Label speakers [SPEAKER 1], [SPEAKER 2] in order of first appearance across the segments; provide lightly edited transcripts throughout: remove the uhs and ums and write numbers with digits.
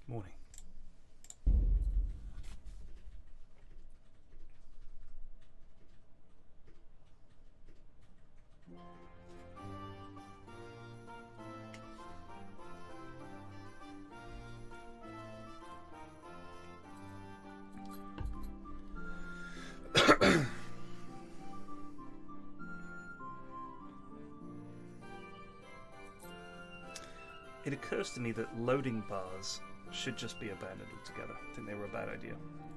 [SPEAKER 1] Morning. It occurs to me that loading bars should just be abandoned altogether. I think they were a bad idea.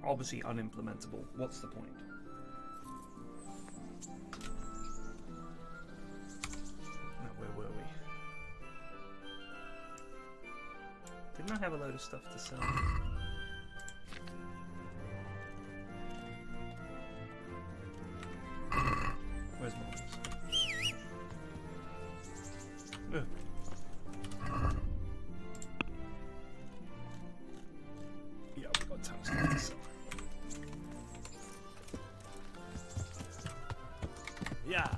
[SPEAKER 1] Obviously unimplementable. What's the point? Now, where were we? Didn't I have a load of stuff to sell? Where's my mouse? Ugh. Yeah, we got tons of stuff to sell. Yeah.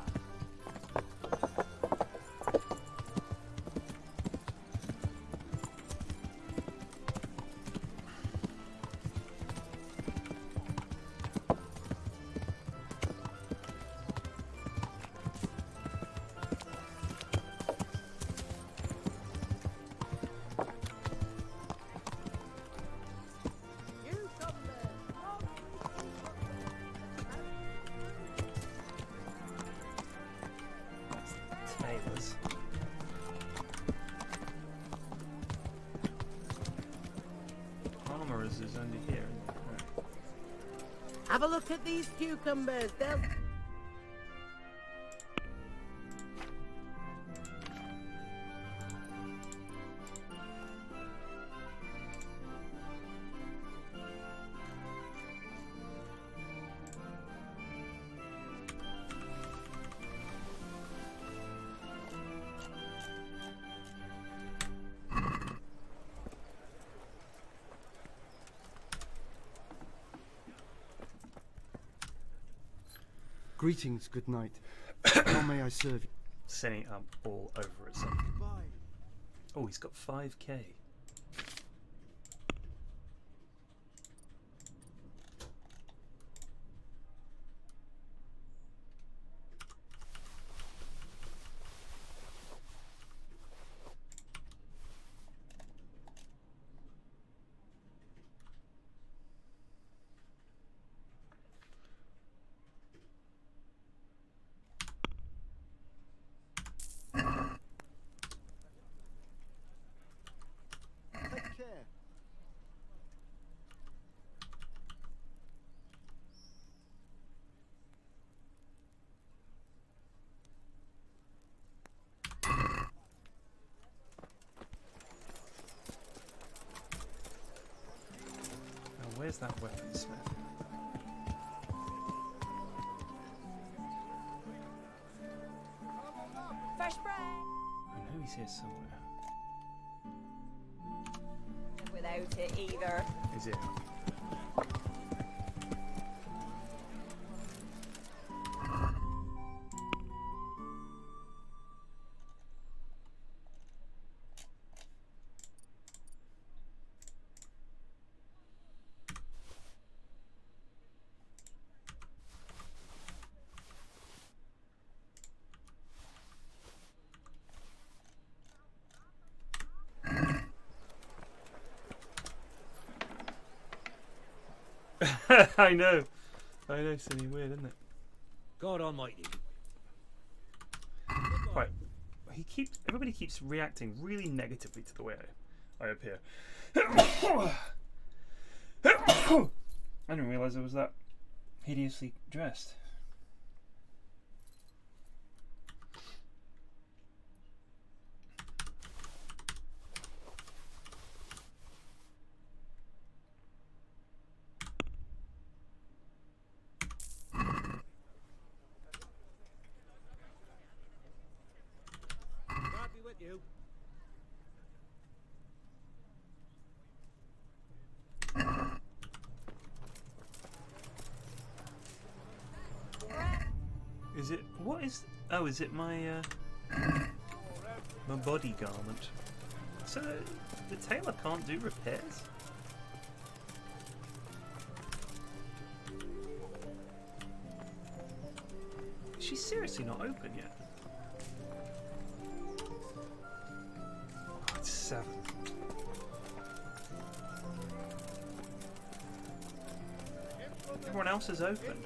[SPEAKER 1] Armorers is only here. Right.
[SPEAKER 2] Have a look at these cucumbers. They'll...
[SPEAKER 3] Greetings, good night. How may I serve you?
[SPEAKER 1] Setting up all over itself. Oh, he's got 5k.
[SPEAKER 3] Take care.
[SPEAKER 1] Now, where's that weaponsmith?
[SPEAKER 4] Fresh bread.
[SPEAKER 1] I know he's here somewhere.
[SPEAKER 4] Without it either.
[SPEAKER 1] Is it? I know, silly weird, isn't it?
[SPEAKER 5] God Almighty.
[SPEAKER 1] Right, everybody keeps reacting really negatively to the way I appear. I didn't realise I was that hideously dressed.
[SPEAKER 5] God be with you.
[SPEAKER 1] Is it? What is? Oh, is it my my body garment? So the tailor can't do repairs? She's seriously not open yet. Oh, it's 7. Everyone else is open.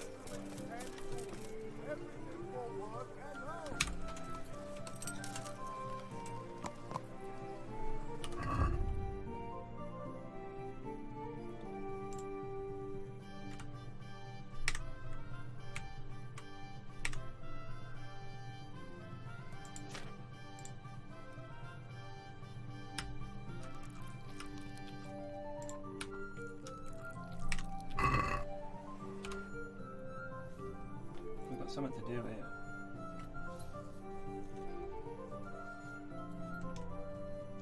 [SPEAKER 1] Something to do here.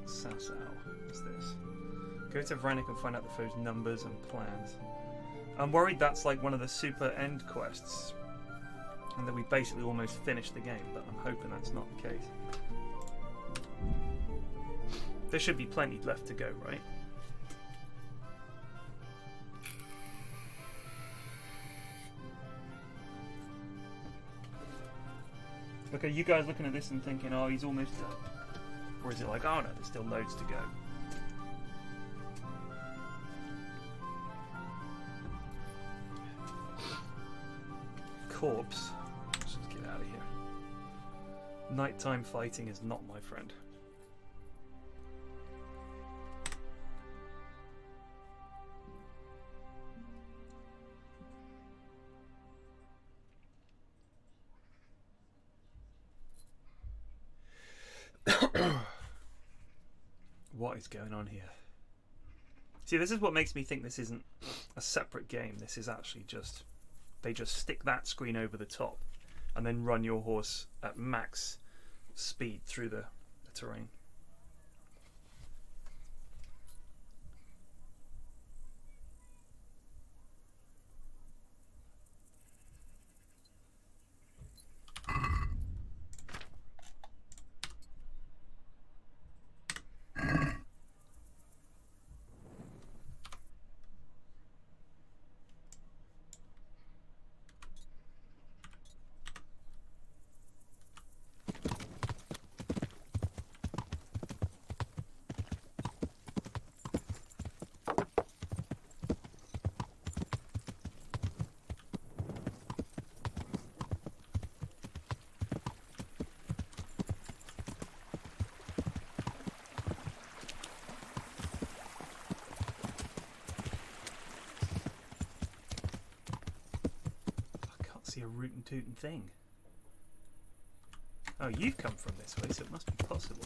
[SPEAKER 1] Sasau, what's this? Go to Vranik and find out the foe's numbers and plans. I'm worried that's like one of the super end quests, and that we basically almost finished the game, but I'm hoping that's not the case. There should be plenty left to go, right? Look, are you guys looking at this and thinking, oh, he's almost done? Or is it like, oh no, there's still loads to go? Corpse. Let's just get out of here. Nighttime fighting is not my friend. What is going on here? See, this is what makes me think this isn't a separate game. This is actually just... they just stick that screen over the top and then run your horse at max speed through the terrain. A rootin' tootin' thing. Oh, you've come from this way, so it must be possible.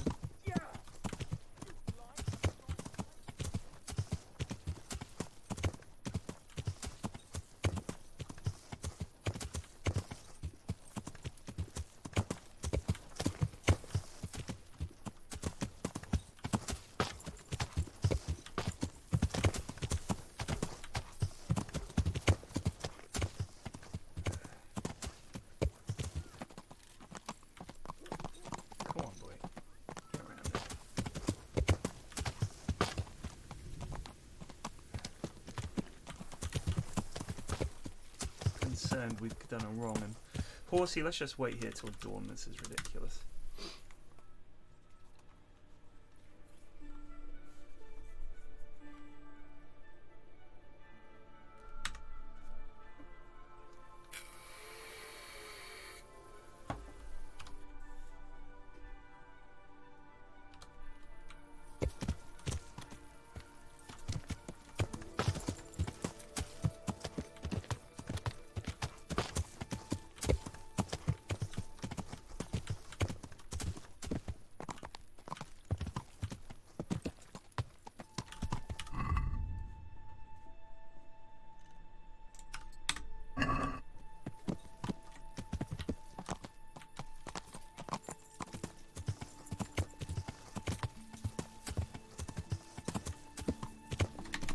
[SPEAKER 1] We've done a wrong, and horsey, let's just wait here till dawn. This is ridiculous.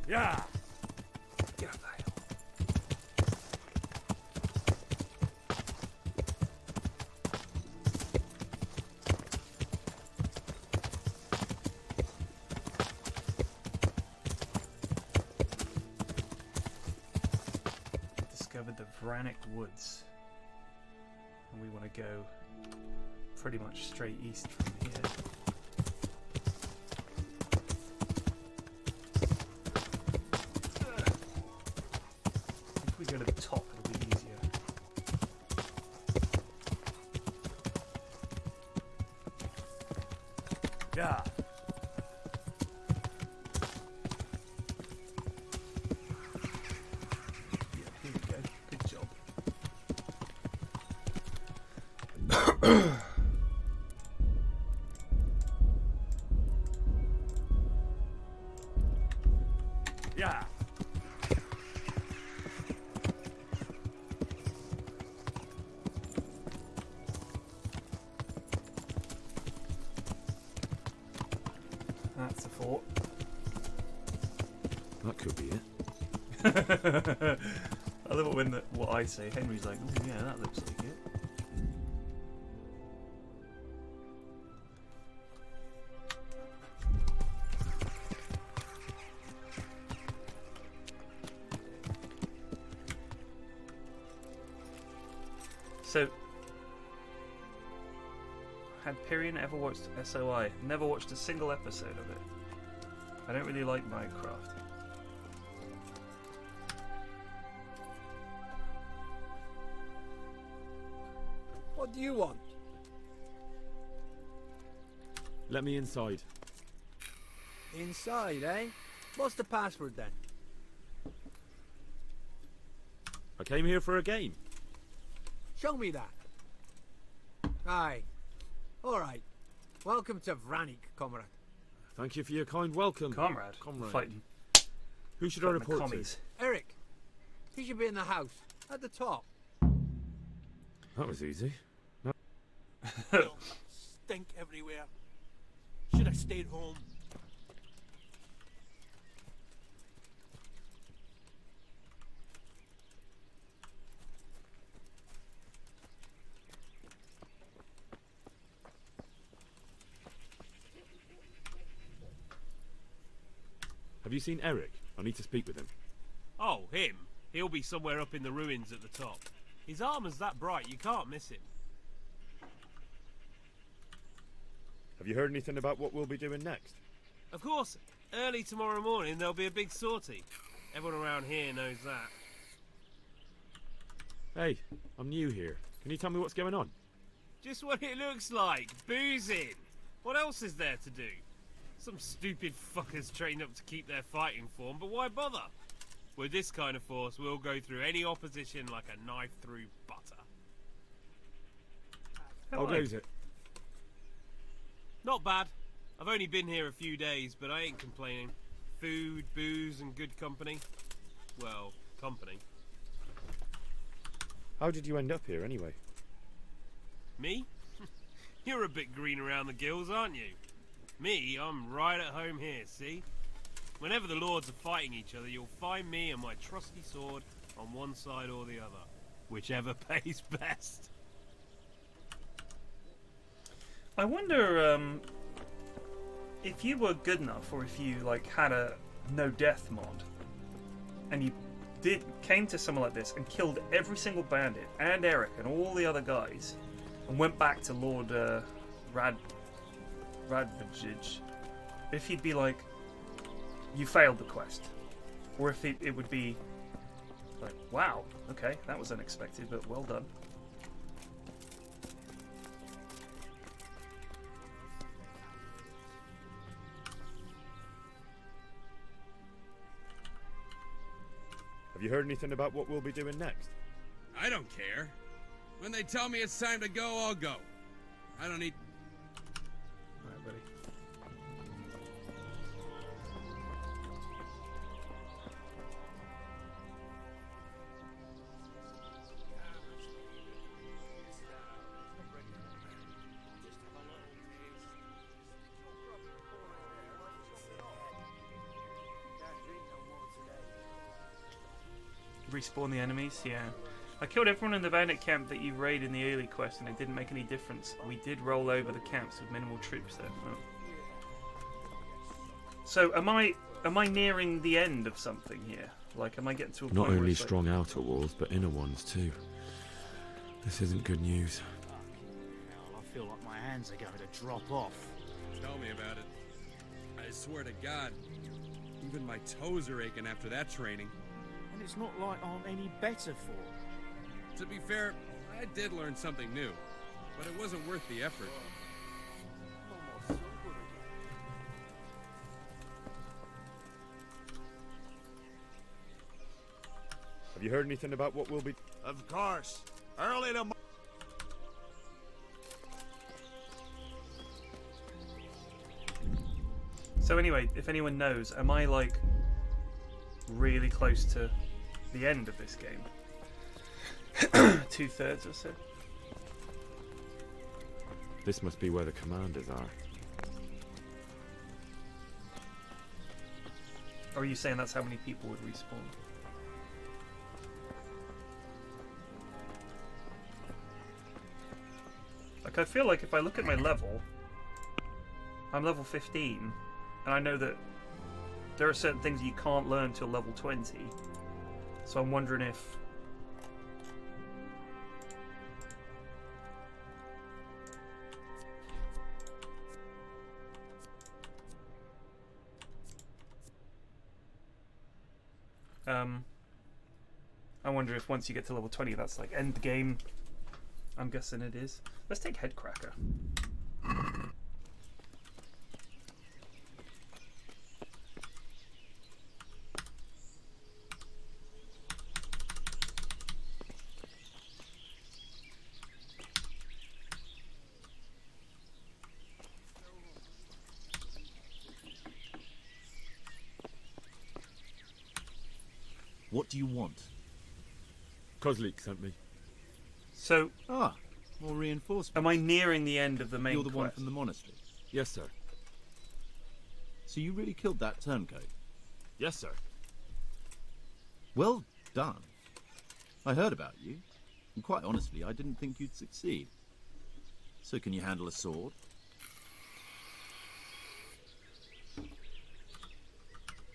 [SPEAKER 1] Yeah! Get up that hill. the Vranic Woods. And we want to go pretty much straight east from here. If we go to the top, it'll be easier. Yeah. Yeah, here we go. Good job. Yeah. That's a fort.
[SPEAKER 5] That could be it.
[SPEAKER 1] I love it when what I say. Henry's like, oh yeah, that looks like it. So, had Pyrion ever watched SOI? Never watched a single episode of it. I don't really like Minecraft.
[SPEAKER 6] What do you want?
[SPEAKER 5] Let me inside.
[SPEAKER 6] Inside, eh? What's the password then?
[SPEAKER 5] I came here for a game.
[SPEAKER 6] Show me that. Aye. Alright. Welcome to Vranik, comrade.
[SPEAKER 5] Thank you for your kind welcome.
[SPEAKER 1] Comrade.
[SPEAKER 5] Comrade.
[SPEAKER 1] Fighting.
[SPEAKER 5] Who should I
[SPEAKER 1] Fighting the
[SPEAKER 5] report to?
[SPEAKER 1] commies.
[SPEAKER 6] Eric. He should be in the house. At the top.
[SPEAKER 5] That was easy.
[SPEAKER 7] Stink everywhere. Should have stayed home.
[SPEAKER 5] Have you seen Eric? I need to speak with him.
[SPEAKER 7] Oh, him? He'll be somewhere up in the ruins at the top. His armor's that bright, you can't miss him.
[SPEAKER 5] Have you heard anything about what we'll be doing next?
[SPEAKER 7] Of course, early tomorrow morning there'll be a big sortie. Everyone around here knows that.
[SPEAKER 5] Hey, I'm new here. Can you tell me what's going on?
[SPEAKER 7] Just what it looks like, boozing. What else is there to do? Some stupid fuckers trained up to keep their fighting form, but why bother? With this kind of force, we'll go through any opposition like a knife through butter.
[SPEAKER 5] How goes it?
[SPEAKER 7] Not bad. I've only been here a few days, but I ain't complaining. Food, booze, and good company. Well, company.
[SPEAKER 5] How did you end up here anyway?
[SPEAKER 7] Me? You're a bit green around the gills, aren't you? Me, I'm right at home here, see? Whenever the lords are fighting each other, you'll find me and my trusty sword on one side or the other. Whichever pays best.
[SPEAKER 1] I wonder if you were good enough, or if you like had a no death mod, and you came to someone like this and killed every single bandit and Eric and all the other guys, and went back to Lord Radvajij, if he'd be like, you failed the quest, or if it would be like, wow, okay, that was unexpected, but well done.
[SPEAKER 5] Have you heard anything about what we'll be doing next?
[SPEAKER 8] I don't care. When they tell me it's time to go, I'll go. I don't need...
[SPEAKER 1] Alright, buddy. Respawn the enemies, yeah. I killed everyone in the bandit camp that you raid in the early quest, and it didn't make any difference. We did roll over the camps with minimal troops there. Oh. So am I nearing the end of something here? Like, am I getting to a
[SPEAKER 9] Not
[SPEAKER 1] point where
[SPEAKER 9] only
[SPEAKER 1] it's like-
[SPEAKER 9] strong outer walls, but inner ones too. This isn't good news.
[SPEAKER 10] Hell, I feel like my hands are going to drop off.
[SPEAKER 8] Tell me about it. I swear to God, even my toes are aching after that training.
[SPEAKER 10] And it's not like I'm any better for it.
[SPEAKER 8] To be fair, I did learn something new, but it wasn't worth the effort.
[SPEAKER 5] Have you heard anything about what will be...
[SPEAKER 11] Of course. Early tomorrow.
[SPEAKER 1] So anyway, if anyone knows, am I like really close to the end of this game? 2/3 or so.
[SPEAKER 9] This must be where the commanders are.
[SPEAKER 1] Or are you saying that's how many people would respawn? Like, I feel like if I look at my level, I'm level 15, and I know that there are certain things you can't learn till level 20. So I'm wondering if... I wonder if once you get to level 20, that's like end game. I'm guessing it is. Let's take Headcracker.
[SPEAKER 10] What do you want?
[SPEAKER 9] Kozlik sent me.
[SPEAKER 1] So,
[SPEAKER 10] Ah, more reinforcements.
[SPEAKER 1] am I nearing the end of the main
[SPEAKER 10] You're the one
[SPEAKER 1] quest?
[SPEAKER 10] from the monastery.
[SPEAKER 9] Yes, sir.
[SPEAKER 10] So you really killed that turncoat?
[SPEAKER 9] Yes, sir.
[SPEAKER 10] Well done. I heard about you, and quite honestly, I didn't think you'd succeed. So can you handle a sword?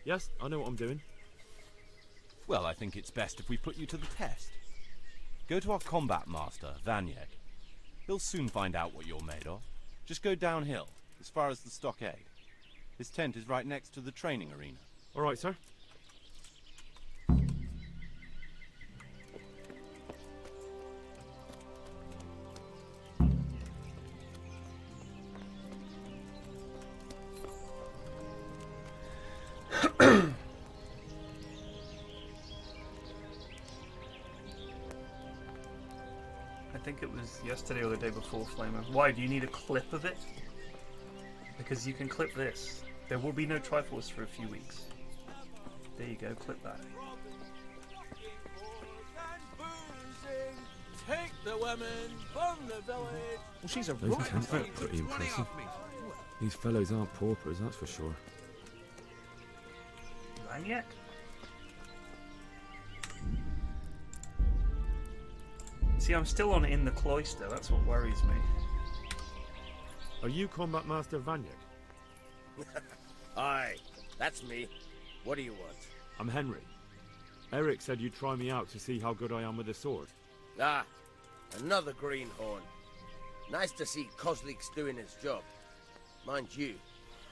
[SPEAKER 9] Yes, I know what I'm doing.
[SPEAKER 12] Well, I think it's best if we put you to the test. Go to our combat master, Vanyek. He'll soon find out what you're made of. Just go downhill, as far as the stockade. His tent is right next to the training arena.
[SPEAKER 9] All right, sir.
[SPEAKER 1] I think it was yesterday or the day before, Flamer. Why, do you need a clip of it? Because you can clip this. There will be no Triforce for a few weeks. There you go, clip that.
[SPEAKER 6] Take the women from the village.
[SPEAKER 10] Well, she's a
[SPEAKER 9] Those
[SPEAKER 10] right
[SPEAKER 9] tents look pretty impressive. These fellows aren't paupers, that's for sure.
[SPEAKER 1] Vanyek? See, I'm still on in the cloister. That's what worries me.
[SPEAKER 9] Are you Combat Master Vanyek?
[SPEAKER 11] Aye, that's me. What do you want?
[SPEAKER 9] I'm Henry. Eric said you'd try me out to see how good I am with the sword.
[SPEAKER 11] Ah, another greenhorn. Nice to see Kozlik's doing his job. Mind you,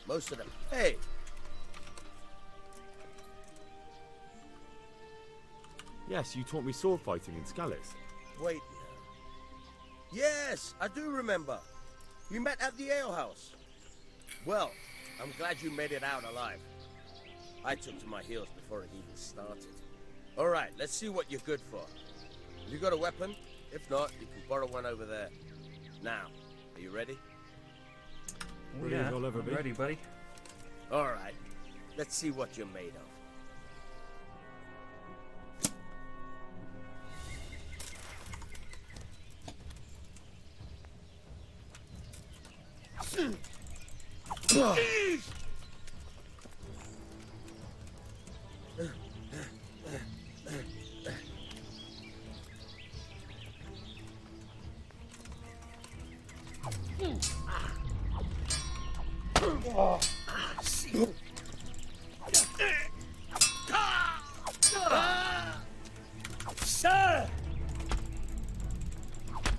[SPEAKER 11] most of them... Hey!
[SPEAKER 9] Yes, you taught me sword fighting in Scallis.
[SPEAKER 11] Wait now. Yes, I do remember. We met at the alehouse. Well, I'm glad you made it out alive. I took to my heels before it even started. All right, let's see what you're good for. Have you got a weapon? If not, you can borrow one over there. Now, are you ready?
[SPEAKER 1] Oh, yeah, I'm ready, buddy.
[SPEAKER 11] All right, let's see what you're made of.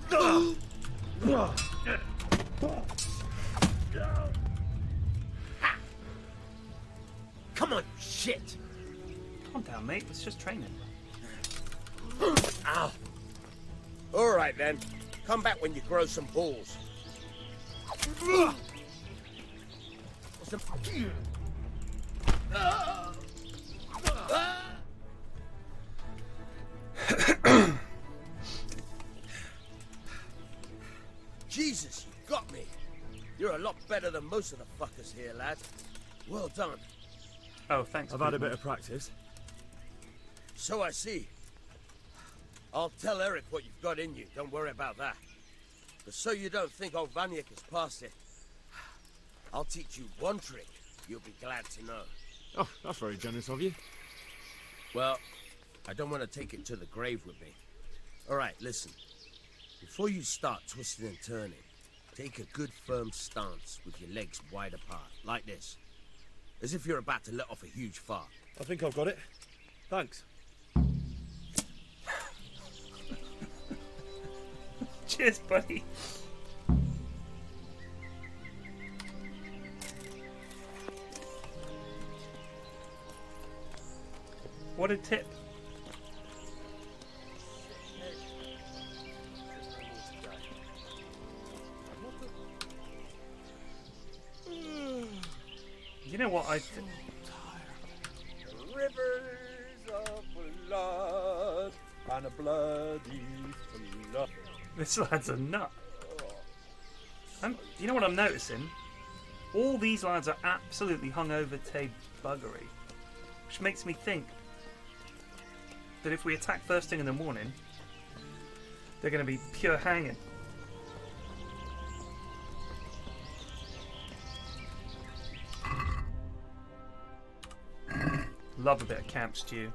[SPEAKER 11] Come on, shit!
[SPEAKER 1] Calm down, mate. It's just training.
[SPEAKER 11] Ow! All right then. Come back when you grow some balls. Jesus, you got me. You're a lot better than most of the fuckers here, lad. Well done.
[SPEAKER 1] Oh, thanks.
[SPEAKER 9] I've had a bit of practice.
[SPEAKER 11] So I see. I'll tell Eric what you've got in you. Don't worry about that. But so you don't think old Vaniak has passed it, I'll teach you one trick you'll be glad to know.
[SPEAKER 9] Oh, that's very generous of you.
[SPEAKER 11] Well, I don't want to take it to the grave with me. All right, listen. Before you start twisting and turning, take a good firm stance with your legs wide apart, like this. As if you're about to let off a huge fart.
[SPEAKER 5] I think I've got it. Thanks.
[SPEAKER 1] Cheers, buddy. What a tip. You know what I think?
[SPEAKER 5] Rivers of blood and a bloody flood.
[SPEAKER 1] This lad's a nut. You know what I'm noticing? All these lads are absolutely hungover to buggery. Which makes me think that if we attack first thing in the morning, they're going to be pure hanging. Love a bit of camp stew.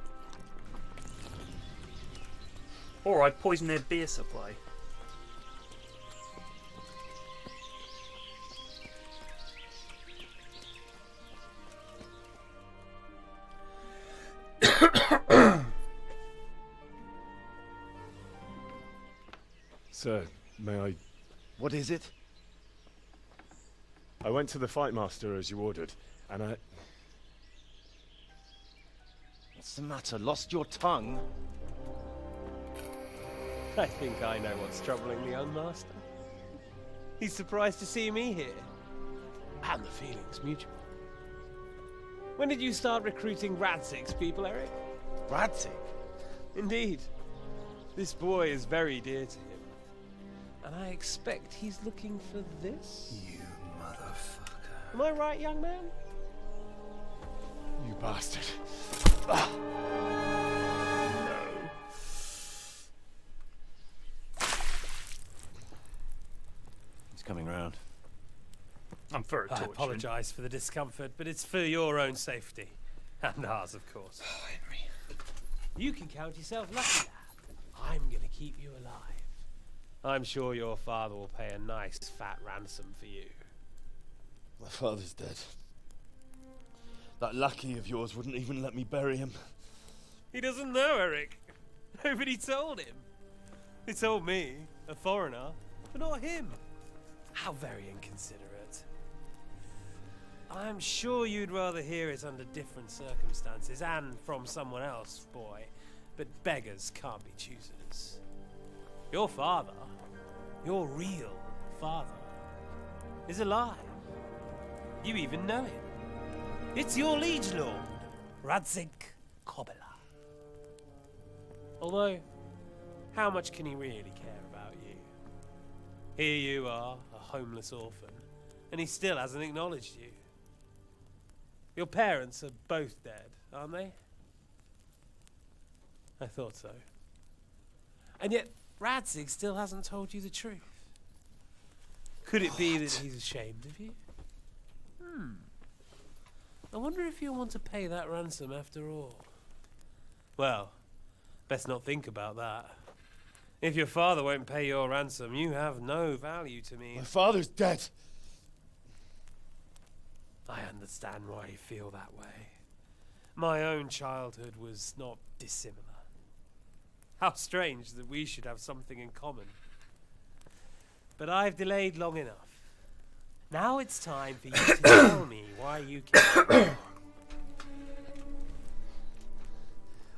[SPEAKER 1] Or I'd poison their beer supply.
[SPEAKER 9] Sir, may I...
[SPEAKER 5] What is it?
[SPEAKER 9] I went to the fight master as you ordered, and I...
[SPEAKER 13] What's the matter? Lost your tongue?
[SPEAKER 14] I think I know what's troubling the young master. He's surprised to see me here. And the feeling's mutual. When did you start recruiting Radzig's people, Eric?
[SPEAKER 13] Radzig?
[SPEAKER 14] Indeed. This boy is very dear to him. And I expect he's looking for this?
[SPEAKER 1] You motherfucker.
[SPEAKER 14] Am I right, young man?
[SPEAKER 9] You bastard.
[SPEAKER 1] No.
[SPEAKER 12] He's coming round.
[SPEAKER 1] I'm for a
[SPEAKER 14] I
[SPEAKER 1] torture.
[SPEAKER 14] apologise for the discomfort, but it's for your own safety. And ours, of course.
[SPEAKER 1] Oh, Henry.
[SPEAKER 14] You can count yourself lucky, lad. I'm gonna keep you alive. I'm sure your father will pay a nice fat ransom for you.
[SPEAKER 13] My father's dead. That lackey of yours wouldn't even let me bury him.
[SPEAKER 14] He doesn't know, Eric. Nobody told him. They told me, a foreigner, but not him. How very inconsiderate. I'm sure you'd rather hear it under different circumstances and from someone else, boy. But beggars can't be choosers. Your father, your real father, is alive. You even know him. It's your liege lord, Radzig Kobyla. Although, how much can he really care about you? Here you are, a homeless orphan, and he still hasn't acknowledged you. Your parents are both dead, aren't they? I thought so. And yet, Radzig still hasn't told you the truth. Could it be that he's ashamed of you? I wonder if you'll want to pay that ransom after all. Well, best not think about that. If your father won't pay your ransom, you have no value to me.
[SPEAKER 13] My father's dead.
[SPEAKER 14] I understand why you feel that way. My own childhood was not dissimilar. How strange that we should have something in common. But I've delayed long enough. Now it's time for you to tell me why you came.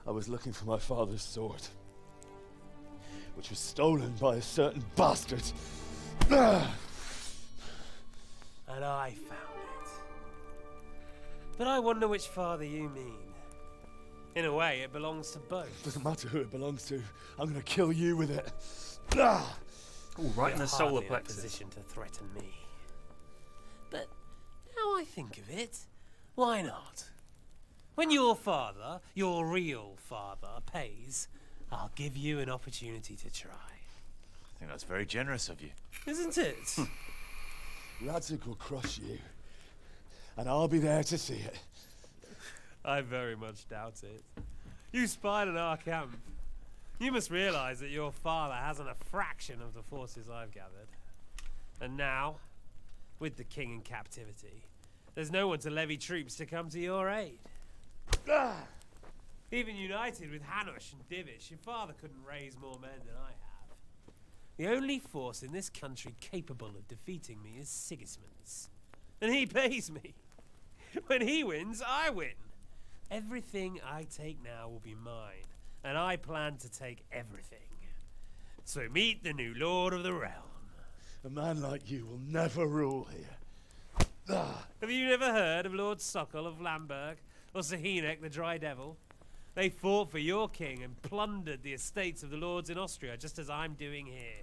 [SPEAKER 13] I was looking for my father's sword, which was stolen by a certain bastard.
[SPEAKER 14] And I found it. But I wonder which father you mean. In a way, it belongs to both.
[SPEAKER 13] Doesn't matter who it belongs to. I'm gonna kill you with it.
[SPEAKER 1] Ooh, right in the solar
[SPEAKER 14] Hardly in a
[SPEAKER 1] plexus.
[SPEAKER 14] position to threaten me. But now I think of it, why not? When your father, your real father, pays, I'll give you an opportunity to try.
[SPEAKER 10] I think that's very generous of you.
[SPEAKER 14] Isn't it?
[SPEAKER 13] Radzig will crush you, and I'll be there to see it.
[SPEAKER 14] I very much doubt it. You spied on our camp. You must realize that your father hasn't a fraction of the forces I've gathered. And now, with the king in captivity, there's no one to levy troops to come to your aid. Even united with Hanush and Divish, your father couldn't raise more men than I have. The only force in this country capable of defeating me is Sigismund's. And he pays me. When he wins, I win. Everything I take now will be mine, and I plan to take everything. So meet the new Lord of the Realm.
[SPEAKER 13] A man like you will never rule here.
[SPEAKER 14] Have you never heard of Lord Sokol of Lamberg, or Sahinek the Dry Devil? They fought for your king and plundered the estates of the lords in Austria, just as I'm doing here.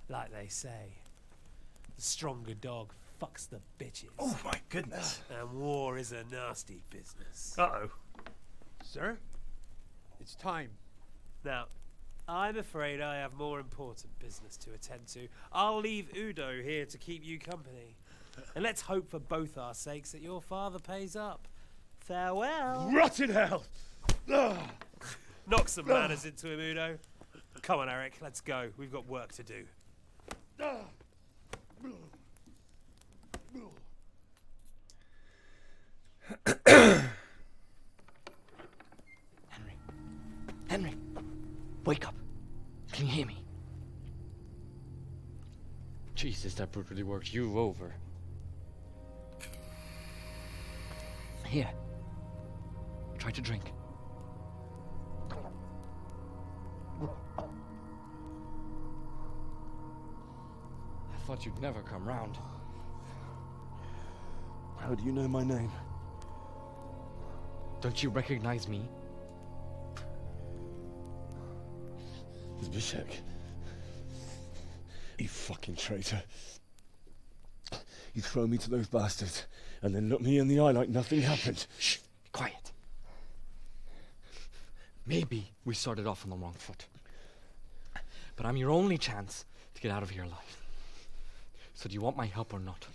[SPEAKER 14] Like they say, the stronger dog fucks the bitches.
[SPEAKER 1] Oh my goodness.
[SPEAKER 14] And war is a nasty business.
[SPEAKER 1] Uh-oh.
[SPEAKER 6] Sir, it's time.
[SPEAKER 14] Now, I'm afraid I have more important business to attend to. I'll leave Udo here to keep you company. And let's hope for both our sakes that your father pays up. Farewell.
[SPEAKER 13] Rot in hell!
[SPEAKER 14] Knock some manners into him, Udo. Come on, Eric, let's go. We've got work to do.
[SPEAKER 15] Henry, wake up. Can you hear me?
[SPEAKER 16] Jesus, that brutally worked you over.
[SPEAKER 15] Here. Try to drink.
[SPEAKER 16] I thought you'd never come round.
[SPEAKER 13] How do you know my name?
[SPEAKER 15] Don't you recognize me?
[SPEAKER 13] Zbyszek. You fucking traitor. You throw me to those bastards, and then look me in the eye like nothing happened.
[SPEAKER 15] Shh, be quiet. Maybe we started off on the wrong foot. But I'm your only chance to get out of here alive. So do you want my help or not?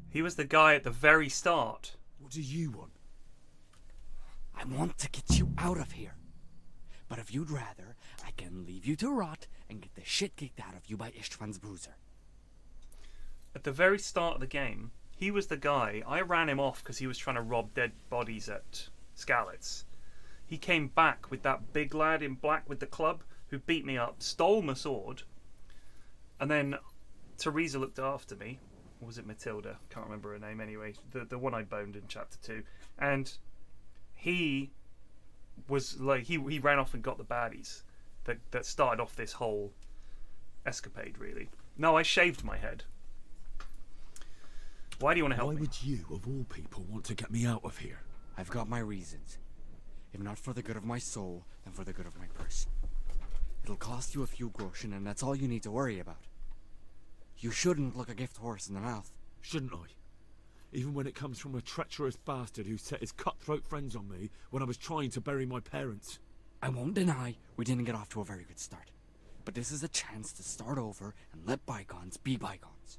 [SPEAKER 1] He was the guy at the very start.
[SPEAKER 13] What do you want?
[SPEAKER 15] I want to get you out of here. But if you'd rather, I can leave you to rot and get the shit kicked out of you by Ishtvan's bruiser.
[SPEAKER 1] At the very start of the game, he was the guy. I ran him off because he was trying to rob dead bodies at Skalitz. He came back with that big lad in black with the club who beat me up, stole my sword, and then Teresa looked after me. Or was it Matilda? Can't remember her name anyway. The one I boned in chapter 2. And he was like, he ran off and got the baddies that started off this whole escapade, really. No, I shaved my head. Why do you want to help me?
[SPEAKER 13] Why would you, of all people, want to get me out of here?
[SPEAKER 15] I've got my reasons. If not for the good of my soul, then for the good of my purse. It'll cost you a few groschen, and that's all you need to worry about. You shouldn't look a gift horse in the mouth.
[SPEAKER 9] Shouldn't I? Even when it comes from a treacherous bastard who set his cutthroat friends on me when I was trying to bury my parents.
[SPEAKER 15] I won't deny we didn't get off to a very good start. But this is a chance to start over and let bygones be bygones.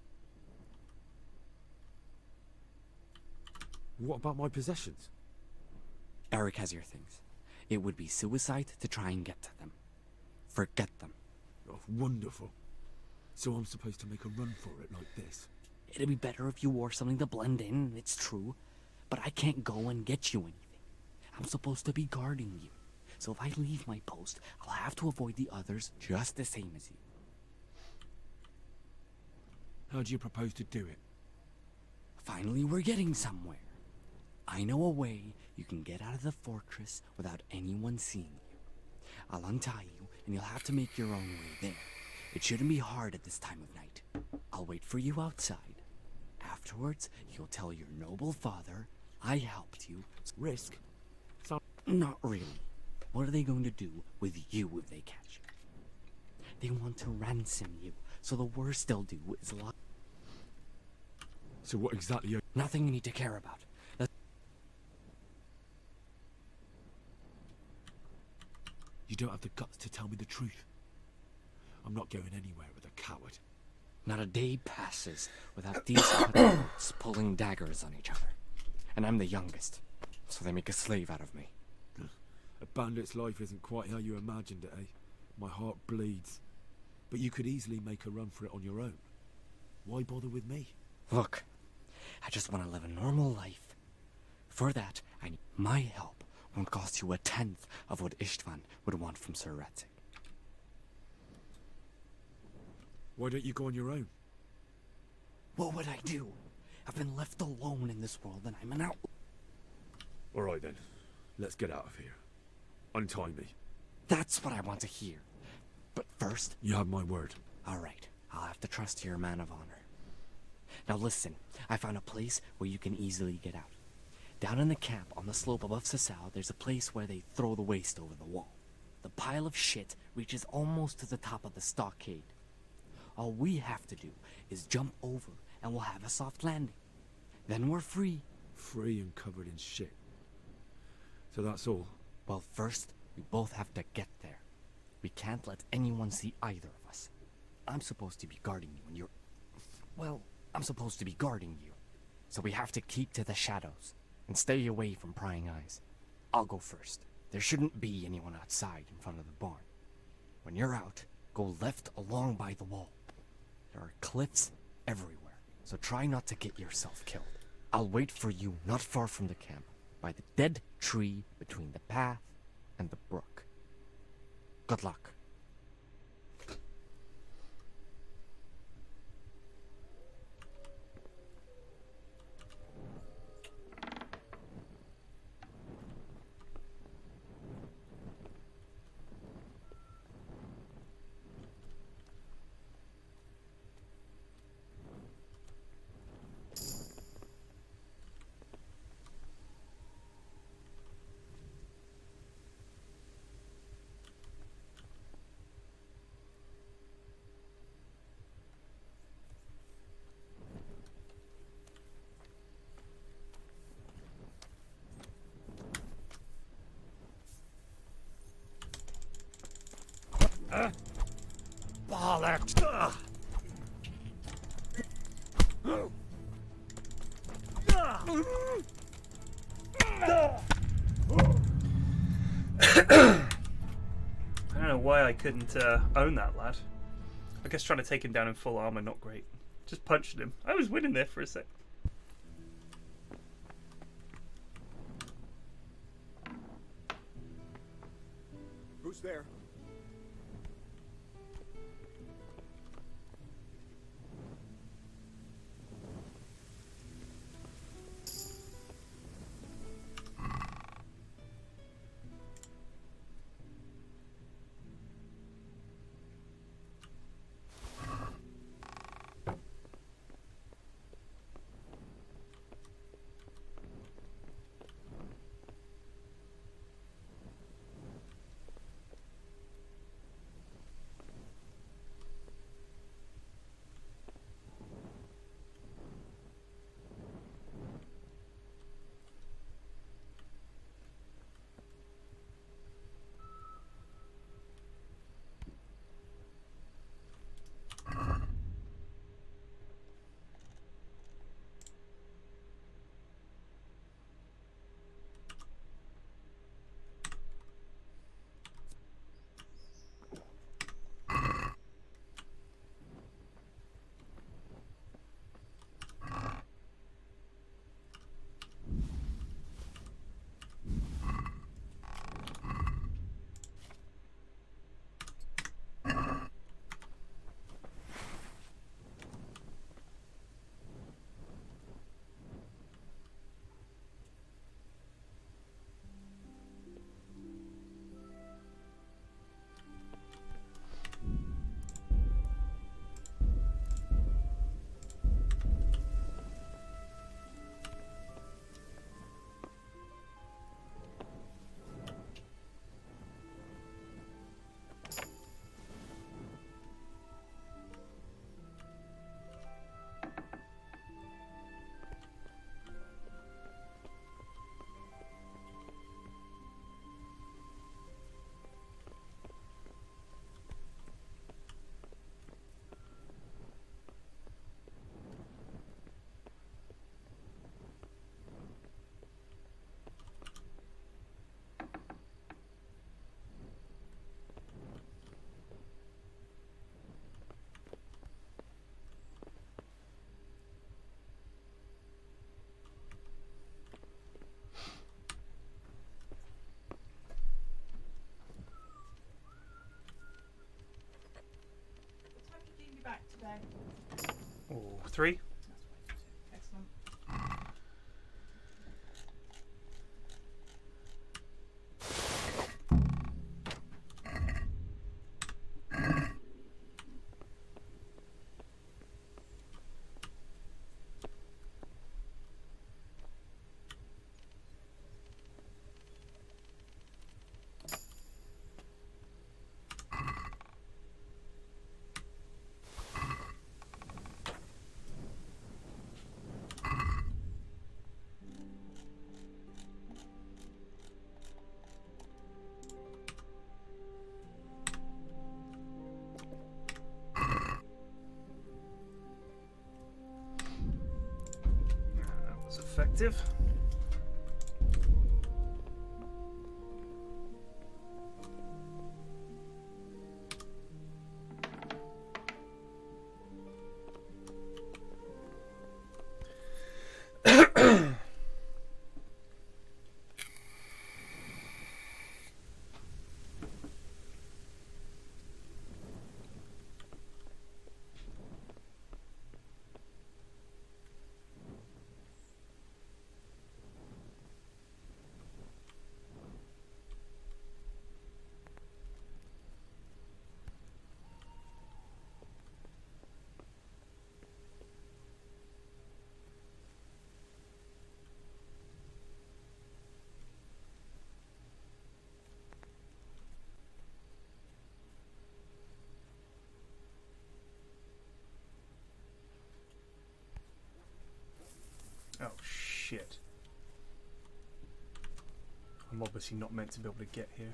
[SPEAKER 9] What about my possessions?
[SPEAKER 15] Eric has your things. It would be suicide to try and get to them. Forget them.
[SPEAKER 9] Oh, wonderful. So I'm supposed to make a run for it like this?
[SPEAKER 15] It'd be better if you wore something to blend in, it's true. But I can't go and get you anything. I'm supposed to be guarding you. So if I leave my post, I'll have to avoid the others just the same as you.
[SPEAKER 9] How do you propose to do it?
[SPEAKER 15] Finally, we're getting somewhere. I know a way you can get out of the fortress without anyone seeing you. I'll untie you, and you'll have to make your own way there. It shouldn't be hard at this time of night. I'll wait for you outside. Afterwards, you'll tell your noble father I helped you.
[SPEAKER 9] Risk?
[SPEAKER 15] Not really. What are they going to do with you if they catch you? They want to ransom you, so the worst they'll do is lock.
[SPEAKER 9] So what exactly are...
[SPEAKER 15] Nothing you need to care about.
[SPEAKER 9] You don't have the guts to tell me the truth. I'm not going anywhere with a coward.
[SPEAKER 15] Not a day passes without these cutthroats pulling daggers on each other. And I'm the youngest, so they make a slave out of me.
[SPEAKER 9] A bandit's life isn't quite how you imagined it, eh? My heart bleeds. But you could easily make a run for it on your own. Why bother with me?
[SPEAKER 15] Look, I just want to live a normal life. For that, I need my help. Won't cost you a tenth of what Istvan would want from Sir Ratzig.
[SPEAKER 9] Why don't you go on your own?
[SPEAKER 15] What would I do? I've been left alone in this world and I'm an outlaw.
[SPEAKER 9] All right then, let's get out of here. Untie me.
[SPEAKER 15] That's what I want to hear. But first...
[SPEAKER 9] You have my word.
[SPEAKER 15] All right, I'll have to trust you're a man of honor. Now listen, I found a place where you can easily get out. Down in the camp on the slope above Sasau, there's a place where they throw the waste over the wall. The pile of shit reaches almost to the top of the stockade. All we have to do is jump over and we'll have a soft landing. Then we're free.
[SPEAKER 9] Free and covered in shit. So that's all?
[SPEAKER 15] Well, first, we both have to get there. We can't let anyone see either of us. I'm supposed to be guarding you and you're... Well, I'm supposed to be guarding you. So we have to keep to the shadows and stay away from prying eyes. I'll go first. There shouldn't be anyone outside in front of the barn. When you're out, go left along by the wall. There are cliffs everywhere, so try not to get yourself killed. I'll wait for you not far from the camp, by the dead tree between the path and the brook. Good luck.
[SPEAKER 11] Bollocks!
[SPEAKER 1] I don't know why I couldn't own that lad. I guess trying to take him down in full armor, not great. Just punched him. I was winning there for a sec.
[SPEAKER 5] Who's there?
[SPEAKER 1] 3.
[SPEAKER 17] Excellent.
[SPEAKER 1] That was effective. Oh shit. I'm obviously not meant to be able to get here.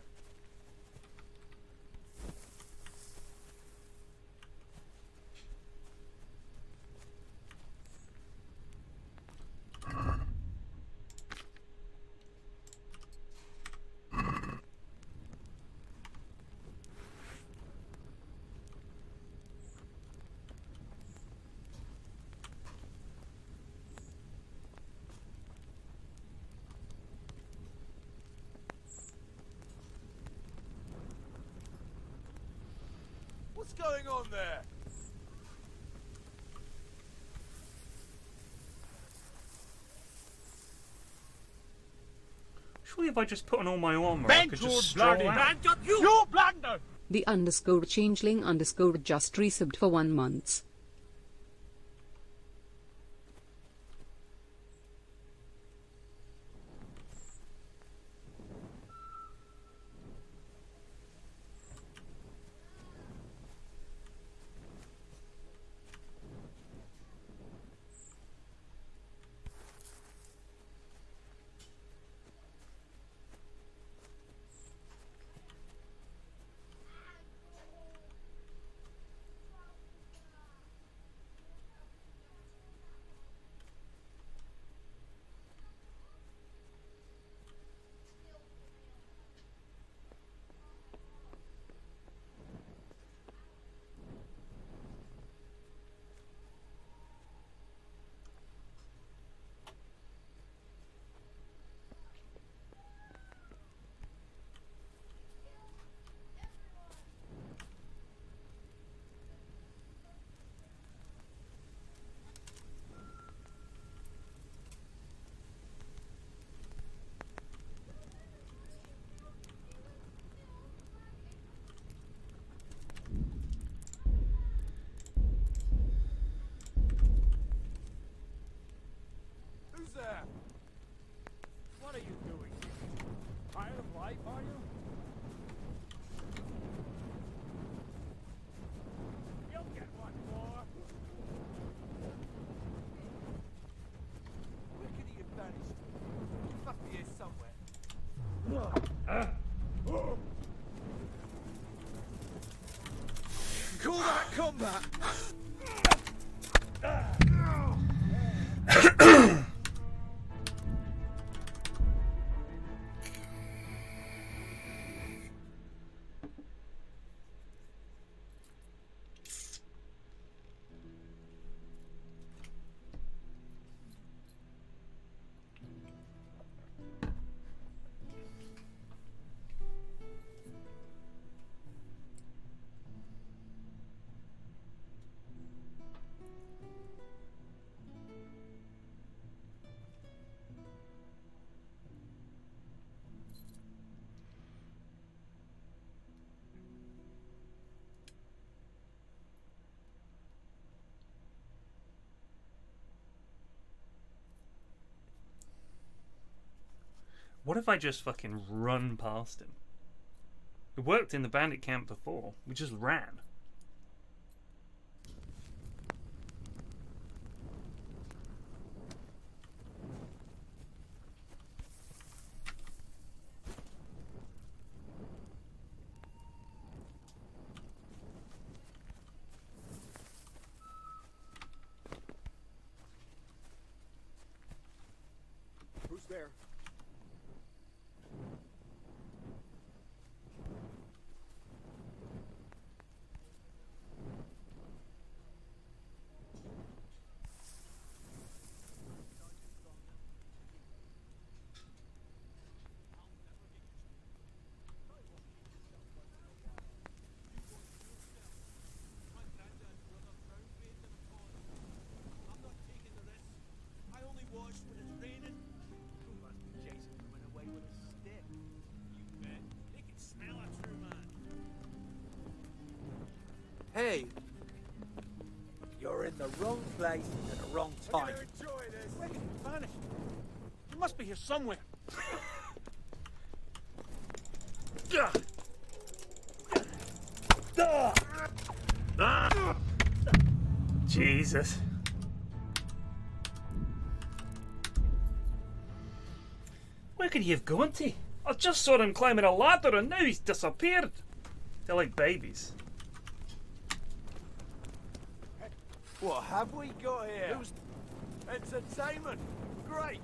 [SPEAKER 11] What's going on there?
[SPEAKER 1] Surely if I just put on all my armor, I could just stroll out.
[SPEAKER 11] You blunder!
[SPEAKER 18] The underscore changeling underscore just resubbed for 1 month.
[SPEAKER 11] Who's there? What are you doing? Tired of life, are you? You'll get one more. Where can he have vanished? He must be here somewhere. Call that combat!
[SPEAKER 1] What if I just fucking run past him? It worked in the bandit camp before. We just ran.
[SPEAKER 11] Who's there?
[SPEAKER 6] Hey! You're in the wrong place at the wrong time.
[SPEAKER 11] Enjoy this.
[SPEAKER 6] Where did you vanish? You must be here somewhere.
[SPEAKER 1] Jesus. Where could he have gone to? I just saw him climbing a ladder and now he's disappeared. They're like babies.
[SPEAKER 11] What have we got here? Entertainment. Great.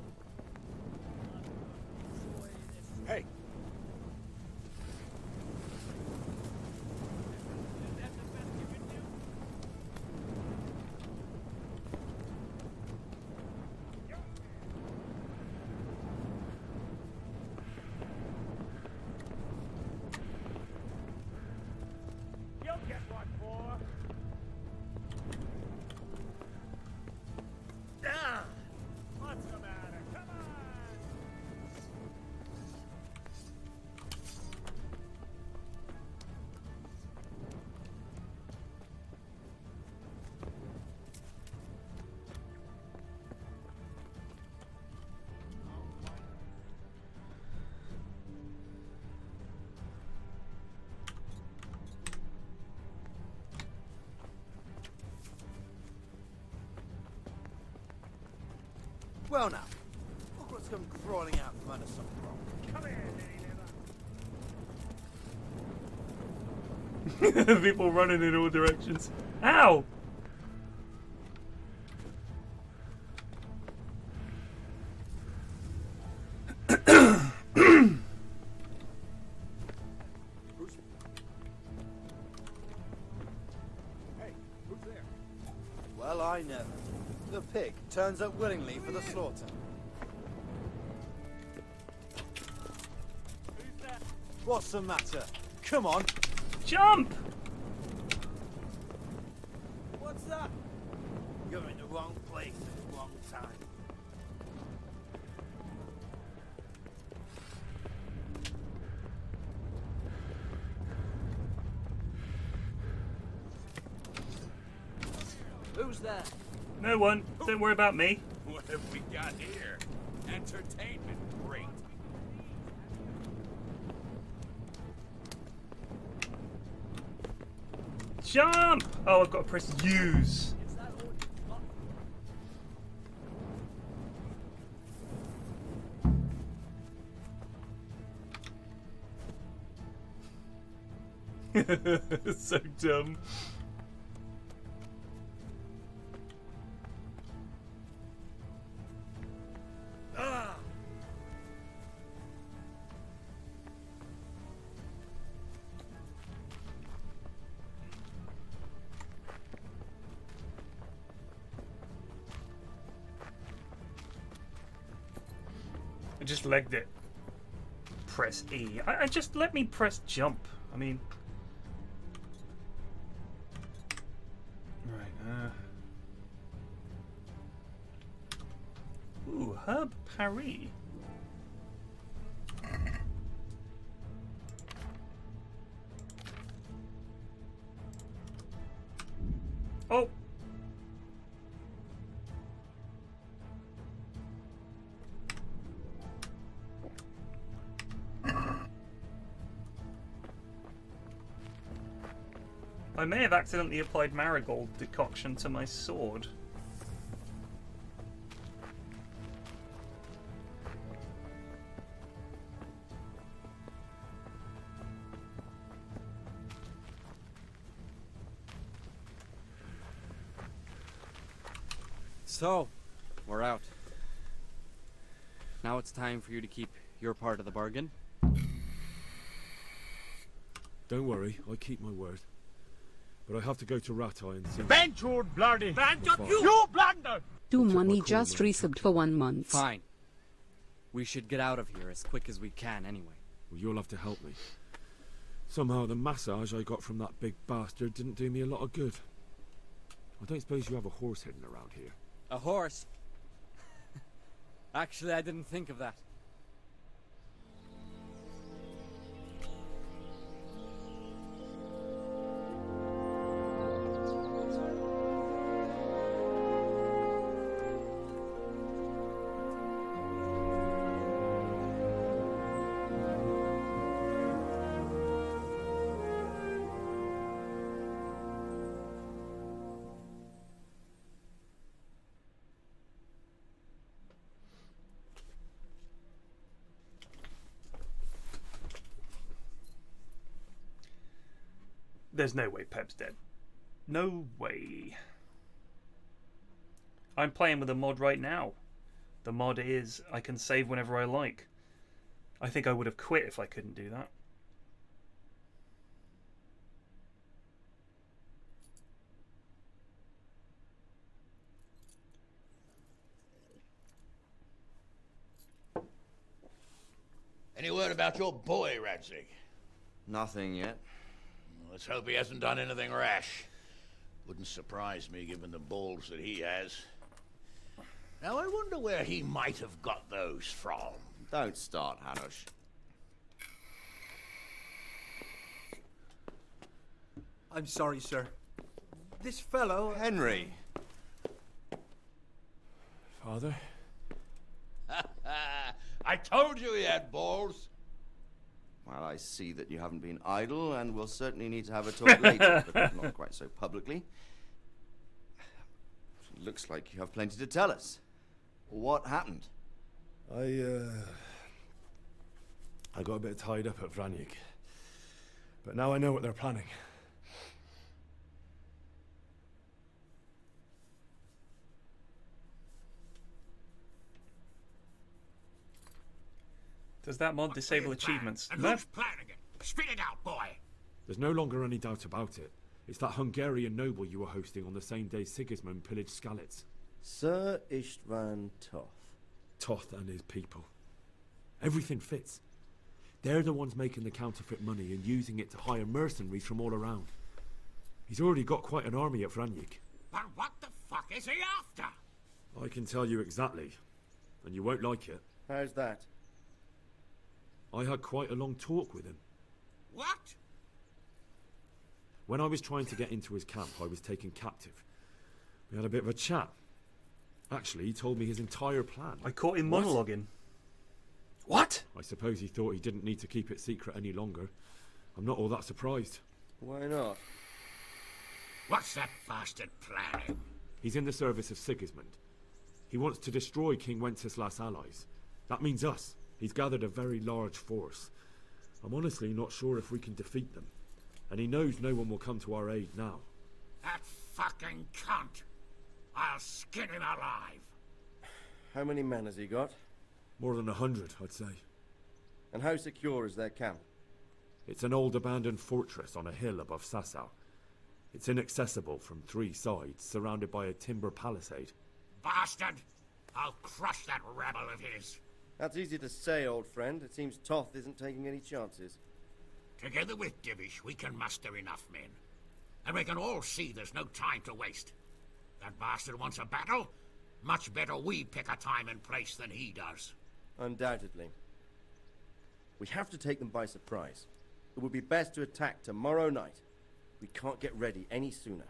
[SPEAKER 11] Hey.
[SPEAKER 6] You'll get what for. Ah! What's the matter? Come on!
[SPEAKER 11] Well now, look what's come crawling out from under some rock.
[SPEAKER 6] Come here, lady.
[SPEAKER 1] People running in all directions. Ow!
[SPEAKER 11] Hey, who's there? Well, I never. The pig turns up willingly for the slaughter. What's the matter? Come on.
[SPEAKER 1] Jump!
[SPEAKER 11] What's that? You're in the wrong place at the wrong time. Who's there?
[SPEAKER 1] No one. Don't worry about me.
[SPEAKER 8] What have we got here? Entertainment, great.
[SPEAKER 1] Jump! Oh, I've got to press use. So dumb. I just legged it. Press E. I just let me press jump. I mean, right. Ooh, Herb Paris. Oh. I may have accidentally applied marigold decoction to my sword.
[SPEAKER 15] So, we're out. Now it's time for you to keep your part of the bargain.
[SPEAKER 9] Don't worry, I keep my word. But I have to go to Ratai and see...
[SPEAKER 6] Bench your bloody! Bench
[SPEAKER 9] up
[SPEAKER 6] you blunder!
[SPEAKER 18] To money just resubbed for 1 month.
[SPEAKER 15] Fine. We should get out of here as quick as we can anyway.
[SPEAKER 9] Well, you'll have to help me. Somehow the massage I got from that big bastard didn't do me a lot of good. I don't suppose you have a horse hidden around here.
[SPEAKER 15] A horse? Actually, I didn't think of that.
[SPEAKER 1] There's no way Pep's dead. No way. I'm playing with a mod right now. The mod is I can save whenever I like. I think I would have quit if I couldn't do that.
[SPEAKER 19] Any word about your boy, Radzig?
[SPEAKER 11] Nothing yet.
[SPEAKER 19] Let's hope he hasn't done anything rash. Wouldn't surprise me given the balls that he has. Now I wonder where he might have got those from.
[SPEAKER 11] Don't start, Hanush.
[SPEAKER 6] I'm sorry, sir. This fellow...
[SPEAKER 11] Henry!
[SPEAKER 9] Father?
[SPEAKER 19] I told you he had balls.
[SPEAKER 11] Well, I see that you haven't been idle, and we'll certainly need to have a talk later, but not quite so publicly. Looks like you have plenty to tell us. What happened?
[SPEAKER 9] I got a bit tied up at Vranyig. But now I know what they're planning.
[SPEAKER 1] Does that mod disable achievements?
[SPEAKER 19] And
[SPEAKER 1] No.
[SPEAKER 19] who's planning it? Spit it out, boy.
[SPEAKER 9] There's no longer any doubt about it. It's that Hungarian noble you were hosting on the same day Sigismund pillaged Skalitz.
[SPEAKER 11] Sir Istvan Toth.
[SPEAKER 9] Toth and his people. Everything fits. They're the ones making the counterfeit money and using it to hire mercenaries from all around. He's already got quite an army at Vranyig.
[SPEAKER 19] But what the fuck is he after?
[SPEAKER 9] I can tell you exactly, and you won't like it.
[SPEAKER 11] How's that?
[SPEAKER 9] I had quite a long talk with him.
[SPEAKER 19] What?
[SPEAKER 9] When I was trying to get into his camp, I was taken captive. We had a bit of a chat. Actually, he told me his entire plan.
[SPEAKER 1] I caught him monologuing. What?
[SPEAKER 9] I suppose he thought he didn't need to keep it secret any longer. I'm not all that surprised.
[SPEAKER 11] Why not?
[SPEAKER 19] What's that bastard planning?
[SPEAKER 9] He's in the service of Sigismund. He wants to destroy King Wenceslas' allies. That means us. He's gathered a very large force. I'm honestly not sure if we can defeat them. And he knows no one will come to our aid now.
[SPEAKER 19] That fucking cunt! I'll skin him alive!
[SPEAKER 11] How many men has he got?
[SPEAKER 9] More than 100, I'd say.
[SPEAKER 11] And how secure is their camp?
[SPEAKER 9] It's an old abandoned fortress on a hill above Sasau. It's inaccessible from 3 sides, surrounded by a timber palisade.
[SPEAKER 19] Bastard! I'll crush that rebel of his!
[SPEAKER 11] That's easy to say, old friend. It seems Toth isn't taking any chances.
[SPEAKER 19] Together with Divish, we can muster enough men. And we can all see there's no time to waste. That bastard wants a battle? Much better we pick a time and place than he does.
[SPEAKER 11] Undoubtedly. We have to take them by surprise. It would be best to attack tomorrow night. We can't get ready any sooner.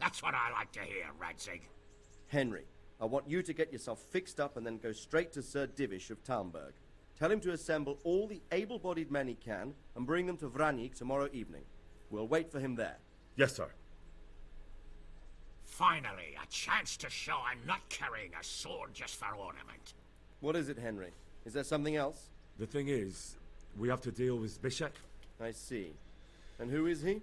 [SPEAKER 19] That's what I like to hear, Radzig.
[SPEAKER 11] Henry, I want you to get yourself fixed up and then go straight to Sir Divish of Talmberg. Tell him to assemble all the able-bodied men he can and bring them to Vranyig tomorrow evening. We'll wait for him there.
[SPEAKER 9] Yes, sir.
[SPEAKER 19] Finally, a chance to show I'm not carrying a sword just for ornament.
[SPEAKER 11] What is it, Henry? Is there something else?
[SPEAKER 9] The thing is, we have to deal with Zbyszek.
[SPEAKER 11] I see. And who is he?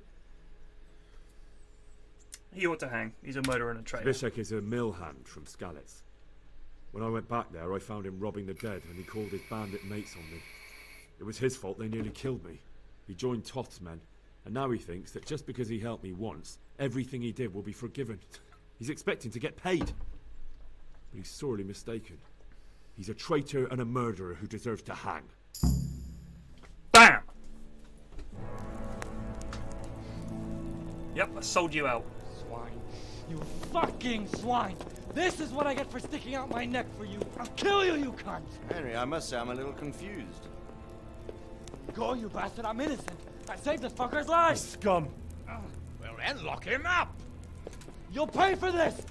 [SPEAKER 1] He ought to hang. He's a murderer and a traitor.
[SPEAKER 9] Zbyszek is a mill hand from Skalitz. When I went back there, I found him robbing the dead, and he called his bandit mates on me. It was his fault they nearly killed me. He joined Toth's men, and now he thinks that just because he helped me once, everything he did will be forgiven. He's expecting to get paid. But he's sorely mistaken. He's a traitor and a murderer who deserves to hang.
[SPEAKER 1] BAM! Yep, I sold you out.
[SPEAKER 16] Swine. You fucking swine! This is what I get for sticking out my neck for you! I'll kill you, you cunt!
[SPEAKER 10] Henry, I must say I'm a little confused.
[SPEAKER 16] Go, you bastard! I'm innocent! I saved this fucker's life!
[SPEAKER 9] Scum!
[SPEAKER 19] Well then, lock him up!
[SPEAKER 16] You'll pay for this!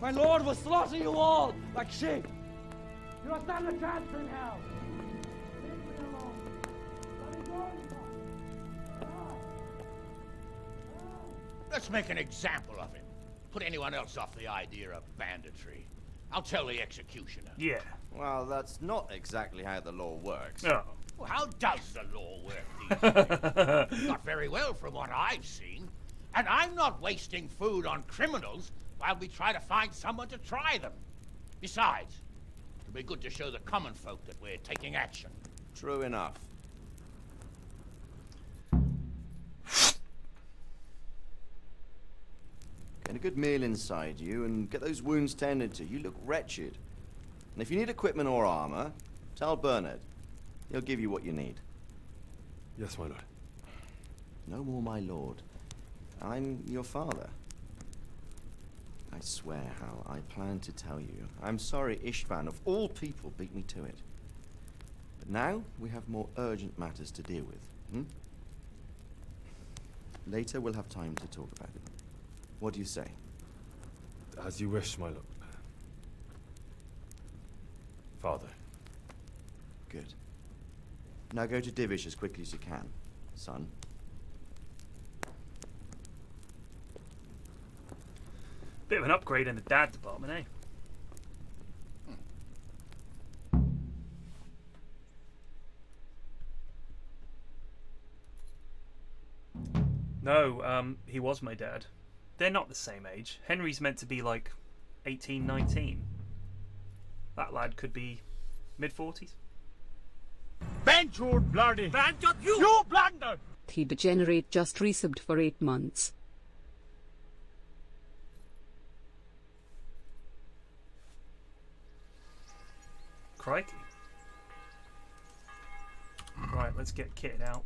[SPEAKER 16] My lord will slaughter you all like sheep! You don't stand a chance in hell! Leave me alone! Let me go, you
[SPEAKER 19] Let's make an example of him. Put anyone else off the idea of banditry. I'll tell the executioner.
[SPEAKER 1] Yeah.
[SPEAKER 10] Well, that's not exactly how the law works.
[SPEAKER 1] Oh.
[SPEAKER 19] Well, how does the law work these days? Not very well from what I've seen. And I'm not wasting food on criminals while we try to find someone to try them. Besides, it'll be good to show the common folk that we're taking action.
[SPEAKER 10] True enough. Get a good meal inside you and get those wounds tended to. You look wretched. And if you need equipment or armor, tell Bernard. He'll give you what you need.
[SPEAKER 9] Yes, my lord.
[SPEAKER 10] No more, my lord. I'm your father. I swear, Hal, I plan to tell you. I'm sorry Istvan, of all people, beat me to it. But now, we have more urgent matters to deal with. Later, we'll have time to talk about it. What do you say?
[SPEAKER 9] As you wish, my lord. Father.
[SPEAKER 10] Good. Now go to Divish as quickly as you can, son.
[SPEAKER 1] Bit of an upgrade in the dad department, eh? No, he was my dad. They're not the same age. Henry's meant to be like 18, 19. That lad could be mid-40s.
[SPEAKER 19] Bend your bloody... Bend you blunder!
[SPEAKER 18] The degenerate just resubbed for 8 months.
[SPEAKER 1] Crikey. Right, let's get kitted out.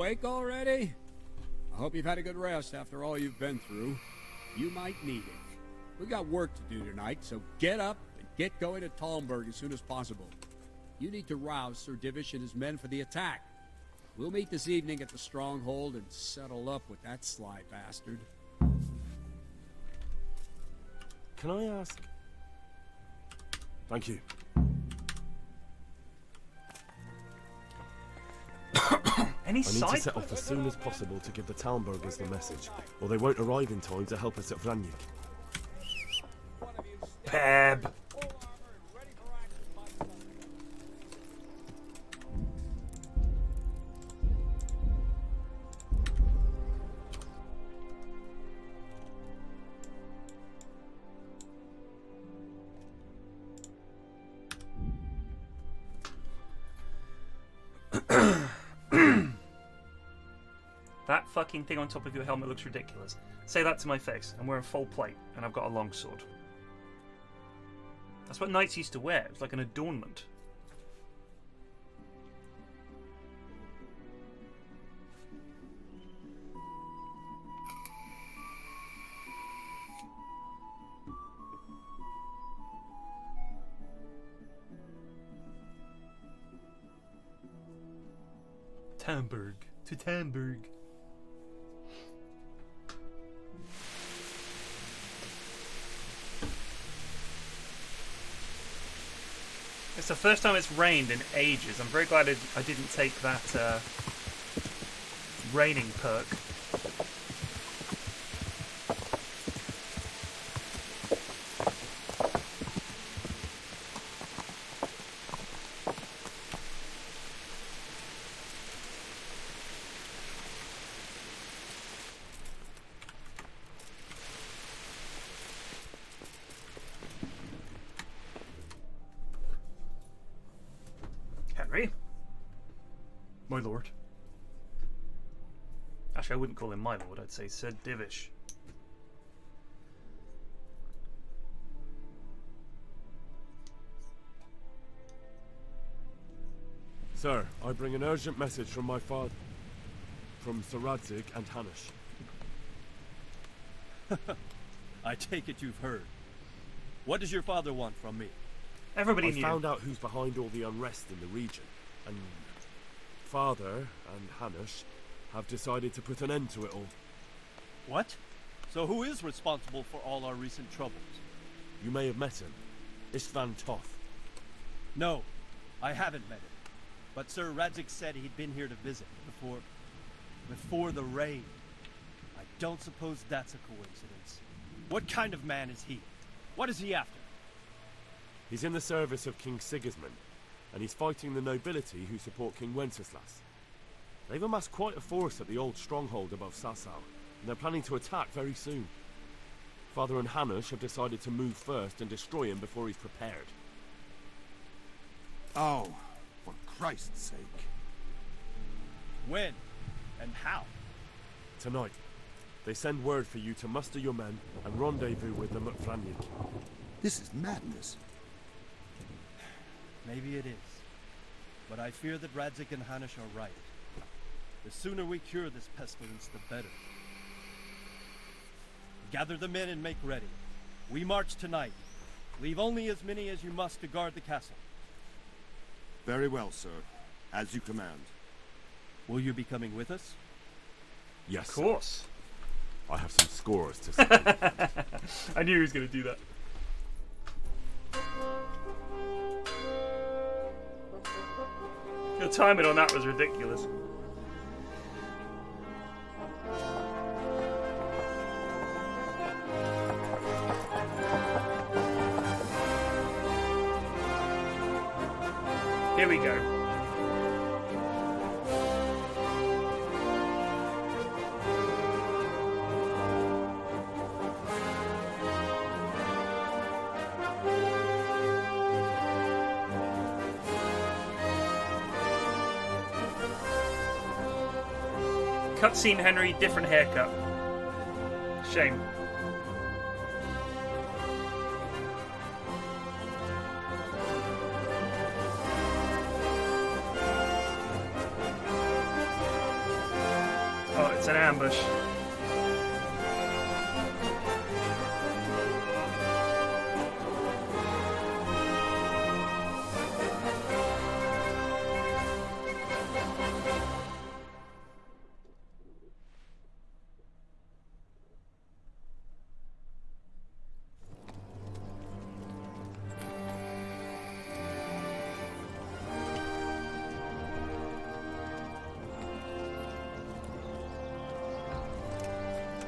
[SPEAKER 20] awake already? I hope you've had a good rest after all you've been through. You might need it. We've got work to do tonight, so get up and get going to Talmberg as soon as possible. You need to rouse Sir Divish and his men for the attack. We'll meet this evening at the stronghold and settle up with that sly bastard.
[SPEAKER 5] Can I ask? Thank you.
[SPEAKER 1] Any
[SPEAKER 5] I need
[SPEAKER 1] side
[SPEAKER 5] to set off as soon as possible to give the Talmbergers the message, or they won't arrive in time to help us at Vranyik.
[SPEAKER 1] Peb. That fucking thing on top of your helmet looks ridiculous. Say that to my face. I'm wearing full plate, and I've got a long sword. That's what knights used to wear. It's like an adornment. Tamburg. To Tamburg. It's the first time it's rained in ages. I'm very glad I didn't take that raining perk. Henry? My lord. Actually, I wouldn't call him my lord, I'd say Sir Divish.
[SPEAKER 5] Sir, I bring an urgent message from my father. From Sir Radzig and Hanush.
[SPEAKER 21] I take it you've heard. What does your father want from me?
[SPEAKER 1] Everybody
[SPEAKER 5] I
[SPEAKER 1] knew.
[SPEAKER 5] found out who's behind all the unrest in the region, and Father and Hanush have decided to put an end to it all.
[SPEAKER 21] What? So who is responsible for all our recent troubles?
[SPEAKER 5] You may have met him. Istvan Toth.
[SPEAKER 21] No, I haven't met him. But Sir Radzig said he'd been here to visit before the raid. I don't suppose that's a coincidence. What kind of man is he? What is he after?
[SPEAKER 5] He's in the service of King Sigismund, and he's fighting the nobility who support King Wenceslas. They've amassed quite a force at the old stronghold above Sasau, and they're planning to attack very soon. Father and Hanush have decided to move first and destroy him before he's prepared.
[SPEAKER 22] Oh, for Christ's sake.
[SPEAKER 21] When? And how?
[SPEAKER 5] Tonight, they send word for you to muster your men and rendezvous with them at Vranyik.
[SPEAKER 22] This is madness.
[SPEAKER 21] Maybe it is. But I fear that Radzig and Hanush are right. The sooner we cure this pestilence, the better. Gather the men and make ready. We march tonight. Leave only as many as you must to guard the castle.
[SPEAKER 22] Very well, sir. As you command.
[SPEAKER 21] Will you be coming with us?
[SPEAKER 5] Yes,
[SPEAKER 1] Of course.
[SPEAKER 5] Sir. I have some scores to settle.
[SPEAKER 1] I knew he was going to do that. The timing on that was ridiculous. Here we go. Cutscene Henry, different haircut. Shame. Oh, it's an ambush.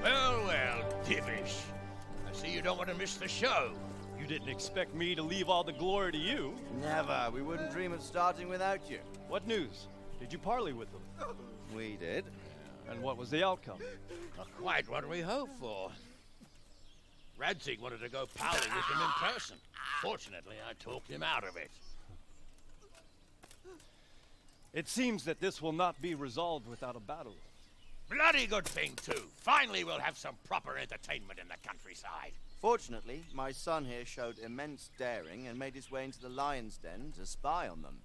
[SPEAKER 19] Well, well, Divish. I see you don't want to miss the show.
[SPEAKER 21] You didn't expect me to leave all the glory to you.
[SPEAKER 10] Never. We wouldn't dream of starting without you.
[SPEAKER 21] What news? Did you parley with them?
[SPEAKER 10] We did.
[SPEAKER 21] And what was the outcome?
[SPEAKER 19] Not quite what we hoped for. Radzig wanted to go parley with him in person. Fortunately, I talked him out of it.
[SPEAKER 21] It seems that this will not be resolved without a battle.
[SPEAKER 19] Bloody good thing, too. Finally, we'll have some proper entertainment in the countryside.
[SPEAKER 10] Fortunately, my son here showed immense daring and made his way into the lion's den to spy on them.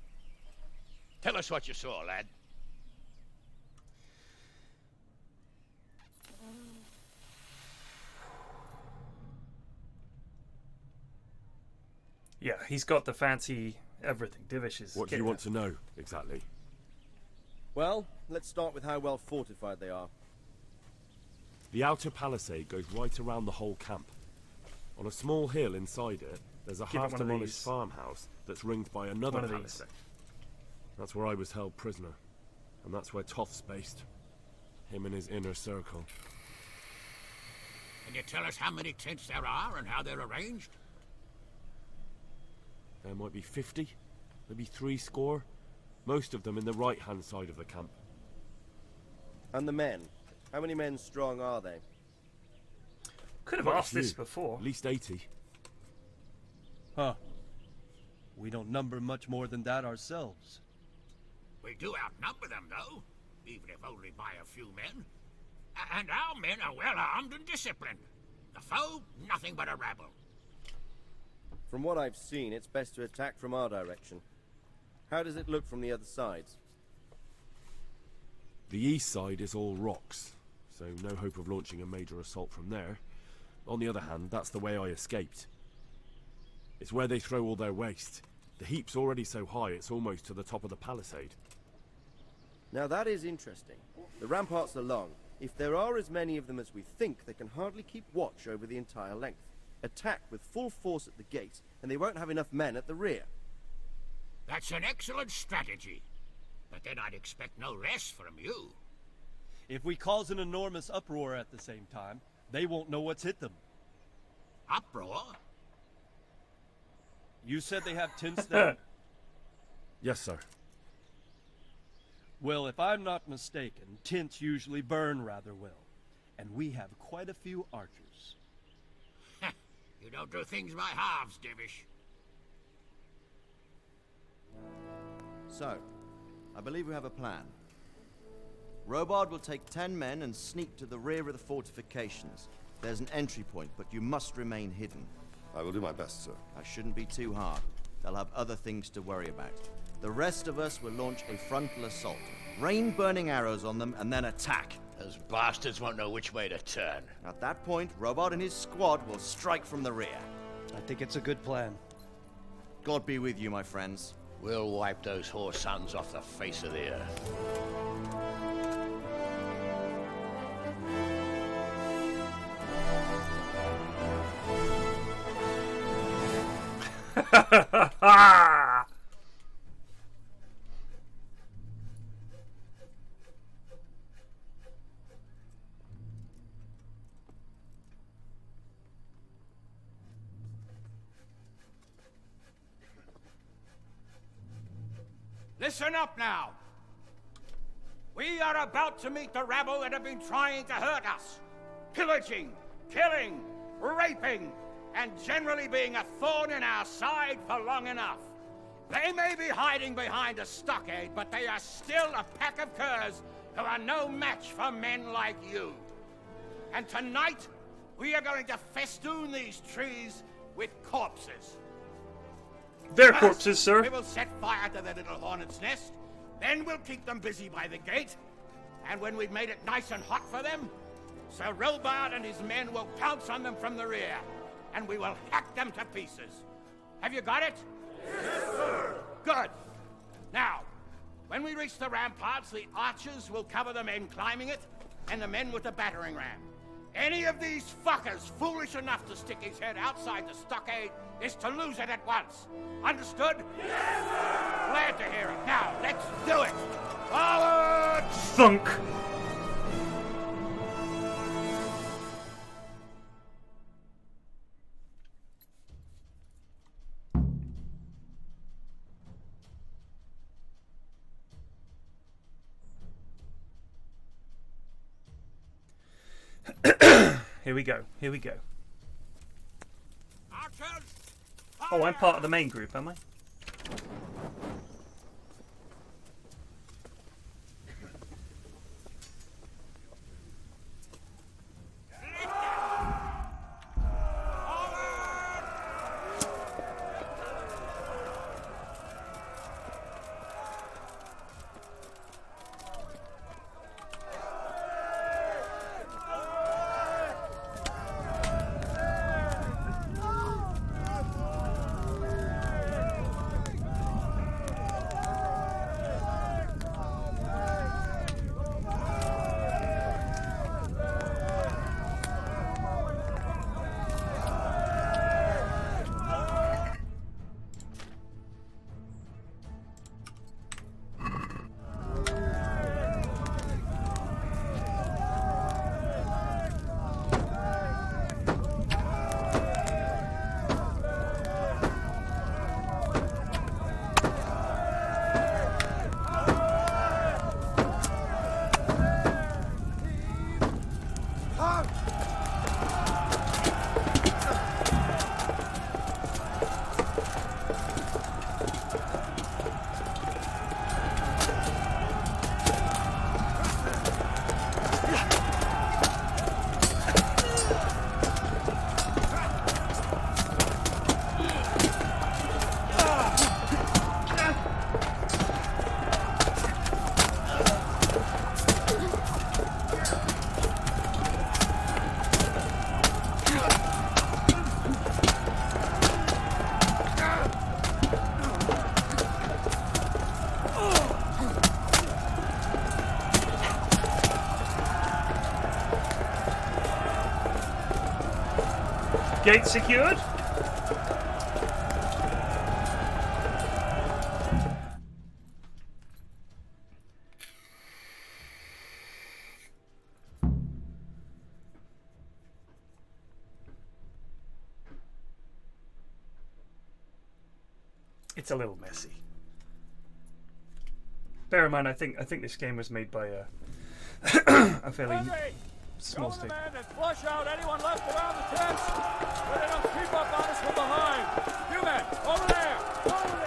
[SPEAKER 19] Tell us what you saw, lad.
[SPEAKER 1] Yeah, he's got the fancy everything. Divish is.
[SPEAKER 5] What do you want to know, exactly?
[SPEAKER 2] Well, let's start with how well fortified they are.
[SPEAKER 5] The outer palisade goes right around the whole camp. On a small hill inside it, there's a
[SPEAKER 1] Give it one of
[SPEAKER 5] half-demolished
[SPEAKER 1] these.
[SPEAKER 5] farmhouse that's ringed by another
[SPEAKER 1] One of these.
[SPEAKER 5] palisade. That's where I was held prisoner, and that's where Toth's based. Him and his inner circle.
[SPEAKER 19] Can you tell us how many tents there are and how they're arranged?
[SPEAKER 5] There might be 50, maybe 70. Most of them in the right-hand side of the camp.
[SPEAKER 2] And the men? How many men strong are they?
[SPEAKER 1] Could have
[SPEAKER 5] Quite a
[SPEAKER 1] asked this
[SPEAKER 5] few.
[SPEAKER 1] before.
[SPEAKER 5] At least 80.
[SPEAKER 21] Huh. We don't number much more than that ourselves.
[SPEAKER 19] We do outnumber them, though, even if only by a few men. And our men are well armed and disciplined. The foe, nothing but a rabble.
[SPEAKER 2] From what I've seen, it's best to attack from our direction. How does it look from the other sides?
[SPEAKER 5] The east side is all rocks, so no hope of launching a major assault from there. On the other hand, that's the way I escaped. It's where they throw all their waste. The heap's already so high it's almost to the top of the palisade.
[SPEAKER 2] Now that is interesting. The ramparts are long. If there are as many of them as we think, they can hardly keep watch over the entire length. Attack with full force at the gate, and they won't have enough men at the rear.
[SPEAKER 19] That's an excellent strategy. But then I'd expect no less from you.
[SPEAKER 21] If we cause an enormous uproar at the same time, they won't know what's hit them.
[SPEAKER 19] Uproar?
[SPEAKER 21] You said they have tents there?
[SPEAKER 5] Yes, sir.
[SPEAKER 21] Well, if I'm not mistaken, tents usually burn rather well. And we have quite a few archers.
[SPEAKER 19] You don't do things by halves, Divish.
[SPEAKER 10] So, I believe we have a plan. Robard will take 10 men and sneak to the rear of the fortifications. There's an entry point, but you must remain hidden.
[SPEAKER 3] I will do my best, sir.
[SPEAKER 10] That shouldn't be too hard. They'll have other things to worry about. The rest of us will launch a frontal assault. Rain burning arrows on them and then attack.
[SPEAKER 19] Those bastards won't know which way to turn.
[SPEAKER 10] At that point, Robard and his squad will strike from the rear.
[SPEAKER 21] I think it's a good plan.
[SPEAKER 10] God be with you, my friends.
[SPEAKER 19] We'll wipe those whore sons off the face of the earth.
[SPEAKER 23] Listen up now. We are about to meet the rabble that have been trying to hurt us. Pillaging, killing, raping, and generally being a thorn in our side for long enough. They may be hiding behind a stockade, but they are still a pack of curs who are no match for men like you. And tonight, we are going to festoon these trees with corpses.
[SPEAKER 1] They're
[SPEAKER 23] First,
[SPEAKER 1] corpses, sir.
[SPEAKER 23] We will set fire to their little hornet's nest. Then we'll keep them busy by the gate. And when we've made it nice and hot for them, Sir Robard and his men will pounce on them from the rear, and we will hack them to pieces. Have you got it? Yes, sir! Good. Now, when we reach the ramparts, the archers will cover the men climbing it, and the men with the battering ram. Any of these fuckers foolish enough to stick his head outside the stockade is to lose it at once. Understood? Yes, sir! Glad to hear it. Now, let's do it! Forward!
[SPEAKER 1] Thunk! Here we go. Here we go. Oh, I'm part of the main group, am I? Gate secured. It's a little messy. Bear in mind, I think this game was made by a fairly small state.
[SPEAKER 16] And flush out anyone left around the tents. But they don't creep up on us from behind. You men, over there! Over there!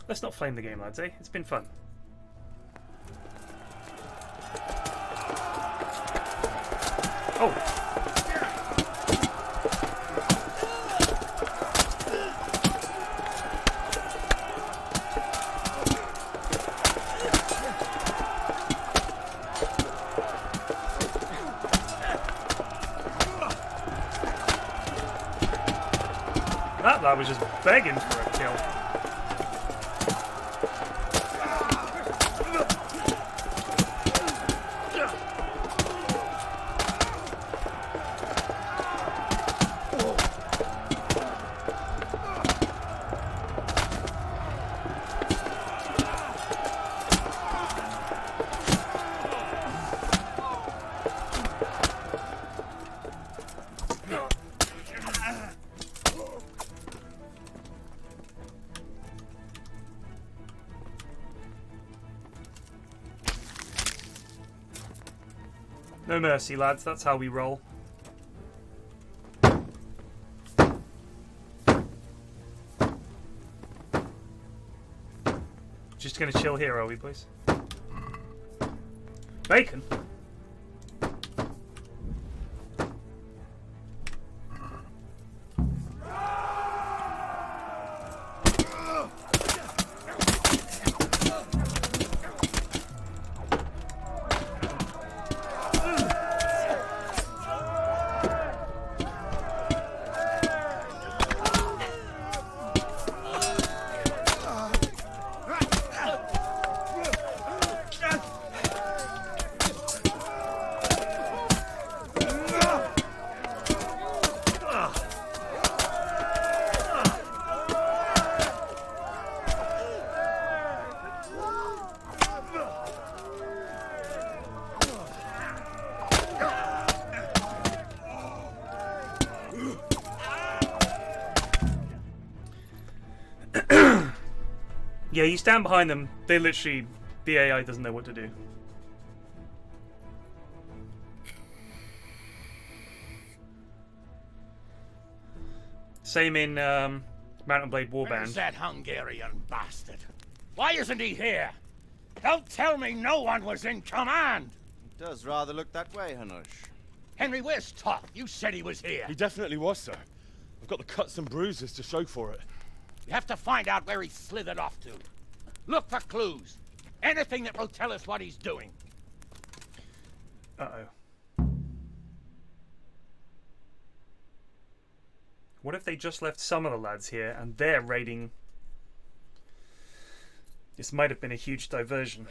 [SPEAKER 1] Let's not flame the game, lads, eh? It's been fun. Oh! That lad was just begging for a kill. No mercy, lads. That's how we roll. Just gonna chill here, are we, boys? Bacon? Yeah, you stand behind them, they literally, the AI doesn't know what to do. Same in Mount and Blade Warband.
[SPEAKER 23] Where's that Hungarian bastard? Why isn't he here? Don't tell me no one was in command!
[SPEAKER 10] It does rather look that way, Hanush.
[SPEAKER 23] Henry, where's Toth? You said he was here.
[SPEAKER 5] He definitely was, sir. I've got the cuts and bruises to show for it.
[SPEAKER 23] You have to find out where he slithered off to. Look for clues. Anything that will tell us what he's doing.
[SPEAKER 1] Uh-oh. What if they just left some of the lads here and they're raiding? This might have been a huge diversion.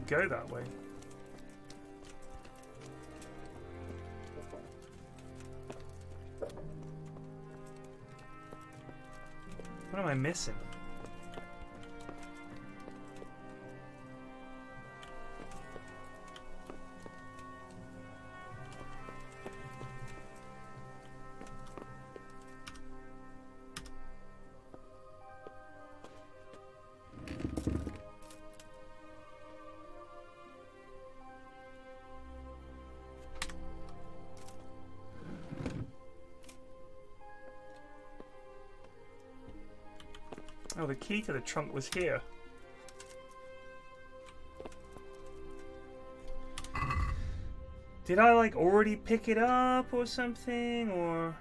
[SPEAKER 1] go that way. What am I missing? Oh, the key to the trunk was here. Did I like already pick it up or something, or?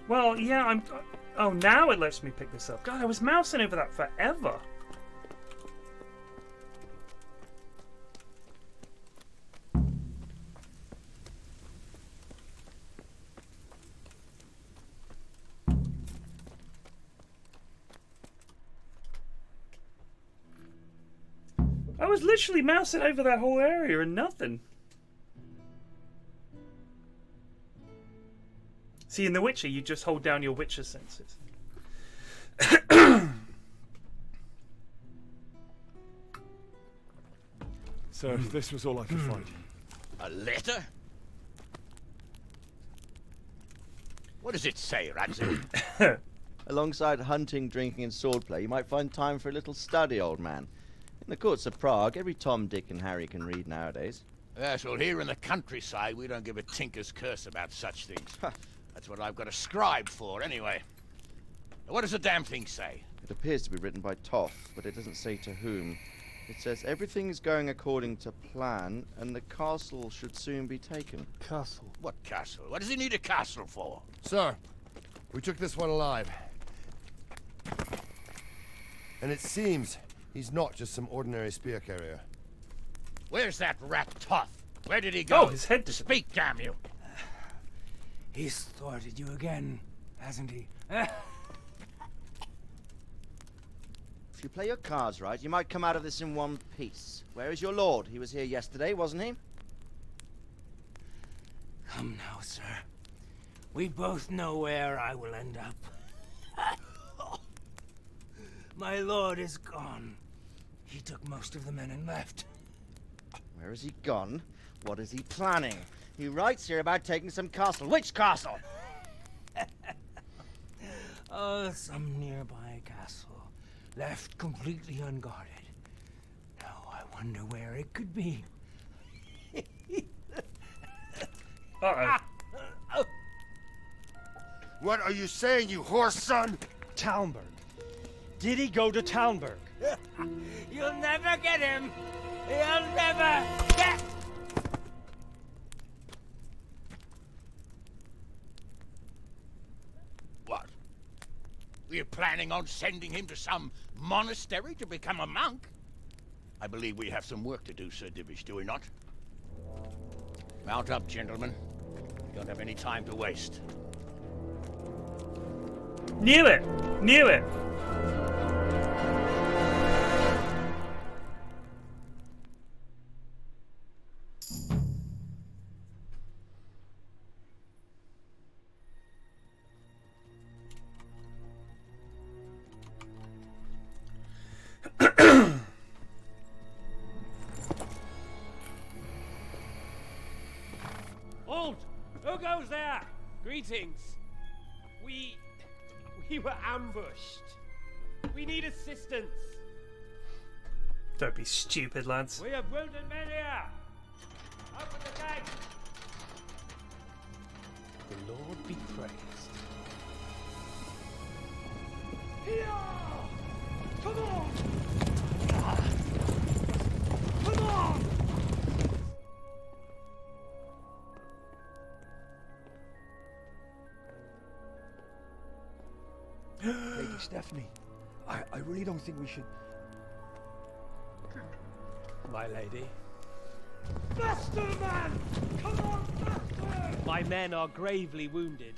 [SPEAKER 1] Well, yeah, I'm... Oh, now it lets me pick this up. God, I was mousing over that forever. I was literally mousing over that whole area and nothing. See, in The Witcher, you just hold down your Witcher senses.
[SPEAKER 9] So, this was all I could find.
[SPEAKER 19] A letter? What does it say, Radzik?
[SPEAKER 10] Alongside hunting, drinking, and swordplay, you might find time for a little study, old man. In the courts of Prague, every Tom, Dick, and Harry can read nowadays.
[SPEAKER 19] Yes, well, here in the countryside, we don't give a tinker's curse about such things. That's what I've got a scribe for, anyway. What does the damn thing say?
[SPEAKER 10] It appears to be written by Toth, but it doesn't say to whom. It says everything is going according to plan, and the castle should soon be taken.
[SPEAKER 19] Castle? What castle? What does he need a castle for?
[SPEAKER 2] Sir, we took this one alive. And it seems he's not just some ordinary spear carrier.
[SPEAKER 19] Where's that rat Toth? Where did he go?
[SPEAKER 1] Oh, his head just...
[SPEAKER 19] Speak, damn you!
[SPEAKER 16] He's thwarted you again, hasn't he?
[SPEAKER 10] If you play your cards right, you might come out of this in one piece. Where is your lord? He was here yesterday, wasn't he?
[SPEAKER 16] Come now, sir. We both know where I will end up. My lord is gone. He took most of the men and left.
[SPEAKER 10] Where has he gone? What is he planning? He writes here about taking some castle. Which castle?
[SPEAKER 16] Oh, some nearby castle. Left completely unguarded. Now I wonder where it could be.
[SPEAKER 1] Uh-oh.
[SPEAKER 2] What are you saying, you horse son?
[SPEAKER 21] Talmberg. Did he go to Talmberg?
[SPEAKER 16] You'll never get him. You'll never get...
[SPEAKER 19] What? We're planning on sending him to some monastery to become a monk? I believe we have some work to do, Sir Divish, do we not? Mount up, gentlemen. We don't have any time to waste.
[SPEAKER 1] Knew it! Knew it!
[SPEAKER 14] Halt! Who goes there? Greetings. We were ambushed. We need assistance.
[SPEAKER 1] Don't be stupid, lads.
[SPEAKER 14] We have wounded men here. Open the gate. The Lord be praised. Here! Come on! Come on!
[SPEAKER 16] Lady Stella.
[SPEAKER 3] Stephanie, I really don't think we should...
[SPEAKER 14] My lady.
[SPEAKER 16] Faster, man! Come on, faster!
[SPEAKER 14] My men are gravely wounded.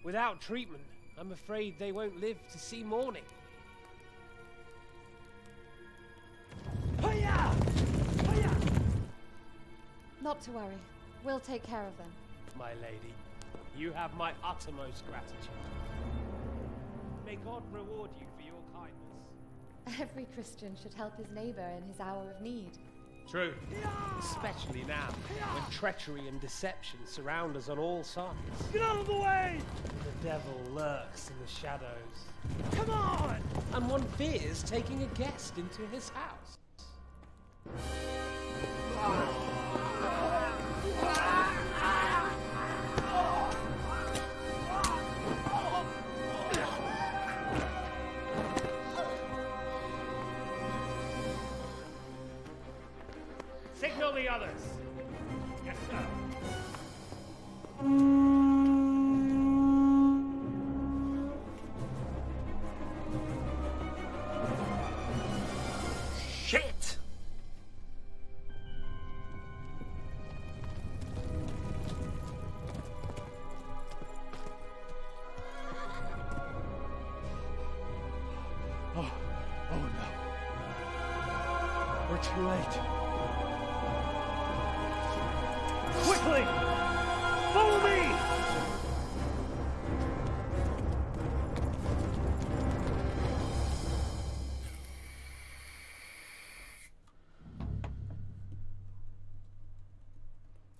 [SPEAKER 14] Without treatment, I'm afraid they won't live to see morning.
[SPEAKER 16] Hiya! Hiya!
[SPEAKER 4] Not to worry. We'll take care of them.
[SPEAKER 14] My lady, you have my uttermost gratitude. May God reward you for your kindness.
[SPEAKER 4] Every Christian should help his neighbor in his hour of need.
[SPEAKER 14] True. Especially now, when treachery and deception surround us on all sides.
[SPEAKER 16] Get out of the way!
[SPEAKER 14] The devil lurks in the shadows.
[SPEAKER 16] Come on!
[SPEAKER 14] And one fears taking a guest into his house. Signal the others. Yes, sir.
[SPEAKER 1] Shit!
[SPEAKER 3] Oh no. We're too late. Quickly! Follow me!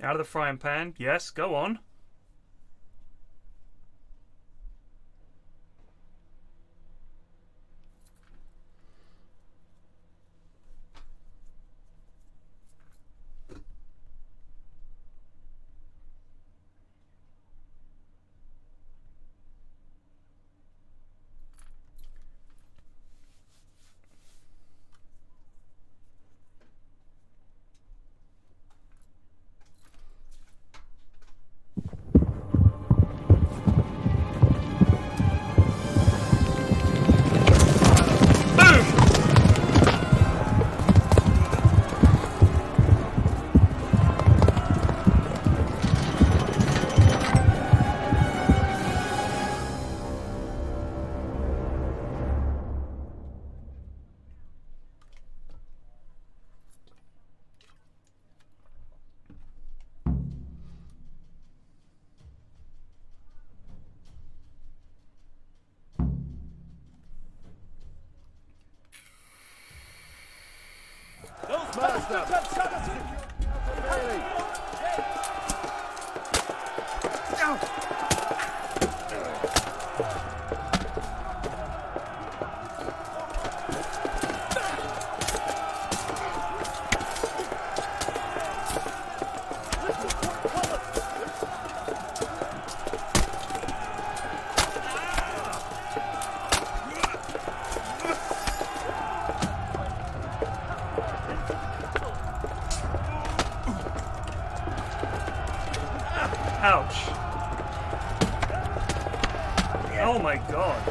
[SPEAKER 1] Out of the frying pan. Yes, go on. Ouch. Oh my god.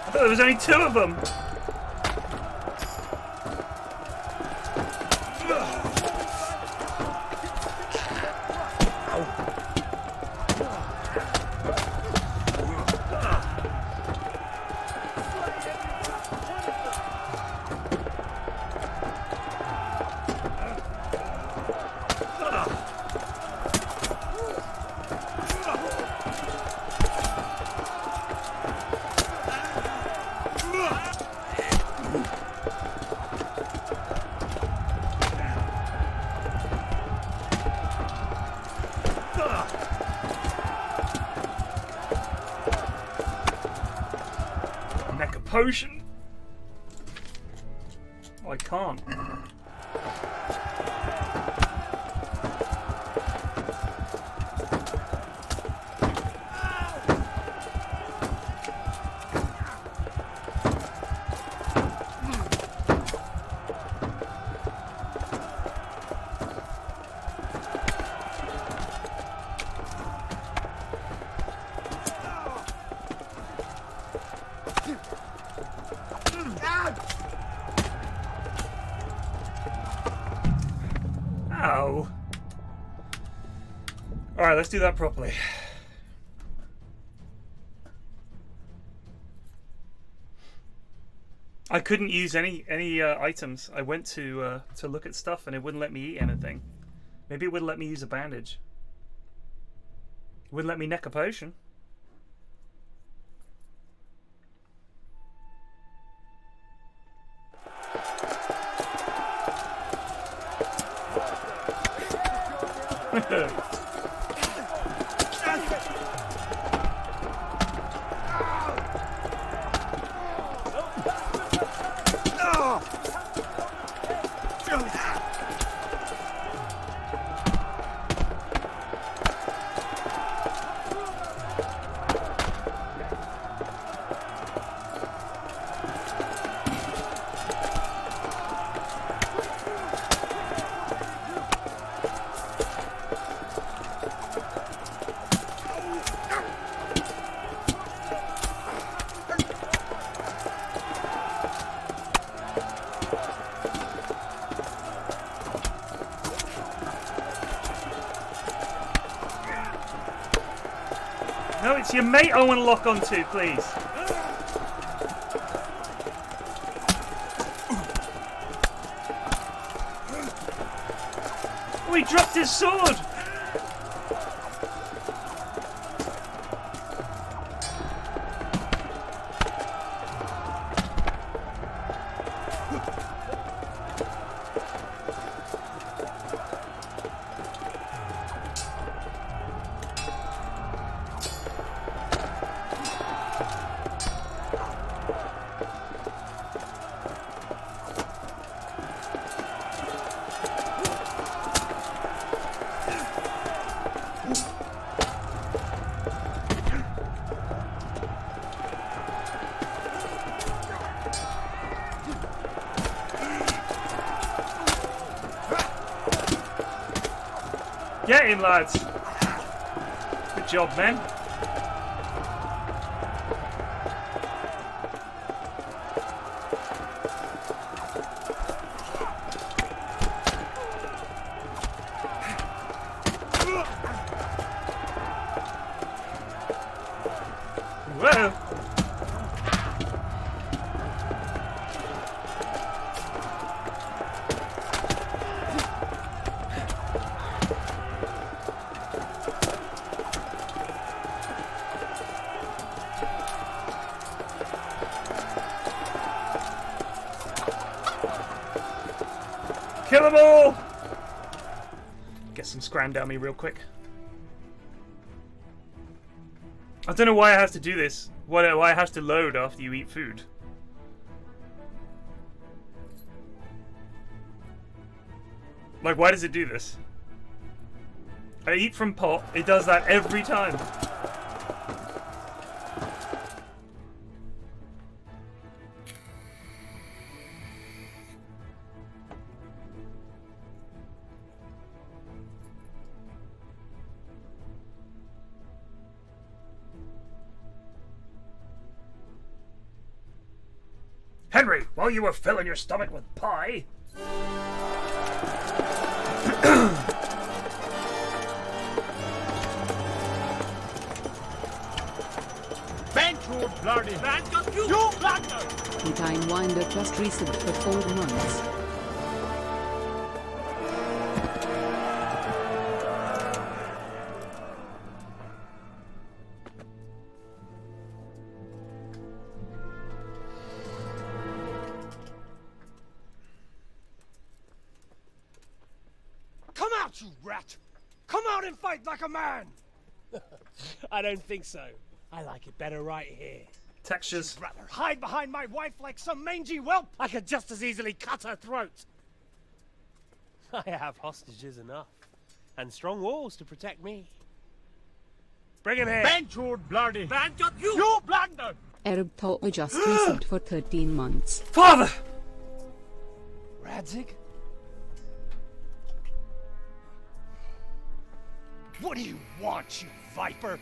[SPEAKER 1] I thought there was only 2 of them. Potion? Oh, I can't. Alright, let's do that properly. I couldn't use any items. I went to look at stuff and it wouldn't let me eat anything. Maybe it wouldn't let me use a bandage. It wouldn't let me neck a potion. No, it's your mate I want to lock onto, please. Oh, he dropped his sword! Get him, lads. Good job, men. Whoa. Kill them all! Get some scram down me real quick. I don't know why it has to do this. Why it has to load after you eat food. Like, why does it do this? I eat from pot. It does that every time. Henry, while you were filling your stomach with pie...
[SPEAKER 23] Bench your bloody man, you blunder!
[SPEAKER 18] The time winder just reset for 4 months.
[SPEAKER 16] Come out, you rat! Come out and fight like a man!
[SPEAKER 14] I don't think so. I like it better right here.
[SPEAKER 1] Textures.
[SPEAKER 16] You'd rather hide behind my wife like some mangy whelp?
[SPEAKER 14] I could just as easily cut her throat. I have hostages enough. And strong walls to protect me. Bring him here!
[SPEAKER 23] Bench your bloody man, you blunder!
[SPEAKER 18] Arab thought we just reset for 13 months.
[SPEAKER 1] Father!
[SPEAKER 16] Radzig? What do you want, you viper?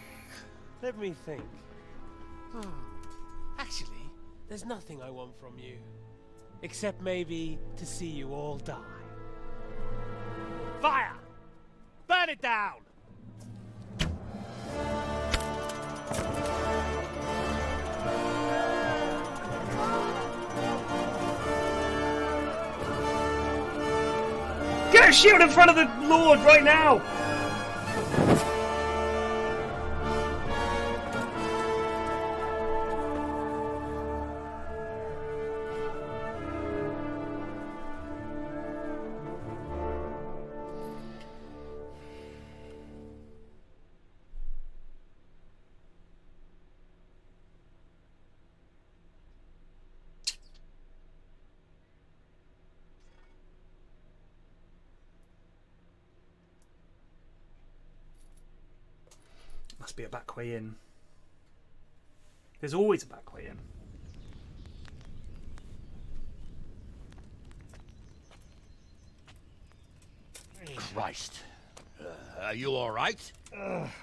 [SPEAKER 14] Let me think. Actually, there's nothing I want from you. Except maybe to see you all die. Fire! Burn it down!
[SPEAKER 1] shield in front of the Lord right now! Must be a back way in. There's always a back way in.
[SPEAKER 19] Christ. Are you all right?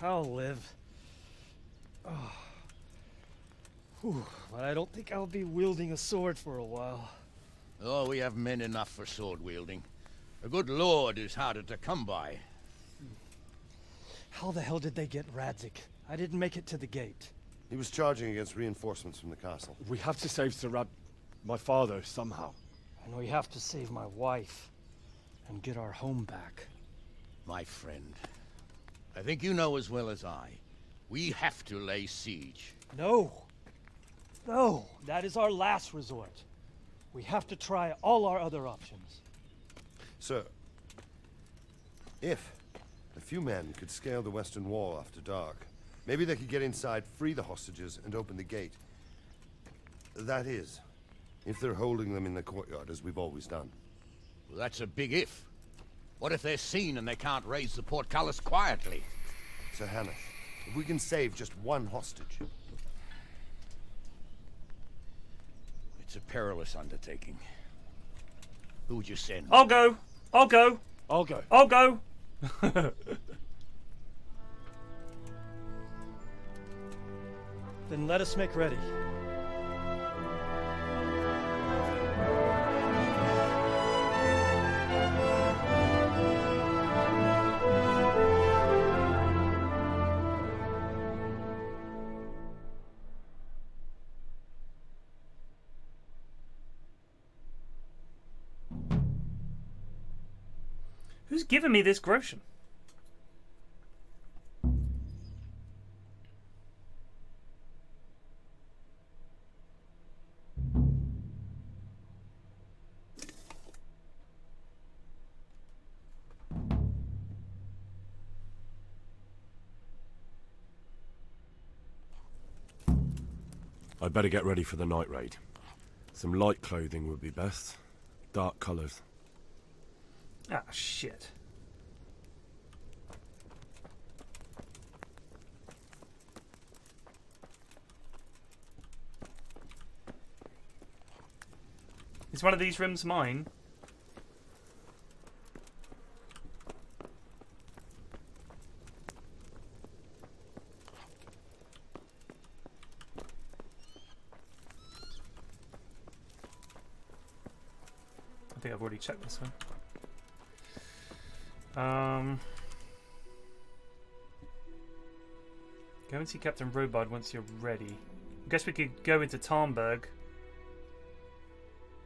[SPEAKER 21] I'll live. Whew, but I don't think I'll be wielding a sword for a while.
[SPEAKER 19] Oh, we have men enough for sword wielding. A good lord is harder to come by.
[SPEAKER 21] How the hell did they get Radzik? I didn't make it to the gate.
[SPEAKER 2] He was charging against reinforcements from the castle.
[SPEAKER 9] We have to save Sir my father, somehow.
[SPEAKER 21] And we have to save my wife. And get our home back.
[SPEAKER 19] My friend, I think you know as well as I. We have to lay siege.
[SPEAKER 21] No. No, that is our last resort. We have to try all our other options.
[SPEAKER 2] Sir, if a few men could scale the western wall after dark, maybe they could get inside, free the hostages, and open the gate. That is, if they're holding them in the courtyard, as we've always done.
[SPEAKER 19] Well, that's a big if. What if they're seen and they can't raise the portcullis quietly?
[SPEAKER 2] Sir Hannah, if we can save just one hostage...
[SPEAKER 19] It's a perilous undertaking. Who would you send?
[SPEAKER 1] I'll go! I'll go!
[SPEAKER 9] I'll go.
[SPEAKER 1] I'll go!
[SPEAKER 21] Then let us make ready.
[SPEAKER 1] Who's giving me this groschen?
[SPEAKER 5] I'd better get ready for the night raid. Some light clothing would be best. Dark colours.
[SPEAKER 1] Ah, shit. Is one of these rooms mine? I think I've already checked this one. Go and see Captain Robard once you're ready. I guess we could go into Tarnberg.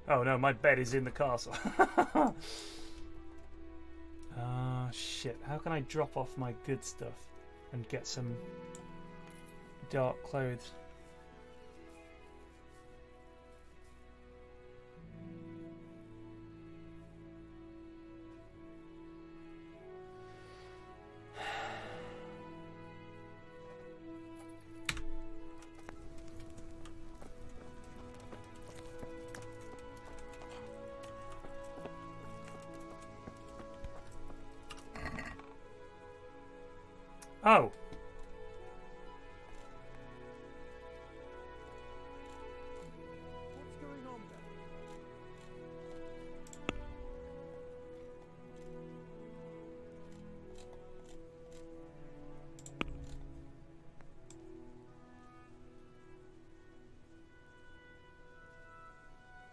[SPEAKER 1] Oh no, my bed is in the castle. Shit. How can I drop off my good stuff and get some dark clothes? Oh.
[SPEAKER 21] What's going on there?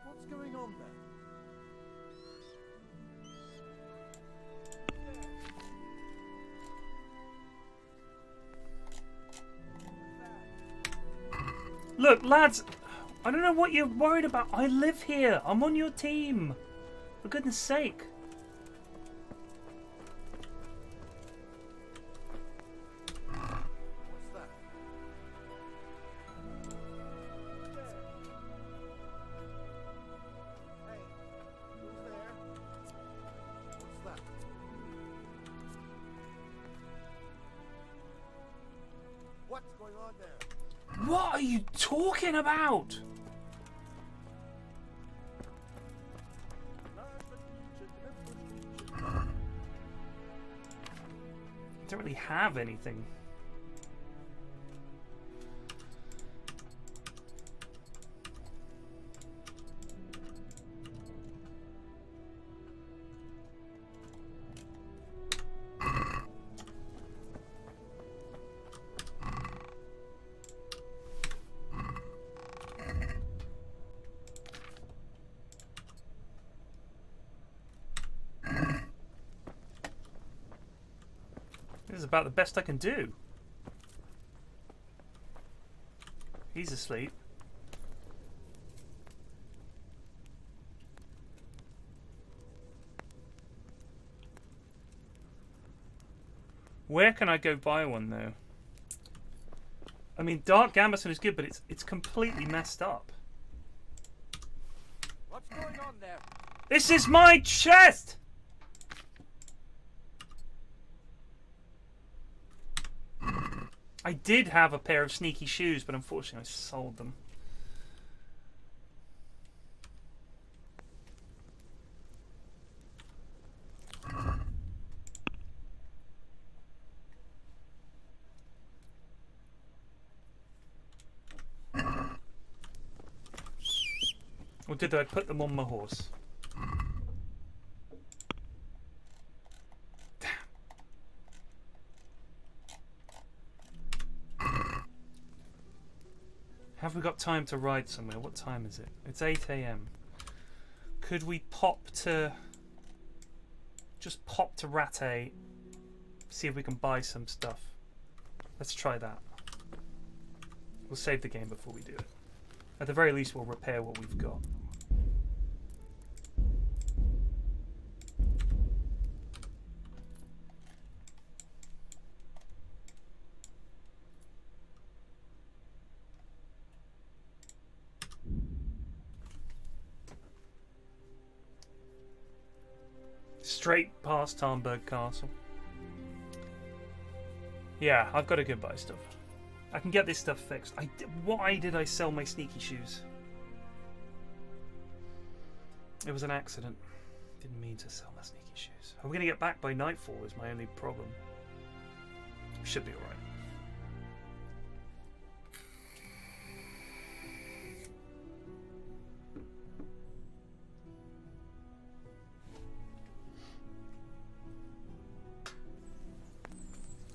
[SPEAKER 21] What's going on there?
[SPEAKER 1] Look, lads, I don't know what you're worried about. I live here. I'm on your team. For goodness sake.
[SPEAKER 2] What's going on there?
[SPEAKER 1] What are you talking about? I don't really have anything. This is about the best I can do. He's asleep. Where can I go buy one though? I mean, Dark Gambeson is good, but it's completely messed up.
[SPEAKER 23] What's going on there?
[SPEAKER 1] This is my chest! I did have a pair of sneaky shoes, but unfortunately I sold them. Or did I put them on my horse? Have we got time to ride somewhere? What time is it? It's 8 AM. Could we pop to... just pop to Rattay, see if we can buy some stuff. Let's try that. We'll save the game before we do it. At the very least, we'll repair what we've got. Straight past Tarnberg Castle. Yeah, I've got to go buy stuff. I can get this stuff fixed. Why did I sell my sneaky shoes? It was an accident. Didn't mean to sell my sneaky shoes. Are we going to get back by nightfall is my only problem. Should be alright.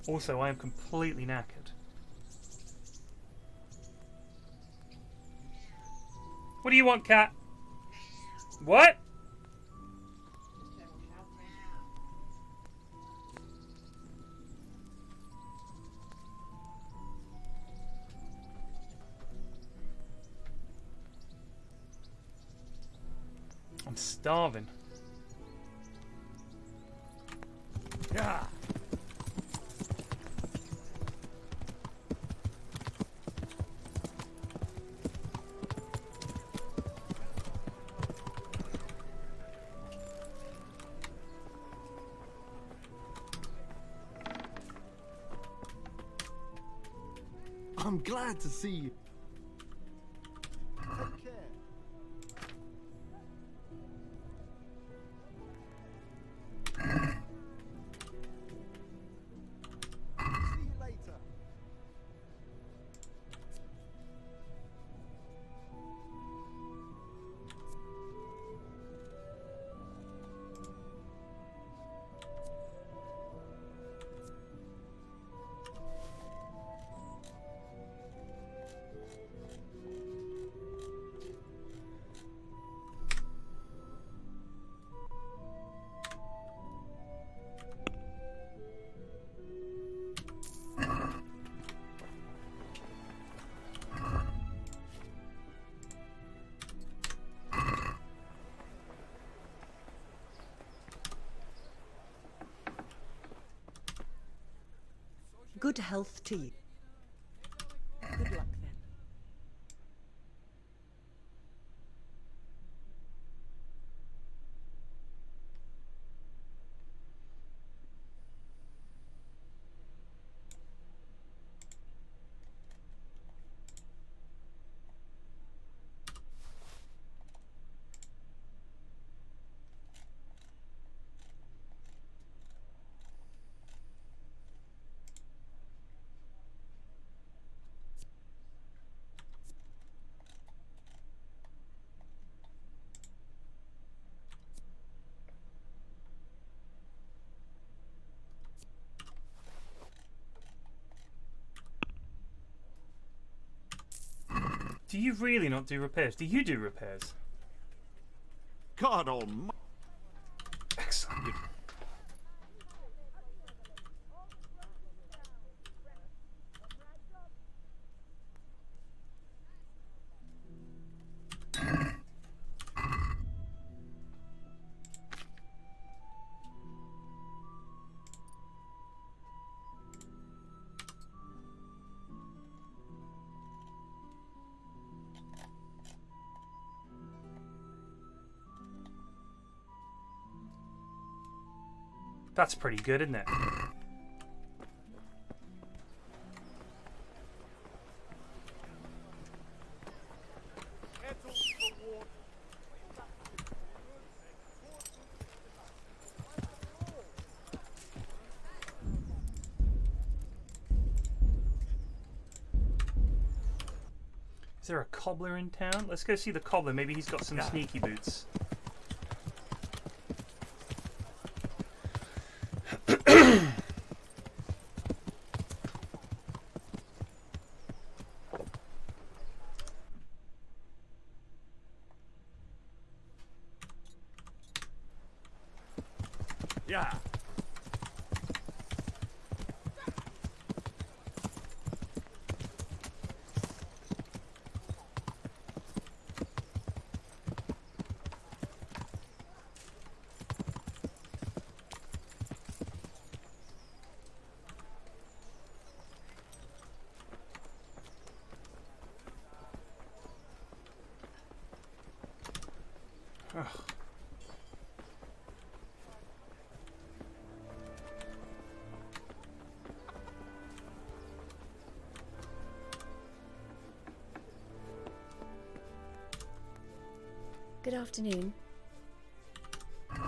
[SPEAKER 1] Also, I am completely knackered. What do you want, cat? What? I'm starving.
[SPEAKER 23] Yeah.
[SPEAKER 2] I'm glad to see you. Take care. See you later.
[SPEAKER 7] Good health to you. Good luck then.
[SPEAKER 1] Do you really not do repairs? Do you do repairs?
[SPEAKER 22] God almighty.
[SPEAKER 1] Excellent. That's pretty good, isn't it? Is there a cobbler in town? Let's go see the cobbler. Maybe he's got some sneaky boots.
[SPEAKER 21] Yeah.
[SPEAKER 1] Ugh.
[SPEAKER 12] Good afternoon.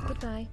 [SPEAKER 12] Goodbye.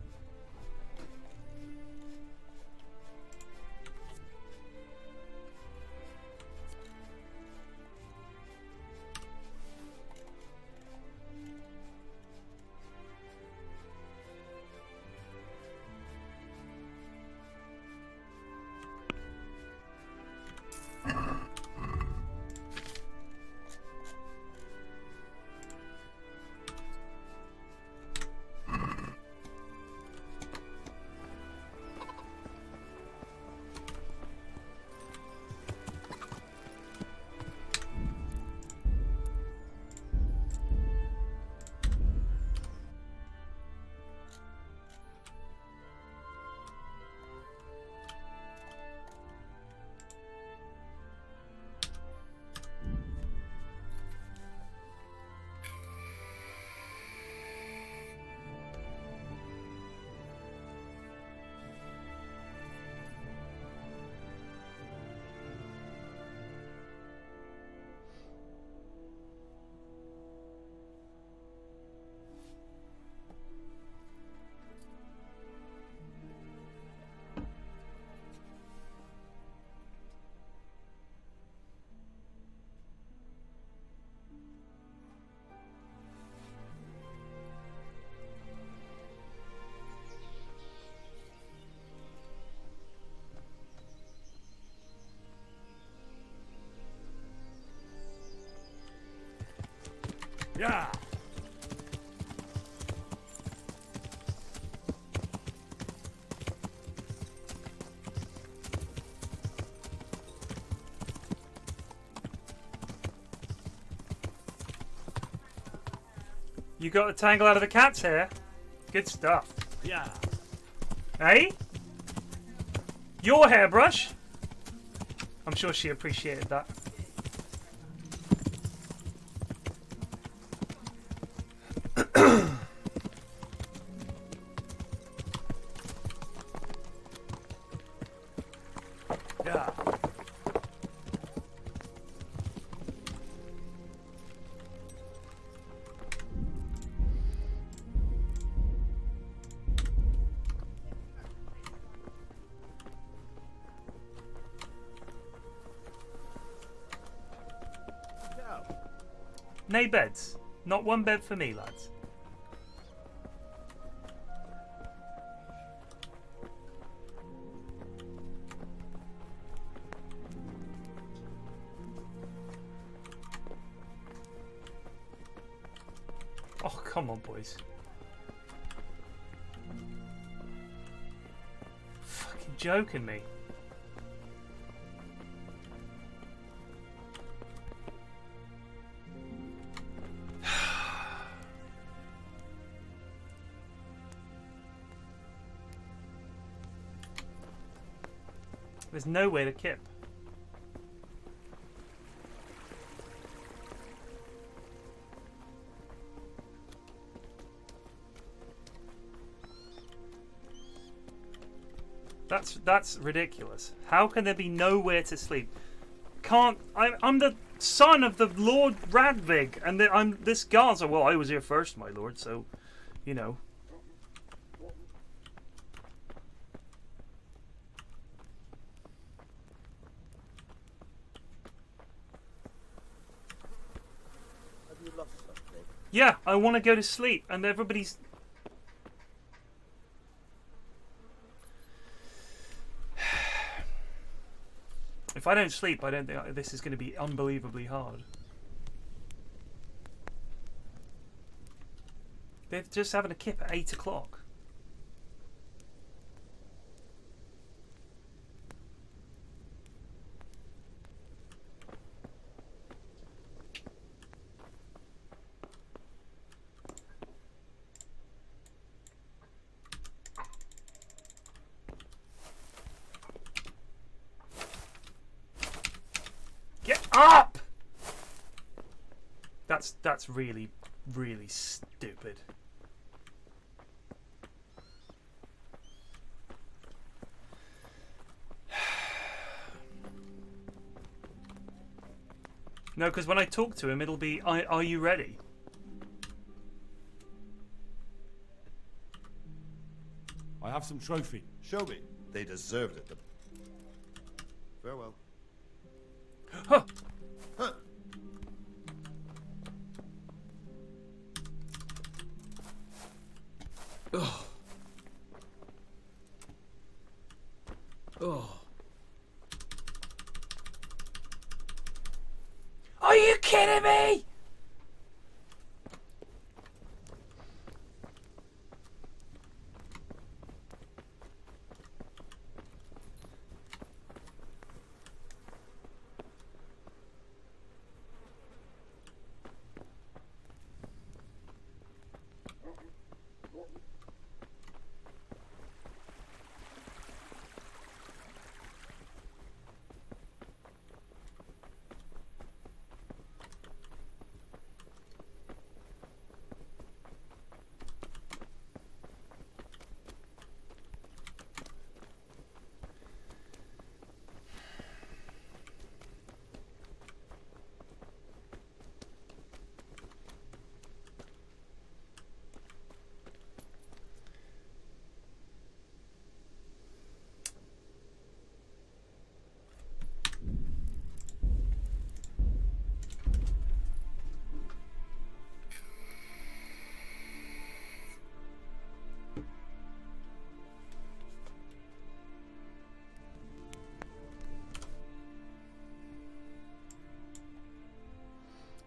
[SPEAKER 21] Yeah.
[SPEAKER 1] You got the tangle out of the cat's hair. Good stuff.
[SPEAKER 21] Yeah.
[SPEAKER 1] Hey? Your hairbrush? I'm sure she appreciated that.
[SPEAKER 21] Yeah.
[SPEAKER 1] Nay beds. Not one bed for me, lads. Oh, come on, boys. Fucking joking me. There's nowhere to kip. That's ridiculous. How can there be nowhere to sleep? I'm the son of the Lord Radvig, and I'm this Gaza. Well, I was here first, my lord, so you know.
[SPEAKER 2] Have you lost something?
[SPEAKER 1] Yeah, I want to go to sleep, and everybody's. If I don't sleep, I don't think this is going to be unbelievably hard. They're just having a kip at 8 o'clock. Get up! That's really, really stupid. No, because when I talk to him, it'll be, are you ready?
[SPEAKER 9] I have some trophy.
[SPEAKER 22] Show me. They deserved it. Farewell.
[SPEAKER 1] Huh.
[SPEAKER 22] Huh.
[SPEAKER 1] Oh. Oh. Are you kidding me?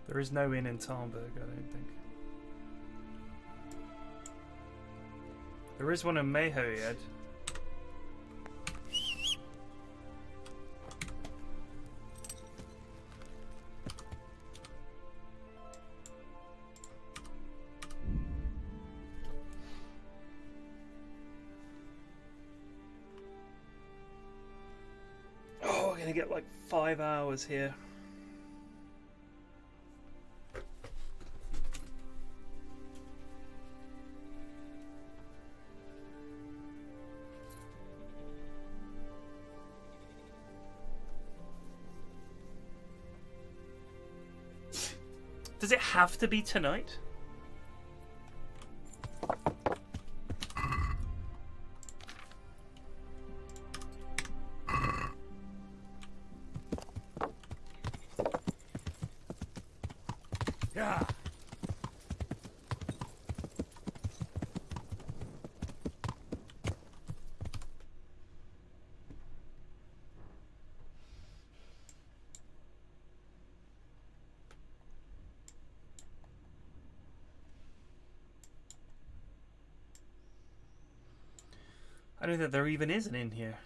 [SPEAKER 1] There is no inn in Tarnberg, I don't think. There is one in Mayhoyed. Oh, we're gonna get like 5 hours here. Does it have to be tonight?
[SPEAKER 3] Yeah.
[SPEAKER 1] I don't think there even is an inn here.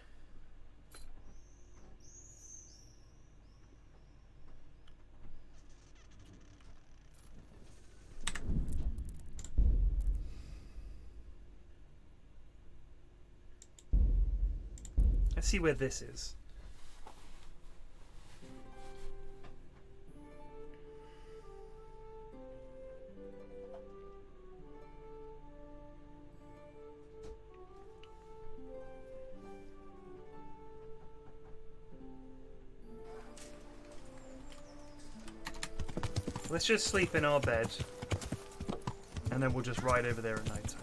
[SPEAKER 1] Let's see where this is. Let's just sleep in our bed, and then we'll just ride over there at night time.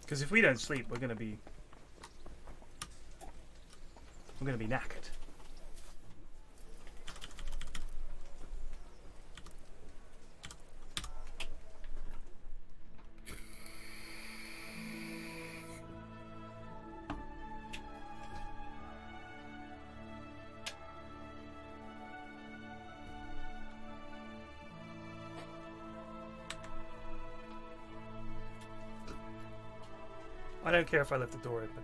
[SPEAKER 1] Because if we don't sleep, we're gonna be knackered. I don't care if I left the door open.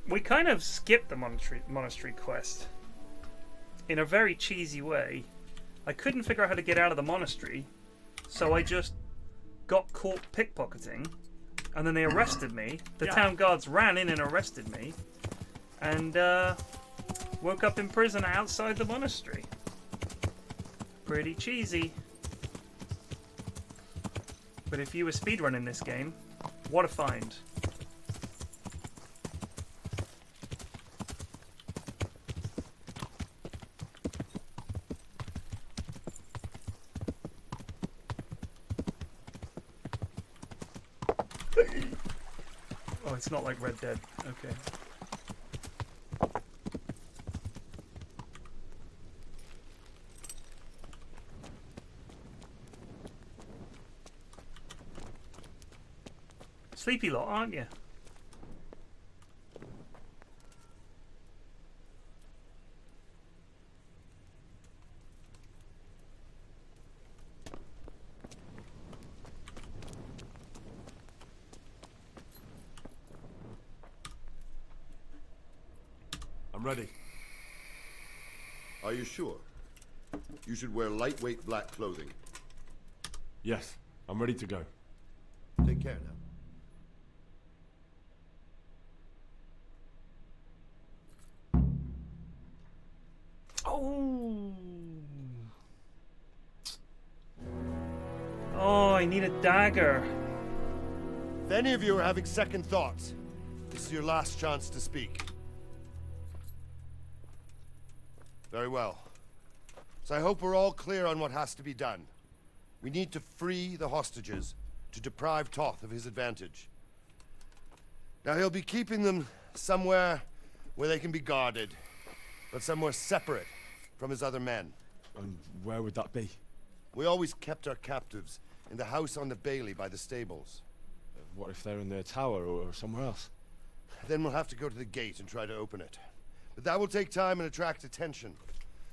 [SPEAKER 1] We kind of skipped the monastery quest in a very cheesy way. I couldn't figure out how to get out of the monastery, so I just got caught pickpocketing, and then they arrested me. The town guards ran in and arrested me, and woke up in prison outside the monastery. Pretty cheesy. But if you were speedrunning this game, what a find. Oh, it's not like Red Dead. Okay. Sleepy lot, aren't you?
[SPEAKER 5] I'm ready.
[SPEAKER 22] Are you sure? You should wear lightweight black clothing.
[SPEAKER 5] Yes, I'm ready to go.
[SPEAKER 22] Take care now.
[SPEAKER 1] Oh. Oh, I need a dagger.
[SPEAKER 22] If any of you are having second thoughts, this is your last chance to speak. Very well. So I hope we're all clear on what has to be done. We need to free the hostages to deprive Toth of his advantage. Now he'll be keeping them somewhere where they can be guarded, but somewhere separate from his other men.
[SPEAKER 9] And where would that be?
[SPEAKER 22] We always kept our captives in the house on the Bailey by the stables.
[SPEAKER 9] What if they're in their tower or somewhere else?
[SPEAKER 22] Then we'll have to go to the gate and try to open it. But that will take time and attract attention.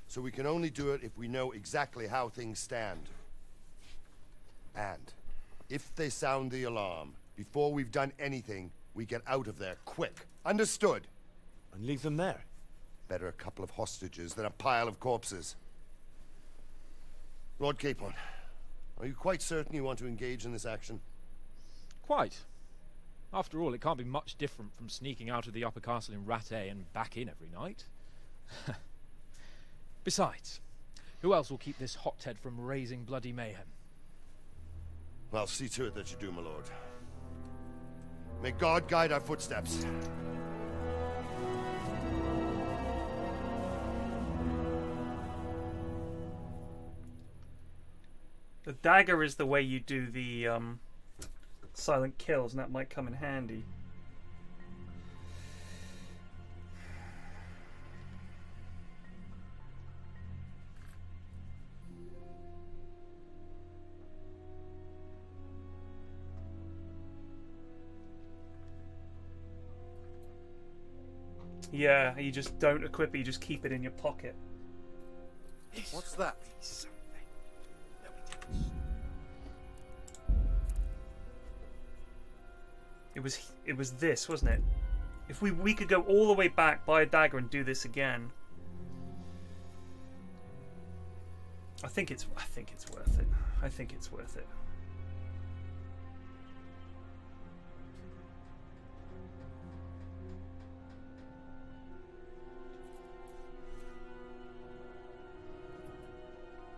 [SPEAKER 22] so we can only do it if we know exactly how things stand. And if they sound the alarm, before we've done anything, we get out of there quick. Understood?
[SPEAKER 9] And leave them there?
[SPEAKER 22] Better a couple of hostages than a pile of corpses. Lord Capon, are you quite certain you want to engage in this action?
[SPEAKER 12] Quite. After all, it can't be much different from sneaking out of the upper castle in Rattay and back in every night. Besides, who else will keep this hothead from raising bloody mayhem?
[SPEAKER 22] Well, see to it that you do, my lord. May God guide our footsteps.
[SPEAKER 1] The dagger is the way you do the silent kills, and that might come in handy. Yeah, you just don't equip it, you just keep it in your pocket.
[SPEAKER 11] What's that?
[SPEAKER 1] It was this, wasn't it? If we could go all the way back, buy a dagger, and do this again. I think it's worth it. I think it's worth it.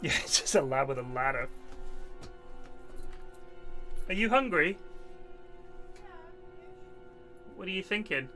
[SPEAKER 1] Yeah, it's just a lad with a ladder. Are you hungry? What are you thinking?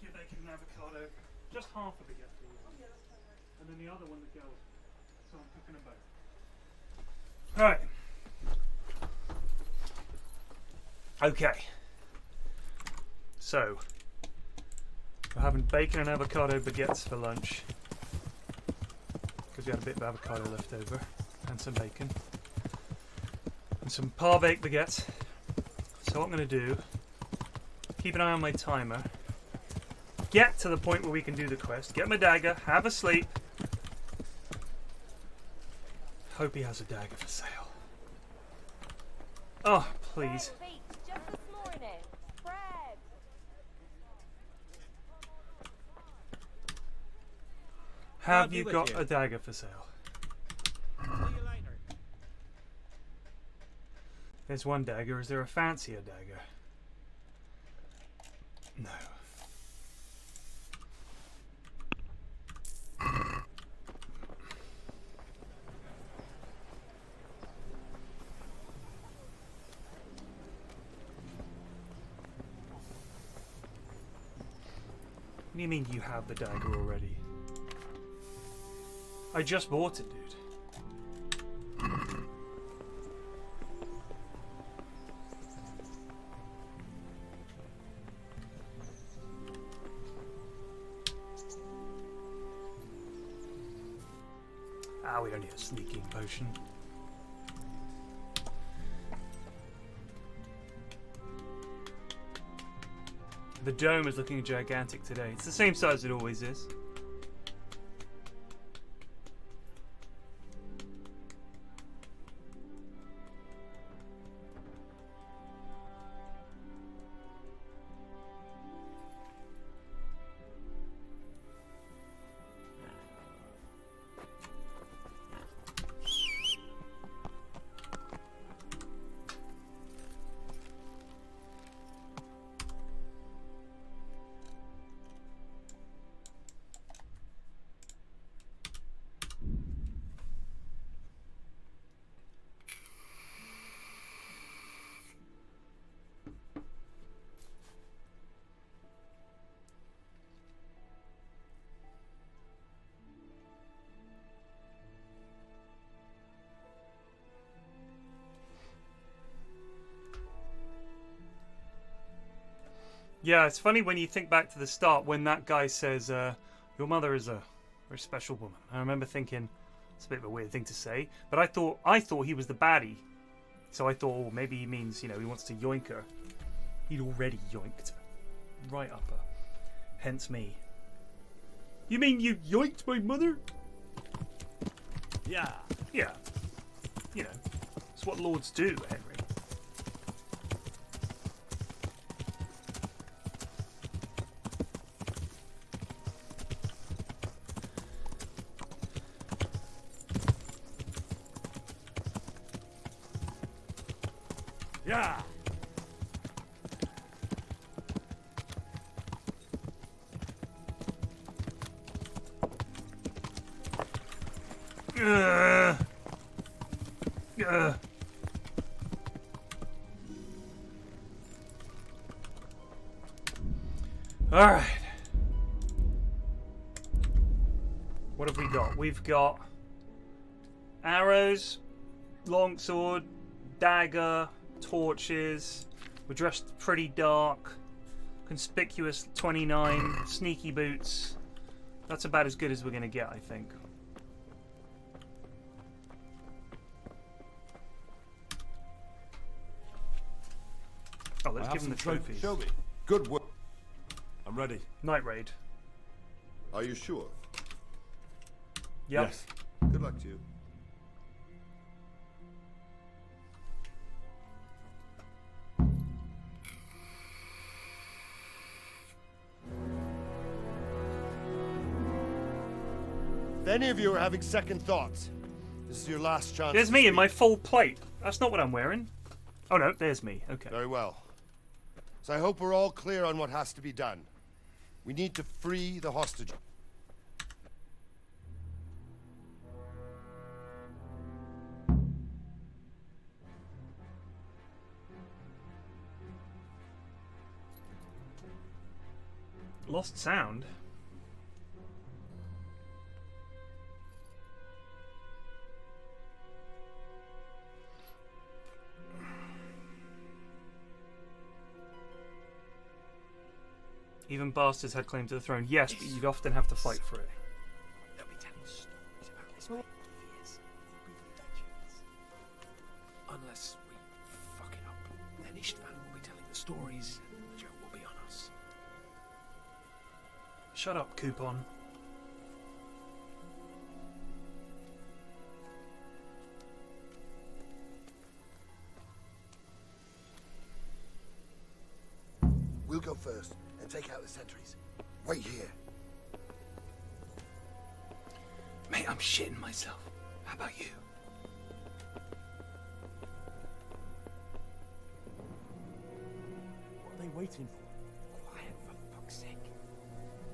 [SPEAKER 1] your bacon and avocado. Just half a baguette, please. And then the other one, the girls. So I'm cooking them both. Right. Okay. So, we're having bacon and avocado baguettes for lunch. Because we had a bit of avocado left over. And some bacon. And some par-baked baguettes. So what I'm going to do, keep an eye on my timer. Get to the point where we can do the quest. Get my dagger. Have a sleep. Hope he has a dagger for sale. Oh, please. Have you got a dagger for sale?
[SPEAKER 12] See you later.
[SPEAKER 1] There's one dagger. Is there a fancier dagger? No. What do you mean you have the dagger already? I just bought it, dude. Ah, we don't need a sneaking potion. The dome is looking gigantic today. It's the same size it always is. Yeah, it's funny when you think back to the start when that guy says, your mother is a very special woman. I remember thinking, it's a bit of a weird thing to say, but I thought he was the baddie. So I thought, oh, maybe he means, he wants to yoink her. He'd already yoinked her. Right up her. Hence me. You mean you yoinked my mother?
[SPEAKER 21] Yeah.
[SPEAKER 1] Yeah. It's what lords do, Henry.
[SPEAKER 21] Yeah.
[SPEAKER 1] All right. What have we got? We've got arrows, longsword, dagger, torches. We're dressed pretty dark. Conspicuous 29. Sneaky boots. That's about as good as we're going to get, I think. Oh, let's give him the trophies.
[SPEAKER 22] Show me. Good work.
[SPEAKER 5] I'm ready.
[SPEAKER 1] Night raid.
[SPEAKER 22] Are you sure?
[SPEAKER 1] Yep.
[SPEAKER 5] Yes.
[SPEAKER 22] Good luck to you. If any of you are having second thoughts, this is your last chance.
[SPEAKER 1] There's me in my full plate. That's not what I'm wearing. Oh no, there's me. Okay.
[SPEAKER 22] Very well. So I hope we're all clear on what has to be done. We need to free the hostage.
[SPEAKER 1] Lost sound? Even bastards had claim to the throne. Yes, but you'd often have to fight for it.
[SPEAKER 8] They'll be telling stories about this for years. Unless we fuck it up, then Istvan will be telling the stories and the joke will be on us.
[SPEAKER 1] Shut up, Coupon.
[SPEAKER 22] We'll go first and take out the sentries. Wait here.
[SPEAKER 1] Mate, I'm shitting myself. How about you?
[SPEAKER 9] What are they waiting for?
[SPEAKER 8] Quiet, for fuck's sake.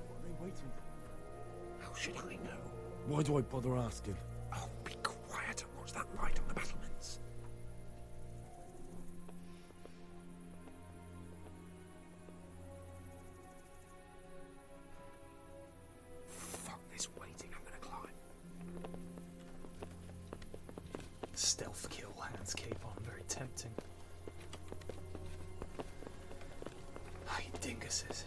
[SPEAKER 9] What are they waiting for?
[SPEAKER 8] How should I know?
[SPEAKER 9] Why do I bother asking?
[SPEAKER 8] Oh, be quiet and watch that light on the battlements. Fuck this waiting, I'm gonna climb.
[SPEAKER 1] Stealth kill, hands cape on, very tempting. Ah, you dinguses.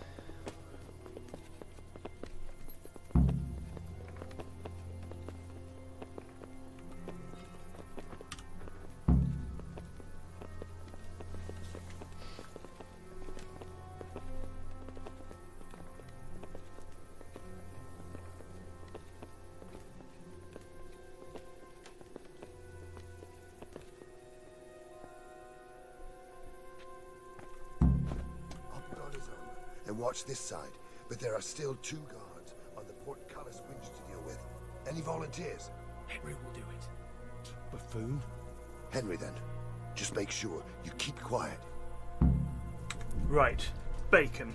[SPEAKER 22] And watch this side, but there are still 2 guards on the portcullis winch to deal with. Any volunteers?
[SPEAKER 8] Henry will do it.
[SPEAKER 9] Buffoon?
[SPEAKER 22] Henry, then. Just make sure you keep quiet.
[SPEAKER 1] Right. Bacon.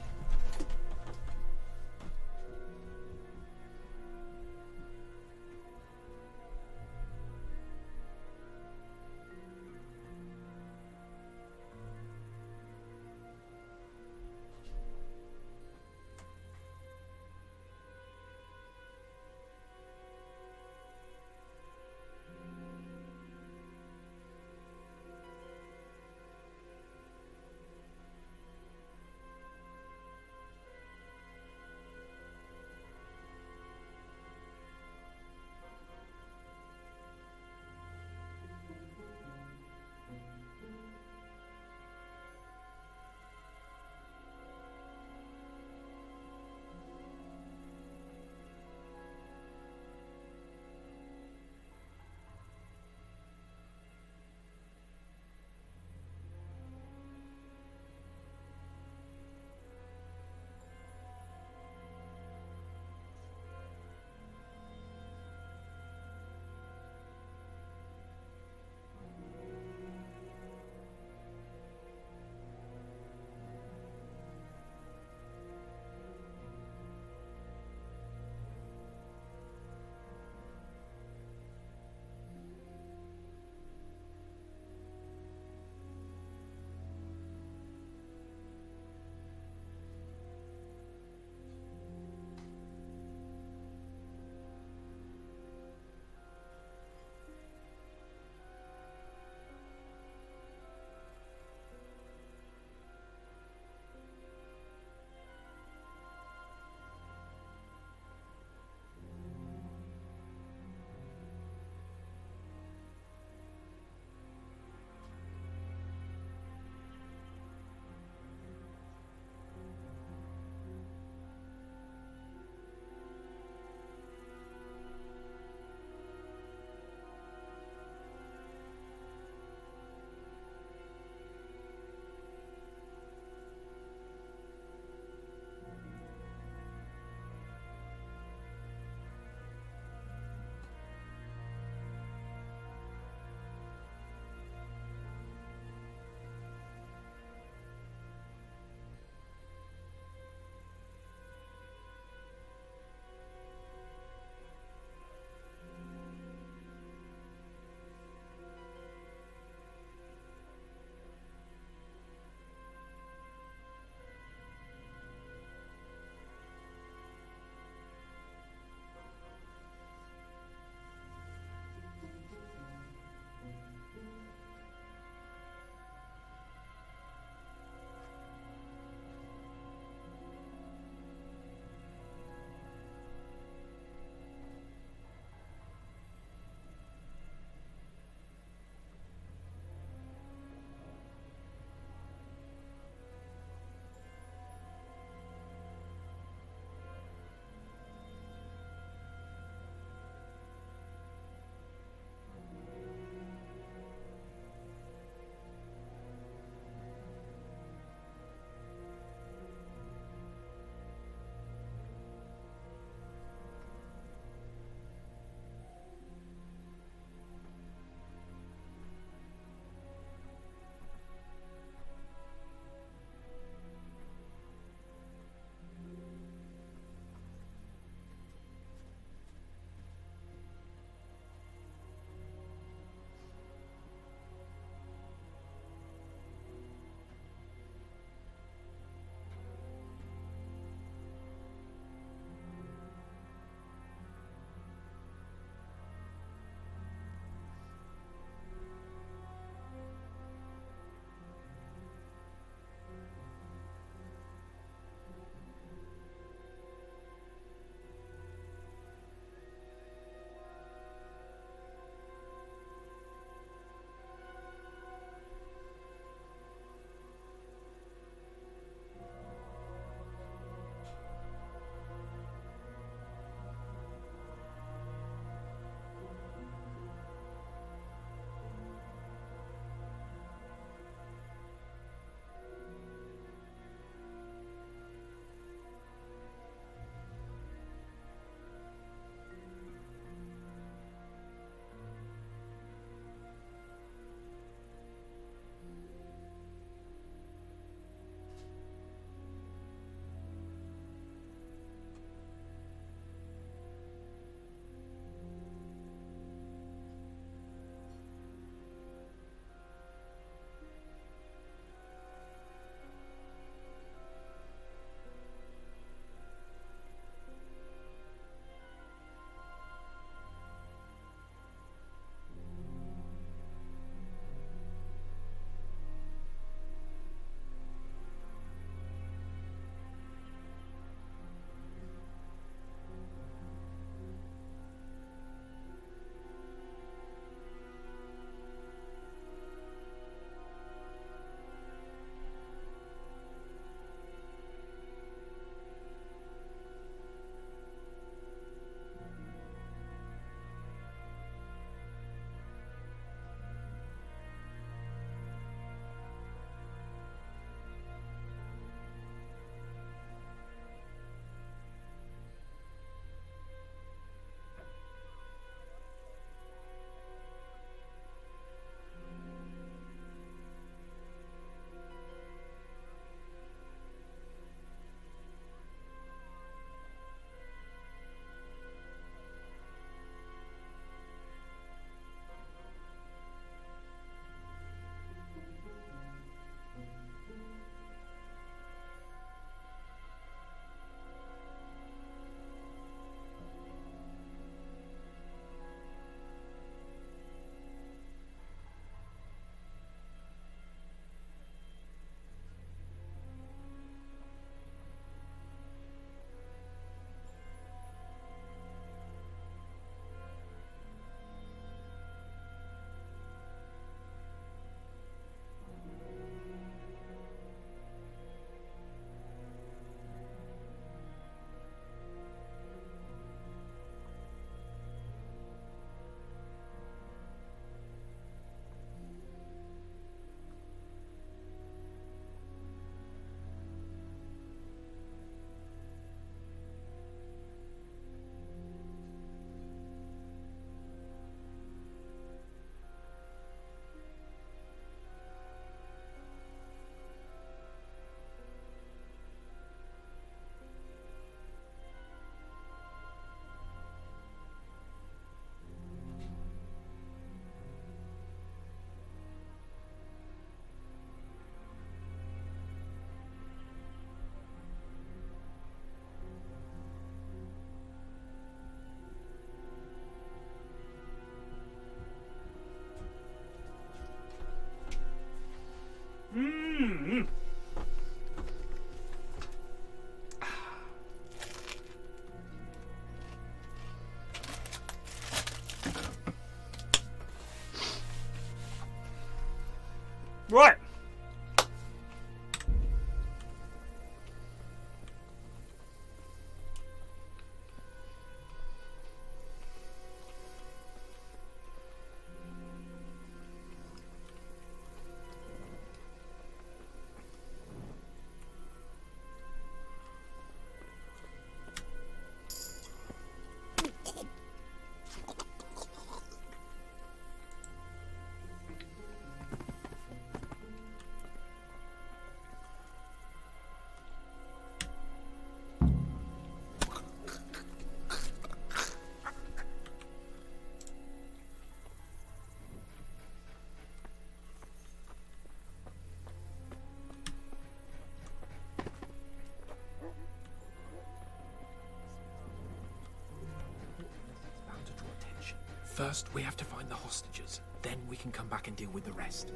[SPEAKER 8] First, we have to find the hostages. Then we can come back and deal with the rest.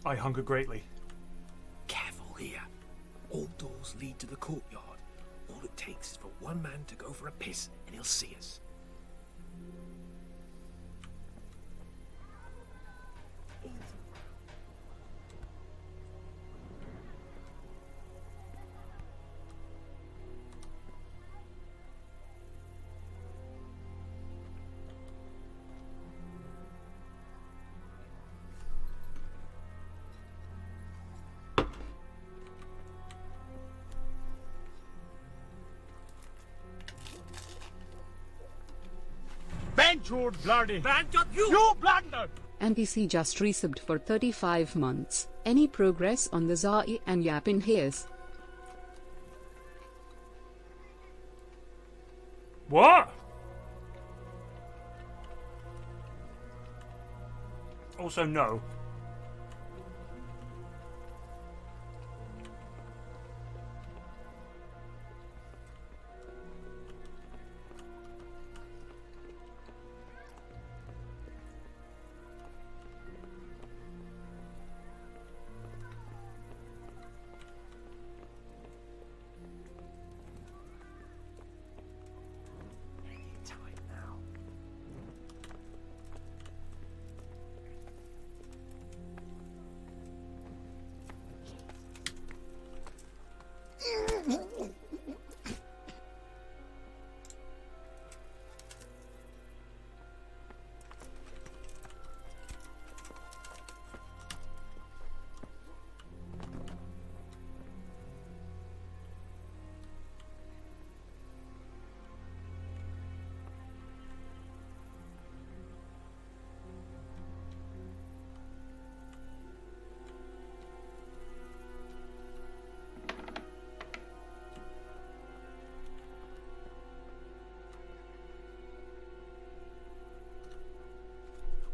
[SPEAKER 1] I hunger greatly.
[SPEAKER 8] Careful here. All doors lead to the courtyard. All it takes is for one man to go for a piss, and he'll see us.
[SPEAKER 3] Bend your bloody...
[SPEAKER 8] Bend you!
[SPEAKER 3] You blunder!
[SPEAKER 18] NPC just resubbed for 35 months. Any progress on the Zai and Yapin Hayes?
[SPEAKER 1] What? Also, no.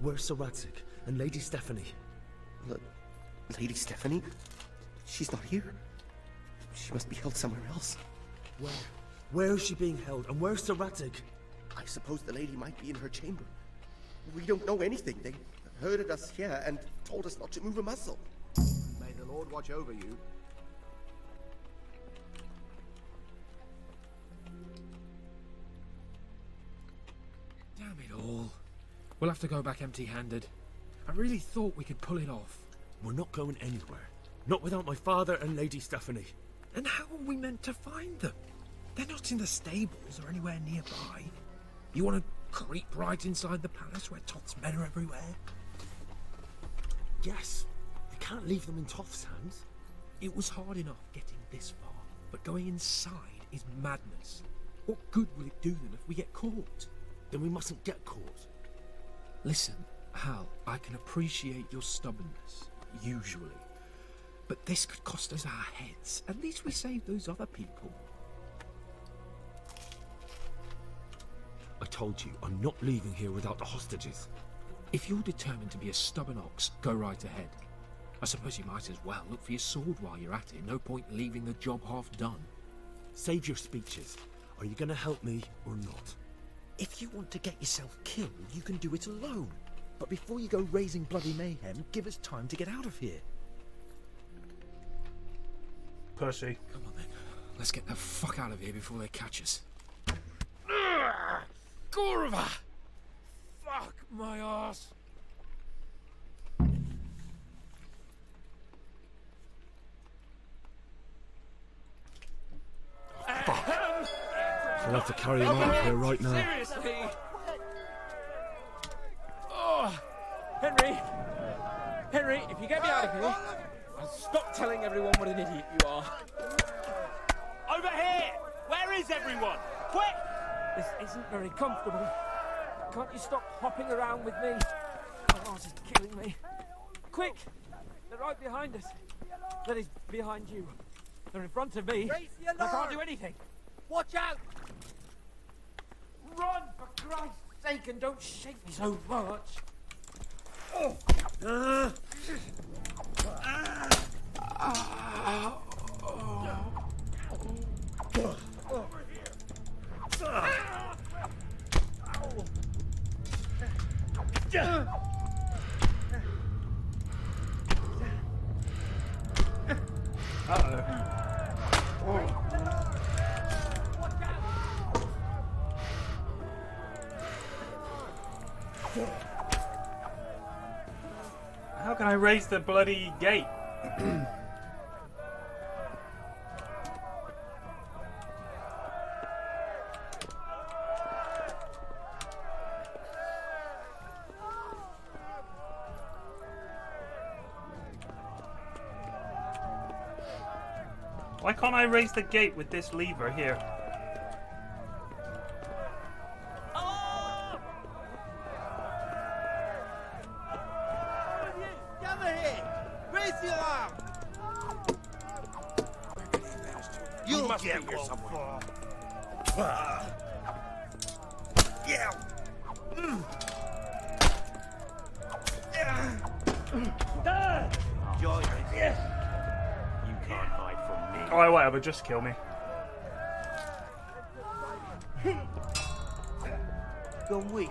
[SPEAKER 13] Where's Sir Radzik and Lady Stephanie?
[SPEAKER 10] Lady Stephanie? She's not here. She must be held somewhere else.
[SPEAKER 13] Where? Where is she being held, and where's Sir Radzik?
[SPEAKER 10] I suppose the lady might be in her chamber. We don't know anything. They herded us here and told us not to move a muscle.
[SPEAKER 15] May the Lord watch over you.
[SPEAKER 8] Damn it all. We'll have to go back empty-handed. I really thought we could pull it off.
[SPEAKER 13] We're not going anywhere. Not without my father and Lady Stephanie.
[SPEAKER 8] And how are we meant to find them? They're not in the stables or anywhere nearby. You want to creep right inside the palace where Toth's men are everywhere?
[SPEAKER 13] Yes. You can't leave them in Toth's hands.
[SPEAKER 8] It was hard enough getting this far, but going inside is madness. What good will it do them if we get caught?
[SPEAKER 13] Then we mustn't get caught.
[SPEAKER 8] Listen, Hal, I can appreciate your stubbornness, usually. But this could cost us our heads. At least we saved those other people.
[SPEAKER 13] I told you, I'm not leaving here without the hostages.
[SPEAKER 8] If you're determined to be a stubborn ox, go right ahead. I suppose you might as well look for your sword while you're at it. No point leaving the job half done.
[SPEAKER 13] Save your speeches. Are you going to help me or not?
[SPEAKER 17] If you want to get yourself killed, you can do it alone. But before you go raising bloody mayhem, give us time to get out of here.
[SPEAKER 1] Percy.
[SPEAKER 8] Come on then. Let's get the fuck out of here before they catch us.
[SPEAKER 14] Gorva! Fuck my ass.
[SPEAKER 13] Fuck. I'll have to carry him out of here right now.
[SPEAKER 14] Seriously? Oh, Henry! Henry, if you get me out of here, I'll stop telling everyone what an idiot you are.
[SPEAKER 3] Over here! Where is everyone? Quick!
[SPEAKER 14] This isn't very comfortable. Can't you stop hopping around with me? My arse is killing me. Quick! They're right behind us. That is, behind you. They're in front of me. I can't do anything. Watch out! Run, for Christ's sake, and don't shake me so much.
[SPEAKER 1] How can I raise the bloody gate? Why can't I raise the gate with this lever here?
[SPEAKER 11] Gather here! Raise the alarm! You must get here somewhere. Yeah. Enjoy this. You can't hide from me.
[SPEAKER 1] Alright, whatever, just kill me.
[SPEAKER 11] The weak.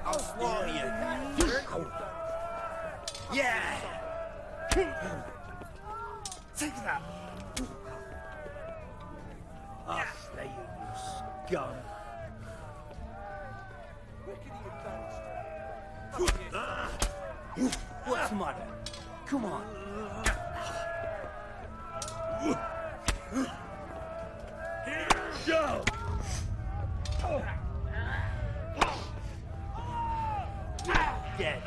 [SPEAKER 11] I'll swallow you. Yeah. Take that. I'll slay you, you scum. What's the matter? Come on. Go. Dead.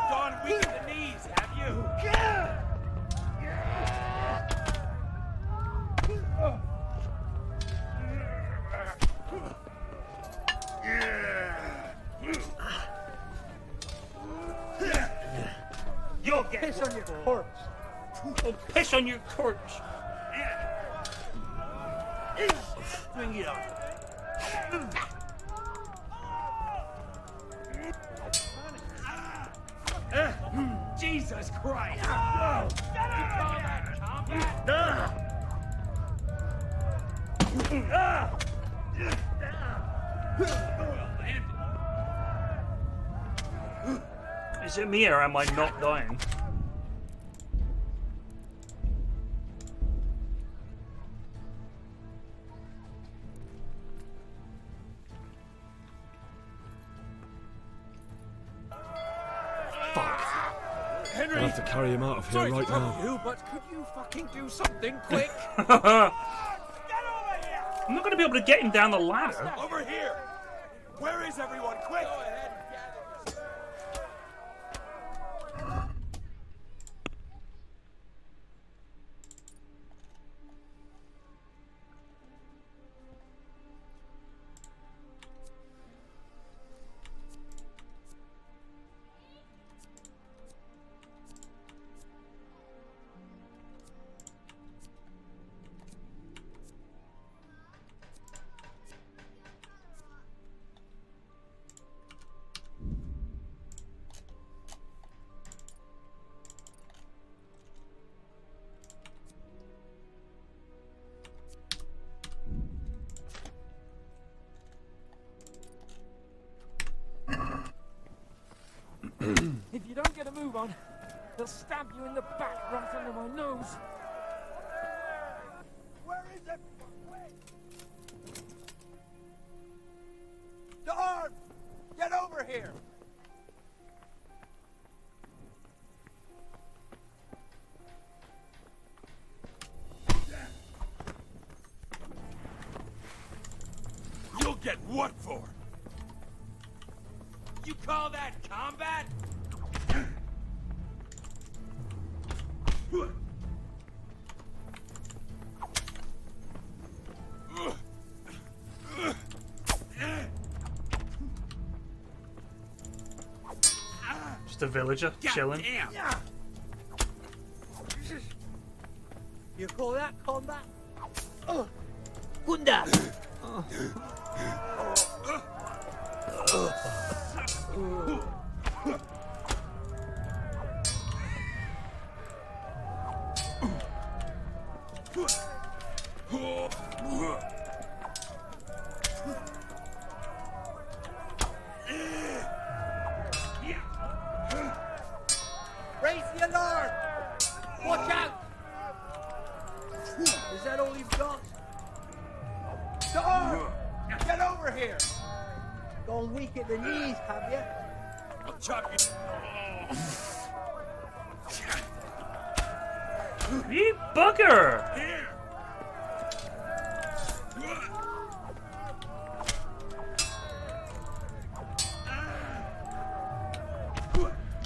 [SPEAKER 3] Gone weak at the knees, have you?
[SPEAKER 1] You'll get piss on your corpse. Oh, piss on your corpse.
[SPEAKER 11] Bring it on.
[SPEAKER 3] Jesus Christ! No!
[SPEAKER 1] Is it me or am I not dying?
[SPEAKER 9] I'll have to carry him out of here
[SPEAKER 8] Sorry
[SPEAKER 9] right
[SPEAKER 8] to trouble
[SPEAKER 9] now.
[SPEAKER 8] you, but could you fucking do something quick?
[SPEAKER 1] I'm not going to be able to get him down the ladder.
[SPEAKER 3] Over here! Where is everyone? Quick!
[SPEAKER 8] If you don't get a move on, they'll stab you in the back right under my nose.
[SPEAKER 11] Where is it? The arm! Get over here!
[SPEAKER 3] You'll get what for? You call that combat?
[SPEAKER 1] Just a villager chilling.
[SPEAKER 16] You call that combat? Gunda!
[SPEAKER 3] Raise the alarm! Watch out!
[SPEAKER 16] Is that all you've got?
[SPEAKER 3] Storm! Get over here!
[SPEAKER 16] Gone weak at the knees, have you?
[SPEAKER 3] I'll chop you.
[SPEAKER 1] You bugger!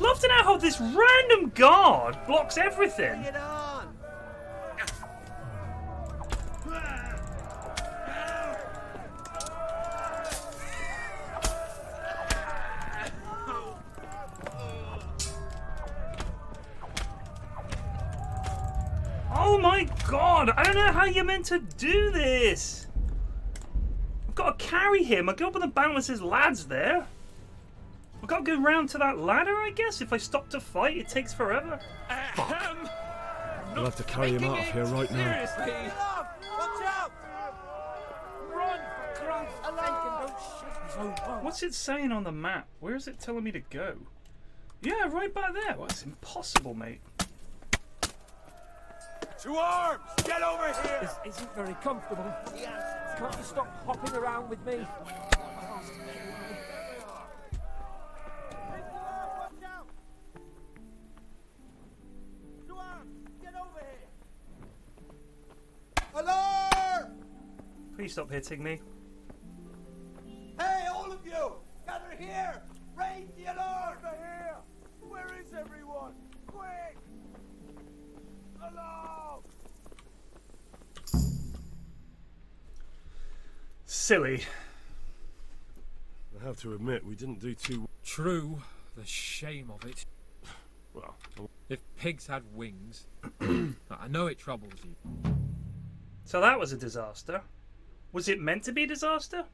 [SPEAKER 1] Love to know how this random guard blocks everything.
[SPEAKER 16] Bring it on!
[SPEAKER 1] Oh my god, I don't know how you're meant to do this. I've got to carry him. I go up on the balances lads there. I've got to go round to that ladder, I guess. If I stop to fight, it takes forever.
[SPEAKER 9] We'll have to carry him out of here right now.
[SPEAKER 3] Seriously? Watch out! Run, for Christ's sake, and don't shoot so much.
[SPEAKER 1] What's it saying on the map? Where is it telling me to go? Yeah, right by there. Well, it's impossible, mate.
[SPEAKER 3] To arms! Get over here!
[SPEAKER 16] This isn't very comfortable. Can't you stop hopping around with me?
[SPEAKER 3] Alarm!
[SPEAKER 1] Please stop hitting me.
[SPEAKER 3] Hey, all of you! Gather here! Raise the alarm! Over here! Where is everyone? Quick! Alarm!
[SPEAKER 1] Silly.
[SPEAKER 5] I have to admit, we didn't do too...
[SPEAKER 8] True, the shame of it.
[SPEAKER 5] Well,
[SPEAKER 8] if pigs had wings, I know it troubles you.
[SPEAKER 1] So that was a disaster. Was it meant to be a disaster?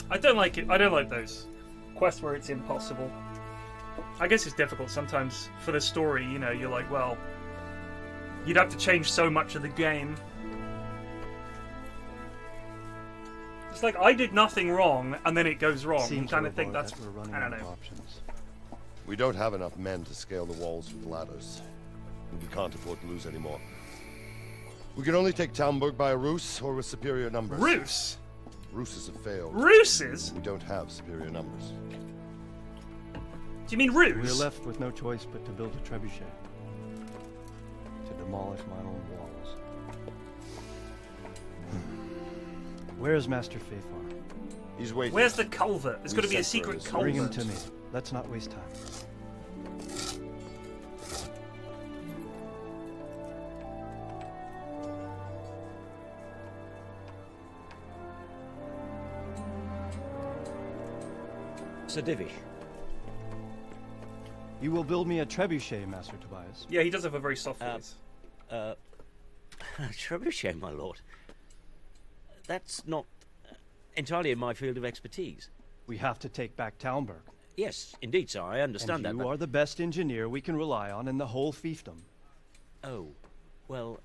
[SPEAKER 1] I don't like it. I don't like those quests where it's impossible. I guess it's difficult sometimes for the story, you know, you're like, well, you'd have to change so much of the game. It's like I did nothing wrong and then it goes wrong. You kind of think that's, I don't know.
[SPEAKER 22] We don't have enough men to scale the walls with ladders. And we can't afford to lose any more. We can only take Talmberg by a ruse or with superior numbers.
[SPEAKER 1] Ruse?
[SPEAKER 22] Ruses have failed.
[SPEAKER 1] Ruses?
[SPEAKER 22] We don't have superior numbers.
[SPEAKER 1] Do you mean ruse?
[SPEAKER 4] We're left with no choice but to build a trebuchet. To demolish my own walls. Where is Master Faithfar?
[SPEAKER 22] He's waiting.
[SPEAKER 1] Where's the culvert? There's got to be a secret culvert.
[SPEAKER 4] Bring him to me. Let's not waste time.
[SPEAKER 6] Sir Divish.
[SPEAKER 4] You will build me a trebuchet, Master Tobias.
[SPEAKER 1] Yeah, he does have a very soft voice.
[SPEAKER 6] Trebuchet, my lord. That's not entirely in my field of expertise.
[SPEAKER 4] We have to take back Talmberg.
[SPEAKER 6] Yes, indeed, sir. I understand
[SPEAKER 4] and
[SPEAKER 6] that.
[SPEAKER 4] You are the best engineer we can rely on in the whole fiefdom.
[SPEAKER 6] Oh, well,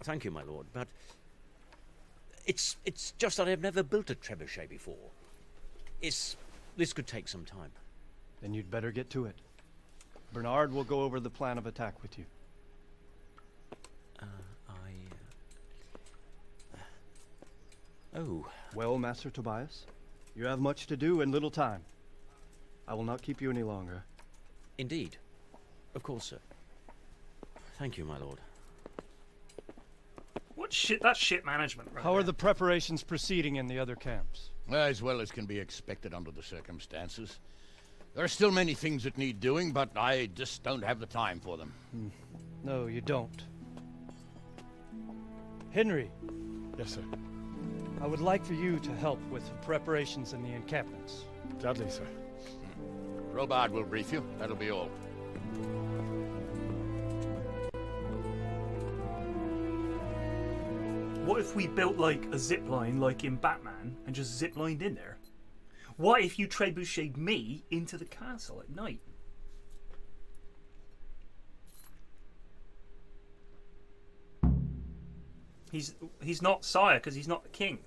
[SPEAKER 6] thank you, my lord, but it's just that I've never built a trebuchet before. This could take some time.
[SPEAKER 4] Then you'd better get to it. Bernard will go over the plan of attack with you.
[SPEAKER 6] Oh.
[SPEAKER 4] Well, Master Tobias, you have much to do and little time. I will not keep you any longer.
[SPEAKER 6] Indeed. Of course, sir. Thank you, my lord.
[SPEAKER 1] What shit? That's shit management, right?
[SPEAKER 4] How are the preparations proceeding in the other camps?
[SPEAKER 19] As well as can be expected under the circumstances. There are still many things that need doing, but I just don't have the time for them.
[SPEAKER 21] No, you don't. Henry.
[SPEAKER 9] Yes, sir.
[SPEAKER 21] I would like for you to help with the preparations in the encampments.
[SPEAKER 9] Gladly, sir.
[SPEAKER 19] Robard will brief you. That'll be all.
[SPEAKER 1] What if we built like a zip line like in Batman and just zip lined in there? What if you trebucheted me into the castle at night? He's not sire because he's not the king.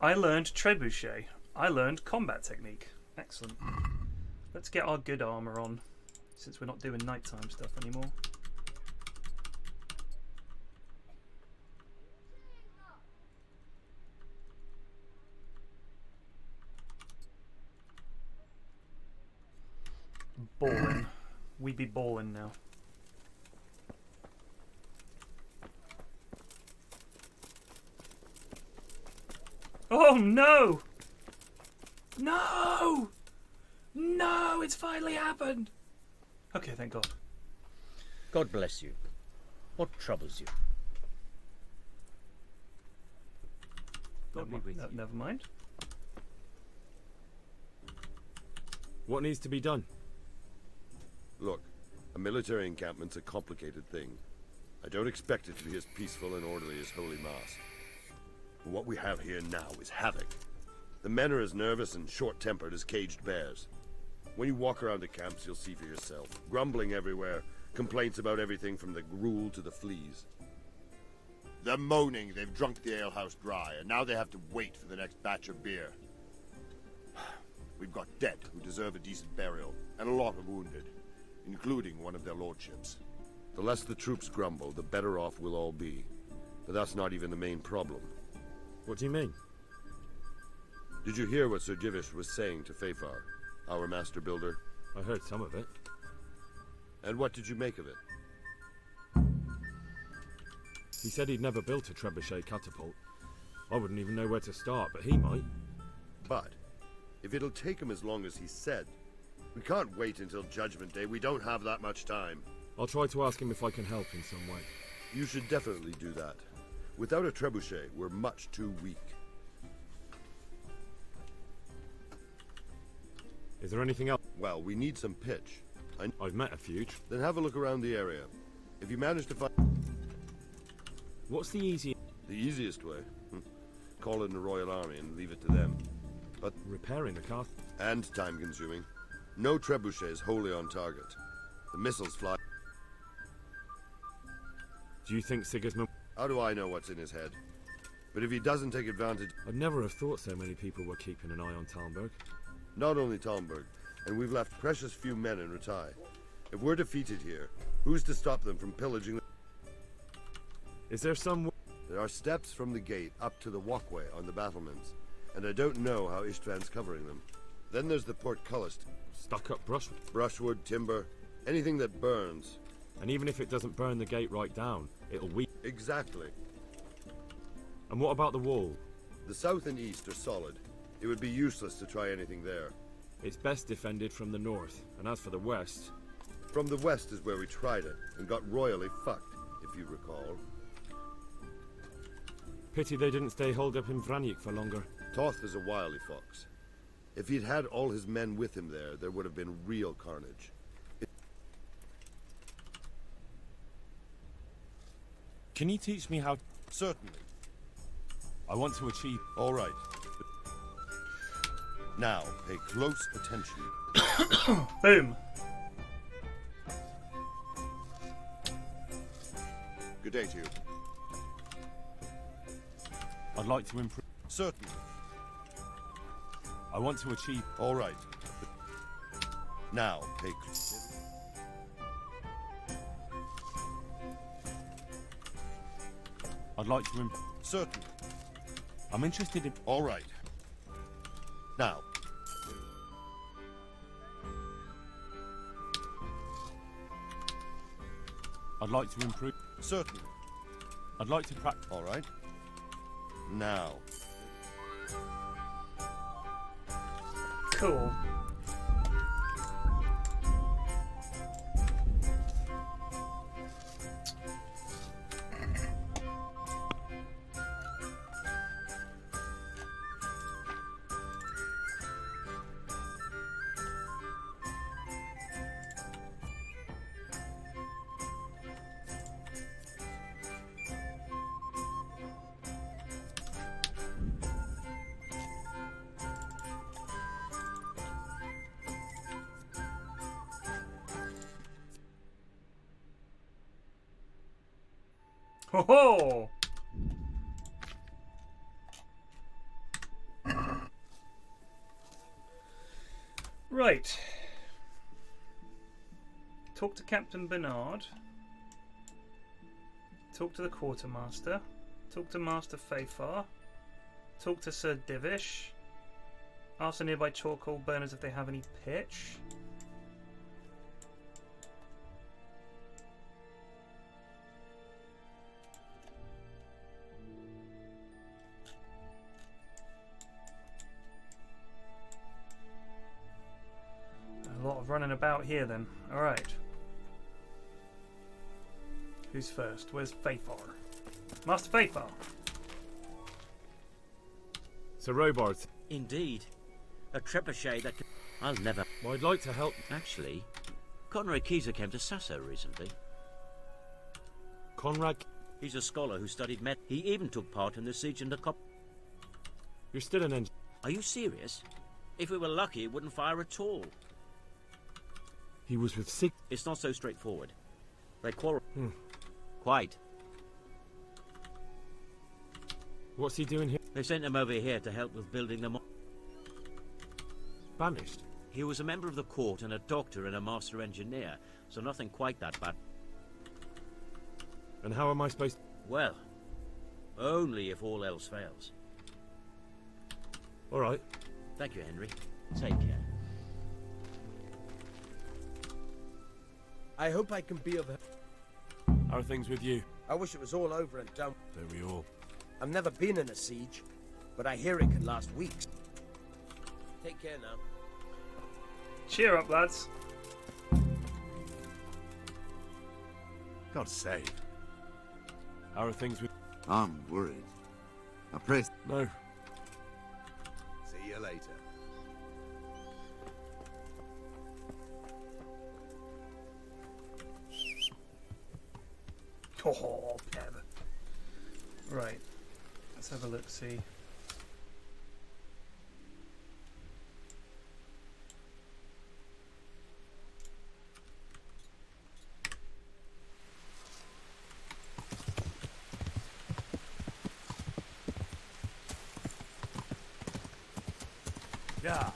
[SPEAKER 1] I learned trebuchet. I learned combat technique. Excellent. Let's get our good armor on since we're not doing nighttime stuff anymore. Ballin'. We be ballin' now. Oh no! No! No! It's finally happened! Okay, thank God.
[SPEAKER 6] God bless you. What troubles you? God be with you.
[SPEAKER 1] Never mind.
[SPEAKER 9] What needs to be done?
[SPEAKER 22] Look, a military encampment's a complicated thing. I don't expect it to be as peaceful and orderly as Holy Mass. But what we have here now is havoc. The men are as nervous and short-tempered as caged bears. When you walk around the camps, you'll see for yourself. Grumbling everywhere, complaints about everything from the gruel to the fleas. They're moaning they've drunk the alehouse dry, and now they have to wait for the next batch of beer. We've got dead who deserve a decent burial, and a lot of wounded, including one of their lordships. The less the troops grumble, the better off we'll all be. But that's not even the main problem.
[SPEAKER 9] What do you mean?
[SPEAKER 22] Did you hear what Sir Divish was saying to Fafar, our master builder?
[SPEAKER 9] I heard some of it.
[SPEAKER 22] And what did you make of it?
[SPEAKER 9] He said he'd never built a trebuchet catapult. I wouldn't even know where to start, but he might.
[SPEAKER 22] But if it'll take him as long as he said, we can't wait until Judgment Day. We don't have that much time.
[SPEAKER 9] I'll try to ask him if I can help in some way.
[SPEAKER 22] You should definitely do that. Without a trebuchet, we're much too weak.
[SPEAKER 9] Is there anything else?
[SPEAKER 22] Well, we need some pitch.
[SPEAKER 9] I've met a few.
[SPEAKER 22] Then have a look around the area. If you manage to find...
[SPEAKER 9] What's the easiest?
[SPEAKER 22] The easiest way? Call in the Royal Army and leave it to them. But
[SPEAKER 9] repairing the castle.
[SPEAKER 22] And time-consuming. No trebuchet is wholly on target. The missiles fly...
[SPEAKER 9] Do you think Sigismund...
[SPEAKER 22] How do I know what's in his head? But if he doesn't take advantage...
[SPEAKER 9] I'd never have thought so many people were keeping an eye on Talmberg.
[SPEAKER 22] Not only Talmberg, and we've left precious few men in Rattay. If we're defeated here, who's to stop them from pillaging...
[SPEAKER 9] Is there some...
[SPEAKER 22] There are steps from the gate up to the walkway on the battlements, and I don't know how Istvan's covering them. Then there's the portcullis.
[SPEAKER 9] Stuck up brushwood.
[SPEAKER 22] Brushwood, timber, anything that burns.
[SPEAKER 9] And even if it doesn't burn the gate right down, it'll weep.
[SPEAKER 22] Exactly.
[SPEAKER 9] And what about the wall?
[SPEAKER 22] The south and east are solid. It would be useless to try anything there.
[SPEAKER 9] It's best defended from the north, and as for the west...
[SPEAKER 22] From the west is where we tried it, and got royally fucked, if you recall.
[SPEAKER 9] Pity they didn't stay holed up in Vranic for longer.
[SPEAKER 22] Toth is a wily fox. If he'd had all his men with him there would have been real carnage.
[SPEAKER 5] Can you teach me how...
[SPEAKER 22] Certainly.
[SPEAKER 5] I want to achieve...
[SPEAKER 22] All right. Now, pay close attention.
[SPEAKER 1] Boom.
[SPEAKER 22] Good day to you.
[SPEAKER 5] I'd like to improve...
[SPEAKER 22] Certainly.
[SPEAKER 5] I want to achieve...
[SPEAKER 22] All right. Now, pay...
[SPEAKER 5] I'd like to improve...
[SPEAKER 22] Certainly.
[SPEAKER 5] I'm interested in...
[SPEAKER 22] All right. Now.
[SPEAKER 5] I'd like to improve...
[SPEAKER 22] Certainly.
[SPEAKER 5] I'd like to practice...
[SPEAKER 22] All right. Now.
[SPEAKER 1] Cool. Ho ho! Right. Talk to Captain Bernard. Talk to the Quartermaster. Talk to Master Fafar. Talk to Sir Divish. Ask the nearby charcoal burners if they have any pitch. A lot of running about here then. Alright. Who's first? Where's Fafar? Master Fafar!
[SPEAKER 5] Sir Robard.
[SPEAKER 6] Indeed. A trebuchet that could... I'll never...
[SPEAKER 5] Well, I'd like to help.
[SPEAKER 6] Actually, Conrad Keyser came to Sasso recently.
[SPEAKER 5] Conrad?
[SPEAKER 6] He's a scholar who studied med... He even took part in the siege in the Cop...
[SPEAKER 5] You're still an engineer.
[SPEAKER 6] Are you serious? If we were lucky, it wouldn't fire at all.
[SPEAKER 5] He was with Sig...
[SPEAKER 6] It's not so straightforward. They quarrel...
[SPEAKER 5] Hmm.
[SPEAKER 6] Quite.
[SPEAKER 5] What's he doing here?
[SPEAKER 6] They sent him over here to help with building the...
[SPEAKER 5] Banished?
[SPEAKER 6] He was a member of the court and a doctor and a master engineer, so nothing quite that bad.
[SPEAKER 5] And how am I supposed to...
[SPEAKER 6] Well, only if all else fails.
[SPEAKER 5] All right.
[SPEAKER 6] Thank you, Henry. Take care.
[SPEAKER 11] I hope I can be of help.
[SPEAKER 5] How are things with you?
[SPEAKER 11] I wish it was all over and done.
[SPEAKER 5] Don't we all?
[SPEAKER 11] I've never been in a siege, but I hear it can last weeks. Take care now.
[SPEAKER 1] Cheer up, lads.
[SPEAKER 7] God save.
[SPEAKER 5] How are things with...
[SPEAKER 7] I'm worried. I pray...
[SPEAKER 5] No.
[SPEAKER 7] See you later.
[SPEAKER 1] Oh, Peb. Right. Let's have a look, see.
[SPEAKER 11] Yeah.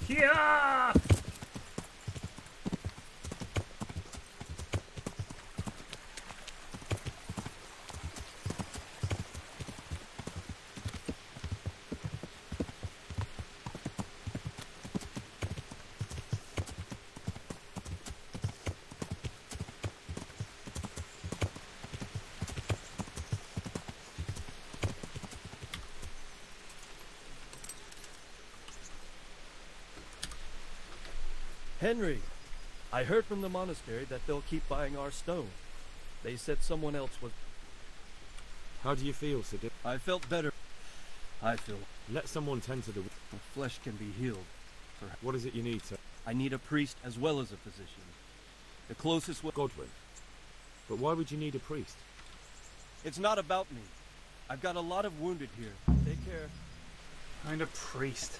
[SPEAKER 1] Yeah!
[SPEAKER 4] Henry, I heard from the monastery that they'll keep buying our stone. They said someone else was...
[SPEAKER 5] How do you feel, Sir Dick?
[SPEAKER 4] I felt better. I feel...
[SPEAKER 5] Let someone tend to the...
[SPEAKER 4] My flesh can be healed.
[SPEAKER 5] What is it you need, sir?
[SPEAKER 4] I need a priest as well as a physician. The closest way...
[SPEAKER 5] Godwin. But why would you need a priest?
[SPEAKER 4] It's not about me. I've got a lot of wounded here. Take care.
[SPEAKER 1] Find a priest.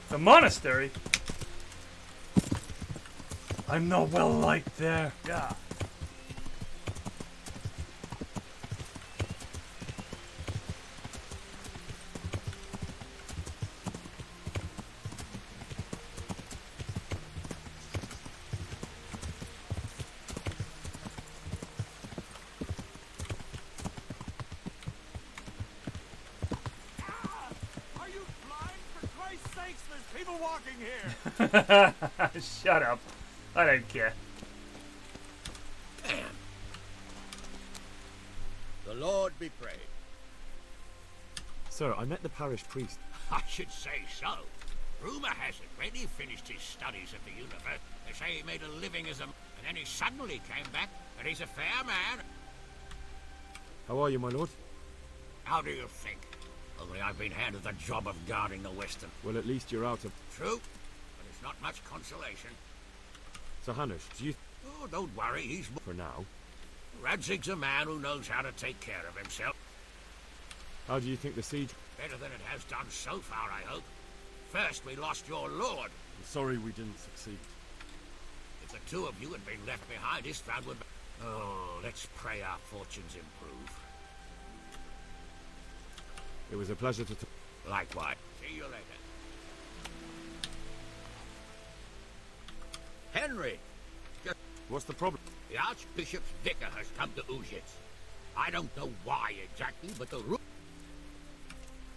[SPEAKER 1] The monastery? I'm not well liked there.
[SPEAKER 11] Yeah.
[SPEAKER 3] people walking here?
[SPEAKER 1] Shut up. I don't care.
[SPEAKER 19] Damn.
[SPEAKER 11] The Lord be praised.
[SPEAKER 9] Sir, I met the parish priest.
[SPEAKER 19] I should say so. Rumour has it when he finished his studies at the university, they say he made a living as a... And then he suddenly came back, and he's a fair man.
[SPEAKER 9] How are you, my lord?
[SPEAKER 19] How do you think? Only I've been handed the job of guarding the western.
[SPEAKER 9] Well, at least you're out of...
[SPEAKER 19] True, but it's not much consolation.
[SPEAKER 9] So, Hanush, do you...
[SPEAKER 19] Oh, don't worry, he's...
[SPEAKER 9] For now.
[SPEAKER 19] Radzig's a man who knows how to take care of himself.
[SPEAKER 9] How do you think the siege...
[SPEAKER 19] Better than it has done so far, I hope. First, we lost your lord.
[SPEAKER 9] I'm sorry we didn't succeed.
[SPEAKER 19] If the two of you had been left behind, Istvan would... Oh, let's pray our fortunes improve.
[SPEAKER 9] It was a pleasure to...
[SPEAKER 19] Likewise. See you later. Henry!
[SPEAKER 9] What's the problem?
[SPEAKER 19] The Archbishop's vicar has come to Uzhitz. I don't know why exactly, but the root...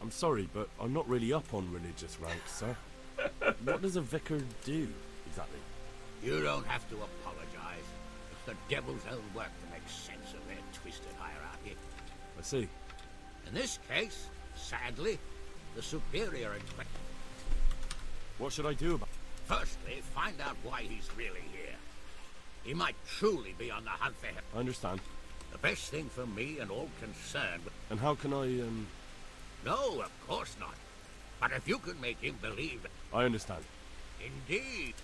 [SPEAKER 9] I'm sorry, but I'm not really up on religious ranks, sir. What does a vicar do, exactly?
[SPEAKER 19] You don't have to apologize. It's the devil's own work to make sense of their twisted hierarchy.
[SPEAKER 9] I see.
[SPEAKER 19] In this case, sadly, the superior in...
[SPEAKER 9] What should I do about...
[SPEAKER 19] Firstly, find out why he's really here. He might truly be on the hunt for him.
[SPEAKER 9] I understand.
[SPEAKER 19] The best thing for me and all concerned...
[SPEAKER 9] And how can I,
[SPEAKER 19] No, of course not. But if you can make him believe...
[SPEAKER 9] I understand.
[SPEAKER 19] Indeed.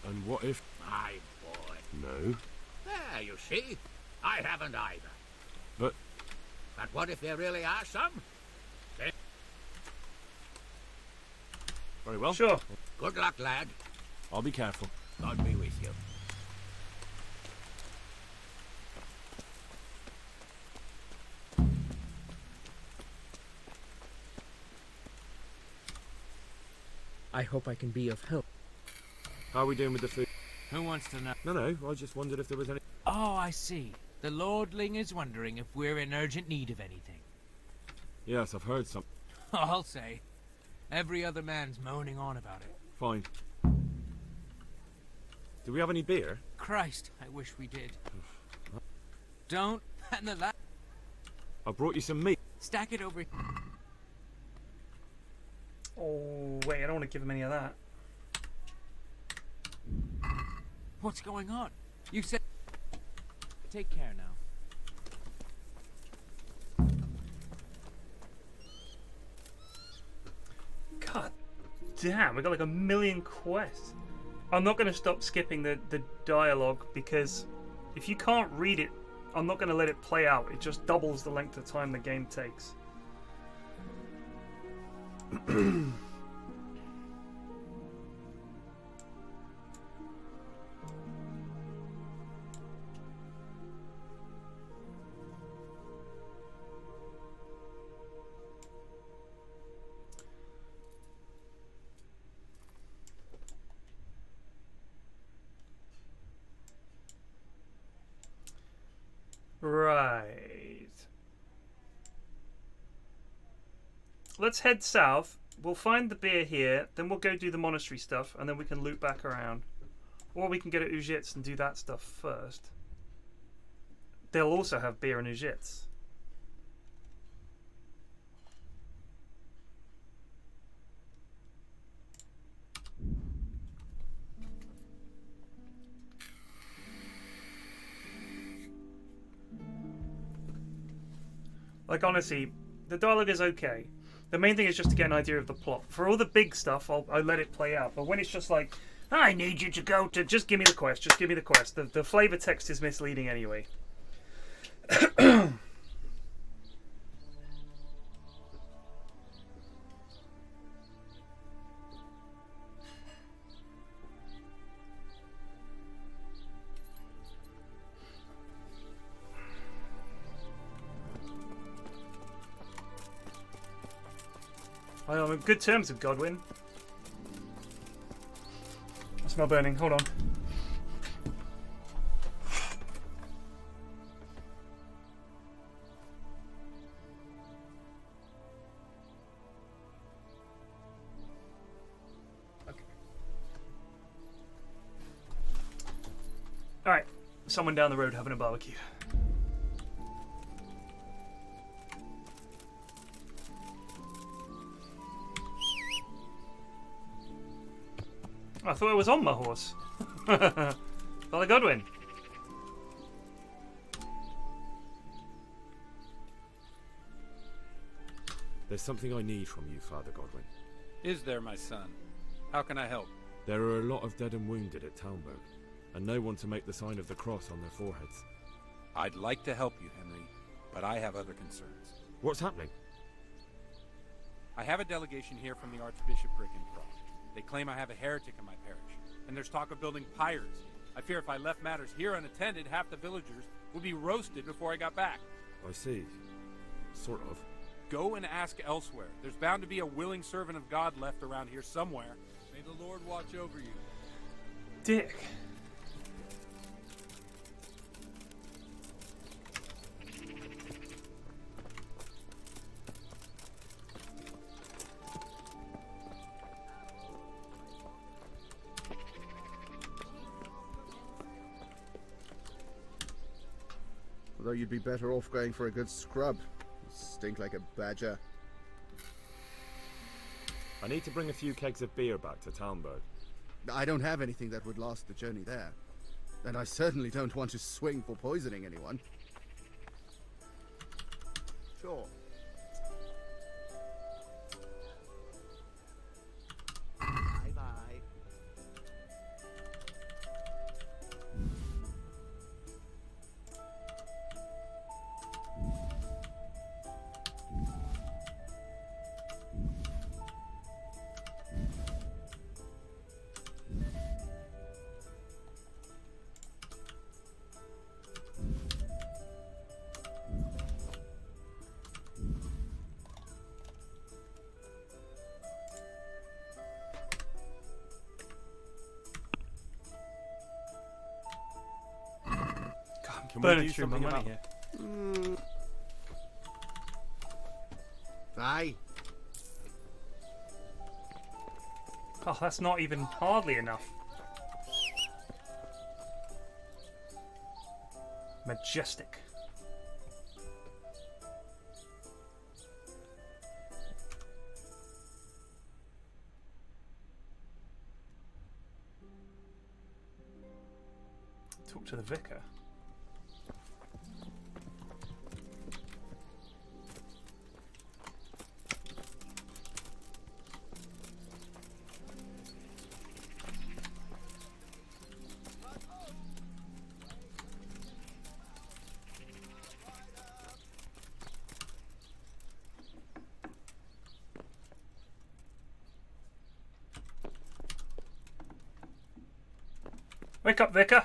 [SPEAKER 9] And what if...
[SPEAKER 19] My boy.
[SPEAKER 9] No.
[SPEAKER 19] There, you see? I haven't either.
[SPEAKER 9] But...
[SPEAKER 19] But what if there really are some? Then...
[SPEAKER 9] Very well.
[SPEAKER 1] Sure.
[SPEAKER 19] Good luck, lad.
[SPEAKER 9] I'll be careful.
[SPEAKER 19] God be with you.
[SPEAKER 17] I hope I can be of help.
[SPEAKER 9] How are we doing with the food?
[SPEAKER 2] Who wants to know?
[SPEAKER 9] No, I just wondered if there was any...
[SPEAKER 2] Oh, I see. The Lordling is wondering if we're in urgent need of anything.
[SPEAKER 9] Yes, I've heard some.
[SPEAKER 2] I'll say. Every other man's moaning on about it.
[SPEAKER 9] Fine. Do we have any beer?
[SPEAKER 2] Christ, I wish we did. Don't. And the last.
[SPEAKER 9] I brought you some meat.
[SPEAKER 2] Stack it over.
[SPEAKER 1] Oh, wait, I don't want to give him any of that.
[SPEAKER 2] What's going on? You said... Take care now.
[SPEAKER 1] God damn, we got like 1,000,000 quests. I'm not going to stop skipping the dialogue because if you can't read it, I'm not going to let it play out. It just doubles the length of time the game takes. Right. Let's head south. We'll find the beer here, then we'll go do the monastery stuff, and then we can loop back around. Or we can go to Uzhitz and do that stuff first. They'll also have beer in Uzhitz. Like, honestly, the dialogue is okay. The main thing is just to get an idea of the plot. For all the big stuff, I let it play out. But when it's just like, I need you to go to... Just give me the quest. Just give me the quest. The flavor text is misleading anyway. I'm in good terms with Godwin. I smell burning. Hold on. someone down the road having a barbecue. I thought I was on my horse. Father Godwin.
[SPEAKER 9] There's something I need from you, Father Godwin.
[SPEAKER 12] Is there, my son? How can I help?
[SPEAKER 9] There are a lot of dead and wounded at Talmberg, and no one to make the sign of the cross on their foreheads.
[SPEAKER 12] I'd like to help you, Henry, but I have other concerns.
[SPEAKER 9] What's happening?
[SPEAKER 12] I have a delegation here from the Archbishopric in Prague. They claim I have a heretic in my parish, and there's talk of building pyres. I fear if I left matters here unattended, half the villagers would be roasted before I got back.
[SPEAKER 9] I see. Sort of.
[SPEAKER 12] Go and ask elsewhere. There's bound to be a willing servant of God left around here somewhere. May the Lord watch over you.
[SPEAKER 1] Dick.
[SPEAKER 15] Although you'd be better off going for a good scrub. You stink like a badger.
[SPEAKER 9] I need to bring a few kegs of beer back to Talmberg.
[SPEAKER 15] I don't have anything that would last the journey there. And I certainly don't want to swing for poisoning anyone. Sure. Bye-bye.
[SPEAKER 9] Can
[SPEAKER 1] Burning
[SPEAKER 9] we do
[SPEAKER 1] through my
[SPEAKER 9] something
[SPEAKER 1] money
[SPEAKER 9] about
[SPEAKER 1] here.
[SPEAKER 15] Aye.
[SPEAKER 1] Oh, that's not even hardly enough. Majestic. Talk to the vicar. Wake up, vicar.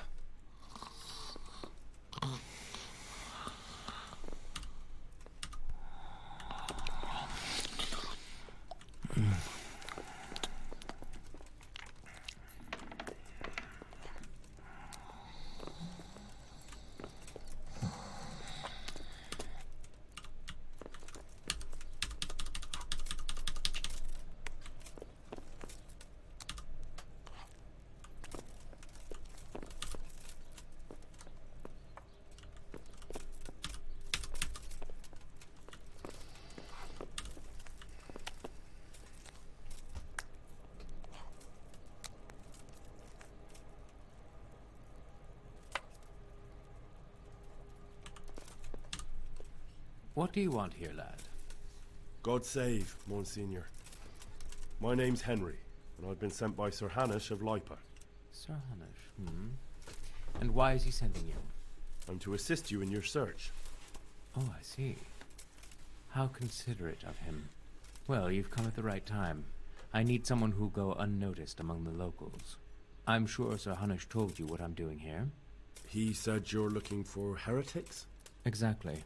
[SPEAKER 2] What do you want here, lad?
[SPEAKER 5] God save, Monsignor. My name's Henry, and I've been sent by Sir Hanush of Lipa.
[SPEAKER 2] Sir Hanush, And why is he sending you?
[SPEAKER 5] I'm to assist you in your search.
[SPEAKER 2] Oh, I see. How considerate of him. Well, you've come at the right time. I need someone who'll go unnoticed among the locals. I'm sure Sir Hanush told you what I'm doing here.
[SPEAKER 5] He said you're looking for heretics?
[SPEAKER 2] Exactly.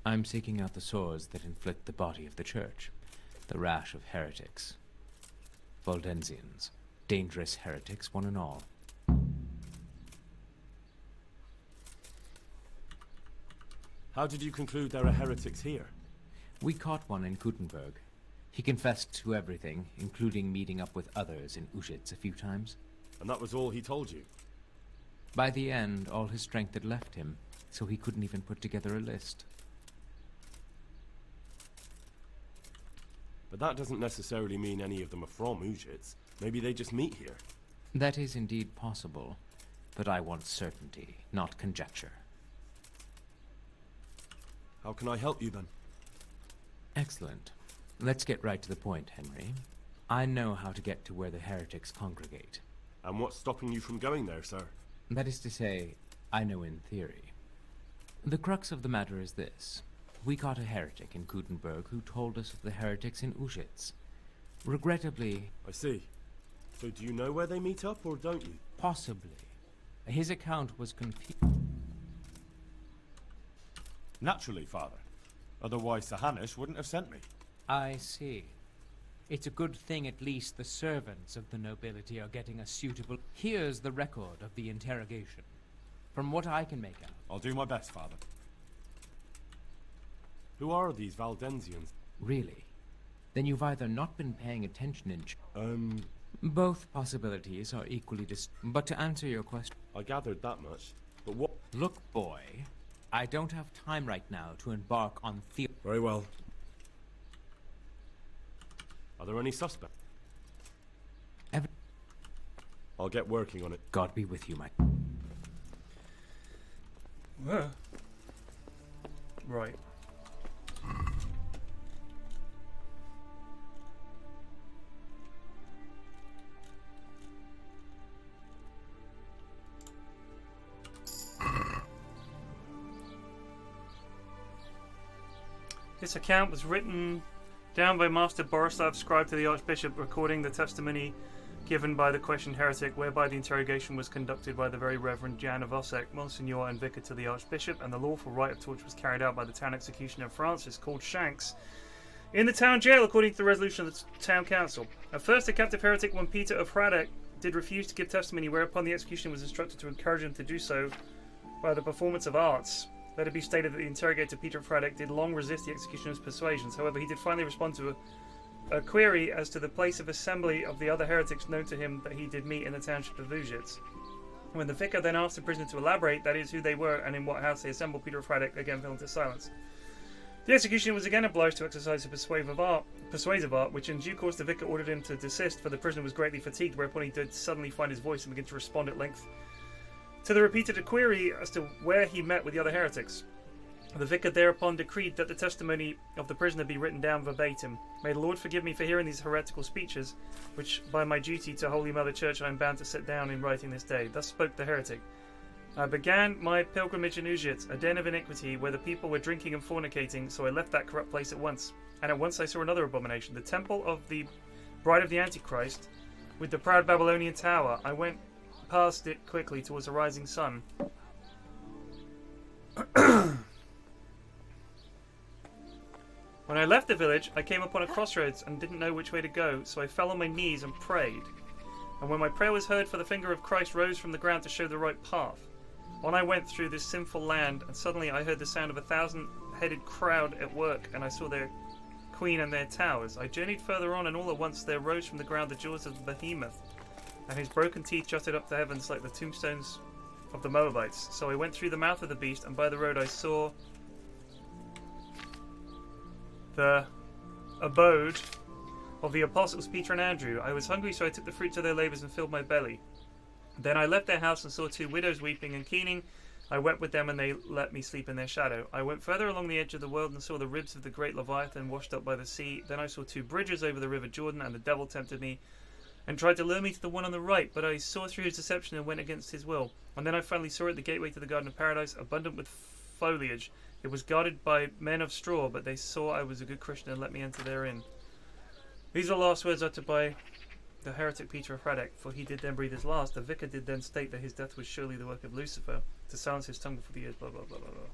[SPEAKER 2] I'm seeking out the sores that inflict the body of the church. The rash of heretics. Valdensians. Dangerous heretics, one and all.
[SPEAKER 5] How did you conclude there are heretics here?
[SPEAKER 2] We caught one in Gutenberg. He confessed to everything, including meeting up with others in Ushitz a few times.
[SPEAKER 5] And that was all he told you?
[SPEAKER 2] By the end, all his strength had left him, so he couldn't even put together a list.
[SPEAKER 5] But that doesn't necessarily mean any of them are from Ujits. Maybe they just meet here.
[SPEAKER 2] That is indeed possible, but I want certainty, not conjecture.
[SPEAKER 5] How can I help you then?
[SPEAKER 2] Excellent. Let's get right to the point, Henry. I know how to get to where the heretics congregate.
[SPEAKER 5] And what's stopping you from going there, sir?
[SPEAKER 2] That is to say, I know in theory. The crux of the matter is this. We caught a heretic in Kudenberg who told us of the heretics in Ujits. Regrettably...
[SPEAKER 5] I see. So do you know where they meet up, or don't you?
[SPEAKER 2] Possibly. His account was confused.
[SPEAKER 9] Naturally, Father. Otherwise, Sir Hanush wouldn't have sent me.
[SPEAKER 2] I see. It's a good thing at least the servants of the nobility are getting a suitable... Here's the record of the interrogation. From what I can make out.
[SPEAKER 9] I'll do my best, Father.
[SPEAKER 5] Who are these Valdensians?
[SPEAKER 2] Really? Then you've either not been paying attention in... Both possibilities are equally But to answer your question...
[SPEAKER 5] I gathered that much. But what...
[SPEAKER 2] Look, boy. I don't have time right now to embark on
[SPEAKER 5] Very well. Are there any suspects? I'll get working on it.
[SPEAKER 2] God be with you, Mike.
[SPEAKER 1] Right. This account was written down by Master Borislav, scribe to the Archbishop, recording the testimony given by the questioned heretic, whereby the interrogation was conducted by the Very Reverend Jan of Ossek, Monsignor and Vicar to the Archbishop, and the lawful rite of torture was carried out by the town executioner of Francis, called Shanks, in the town jail, according to the resolution of the town council. At first, the captive heretic, one Peter of Hradec, did refuse to give testimony, whereupon the executioner was instructed to encourage him to do so by the performance of arts. Let it be stated that the interrogator Peter of Hradec did long resist the executioner's persuasions. However, he did finally respond to a query as to the place of assembly of the other heretics known to him that he did meet in the township of Ujits. When the vicar then asked the prisoner to elaborate, that is, who they were and in what house they assembled, Peter of Hradec again fell into silence. The executioner was again obliged to exercise a persuasive art, which in due course the vicar ordered him to desist, for the prisoner was greatly fatigued, whereupon he did suddenly find his voice and begin to respond at length to the repeated query as to where he met with the other heretics. The vicar thereupon decreed that the testimony of the prisoner be written down verbatim. May the Lord forgive me for hearing these heretical speeches, which by my duty to Holy Mother Church I am bound to set down in writing this day. Thus spoke the heretic. I began my pilgrimage in Ujits, a den of iniquity, where the people were drinking and fornicating, so I left that corrupt place at once. And at once I saw another abomination, the temple of the bride of the Antichrist, with the proud Babylonian tower. I went past it quickly towards the rising sun. When I left the village, I came upon a crossroads and didn't know which way to go, so I fell on my knees and prayed. And when my prayer was heard, for the finger of Christ rose from the ground to show the right path. On I went through this sinful land, and suddenly I heard the sound of 1,000-headed crowd at work, and I saw their queen and their towers. I journeyed further on, and all at once there rose from the ground the jaws of the behemoth, and his broken teeth jutted up to heavens like the tombstones of the Moabites. So I went through the mouth of the beast, and by the road I saw the abode of the apostles Peter and Andrew. I was hungry, so I took the fruits of their labours and filled my belly. Then I left their house and saw 2 widows weeping and keening. I wept with them, and they let me sleep in their shadow. I went further along the edge of the world and saw the ribs of the great Leviathan washed up by the sea. Then I saw 2 bridges over the river Jordan, and the devil tempted me and tried to lure me to the one on the right, but I saw through his deception and went against his will. And then I finally saw it, the gateway to the Garden of Paradise, abundant with foliage. It was guarded by men of straw, but they saw I was a good Christian and let me enter therein. These are the last words uttered by the heretic Peter of Hradec, for he did then breathe his last. The vicar did then state that his death was surely the work of Lucifer, to silence his tongue before the ears, blah blah blah blah blah.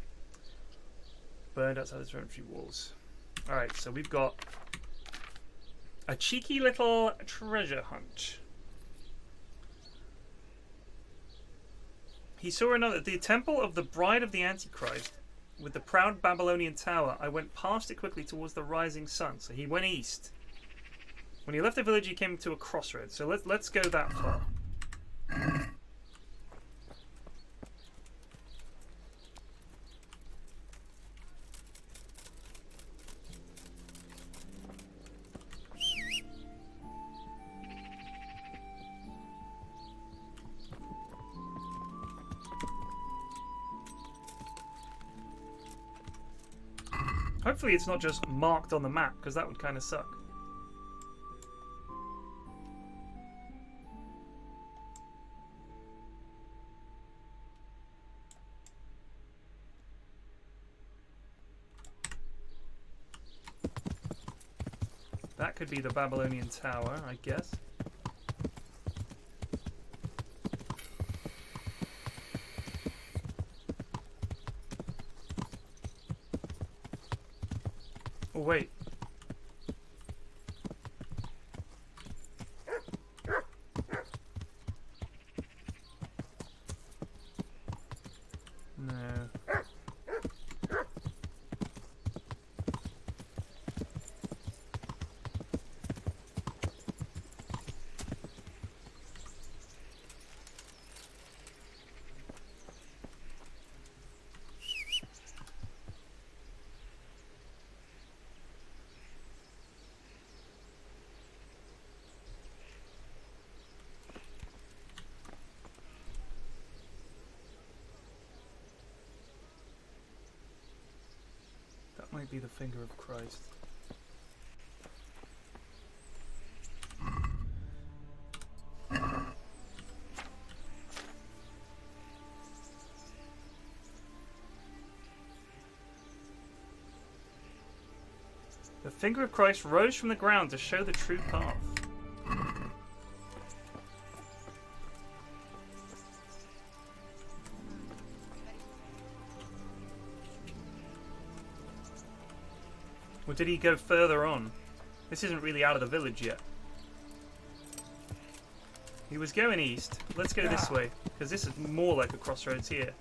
[SPEAKER 1] Burned outside the cemetery walls. Alright, so we've got a cheeky little treasure hunt. He saw the temple of the bride of the Antichrist, with the proud Babylonian tower. I went past it quickly towards the rising sun. So he went east. When he left the village, he came to a crossroads. So let's go that far. Hopefully it's not just marked on the map, because that would kind of suck. That could be the Babylonian Tower, I guess. Oh, wait. No. That might be the finger of Christ. The finger of Christ rose from the ground to show the true path. Or did he go further on? This isn't really out of the village yet. He was going east. Let's go this way, because this is more like a crossroads here.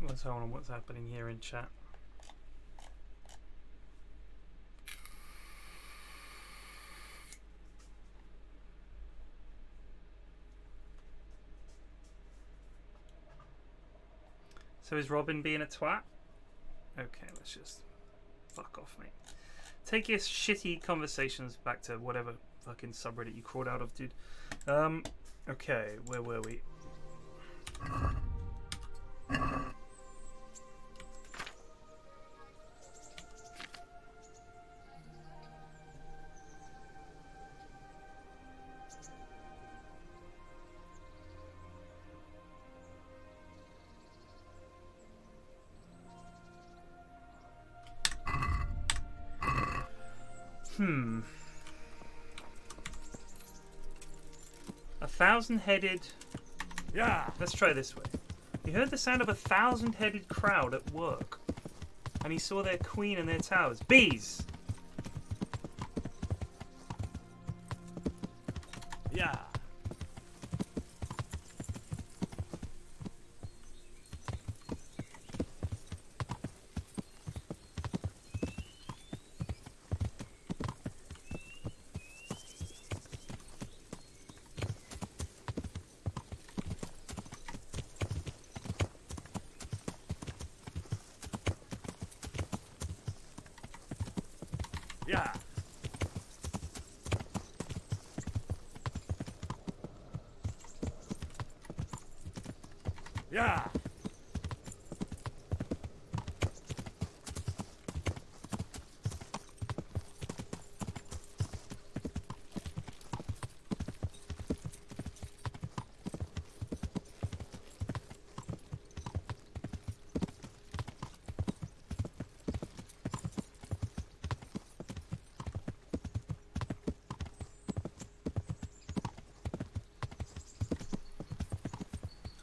[SPEAKER 1] Let's hold on what's happening here in chat. So is Robin being a twat? Okay, let's just fuck off, mate. Take your shitty conversations back to whatever fucking subreddit you crawled out of, dude. Okay, where were we? A 1,000-headed... Yeah! Let's try this way. He heard the sound of a 1,000-headed crowd at work. And he saw their queen and their towers. Bees!
[SPEAKER 21] Yeah. Yeah. Yeah.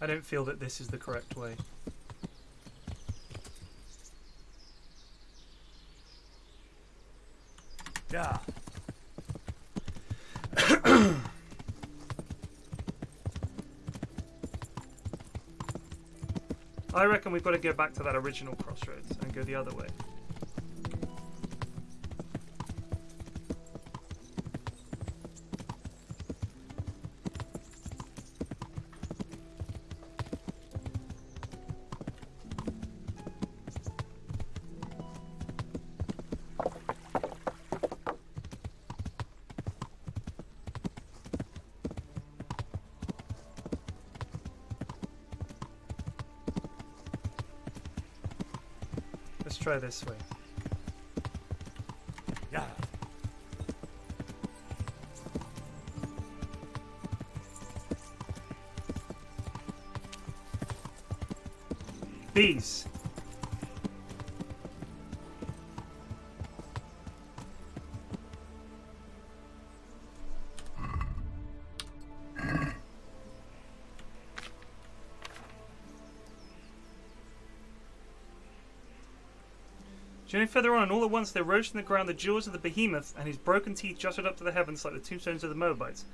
[SPEAKER 1] I don't feel that this is the correct way.
[SPEAKER 11] Yeah.
[SPEAKER 1] I reckon we've got to go back to that original crossroads and go the other way. Let's try this way.
[SPEAKER 11] Yeah.
[SPEAKER 1] Bees. Journeying further on, and all at once there rose from the ground the jaws of the behemoth, and his broken teeth jutted up to the heavens like the tombstones of the Moabites.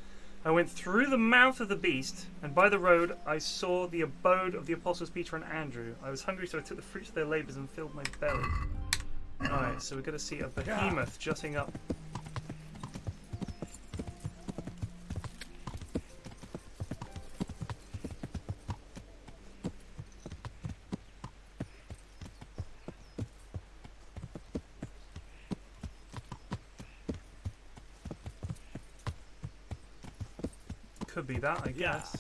[SPEAKER 1] I went through the mouth of the beast, and by the road I saw the abode of the apostles Peter and Andrew. I was hungry, so I took the fruits of their labours and filled my belly. Alright, so we're going to see a behemoth jutting up. Could be that, I guess.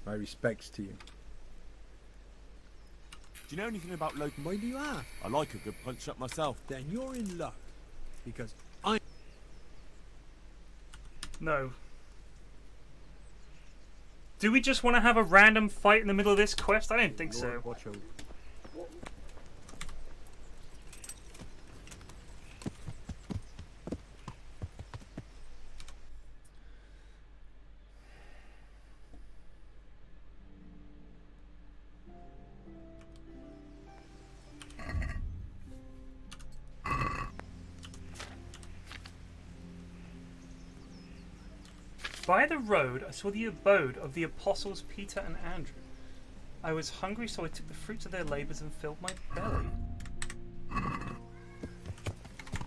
[SPEAKER 18] My respects to you.
[SPEAKER 5] Do you know anything about local?
[SPEAKER 18] Why do you ask?
[SPEAKER 5] I like a good punch up myself.
[SPEAKER 18] Then you're in luck, because I.
[SPEAKER 1] No. Do we just want to have a random fight in the middle of this quest? I don't think so.
[SPEAKER 18] Watch over.
[SPEAKER 1] By the road I saw the abode of the apostles Peter and Andrew. I was hungry, so I took the fruits of their labours and filled my belly.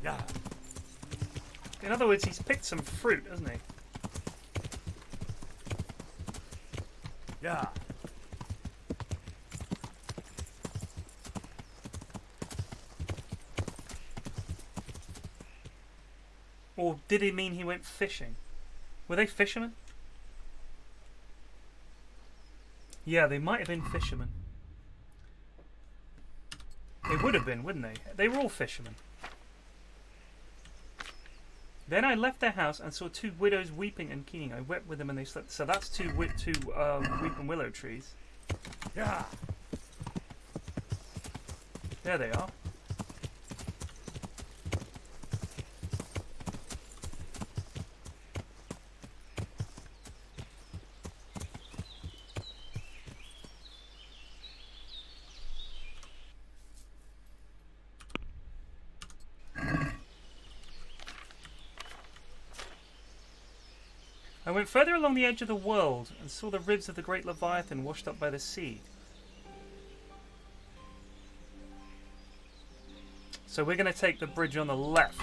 [SPEAKER 11] Yeah.
[SPEAKER 1] In other words, he's picked some fruit, hasn't he?
[SPEAKER 11] Yeah.
[SPEAKER 1] Or did he mean he went fishing? Were they fishermen? Yeah, they might have been fishermen. They would have been, wouldn't they? They were all fishermen. Then I left their house and saw two widows weeping and keening. I wept with them and they slept. So that's two weeping willow trees.
[SPEAKER 11] Yeah.
[SPEAKER 1] There they are. I went further along the edge of the world and saw the ribs of the great Leviathan washed up by the sea. So we're going to take the bridge on the left.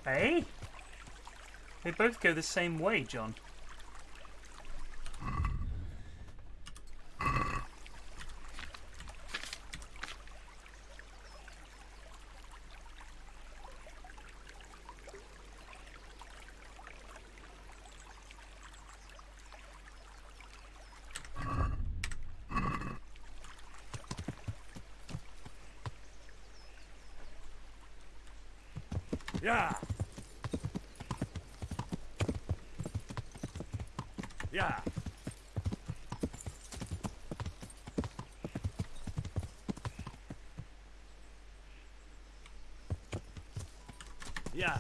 [SPEAKER 1] Hey? They both go the same way, John.
[SPEAKER 21] Yeah. Yeah. Yeah.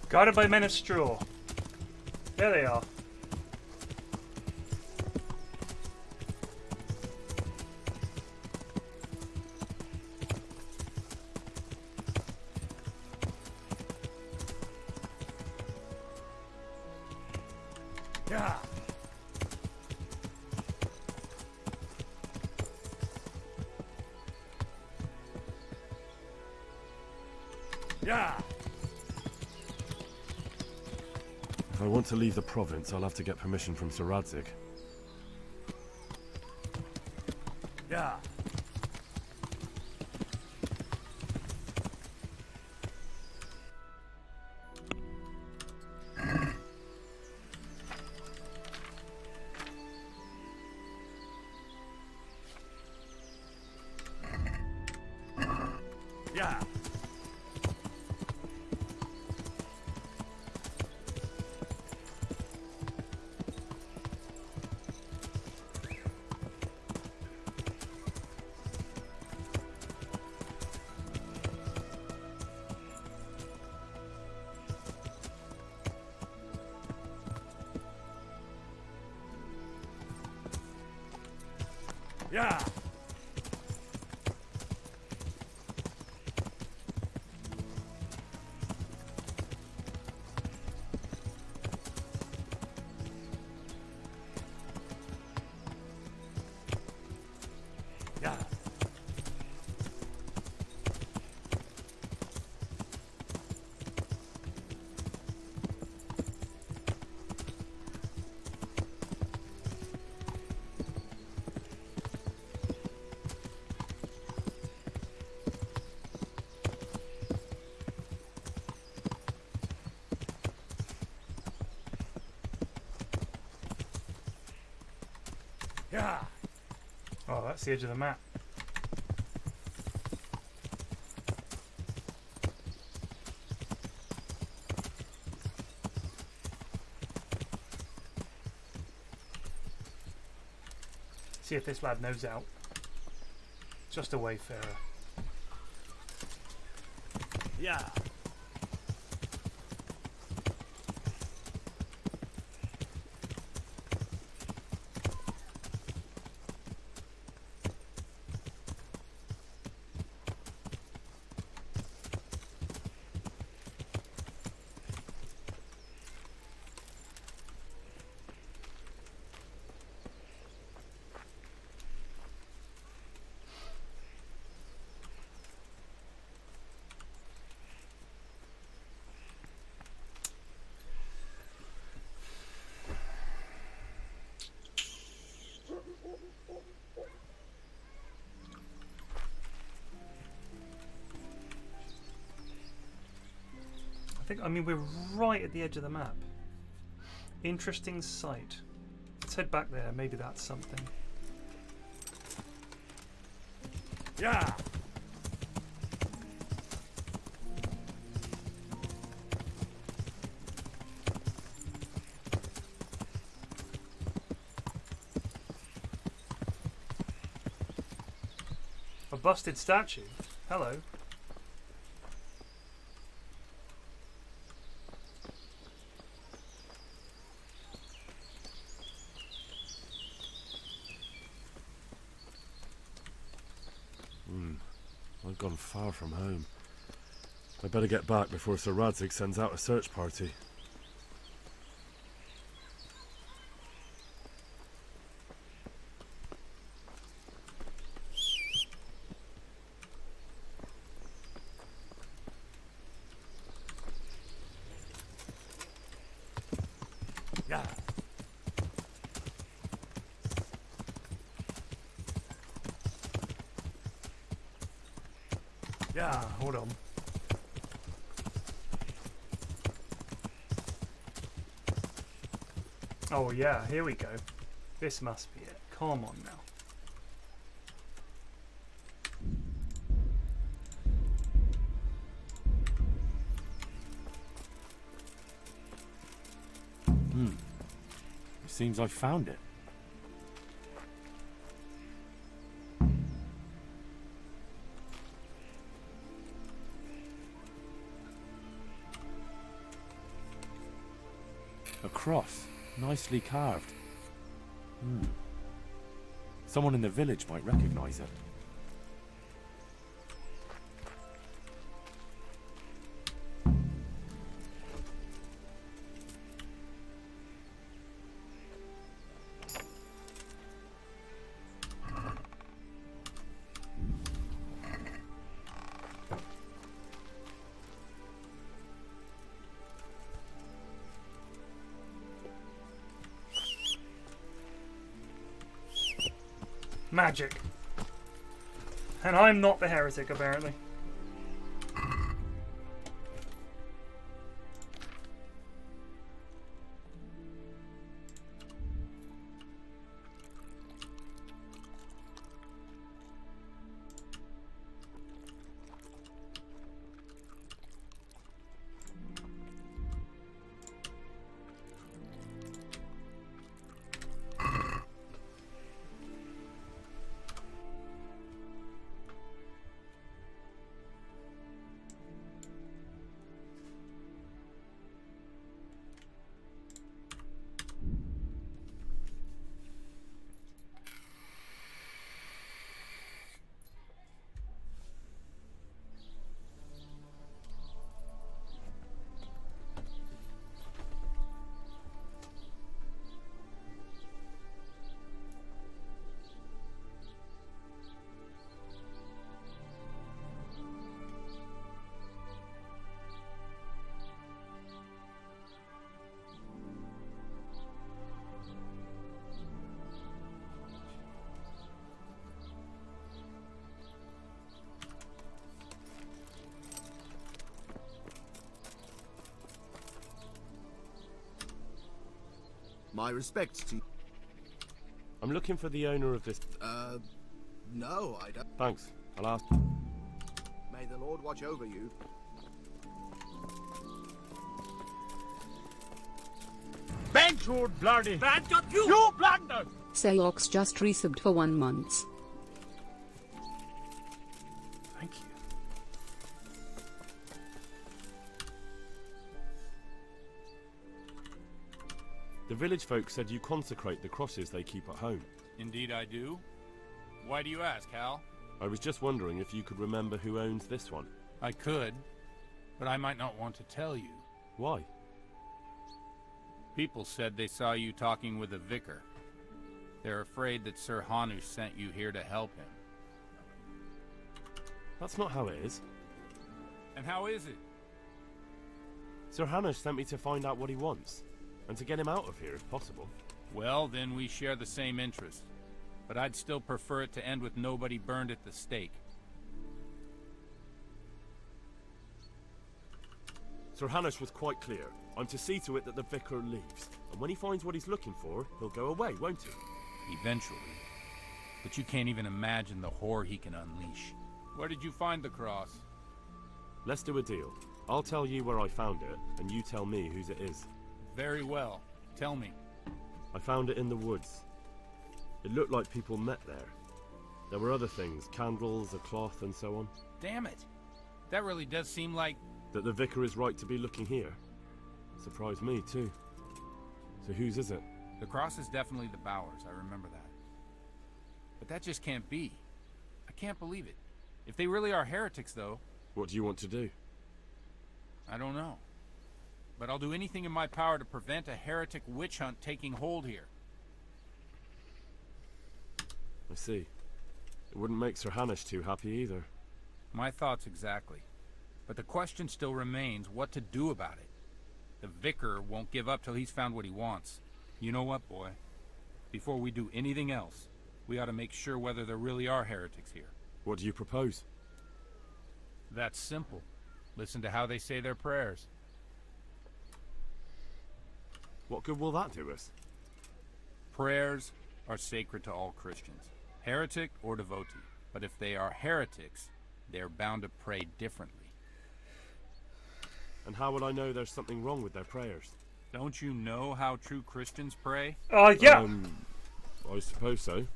[SPEAKER 1] Guarded by men of straw. There they are.
[SPEAKER 21] Yeah. Yeah.
[SPEAKER 5] If I want to leave the province, I'll have to get permission from Sir Radzig.
[SPEAKER 21] Yeah. Yeah. Yeah. Yeah. Yeah.
[SPEAKER 1] Oh, that's the edge of the map. See if this lad knows out. Just a wayfarer.
[SPEAKER 21] Yeah.
[SPEAKER 1] I mean, we're right at the edge of the map. Interesting sight. Let's head back there. Maybe that's something.
[SPEAKER 21] Yeah.
[SPEAKER 1] busted statue. Hello.
[SPEAKER 5] I've gone far from home. I better get back before Sir Radzig sends out a search party.
[SPEAKER 1] Yeah. Yeah, hold on. Oh yeah, here we go. This must be it. Come on now.
[SPEAKER 5] It seems I found it. A cross, nicely carved. Someone in the village might recognize it.
[SPEAKER 1] Magic. And I'm not the heretic, apparently.
[SPEAKER 15] My respects to you.
[SPEAKER 5] I'm looking for the owner of this.
[SPEAKER 15] No, I don't.
[SPEAKER 5] Thanks. I'll ask.
[SPEAKER 15] May the Lord watch over you.
[SPEAKER 19] Bench your bloody! That got you! You blunder!
[SPEAKER 10] Sayox just resubbed for 1 month.
[SPEAKER 1] Thank you.
[SPEAKER 5] The village folk said you consecrate the crosses they keep at home.
[SPEAKER 12] Indeed I do. Why do you ask, Hal?
[SPEAKER 5] I was just wondering if you could remember who owns this one.
[SPEAKER 12] I could, but I might not want to tell you.
[SPEAKER 5] Why?
[SPEAKER 12] People said they saw you talking with a vicar. They're afraid that Sir Hanush sent you here to help him.
[SPEAKER 5] That's not how it is.
[SPEAKER 12] And how is it?
[SPEAKER 5] Sir Hanush sent me to find out what he wants, and to get him out of here if possible.
[SPEAKER 12] Well, then we share the same interest. But I'd still prefer it to end with nobody burned at the stake.
[SPEAKER 5] Sir Hanush was quite clear. I'm to see to it that the vicar leaves. And when he finds what he's looking for, he'll go away, won't he?
[SPEAKER 12] Eventually. But you can't even imagine the horror he can unleash. Where did you find the cross?
[SPEAKER 5] Let's do a deal. I'll tell you where I found it, and you tell me whose it is.
[SPEAKER 12] Very well. Tell me.
[SPEAKER 5] I found it in the woods. It looked like people met there. There were other things, candles, a cloth, and so on.
[SPEAKER 12] Damn it. That really does seem like...
[SPEAKER 5] That the vicar is right to be looking here. Surprised me, too. So whose is it?
[SPEAKER 12] The cross is definitely the Bowers, I remember that. But that just can't be. I can't believe it. If they really are heretics, though...
[SPEAKER 5] What do you want to do?
[SPEAKER 12] I don't know. But I'll do anything in my power to prevent a heretic witch hunt taking hold here.
[SPEAKER 5] I see. It wouldn't make Sir Hanush too happy either.
[SPEAKER 12] My thoughts exactly. But the question still remains what to do about it. The vicar won't give up till he's found what he wants. You know what, boy? Before we do anything else, we ought to make sure whether there really are heretics here.
[SPEAKER 5] What do you propose?
[SPEAKER 12] That's simple. Listen to how they say their prayers.
[SPEAKER 5] What good will that do us?
[SPEAKER 12] Prayers are sacred to all Christians, heretic or devotee. But if they are heretics, they're bound to pray differently.
[SPEAKER 5] And how will I know there's something wrong with their prayers?
[SPEAKER 12] Don't you know how true Christians pray?
[SPEAKER 1] Yeah.
[SPEAKER 5] I suppose so.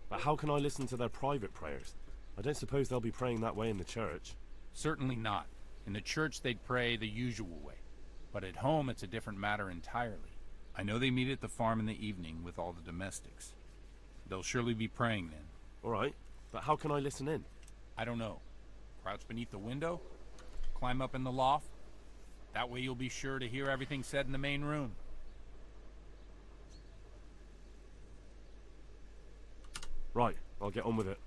[SPEAKER 5] But how can I listen to their private prayers? I don't suppose they'll be praying that way in the church.
[SPEAKER 12] Certainly not. In the church they'd pray the usual way. But at home it's a different matter entirely. I know they meet at the farm in the evening with all the domestics. They'll surely be praying then.
[SPEAKER 5] All right, but how can I listen in?
[SPEAKER 12] I don't know. Crouch beneath the window? Climb up in the loft? That way you'll be sure to hear everything said in the main room.
[SPEAKER 5] Right, I'll get on with it.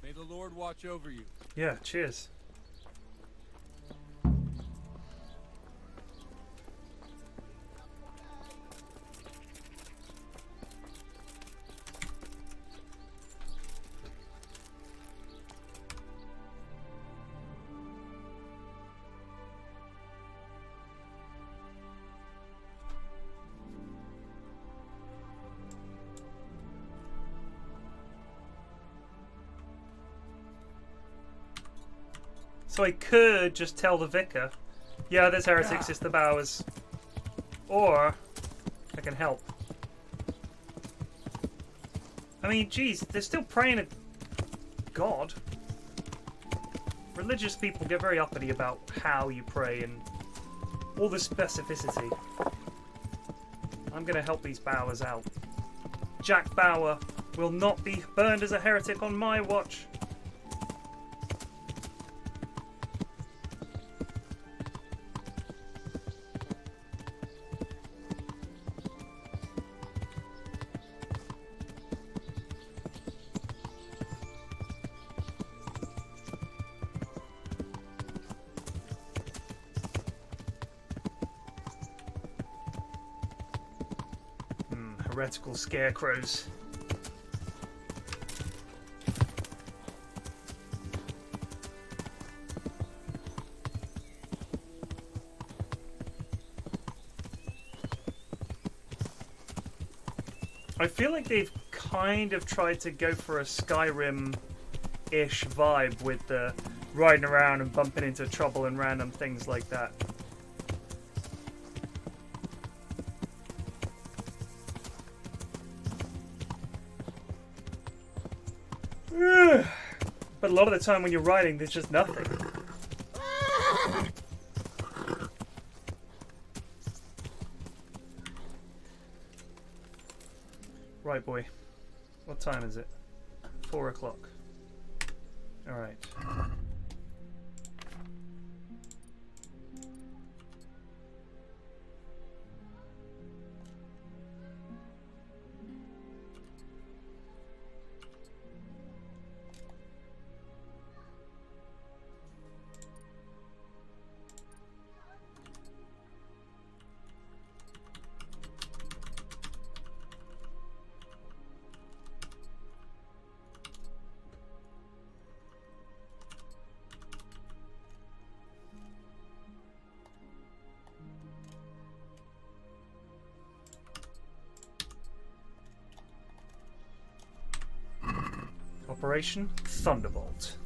[SPEAKER 12] May the Lord watch over you.
[SPEAKER 1] Yeah, cheers. So I could just tell the vicar, yeah, there's heretics, it's the Bowers. Or I can help. I mean, geez, they're still praying to God. Religious people get very uppity about how you pray and all the specificity. I'm going to help these Bowers out. Jack Bauer will not be burned as a heretic on my watch. Heretical scarecrows. I feel like they've kind of tried to go for a Skyrim-ish vibe with the riding around and bumping into trouble and random things like that. But a lot of the time when you're riding, there's just nothing. Right, boy. What time is it? 4 o'clock. Alright. Operation Thunderbolt.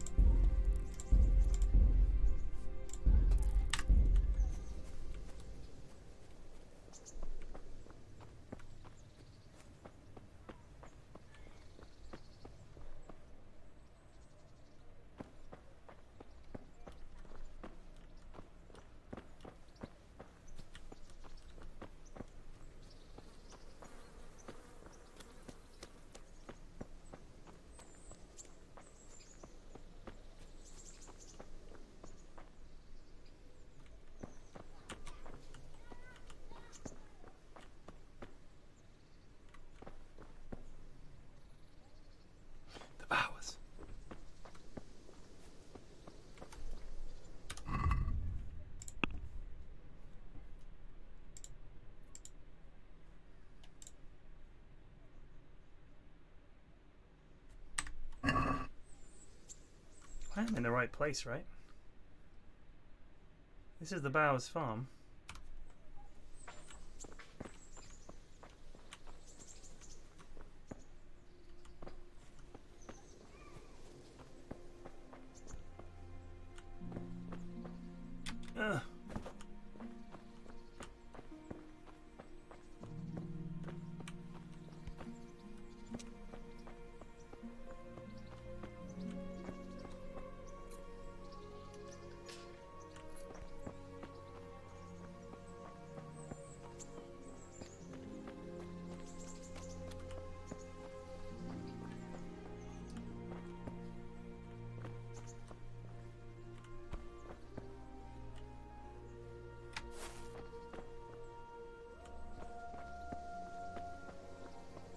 [SPEAKER 1] I am in the right place, right? This is the Bowers farm. Ugh.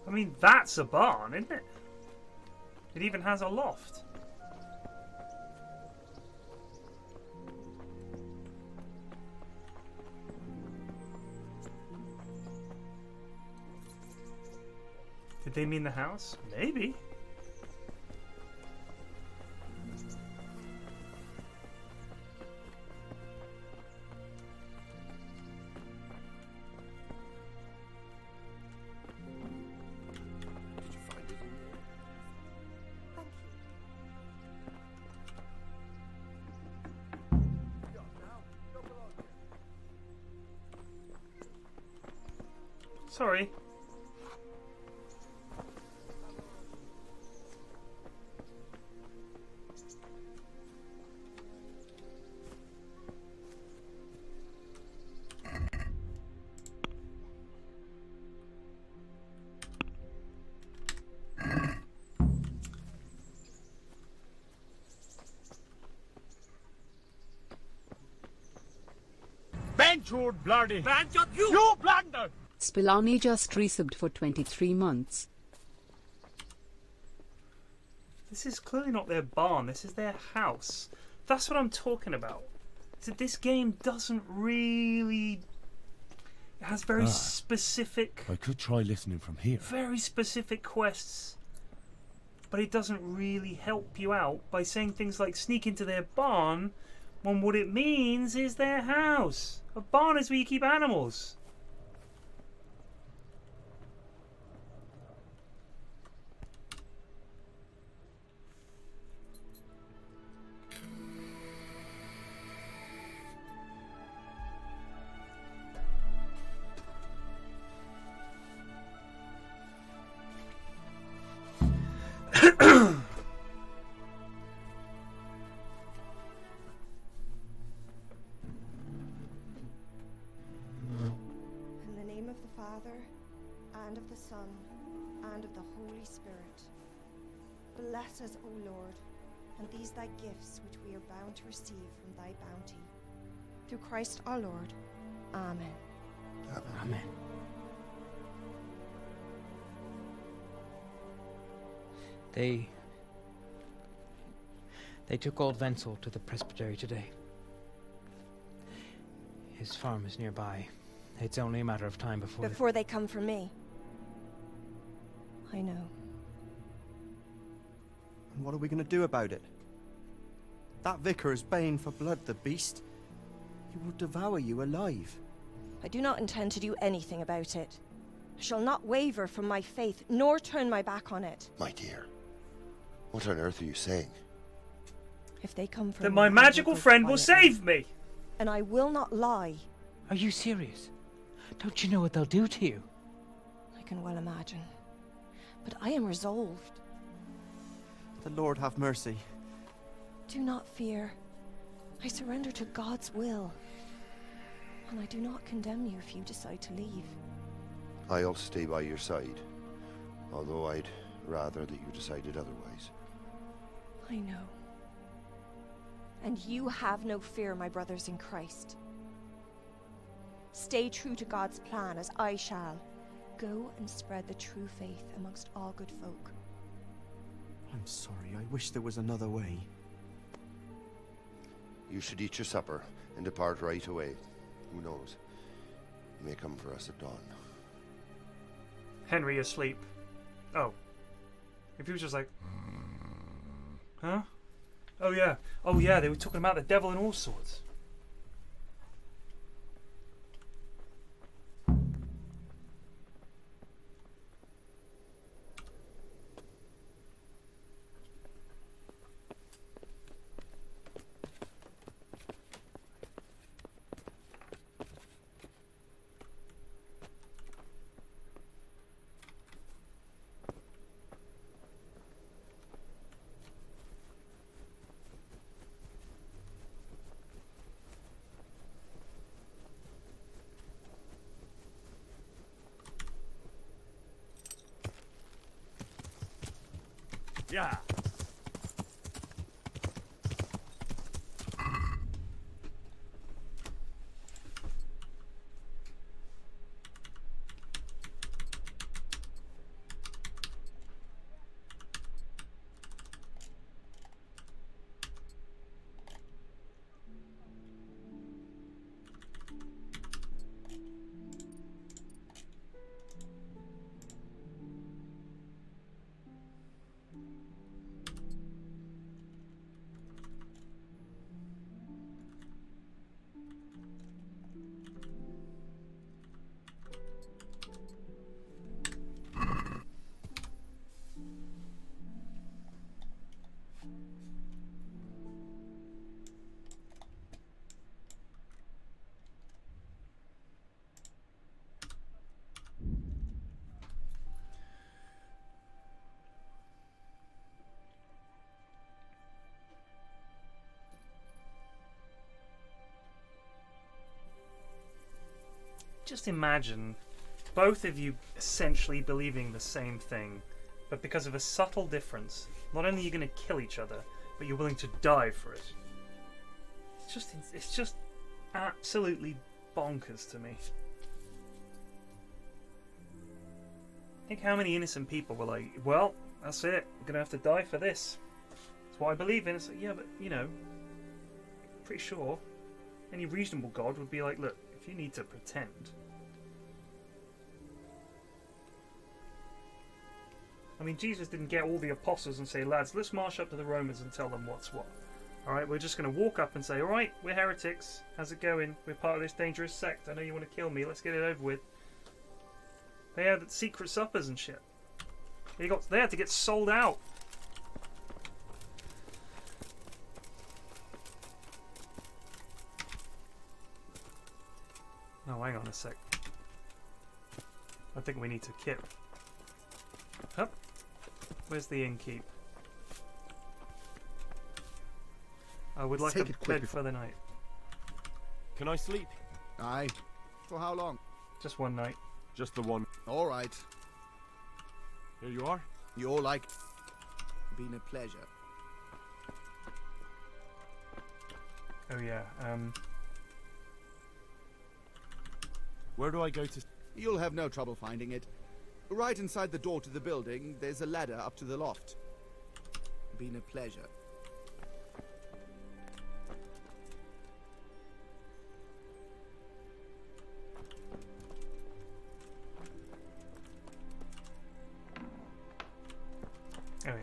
[SPEAKER 1] I mean, that's a barn, isn't it? It even has a loft. Did they mean the house? Maybe. Sorry.
[SPEAKER 3] Benchwood bloody! Benchwood, you blunder!
[SPEAKER 10] Spilani just resubbed for 23 months.
[SPEAKER 1] This is clearly not their barn, this is their house. That's what I'm talking about. Is that this game doesn't really... It has very specific...
[SPEAKER 5] I could try listening from here.
[SPEAKER 1] Very specific quests. But it doesn't really help you out by saying things like sneak into their barn when what it means is their house. A barn is where you keep animals.
[SPEAKER 13] In the name of the Father, and of the Son, and of the Holy Spirit. Bless us, O Lord, and these thy gifts which we are bound to receive from thy bounty. Through Christ our Lord. Amen.
[SPEAKER 17] Amen.
[SPEAKER 20] They took old Wenzel to the presbytery today. His farm is nearby. It's only a matter of time
[SPEAKER 13] Before they come for me. I know.
[SPEAKER 21] And what are we going to do about it? That vicar is baying for blood, the beast. He will devour you alive.
[SPEAKER 13] I do not intend to do anything about it. I shall not waver from my faith, nor turn my back on it.
[SPEAKER 22] My dear, what on earth are you saying?
[SPEAKER 13] If they come for
[SPEAKER 1] Then
[SPEAKER 13] me,
[SPEAKER 1] my
[SPEAKER 13] I
[SPEAKER 1] magical
[SPEAKER 13] go
[SPEAKER 1] friend will
[SPEAKER 13] quietly.
[SPEAKER 1] save me.
[SPEAKER 13] And I will not lie.
[SPEAKER 20] Are you serious? Don't you know what they'll do to you?
[SPEAKER 13] I can well imagine. But I am resolved.
[SPEAKER 21] The Lord have mercy.
[SPEAKER 13] Do not fear. I surrender to God's will. And I do not condemn you if you decide to leave.
[SPEAKER 22] I'll stay by your side, although I'd rather that you decided otherwise.
[SPEAKER 13] I know. And you have no fear, my brothers in Christ. Stay true to God's plan, as I shall. Go and spread the true faith amongst all good folk.
[SPEAKER 21] I'm sorry, I wish there was another way.
[SPEAKER 22] You should eat your supper and depart right away. Who knows? You may come for us at dawn.
[SPEAKER 1] Henry asleep. Oh. If he was just like... Huh? Oh yeah. Oh yeah, they were talking about the devil and all sorts.
[SPEAKER 9] Yeah.
[SPEAKER 1] Just imagine both of you essentially believing the same thing, but because of a subtle difference, not only are you going to kill each other, but you're willing to die for it. It's just absolutely bonkers to me. Think how many innocent people were like, well, that's it, I'm going to have to die for this. It's what I believe in. It's like, yeah, but, you know, pretty sure any reasonable God would be like, look, if you need to pretend. I mean, Jesus didn't get all the apostles and say, lads, let's march up to the Romans and tell them what's what. Alright, we're just going to walk up and say, alright, we're heretics. How's it going? We're part of this dangerous sect. I know you want to kill me. Let's get it over with. They had secret suppers and shit. They had to get sold out. Oh, hang on a sec. I think we need to kip. Up. Where's the innkeep? I would like a bed for the night.
[SPEAKER 9] Can I sleep?
[SPEAKER 15] Aye. For how long?
[SPEAKER 1] Just one night.
[SPEAKER 9] Just the one.
[SPEAKER 15] All right.
[SPEAKER 9] Here you are.
[SPEAKER 15] You're like... Been a pleasure.
[SPEAKER 1] Oh yeah,
[SPEAKER 9] Where do I go to...
[SPEAKER 15] You'll have no trouble finding it. Right inside the door to the building, there's a ladder up to the loft. Been a pleasure.
[SPEAKER 1] Oh yeah.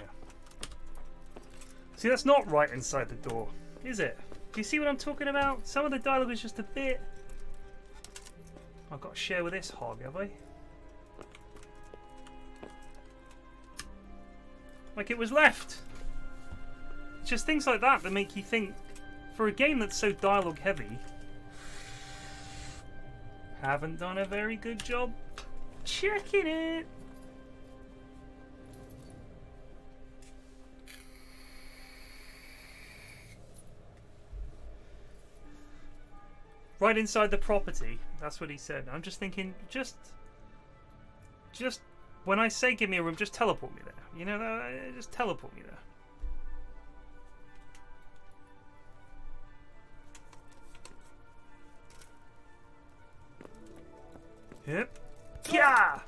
[SPEAKER 1] See, that's not right inside the door, is it? Do you see what I'm talking about? Some of the dialogue is just a bit... I've got to share with this hog, have I? Like it was left. It's just things like that that make you think, for a game that's so dialogue heavy, haven't done a very good job checking it. Right inside the property. That's what he said. I'm just thinking, just when I say give me a room, just teleport me there. You know, just teleport me there. Yep. Yeah.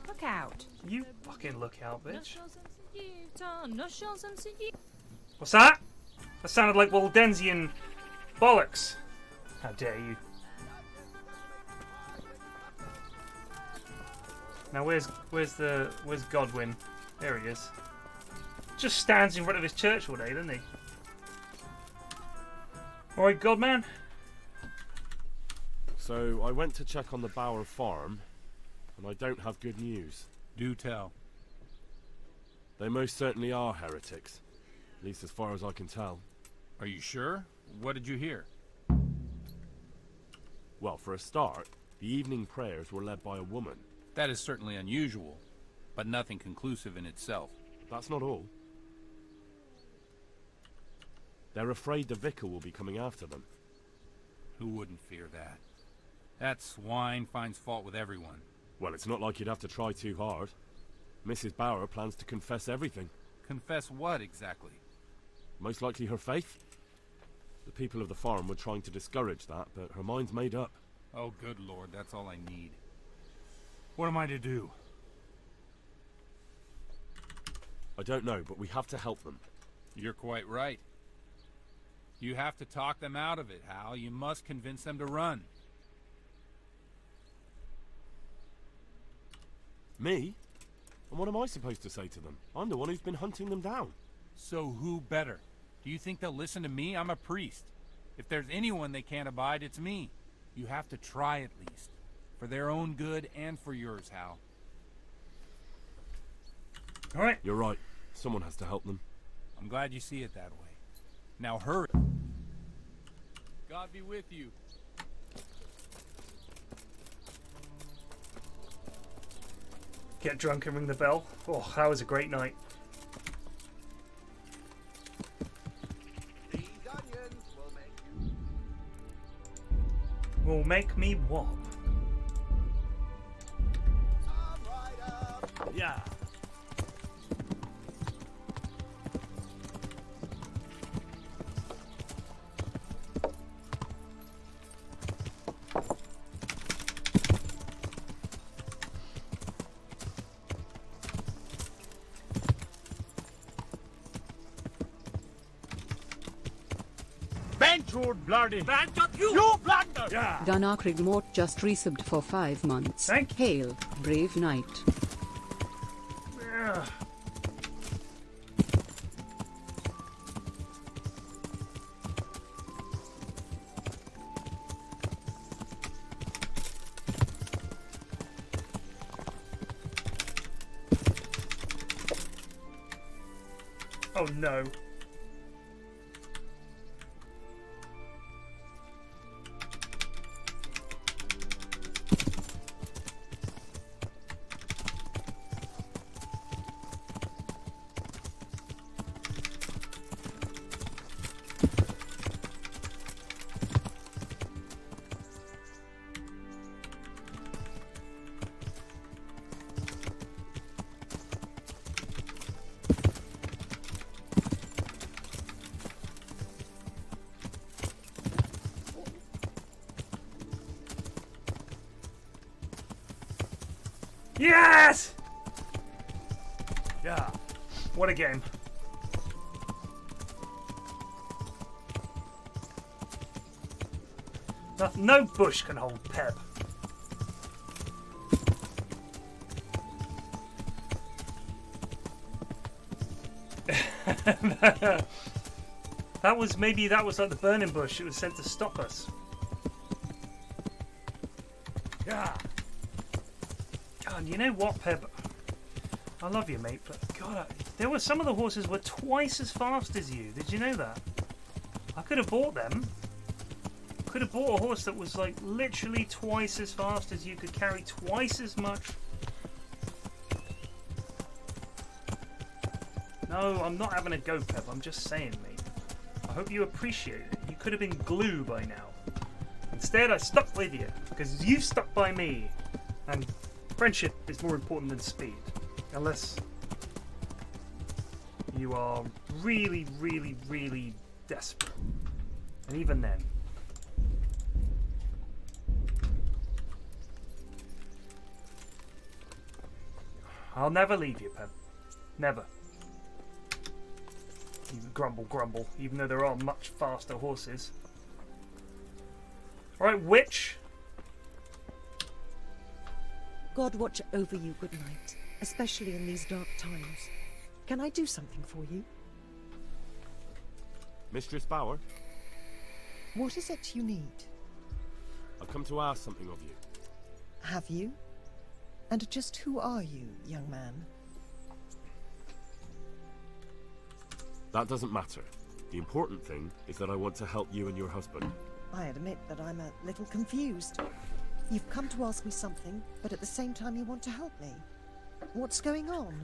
[SPEAKER 14] Look out.
[SPEAKER 1] You fucking look out, bitch. What's that? That sounded like Waldensian bollocks. How dare you? Now where's Godwin? There he is. Just stands in front of his church all day, doesn't he? Alright, Godman.
[SPEAKER 5] So I went to check on the Bower farm, and I don't have good news.
[SPEAKER 12] Do tell.
[SPEAKER 5] They most certainly are heretics. At least as far as I can tell.
[SPEAKER 12] Are you sure? What did you hear?
[SPEAKER 5] Well, for a start, the evening prayers were led by a woman.
[SPEAKER 12] That is certainly unusual, but nothing conclusive in itself.
[SPEAKER 5] That's not all. They're afraid the vicar will be coming after them.
[SPEAKER 12] Who wouldn't fear that? That swine finds fault with everyone.
[SPEAKER 5] Well, it's not like you'd have to try too hard. Mrs. Bower plans to confess everything.
[SPEAKER 12] Confess what, exactly?
[SPEAKER 5] Most likely her faith. The people of the farm were trying to discourage that, but her mind's made up.
[SPEAKER 12] Oh, good Lord, that's all I need. What am I to do?
[SPEAKER 5] I don't know, but we have to help them.
[SPEAKER 12] You're quite right. You have to talk them out of it, Hal. You must convince them to run.
[SPEAKER 5] Me? And what am I supposed to say to them? I'm the one who's been hunting them down.
[SPEAKER 12] So who better? Do you think they'll listen to me? I'm a priest. If there's anyone they can't abide, it's me. You have to try at least. For their own good and for yours, Hal.
[SPEAKER 1] Alright.
[SPEAKER 5] You're right. Someone has to help them.
[SPEAKER 12] I'm glad you see it that way. Now hurry. God be with you.
[SPEAKER 1] Get drunk and ring the bell. Oh, that was a great night.
[SPEAKER 3] These onions
[SPEAKER 1] Will make me what?
[SPEAKER 21] Yeah.
[SPEAKER 3] Benchwood bloody! Bench up you blunder! Yeah!
[SPEAKER 10] Dunark Mort just resubbed for 5 months. Hail, brave knight.
[SPEAKER 1] Yeah. Oh no. Yes!
[SPEAKER 21] Yeah.
[SPEAKER 1] What a game. No bush can hold Peb. Maybe that was like the burning bush. It was sent to stop us.
[SPEAKER 21] Yeah.
[SPEAKER 1] God, you know what, Peb? I love you, mate, but God, there were some of the horses were twice as fast as you. Did you know that? I could have bought them. Could have bought a horse that was like literally twice as fast as you, could carry twice as much. No, I'm not having a go, Peb. I'm just saying, mate. I hope you appreciate it. You could have been glue by now. Instead, I stuck with you because you stuck by me, and friendship is more important than speed, unless you are really, really, really desperate. And even then. I'll never leave you, Peb. Never. You grumble, grumble, even though there are much faster horses. Alright, Witch.
[SPEAKER 14] God watch over you, good night, especially in these dark times. Can I do something for you?
[SPEAKER 5] Mistress Bauer,
[SPEAKER 14] What is it you need?
[SPEAKER 5] I've come to ask something of you.
[SPEAKER 14] Have you? And just who are you, young man?
[SPEAKER 5] That doesn't matter. The important thing is that I want to help you and your husband.
[SPEAKER 14] I admit that I'm a little confused. You've come to ask me something, but at the same time you want to help me. What's going on?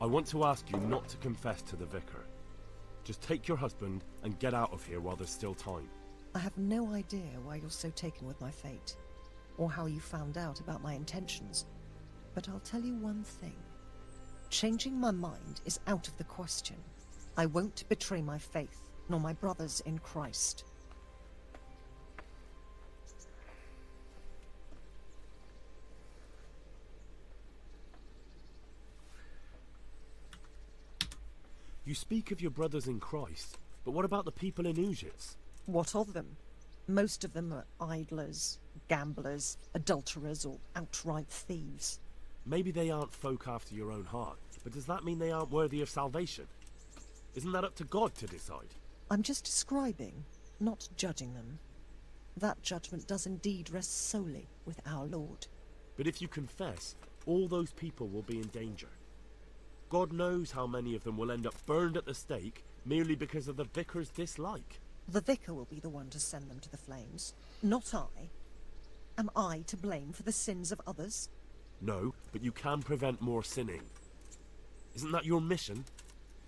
[SPEAKER 5] I want to ask you not to confess to the vicar. Just take your husband and get out of here while there's still time.
[SPEAKER 14] I have no idea why you're so taken with my fate, or how you found out about my intentions. But I'll tell you one thing. Changing my mind is out of the question. I won't betray my faith, nor my brothers in Christ.
[SPEAKER 5] You speak of your brothers in Christ, but what about the people in Ujits?
[SPEAKER 14] What of them? Most of them are idlers, gamblers, adulterers, or outright thieves.
[SPEAKER 5] Maybe they aren't folk after your own heart, but does that mean they aren't worthy of salvation? Isn't that up to God to decide?
[SPEAKER 14] I'm just describing, not judging them. That judgment does indeed rest solely with our Lord.
[SPEAKER 5] But if you confess, all those people will be in danger. God knows how many of them will end up burned at the stake merely because of the vicar's dislike.
[SPEAKER 14] The vicar will be the one to send them to the flames, not I. Am I to blame for the sins of others?
[SPEAKER 5] No, but you can prevent more sinning. Isn't that your mission?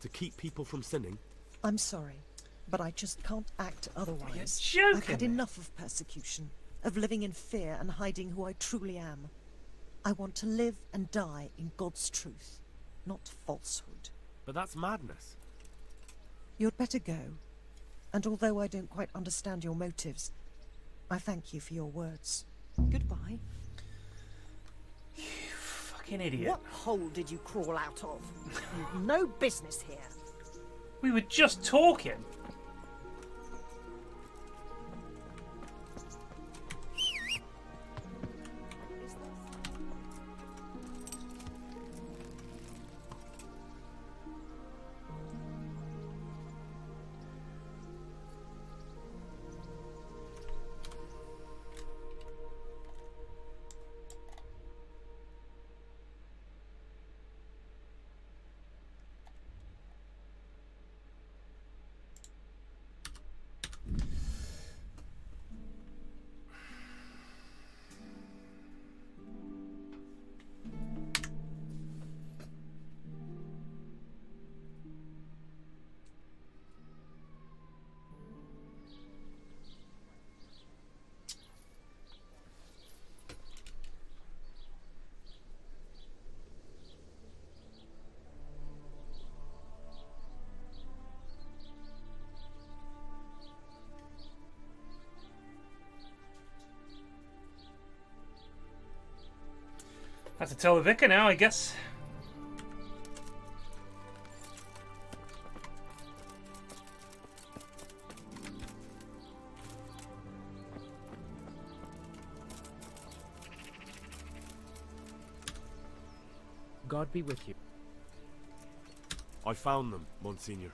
[SPEAKER 5] To keep people from sinning?
[SPEAKER 14] I'm sorry, but I just can't act otherwise.
[SPEAKER 1] You're joking.
[SPEAKER 14] I've had enough of persecution, of living in fear and hiding who I truly am. I want to live and die in God's truth, not falsehood.
[SPEAKER 5] But that's madness.
[SPEAKER 14] You'd better go. And although I don't quite understand your motives, I thank you for your words. Goodbye.
[SPEAKER 1] You fucking idiot.
[SPEAKER 16] What hole did you crawl out of? You've no business here.
[SPEAKER 1] We were just talking. Have to tell the vicar now, I guess.
[SPEAKER 2] God be with you.
[SPEAKER 5] I found them, Monsignor.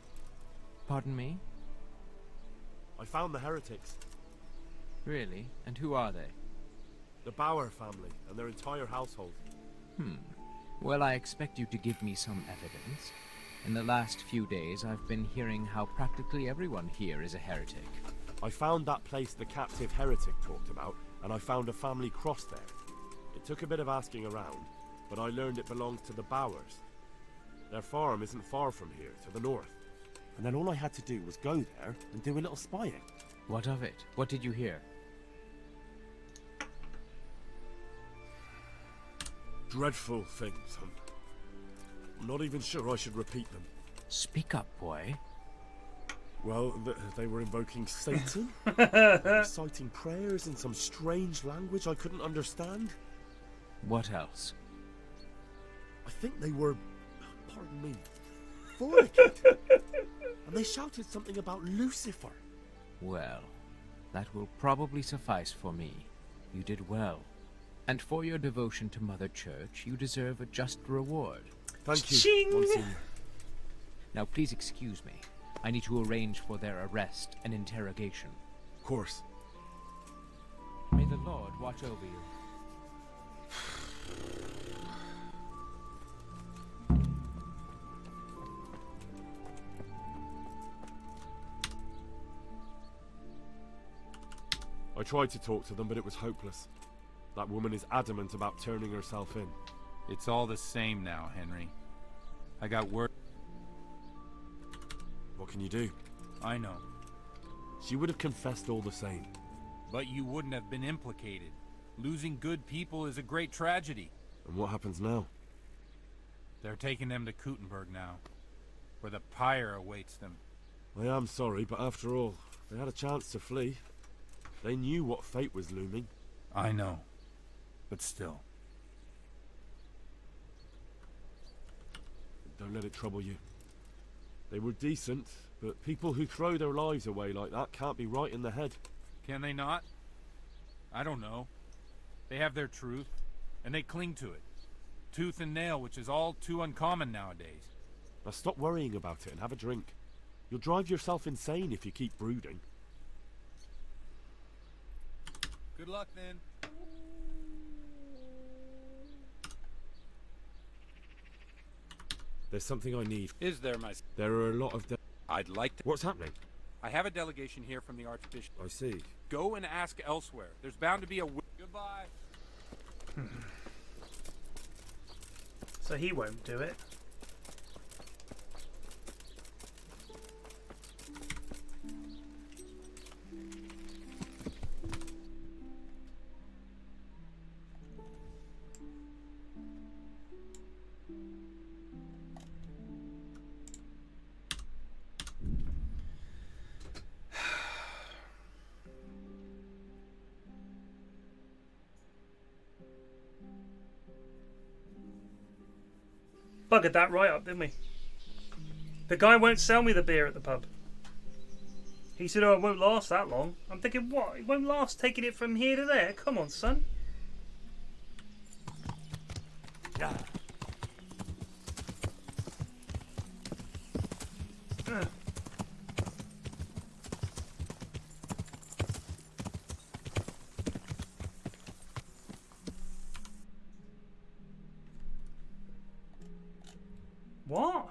[SPEAKER 2] Pardon me?
[SPEAKER 5] I found the heretics.
[SPEAKER 2] Really? And who are they?
[SPEAKER 5] The Bauer family and their entire household.
[SPEAKER 2] Well, I expect you to give me some evidence. In the last few days, I've been hearing how practically everyone here is a heretic.
[SPEAKER 5] I found that place the captive heretic talked about, and I found a family cross there. It took a bit of asking around, but I learned it belongs to the Bauers. Their farm isn't far from here, to the north. And then all I had to do was go there and do a little spying.
[SPEAKER 2] What of it? What did you hear?
[SPEAKER 5] Dreadful things, and I'm not even sure I should repeat them.
[SPEAKER 2] Speak up, boy.
[SPEAKER 5] Well, they were invoking Satan, reciting prayers in some strange language I couldn't understand.
[SPEAKER 2] What else?
[SPEAKER 5] I think they were, pardon me, fornicating. And they shouted something about Lucifer.
[SPEAKER 2] Well, that will probably suffice for me. You did well. And for your devotion to Mother Church, you deserve a just reward.
[SPEAKER 9] Thank you,
[SPEAKER 1] Ching!
[SPEAKER 9] Monsignor.
[SPEAKER 2] Now please excuse me. I need to arrange for their arrest and interrogation.
[SPEAKER 9] Of course.
[SPEAKER 2] May the Lord watch over you.
[SPEAKER 9] I tried to talk to them, but it was hopeless. That woman is adamant about turning herself in.
[SPEAKER 12] It's all the same now, Henry. I got word.
[SPEAKER 9] What can you do?
[SPEAKER 12] I know.
[SPEAKER 9] She would have confessed all the same.
[SPEAKER 12] But you wouldn't have been implicated. Losing good people is a great tragedy.
[SPEAKER 9] And what happens now?
[SPEAKER 12] They're taking them to Kuttenberg now, where the pyre awaits them.
[SPEAKER 9] I am sorry, but after all, they had a chance to flee. They knew what fate was looming.
[SPEAKER 12] I know. But still.
[SPEAKER 9] Don't let it trouble you. They were decent, but people who throw their lives away like that can't be right in the head.
[SPEAKER 12] Can they not? I don't know. They have their truth, and they cling to it. Tooth and nail, which is all too uncommon nowadays.
[SPEAKER 9] Now stop worrying about it and have a drink. You'll drive yourself insane if you keep brooding.
[SPEAKER 12] Good luck, then.
[SPEAKER 9] There's something I need.
[SPEAKER 12] Is there, my...
[SPEAKER 9] There are a lot of...
[SPEAKER 12] I'd like to...
[SPEAKER 9] What's happening?
[SPEAKER 12] I have a delegation here from the Archbishop.
[SPEAKER 9] I see.
[SPEAKER 12] Go and ask elsewhere. There's bound to be a... Goodbye.
[SPEAKER 1] So he won't do it. Buggered that right up, didn't we? The guy won't sell me the beer at the pub. He said, oh, it won't last that long. I'm thinking, what? It won't last taking it from here to there? Come on, son.
[SPEAKER 9] Yeah.
[SPEAKER 1] What?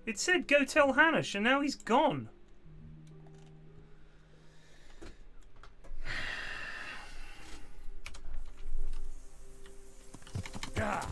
[SPEAKER 1] It said go tell Hanish and now he's gone.
[SPEAKER 9] Yeah.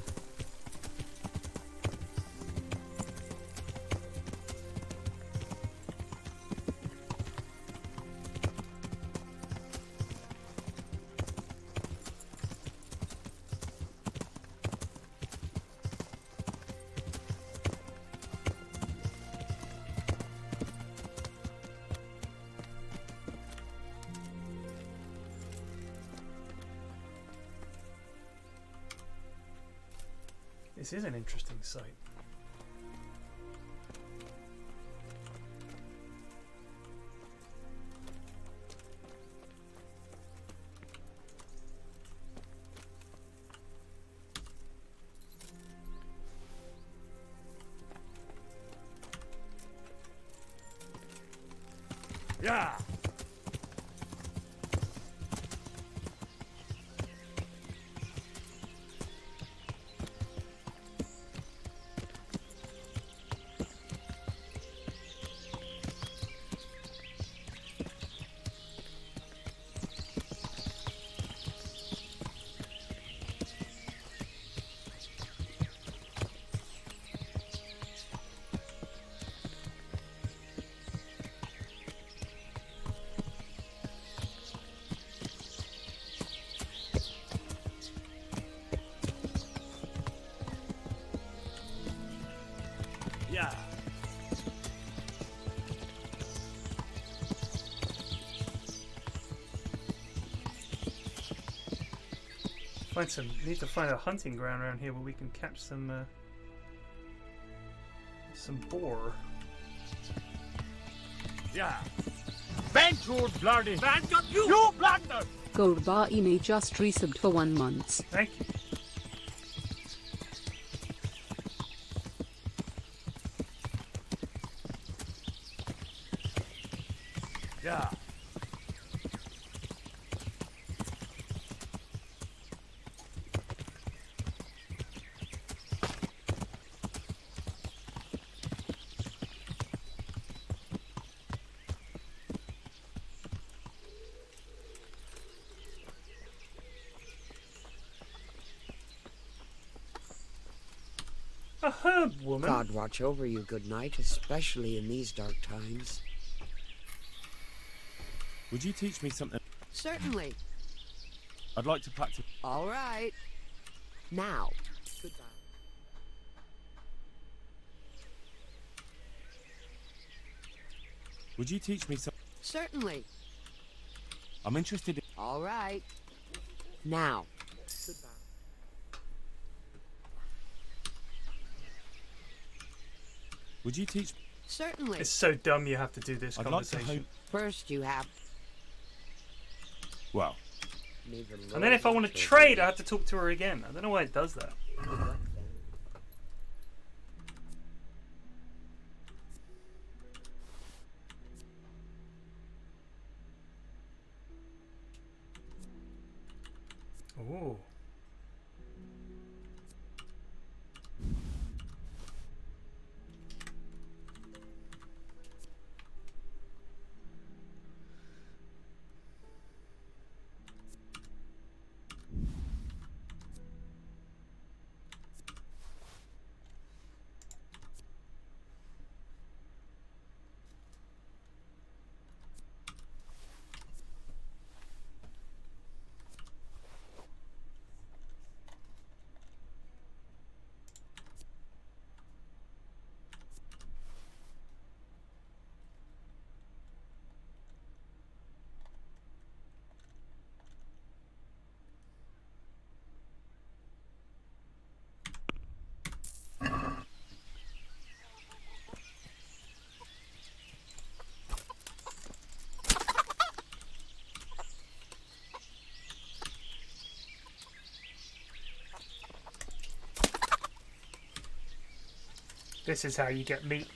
[SPEAKER 1] This is an interesting sight.
[SPEAKER 9] Yeah. Yeah.
[SPEAKER 1] Need to find a hunting ground around here where we can catch some boar.
[SPEAKER 9] Yeah.
[SPEAKER 3] Vent your bloody! Vent you! You blunder!
[SPEAKER 10] Korba Ine just resubbed for 1 month.
[SPEAKER 1] Thank you.
[SPEAKER 21] Yeah.
[SPEAKER 1] A herb woman.
[SPEAKER 6] God watch over you, good night, especially in these dark times.
[SPEAKER 5] Would you teach me something?
[SPEAKER 6] Certainly.
[SPEAKER 5] I'd like to practice.
[SPEAKER 6] All right. Now. Goodbye.
[SPEAKER 5] Would you teach me something?
[SPEAKER 6] Certainly.
[SPEAKER 5] I'm interested in.
[SPEAKER 6] All right. Now. Goodbye.
[SPEAKER 5] Would you teach?
[SPEAKER 6] Certainly.
[SPEAKER 1] It's so dumb you have to do this
[SPEAKER 5] I'd like to
[SPEAKER 1] conversation.
[SPEAKER 6] First you have...
[SPEAKER 5] Well.
[SPEAKER 1] And then if I want to trade, I have to talk to her again. I don't know why it does that. Oh. This is how you get meat.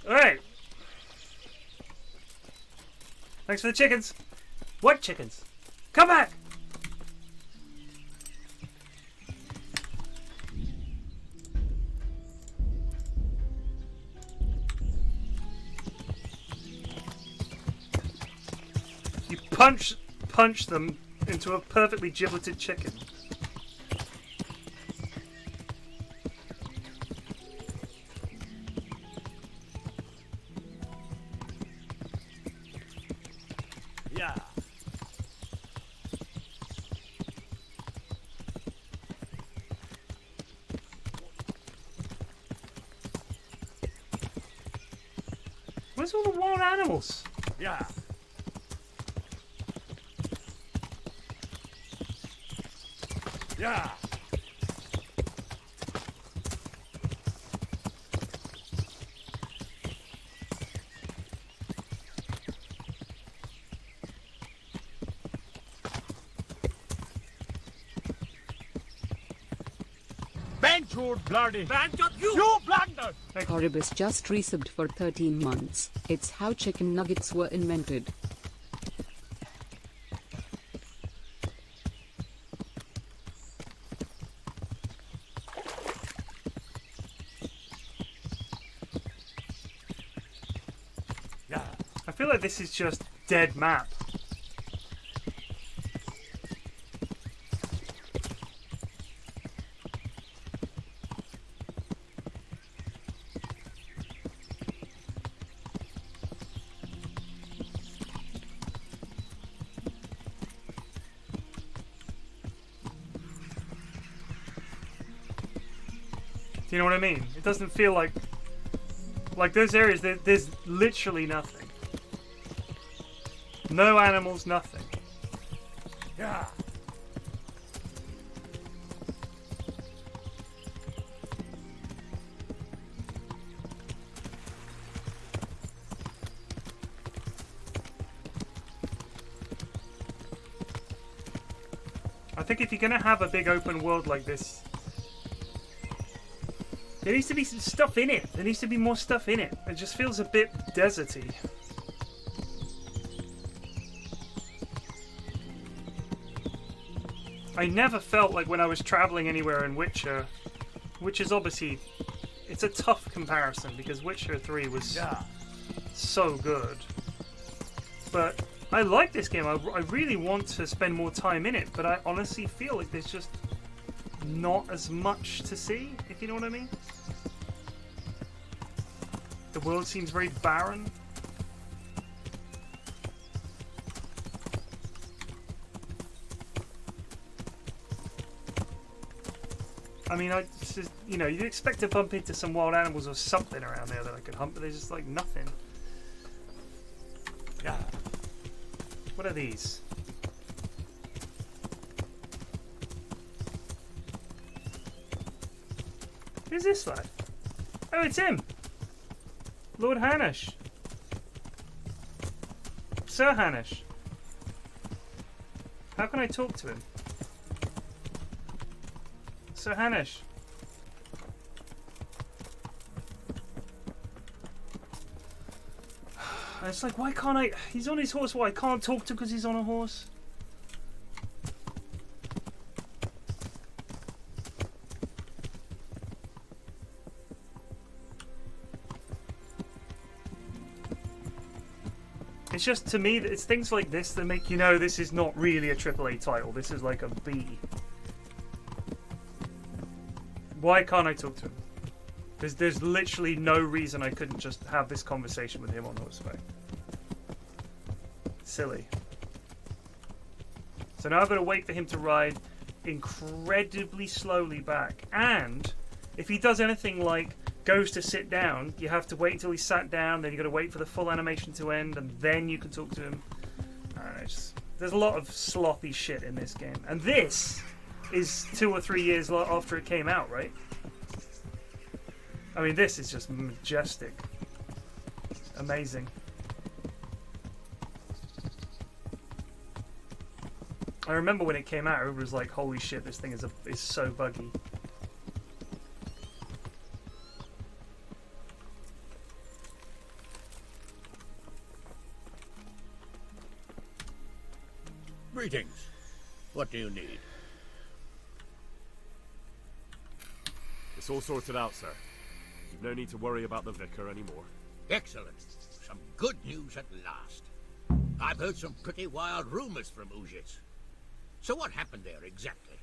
[SPEAKER 1] Alright. Thanks for the chickens. What chickens? Come back! You punch them into a perfectly gibleted chicken.
[SPEAKER 21] Yeah.
[SPEAKER 1] Where's all the wild animals?
[SPEAKER 21] Yeah. Yeah.
[SPEAKER 3] Bend your bloody... Bend you blundered!
[SPEAKER 10] Coribus just resubbed for 13 months. It's how chicken nuggets were invented.
[SPEAKER 1] I feel like this is just dead map. Do you know what I mean? It doesn't feel like those areas. There's literally nothing. No animals, nothing.
[SPEAKER 21] Yeah.
[SPEAKER 1] I think if you're going to have a big open world like this, there needs to be some stuff in it. There needs to be more stuff in it. It just feels a bit deserty. I never felt like when I was traveling anywhere in Witcher, which is obviously, it's a tough comparison because Witcher 3 was so good. But I like this game. I really want to spend more time in it, but I honestly feel like there's just not as much to see, if you know what I mean. The world seems very barren. I mean, you know, you'd expect to bump into some wild animals or something around there that I could hunt, but there's just like nothing. Yeah. What are these? Who's this lad? Oh, it's him! Lord Hanish. Sir Hanish. How can I talk to him? Sir Hanish. And it's like, why can't I... He's on his horse, why? I can't talk to because he's on a horse? It's just, to me, it's things like this that make you know this is not really a AAA title. This is like a B. Why can't I talk to him? There's literally no reason I couldn't just have this conversation with him on horseback. Silly. So now I've got to wait for him to ride incredibly slowly back. And if he does anything like goes to sit down, you have to wait until he's sat down, then you've got to wait for the full animation to end, and then you can talk to him. I don't know, there's a lot of sloppy shit in this game. And this is 2 or 3 years after it came out, right? I mean, this is just majestic. Amazing. I remember when it came out, it was like, holy shit, this thing is so buggy.
[SPEAKER 19] Greetings. What do you need?
[SPEAKER 5] It's all sorted out, sir. You've no need to worry about the vicar anymore.
[SPEAKER 19] Excellent. Some good news at last. I've heard some pretty wild rumors from Uzhitz. So what happened there exactly?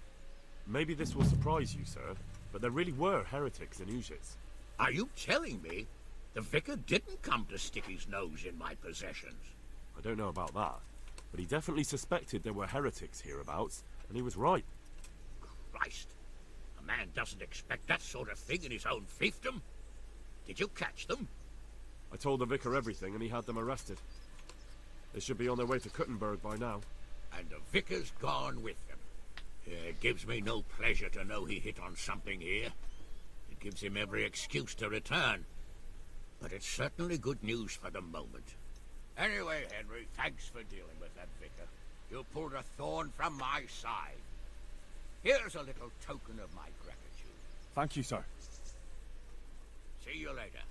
[SPEAKER 5] Maybe this will surprise you, sir, but there really were heretics in Uzhitz.
[SPEAKER 19] Are you telling me the vicar didn't come to stick his nose in my possessions?
[SPEAKER 5] I don't know about that, but he definitely suspected there were heretics hereabouts, and he was right.
[SPEAKER 19] Christ. A man doesn't expect that sort of thing in his own fiefdom. Did you catch them?
[SPEAKER 5] I told the vicar everything, and he had them arrested. They should be on their way to Kuttenberg by now.
[SPEAKER 19] And the vicar's gone with them. It gives me no pleasure to know he hit on something here. It gives him every excuse to return. But it's certainly good news for the moment. Anyway, Henry, thanks for dealing with that vicar. You pulled a thorn from my side. Here's a little token of my gratitude.
[SPEAKER 5] Thank you, sir.
[SPEAKER 19] See you later.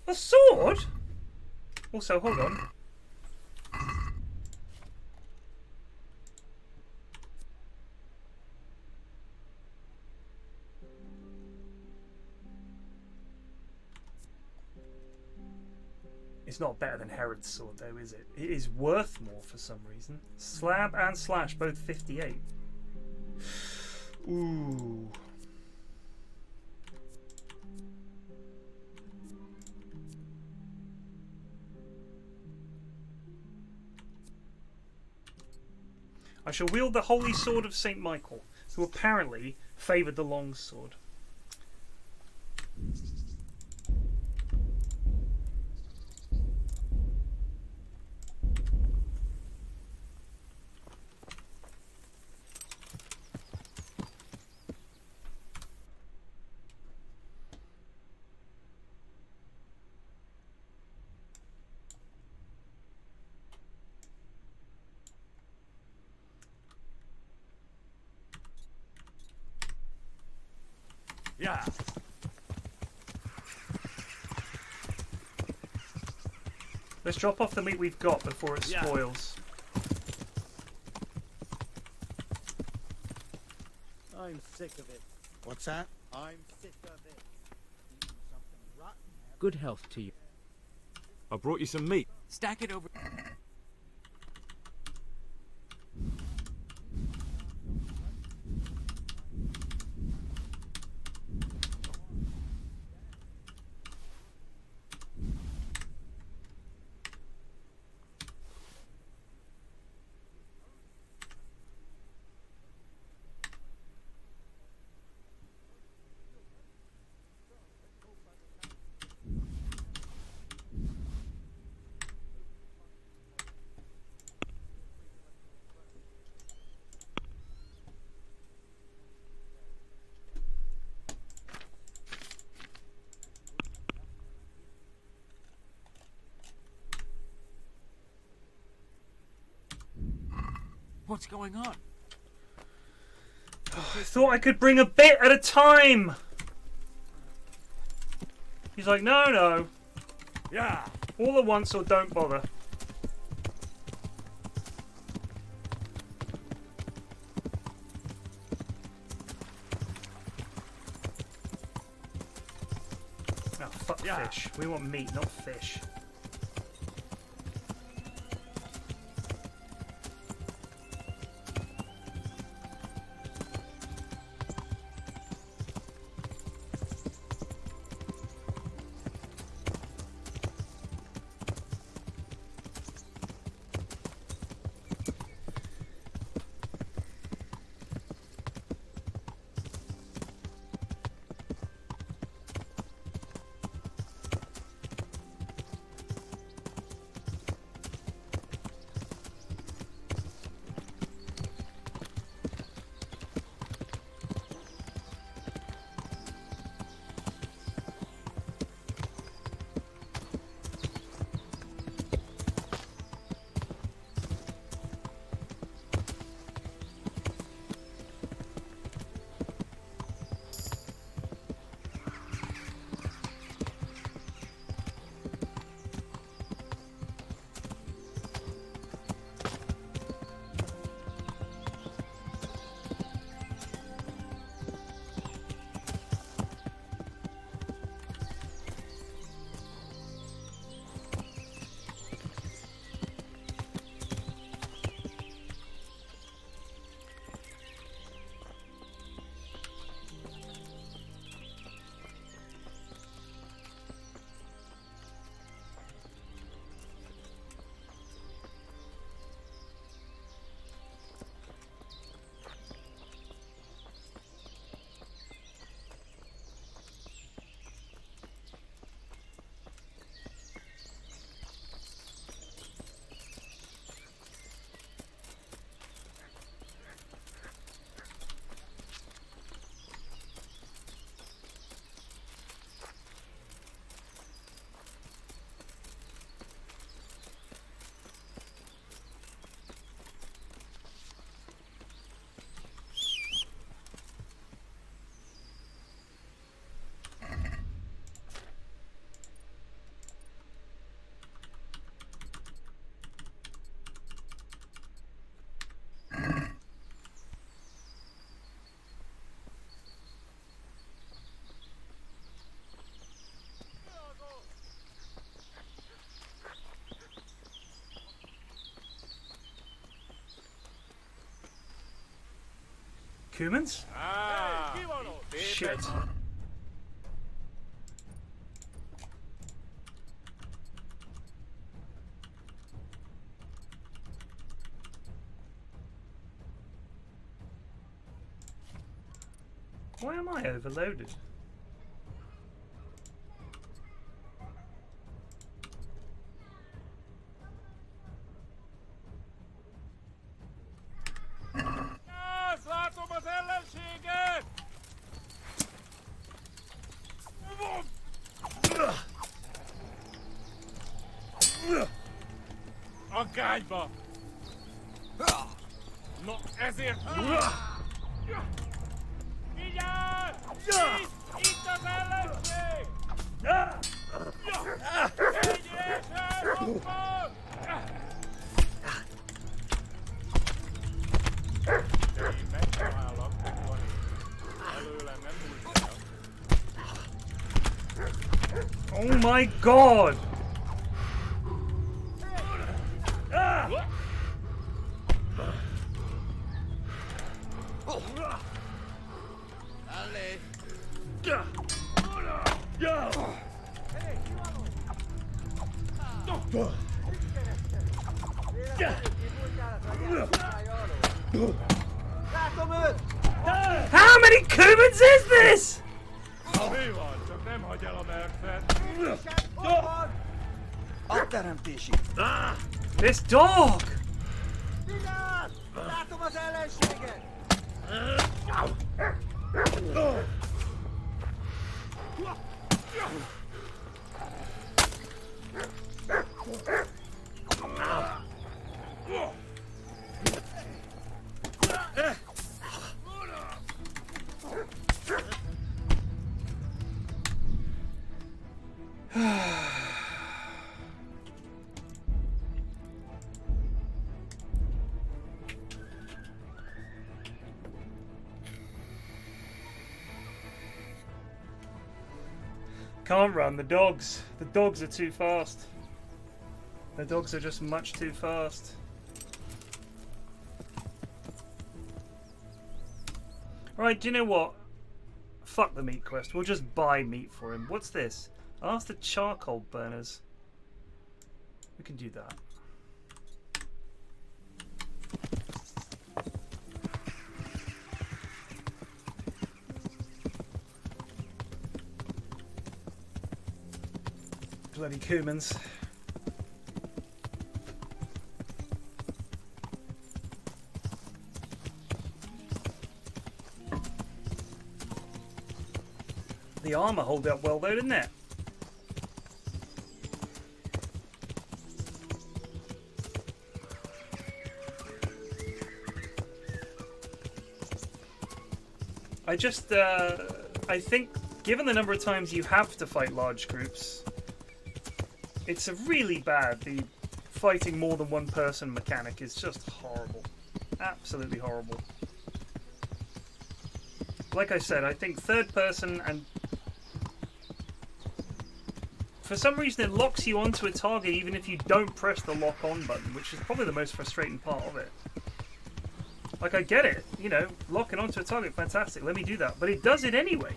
[SPEAKER 1] A sword? Also, hold on. It's not better than Herod's sword, though, is it? It is worth more for some reason. Slab and slash, both 58. Ooh. I shall wield the holy sword of Saint Michael, who apparently favoured the long sword.
[SPEAKER 9] Yeah.
[SPEAKER 1] Let's drop off the meat we've got before it spoils.
[SPEAKER 3] I'm sick of it.
[SPEAKER 11] What's that?
[SPEAKER 3] I'm sick of it. Eating something rotten.
[SPEAKER 20] Good health to you.
[SPEAKER 9] I brought you some meat.
[SPEAKER 20] Stack it over. What's going on?
[SPEAKER 1] I thought I could bring a bit at a time. He's like, no, no.
[SPEAKER 9] Yeah.
[SPEAKER 1] All at once or don't bother. Oh, fuck fish. We want meat, not fish. Cumans?
[SPEAKER 9] Ah.
[SPEAKER 1] Shit. Why am I overloaded?
[SPEAKER 9] Okay, Bob. Not as if.
[SPEAKER 1] Oh my god! How many Cumans is this? This dog!
[SPEAKER 3] Látom az ellenséget!
[SPEAKER 1] Can't run, the dogs. The dogs are too fast. The dogs are just much too fast. Right, do you know what? Fuck the meat quest. We'll just buy meat for him. What's this? Ask the charcoal burners. We can do that. Bloody Cumans. The armor hold up well though, didn't it? I think given the number of times you have to fight large groups, it's a really bad. The fighting more than one person mechanic is just horrible. Absolutely horrible. Like I said, I think third person, and for some reason it locks you onto a target even if you don't press the lock on button, which is probably the most frustrating part of it. Like, I get it, you know, locking onto a target, fantastic, let me do that, but it does it anyway.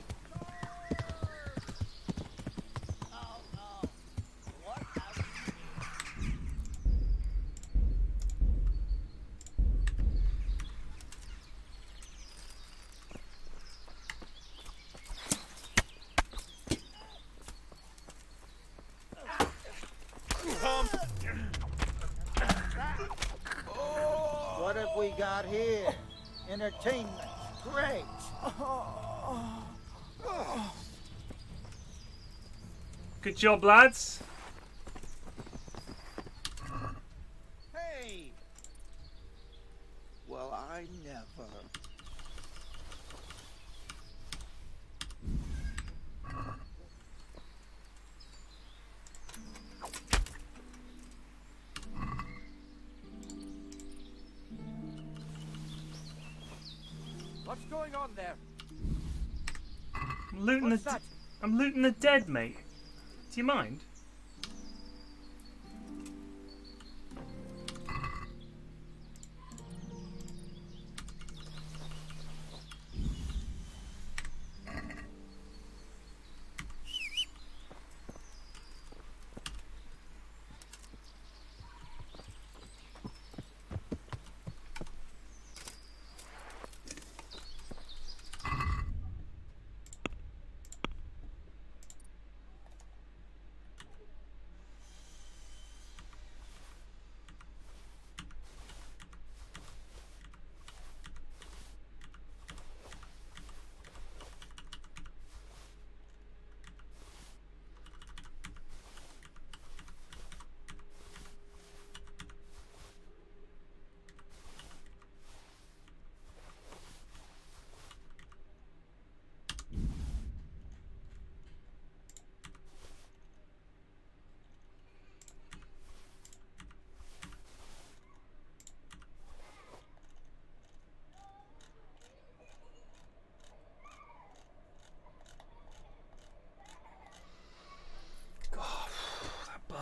[SPEAKER 3] What have we got here? Entertainment. Great.
[SPEAKER 1] Good job, lads.
[SPEAKER 3] Hey! Well, I never.
[SPEAKER 21] What's going on there?
[SPEAKER 1] I'm looting the dead, mate. Do you mind?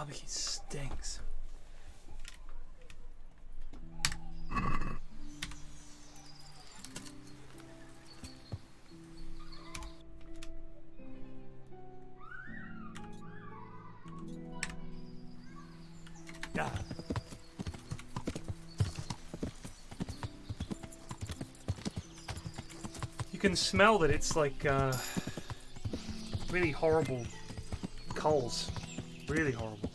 [SPEAKER 1] barbecue stinks.
[SPEAKER 21] Yeah.
[SPEAKER 1] You can smell that it's like really horrible coals. Really horrible.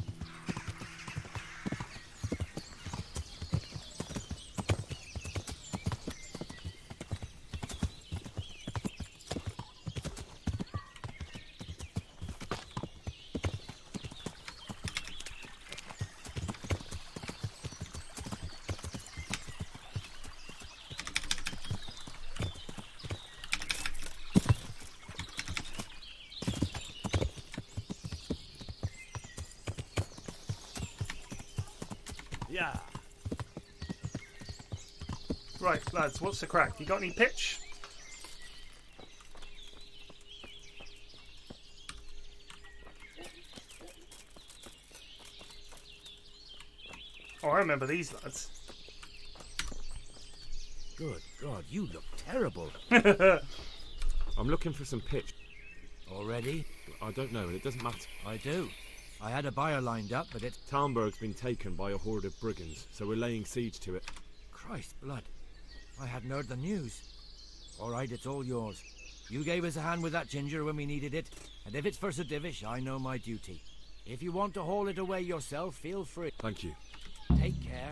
[SPEAKER 21] Yeah.
[SPEAKER 1] Right, lads, what's the crack? You got any pitch? Oh, I remember these lads.
[SPEAKER 17] Good God, you look terrible.
[SPEAKER 9] I'm looking for some pitch.
[SPEAKER 17] Already?
[SPEAKER 9] I don't know, and it doesn't matter.
[SPEAKER 17] I do. I had a buyer lined up, but it's...
[SPEAKER 9] Talmberg's been taken by a horde of brigands, so we're laying siege to it.
[SPEAKER 17] Christ blood. I hadn't heard the news. All right, it's all yours. You gave us a hand with that ginger when we needed it, and if it's for Sir Divish, I know my duty. If you want to haul it away yourself, feel free.
[SPEAKER 9] Thank you.
[SPEAKER 17] Take care.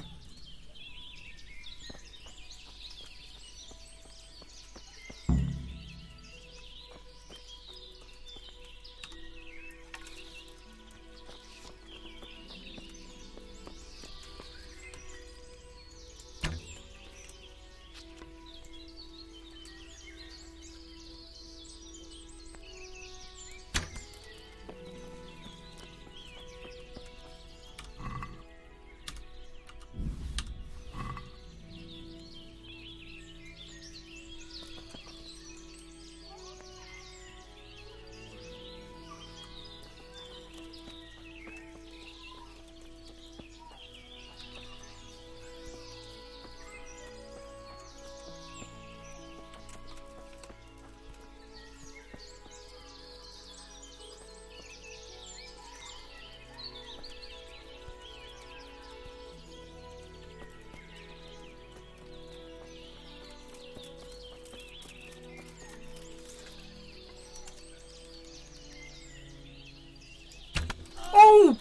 [SPEAKER 1] Oh!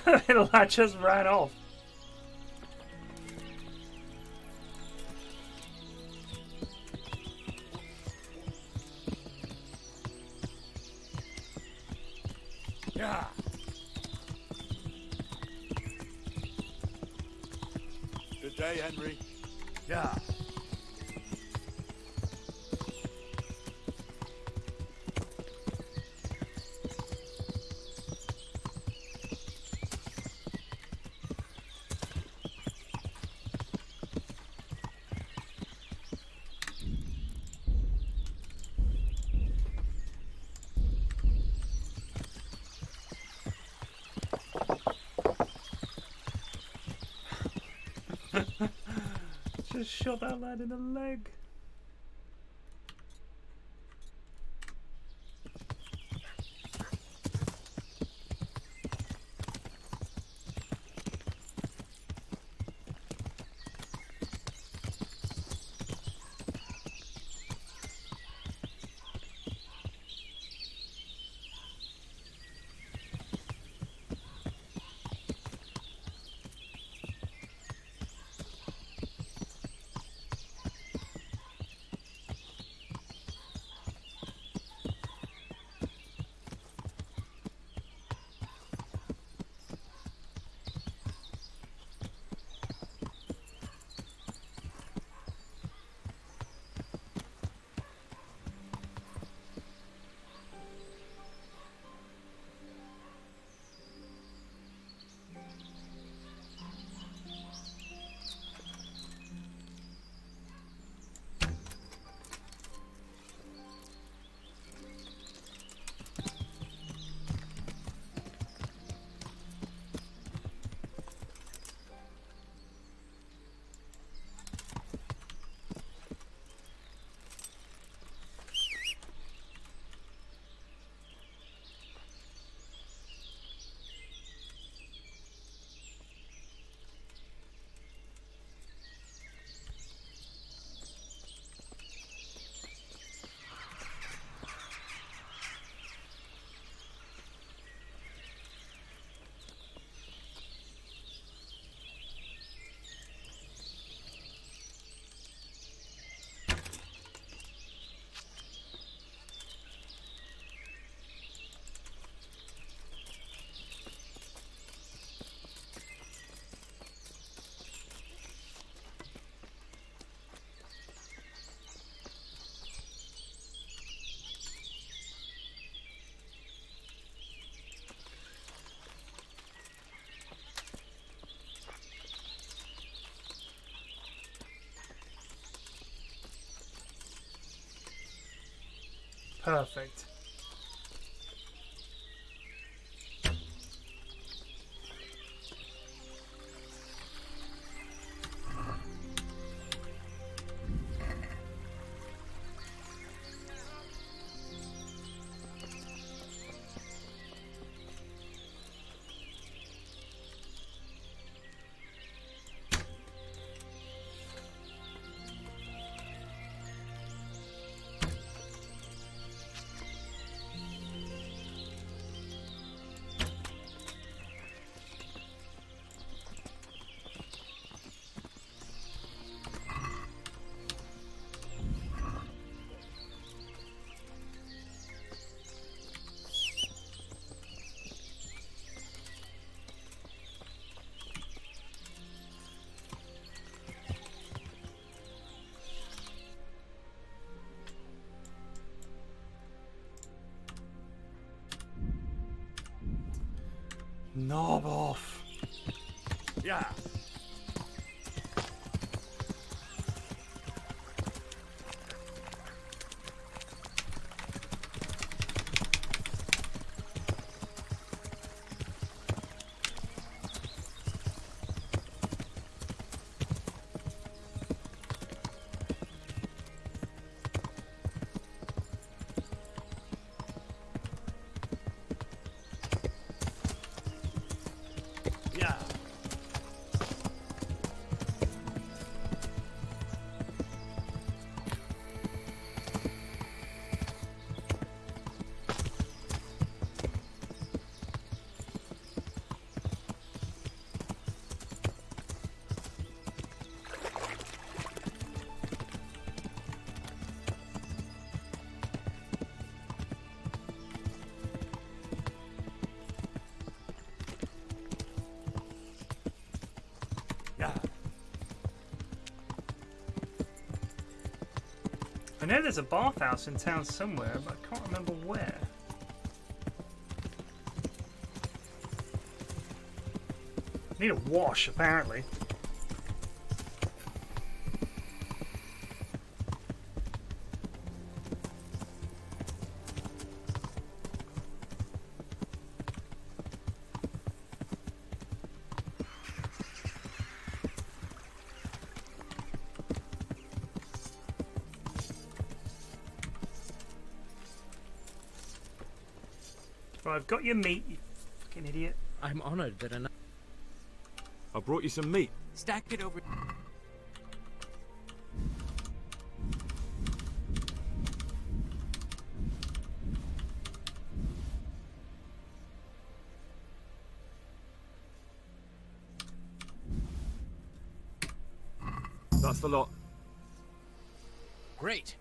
[SPEAKER 1] The lad just ran off.
[SPEAKER 21] Yeah.
[SPEAKER 3] Good day, Henry.
[SPEAKER 21] Yeah.
[SPEAKER 1] Just shot that lad in the leg. Perfect. Knob off.
[SPEAKER 22] Yeah.
[SPEAKER 1] I know there's a bathhouse in town somewhere, but I can't remember where. Need a wash, apparently. Right, I've got your meat, you fucking idiot.
[SPEAKER 2] I'm honored that enough.
[SPEAKER 9] I brought you some meat.
[SPEAKER 2] Stack it over.
[SPEAKER 9] That's the lot.
[SPEAKER 2] Great.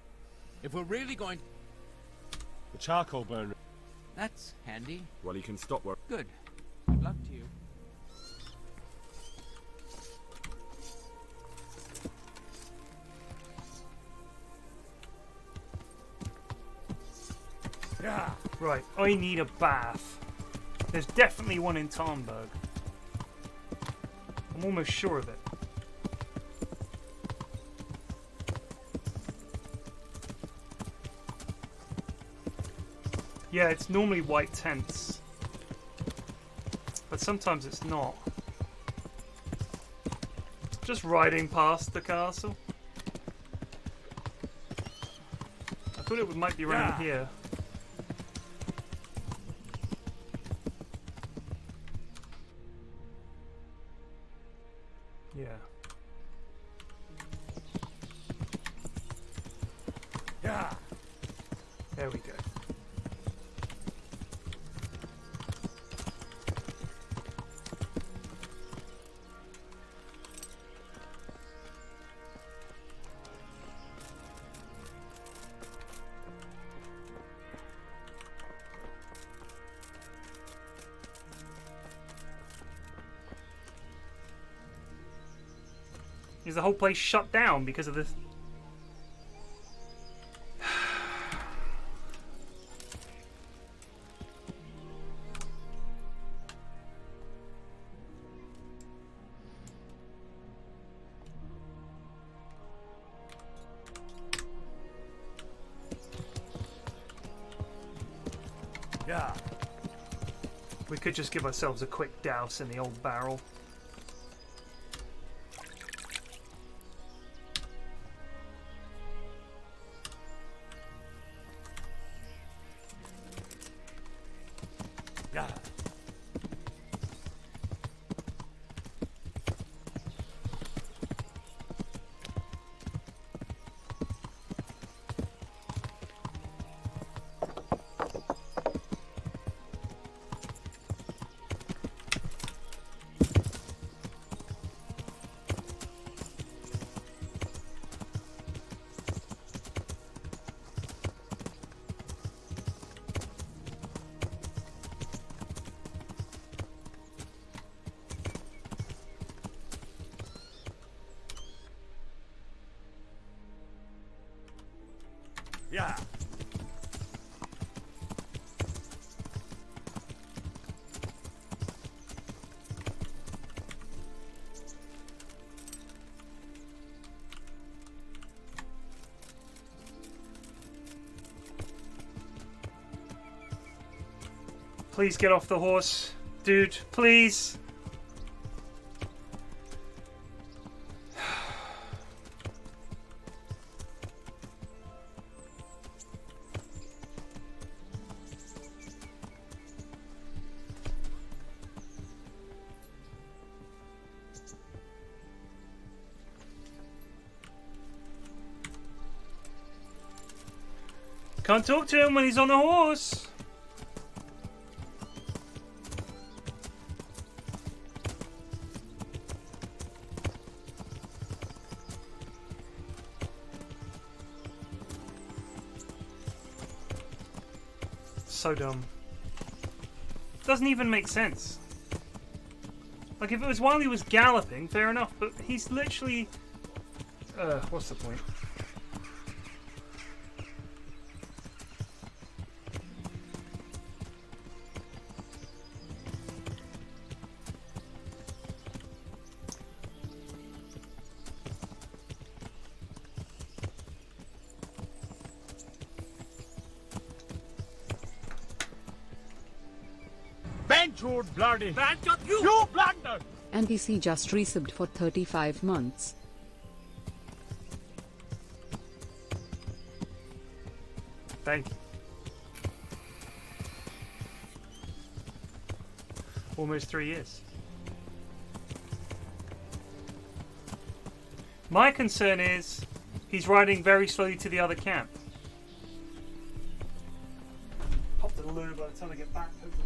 [SPEAKER 2] If we're really going...
[SPEAKER 5] The charcoal burner.
[SPEAKER 2] That's handy.
[SPEAKER 9] Well, you can stop work.
[SPEAKER 2] Good. Good luck to you.
[SPEAKER 1] Yeah. Right, I need a bath. There's definitely one in Tarnberg. I'm almost sure of it. Yeah, it's normally white tents. But sometimes it's not. Just riding past the castle. I thought it might be around here. Yeah.
[SPEAKER 22] Yeah.
[SPEAKER 1] There we go. Is the whole place shut down because of this?
[SPEAKER 21] Yeah.
[SPEAKER 1] We could just give ourselves a quick douse in the old barrel.
[SPEAKER 21] Yeah. Yeah.
[SPEAKER 1] Please get off the horse, dude. Please. Can't talk to him when he's on the horse. So dumb. Doesn't even make sense. Like, if it was while he was galloping, fair enough, but he's literally... what's the point?
[SPEAKER 3] Venture bloody! Venture you blunder!
[SPEAKER 10] NPC just resubbed for 35 months.
[SPEAKER 1] Thank you. Almost 3 years. My concern is he's riding very slowly to the other camp. Pop the lure by the time I get back, hopefully.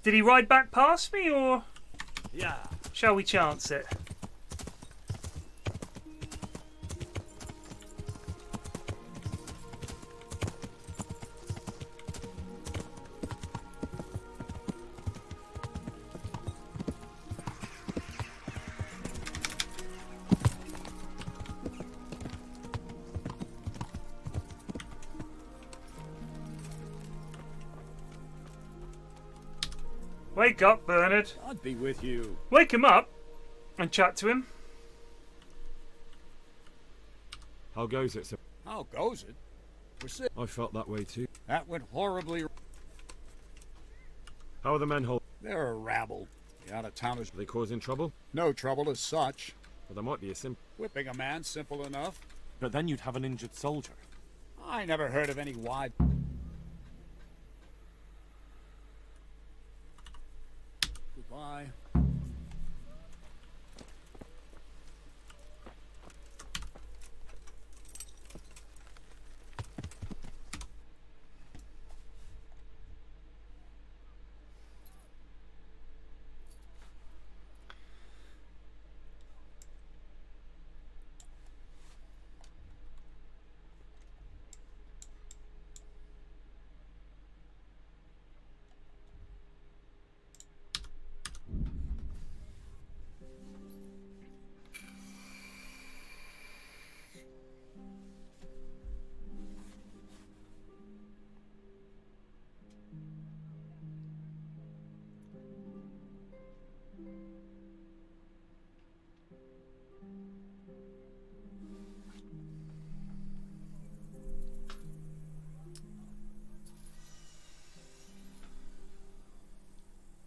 [SPEAKER 1] Did he ride back past me, or
[SPEAKER 21] Yeah.
[SPEAKER 1] shall we chance it? Wake up, Bernard.
[SPEAKER 21] I'd be with you.
[SPEAKER 1] Wake him up and chat to him.
[SPEAKER 9] How goes it, sir?
[SPEAKER 21] How goes it? We're sick.
[SPEAKER 9] I felt that way too.
[SPEAKER 21] That went horribly.
[SPEAKER 9] How are the men holding?
[SPEAKER 21] They're a rabble. The out-of-towners.
[SPEAKER 9] Are they causing trouble?
[SPEAKER 21] No trouble as such.
[SPEAKER 9] Well, there might be a simple...
[SPEAKER 21] Whipping a man, simple enough.
[SPEAKER 5] But then you'd have an injured soldier.
[SPEAKER 21] I never heard of any wide... Goodbye.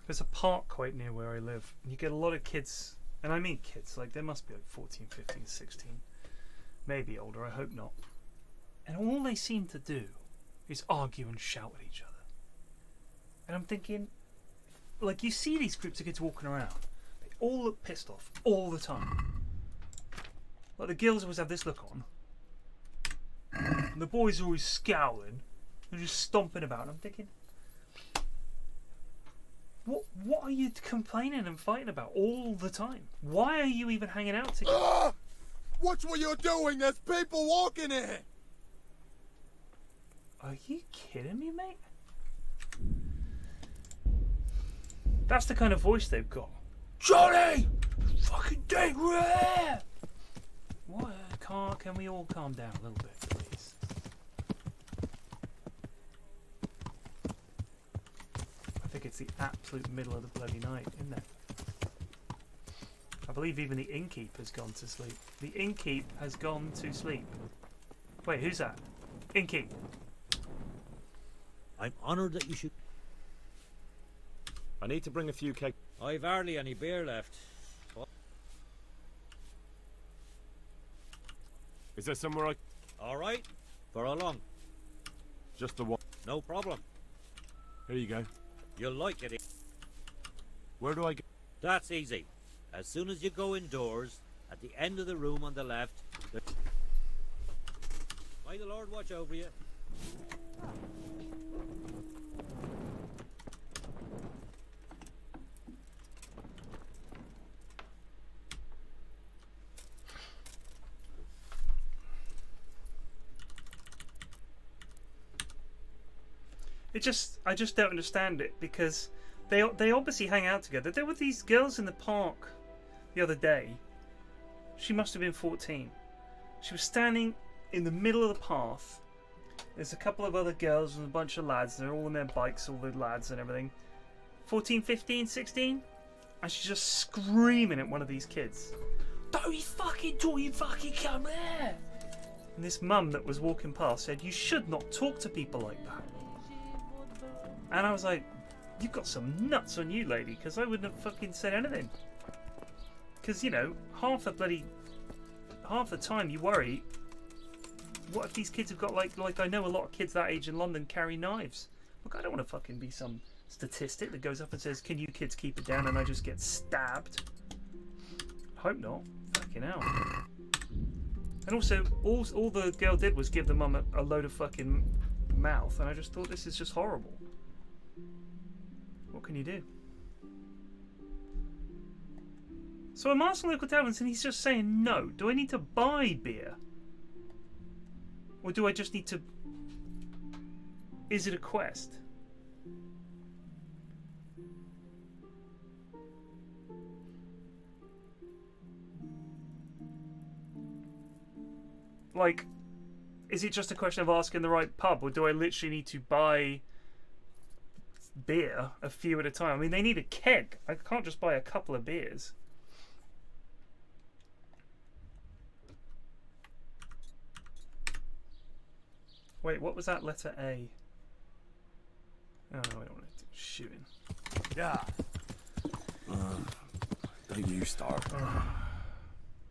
[SPEAKER 1] There's a park quite near where I live, and you get a lot of kids, and I mean kids, like there must be like 14, 15, 16, maybe older, I hope not. And all they seem to do is argue and shout at each other. And I'm thinking, like you see these groups of kids walking around, they all look pissed off all the time. Like the girls always have this look on, and the boys are always scowling and just stomping about, and I'm thinking, What are you complaining and fighting about all the time? Why are you even hanging out together?
[SPEAKER 3] Watch what you're doing! There's people walking here!
[SPEAKER 1] Are you kidding me, mate? That's the kind of voice they've got. Johnny! Fucking dig, we're here! What? Can we all calm down a little bit, please? I think it's the absolute middle of the bloody night, isn't it? I believe even the innkeep has gone to sleep. The innkeep has gone to sleep. Wait, who's that? Innkeep.
[SPEAKER 7] I'm honoured that you should...
[SPEAKER 9] I need to bring a few kegs.
[SPEAKER 7] I've hardly any beer left.
[SPEAKER 5] Is there somewhere I...
[SPEAKER 7] Alright. For how long?
[SPEAKER 5] Just the one.
[SPEAKER 7] No problem.
[SPEAKER 5] Here you go.
[SPEAKER 7] You'll like it.
[SPEAKER 5] Where do I go?
[SPEAKER 7] That's easy. As soon as you go indoors, at the end of the room on the left... May the Lord watch over you.
[SPEAKER 1] I just don't understand it, because they obviously hang out together. There were these girls in the park the other day. She must have been 14. She was standing in the middle of the path. There's a couple of other girls and a bunch of lads. They're all on their bikes, all the lads and everything. 14, 15, 16? And she's just screaming at one of these kids. Don't you fucking talk, you fucking come here! And this mum that was walking past said, you should not talk to people like that. And I was like, you've got some nuts on you, lady, because I wouldn't have fucking said anything. Because, you know, half the time you worry, what if these kids have got, like I know a lot of kids that age in London carry knives. Look, I don't want to fucking be some statistic that goes up and says, can you kids keep it down, and I just get stabbed. Hope not. Fucking hell. And also, all the girl did was give the mum a load of fucking mouth, and I just thought, this is just horrible. What can you do? So I'm asking local taverns and he's just saying no. Do I need to buy beer? Or do I just need to... Is it a quest? Like, is it just a question of asking the right pub, or do I literally need to buy beer a few at a time? I mean, they need a keg. I can't just buy a couple of beers. Wait, what was that letter A? Oh, no, I don't want to do shooting.
[SPEAKER 5] Yeah. Don't you start.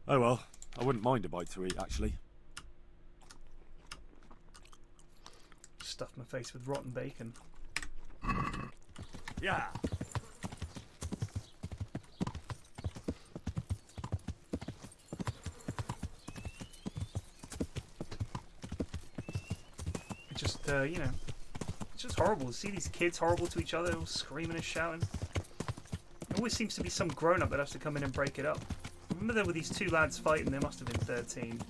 [SPEAKER 5] Oh well, I wouldn't mind a bite to eat, actually.
[SPEAKER 1] Stuffed my face with rotten bacon.
[SPEAKER 5] Yeah.
[SPEAKER 1] It just, you know, it's just horrible to see these kids horrible to each other, all screaming and shouting. There always seems to be some grown-up that has to come in and break it up. I remember there were these two lads fighting, they must have been 13.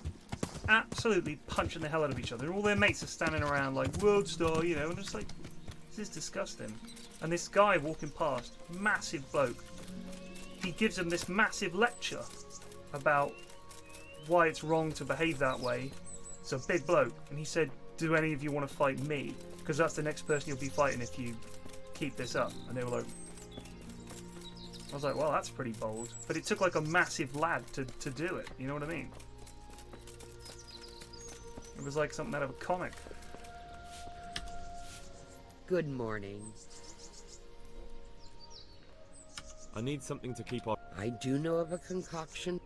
[SPEAKER 1] Absolutely punching the hell out of each other. And all their mates are standing around like, world star, you know, and it's like, this is disgusting. And this guy walking past, massive bloke, he gives them this massive lecture about why it's wrong to behave that way. It's a big bloke. And he said, do any of you want to fight me? Because that's the next person you'll be fighting if you keep this up. And they were like, I was like, well, that's pretty bold. But it took like a massive lad to do it. You know what I mean? It was like something out of a comic.
[SPEAKER 6] Good morning.
[SPEAKER 9] I need something to keep on.
[SPEAKER 6] I do know of a concoction.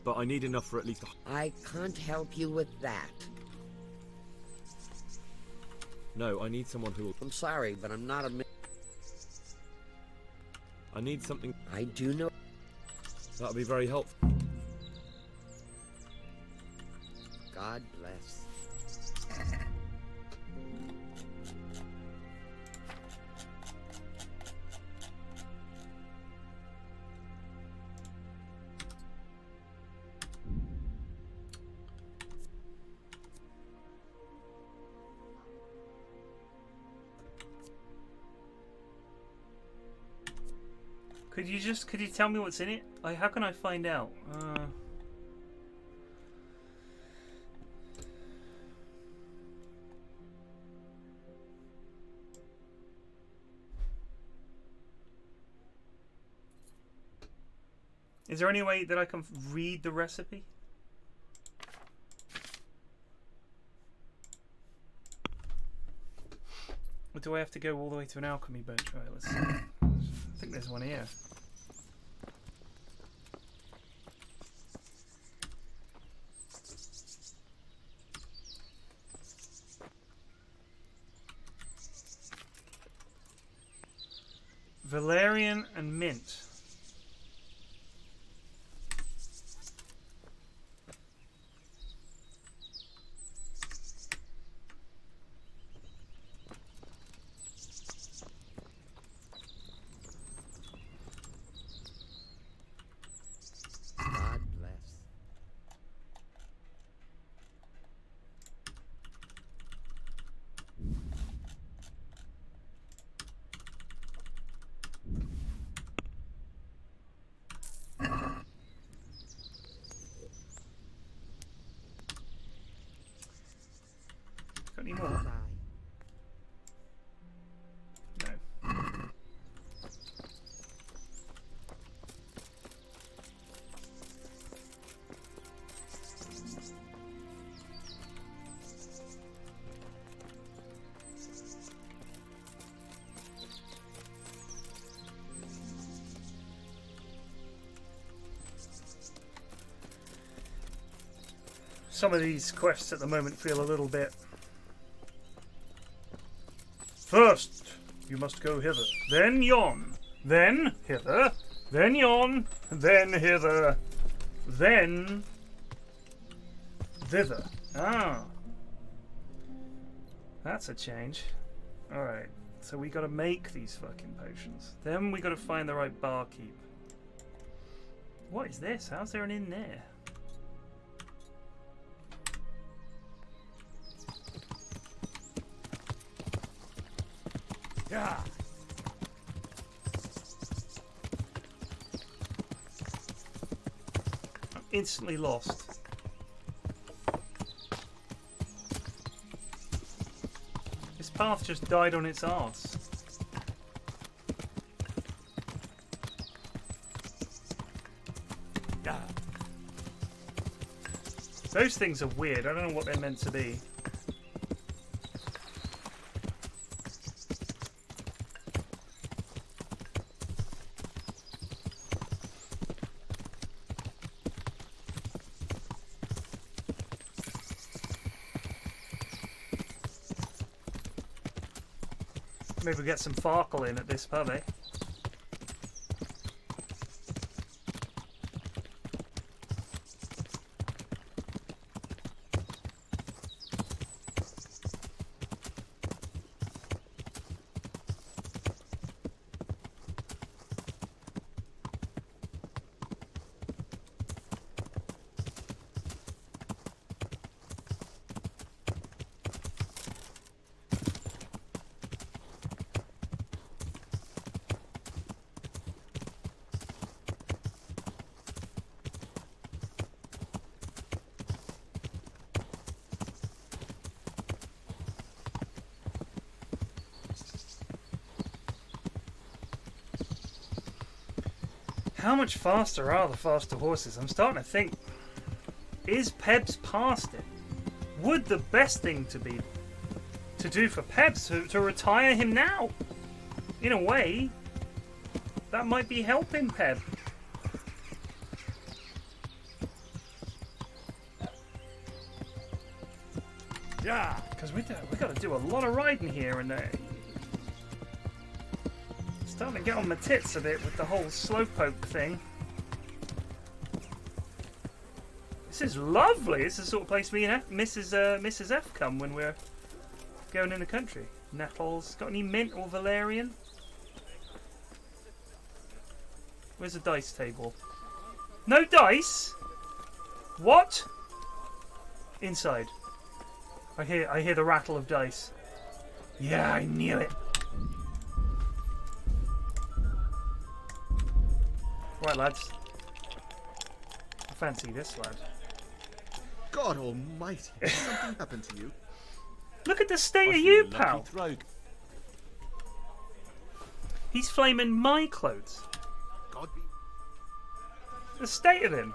[SPEAKER 9] But I need enough for at least
[SPEAKER 6] I can't help you with that.
[SPEAKER 9] No, I need someone who will...
[SPEAKER 6] I'm sorry, but I'm not a...
[SPEAKER 9] I need something...
[SPEAKER 6] I do know...
[SPEAKER 9] That would be very helpful.
[SPEAKER 6] God bless.
[SPEAKER 1] Could you tell me what's in it? Like, how can I find out? Is there any way that I can read the recipe? Or do I have to go all the way to an alchemy bench? Right, let's see. I think there's one here. Valerian and mint.
[SPEAKER 6] God bless.
[SPEAKER 1] Got any more? No. Some of these quests at the moment feel a little bit... First, you must go hither, then yon, then hither, then yon, then hither, then thither. Ah. That's a change. Alright, So we gotta make these fucking potions. Then we gotta find the right barkeep. What is this? How's there an inn there?
[SPEAKER 21] Yeah.
[SPEAKER 1] I'm instantly lost. This path just died on its arse.
[SPEAKER 21] Yeah.
[SPEAKER 1] Those things are weird. I don't know what they're meant to be. Maybe we get some Farkle in at this pub, eh? How much faster are the faster horses? I'm starting to think, is Pebs past it? Would the best thing to do for Pebs to retire him now? In a way, that might be helping Peb.
[SPEAKER 21] Yeah.
[SPEAKER 1] Because we got to do a lot of riding here, and starting to get on my tits a bit with the whole slowpoke thing. This is lovely. This is the sort of place me and Mrs. F come when we're going in the country. Nettles. Got any mint or valerian? Where's the dice table? No dice? What? Inside. I hear the rattle of dice. Yeah, I knew it. Right, lads. I fancy this lad.
[SPEAKER 15] God almighty, has something happened to you?
[SPEAKER 1] Look at the state of you, pal. He's flaming my clothes.
[SPEAKER 15] God be...
[SPEAKER 1] The state of him.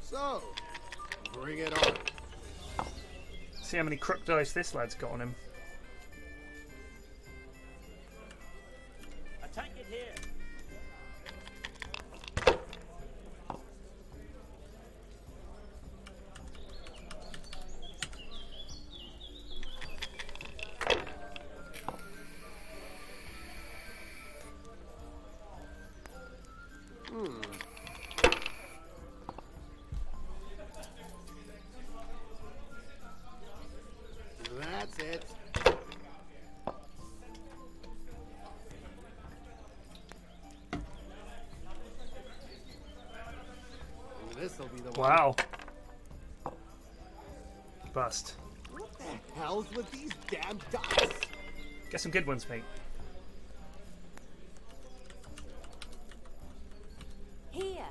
[SPEAKER 15] So, bring it on.
[SPEAKER 1] See how many crook dice this lad's got on him.
[SPEAKER 7] Attack it here.
[SPEAKER 15] That's it. This'll be the one.
[SPEAKER 1] Wow. Bust.
[SPEAKER 15] What the hell's with these damn dice?
[SPEAKER 1] Get some good ones, mate.
[SPEAKER 13] Here.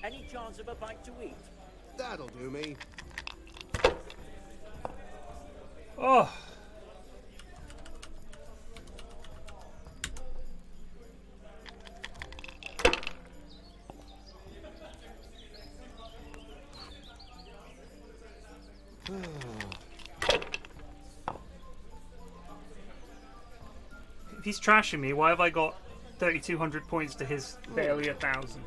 [SPEAKER 7] Any chance of a bite to eat?
[SPEAKER 15] That'll do me.
[SPEAKER 1] Oh. If he's trashing me, why have I got 3,200 points to his barely 1,000?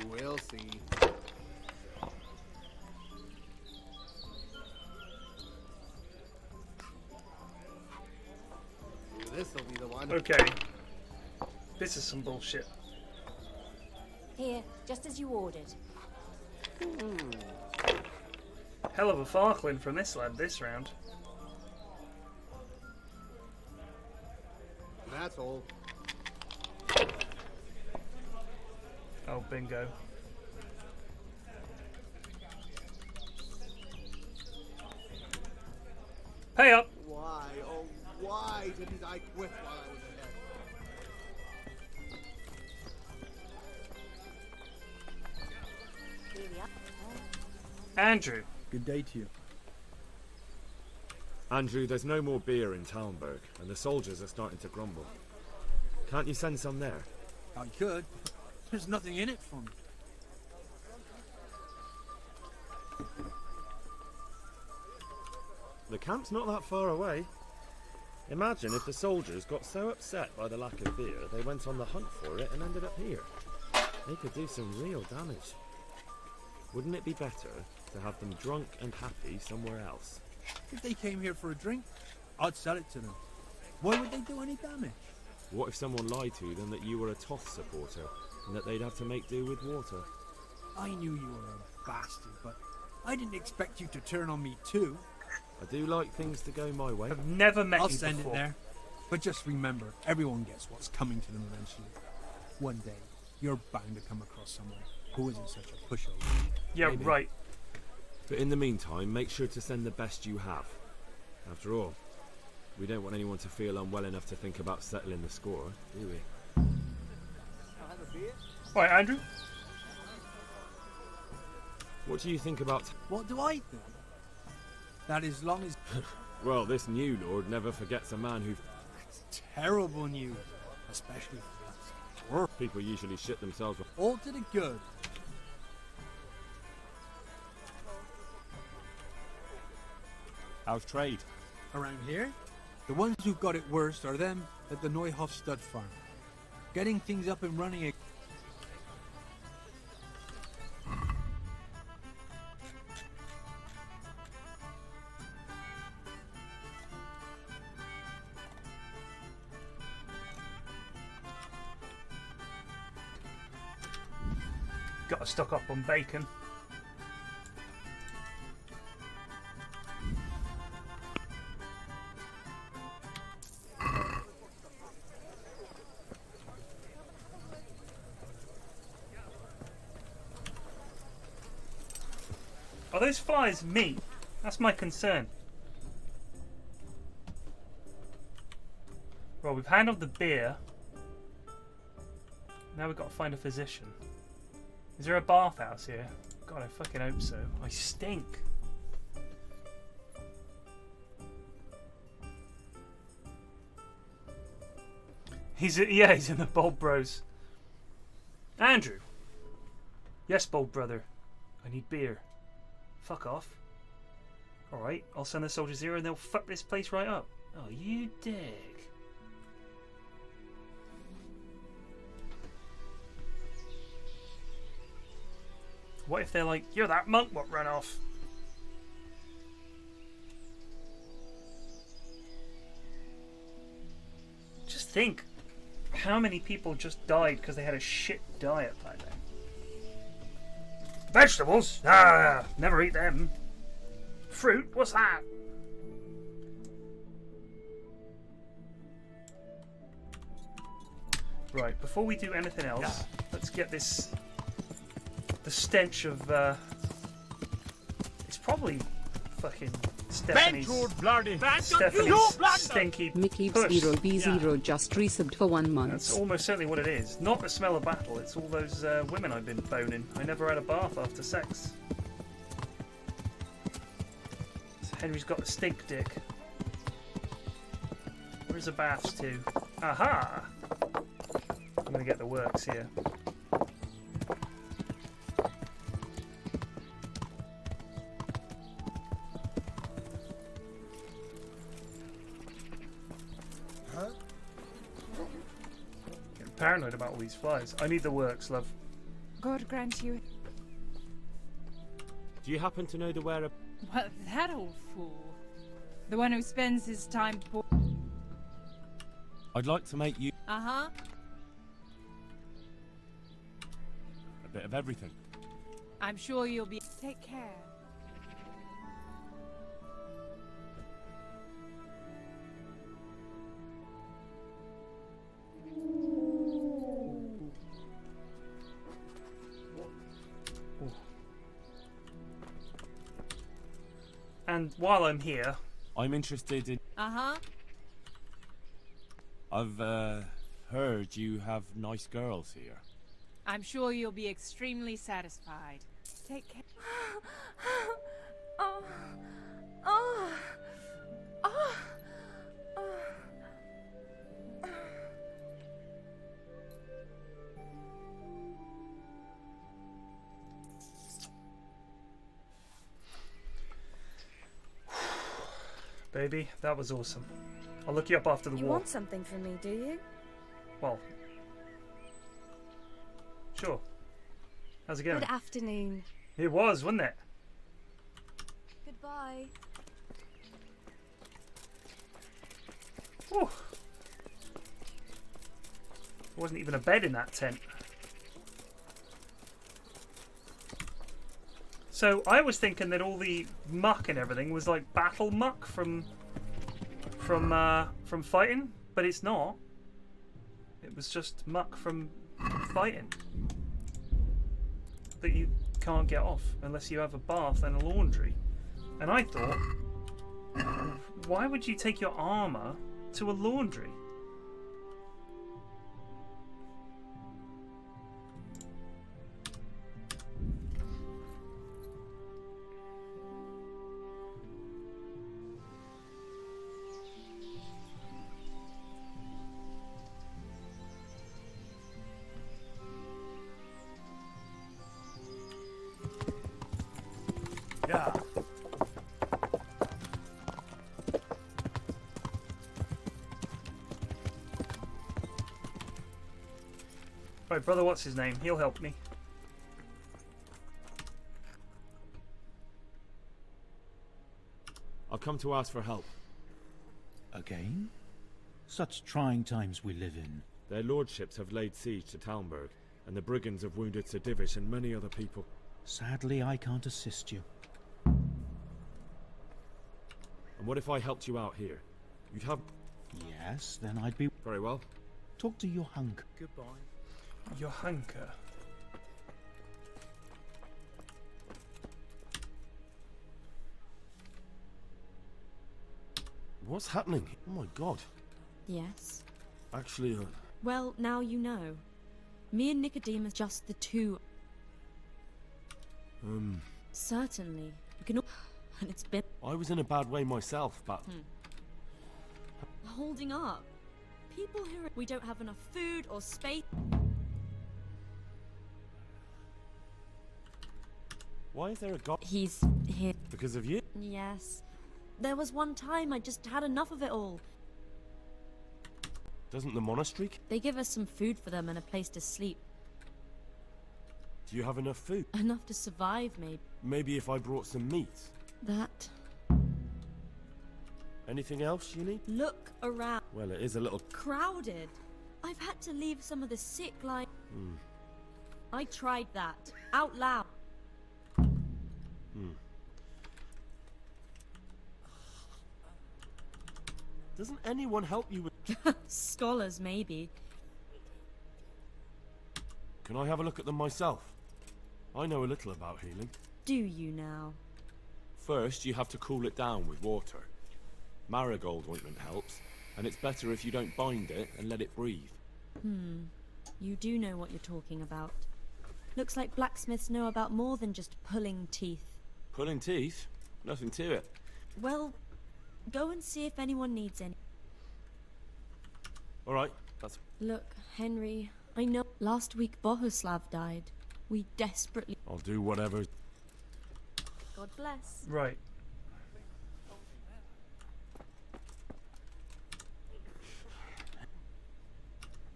[SPEAKER 15] We'll see. This'll be the one.
[SPEAKER 1] Okay. This is some bullshit.
[SPEAKER 4] Here, just as you ordered.
[SPEAKER 1] Hell of a Farkland from this lad this round.
[SPEAKER 15] That's all.
[SPEAKER 1] Oh, bingo. Pay up!
[SPEAKER 15] Why, oh why didn't I quit while I was ahead?
[SPEAKER 4] Here we are.
[SPEAKER 1] Andrew.
[SPEAKER 18] Good day to you.
[SPEAKER 9] Andrew, there's no more beer in Talmberg, and the soldiers are starting to grumble. Can't you send some there?
[SPEAKER 18] I could. There's nothing in it for me.
[SPEAKER 9] The camp's not that far away. Imagine if the soldiers got so upset by the lack of beer, they went on the hunt for it and ended up here. They could do some real damage. Wouldn't it be better to have them drunk and happy somewhere else?
[SPEAKER 18] If they came here for a drink, I'd sell it to them. Why would they do any damage?
[SPEAKER 9] What if someone lied to them that you were a Toth supporter, and that they'd have to make do with water?
[SPEAKER 18] I knew you were a bastard, but I didn't expect you to turn on me too.
[SPEAKER 9] I do like things to go my way.
[SPEAKER 1] I've never met
[SPEAKER 18] I'll
[SPEAKER 1] you
[SPEAKER 18] send
[SPEAKER 1] before.
[SPEAKER 18] it there. But just remember, everyone gets what's coming to them eventually. One day, you're bound to come across someone who isn't such a pushover.
[SPEAKER 1] Yeah,
[SPEAKER 9] Maybe.
[SPEAKER 1] right.
[SPEAKER 9] But in the meantime, make sure to send the best you have. After all, we don't want anyone to feel unwell enough to think about settling the score, do we?
[SPEAKER 15] I'll have a beer.
[SPEAKER 1] Right, Andrew?
[SPEAKER 9] What do you think about...
[SPEAKER 18] What do I think? That as long as...
[SPEAKER 9] Well, this new lord never forgets a man who...
[SPEAKER 18] It's terrible news. Especially for us.
[SPEAKER 9] People usually shit themselves with...
[SPEAKER 18] All to the good.
[SPEAKER 5] How's trade?
[SPEAKER 18] Around here, the ones who've got it worst are them at the Neuhof stud farm. Getting things up and running...
[SPEAKER 1] Got to stock up on bacon. Are those flies meat? That's my concern. Well, we've handled the beer. Now we've got to find a physician. Is there a bathhouse here? God, I fucking hope so. I stink. He's in the Bold Bros. Andrew. Yes, Bold Brother. I need beer. Fuck off. Alright, I'll send the soldiers here and they'll fuck this place right up. Oh, you dick. What if they're like, you're that monk what ran off? Just think how many people just died because they had a shit diet back then. Vegetables? Ah, never eat them. Fruit? What's that? Right, before we do anything else, let's get this... The stench of, it's probably fucking Stephanie's... Stephanie's stinky
[SPEAKER 10] Mickey
[SPEAKER 1] puss.
[SPEAKER 10] 0B0 just resubbed for 1 month.
[SPEAKER 1] That's almost certainly what it is. Not the smell of battle, it's all those women I've been boning. I never had a bath after sex. So Henry's got a stink dick. Where's the baths to? Aha! I'm gonna get the works here. Paranoid about all these flies. I need the works, love.
[SPEAKER 8] God grant you.
[SPEAKER 9] Do you happen to know the whereabouts?
[SPEAKER 8] Well, that old fool. The one who spends his time
[SPEAKER 5] I'd like to make you
[SPEAKER 14] Uh-huh.
[SPEAKER 5] a bit of everything.
[SPEAKER 14] I'm sure you'll be...
[SPEAKER 8] Take care.
[SPEAKER 1] And while I'm here,
[SPEAKER 5] I'm interested in...
[SPEAKER 14] Uh-huh.
[SPEAKER 5] I've, heard you have nice girls here.
[SPEAKER 14] I'm sure you'll be extremely satisfied.
[SPEAKER 8] Take care.
[SPEAKER 14] Oh. Oh. Oh.
[SPEAKER 1] baby, that was awesome. I'll look you up after the
[SPEAKER 4] You
[SPEAKER 1] war.
[SPEAKER 4] want something from me, do you?
[SPEAKER 1] Well, sure. How's it going?
[SPEAKER 4] Good afternoon.
[SPEAKER 1] It was, wasn't it?
[SPEAKER 4] Goodbye.
[SPEAKER 1] Whew. There wasn't even a bed in that tent. So I was thinking that all the muck and everything was like battle muck from fighting, but it's not. It was just muck from fighting that you can't get off unless you have a bath and a laundry. And I thought, why would you take your armor to a laundry?
[SPEAKER 21] Yeah.
[SPEAKER 1] Right, brother, what's his name? He'll help me.
[SPEAKER 9] I've come to ask for help.
[SPEAKER 16] Again? Such trying times we live in.
[SPEAKER 9] Their lordships have laid siege to Talmberg, and the brigands have wounded Sir Divish and many other people.
[SPEAKER 16] Sadly, I can't assist you.
[SPEAKER 9] And what if I helped you out here? You'd have...
[SPEAKER 16] Yes, then I'd be...
[SPEAKER 9] Very well.
[SPEAKER 16] Talk to your hunk.
[SPEAKER 21] Goodbye.
[SPEAKER 1] Your hunker.
[SPEAKER 5] What's happening? Oh my god.
[SPEAKER 4] Yes.
[SPEAKER 5] Actually,
[SPEAKER 4] Well, now you know. Me and Nicodemus just the two. Certainly. You can. And it's been
[SPEAKER 5] I was in a bad way myself, but...
[SPEAKER 4] holding up. People here. We don't have enough food or space.
[SPEAKER 5] Why is there a god?
[SPEAKER 4] He's here.
[SPEAKER 5] Because of you?
[SPEAKER 4] Yes. There was one time I just had enough of it all.
[SPEAKER 5] Doesn't the monastery?
[SPEAKER 4] They give us some food for them and a place to sleep.
[SPEAKER 5] Do you have enough food?
[SPEAKER 4] Enough to survive, maybe.
[SPEAKER 5] Maybe if I brought some meat.
[SPEAKER 4] That.
[SPEAKER 5] Anything else you need?
[SPEAKER 4] Look around.
[SPEAKER 5] Well, it is a little...
[SPEAKER 4] Crowded. I've had to leave some of the sick like... I tried that. Out loud.
[SPEAKER 5] Doesn't anyone help you with...
[SPEAKER 4] Scholars, maybe.
[SPEAKER 5] Can I have a look at them myself? I know a little about healing.
[SPEAKER 4] Do you now?
[SPEAKER 5] First, you have to cool it down with water. Marigold ointment helps, and it's better if you don't bind it and let it breathe.
[SPEAKER 4] You do know what you're talking about. Looks like blacksmiths know about more than just pulling teeth.
[SPEAKER 5] Pulling teeth? Nothing to it.
[SPEAKER 4] Well, go and see if anyone needs any.
[SPEAKER 5] Alright, that's...
[SPEAKER 4] Look, Henry, I know last week Bohuslav died. We desperately...
[SPEAKER 5] I'll do whatever...
[SPEAKER 4] God bless.
[SPEAKER 1] Right.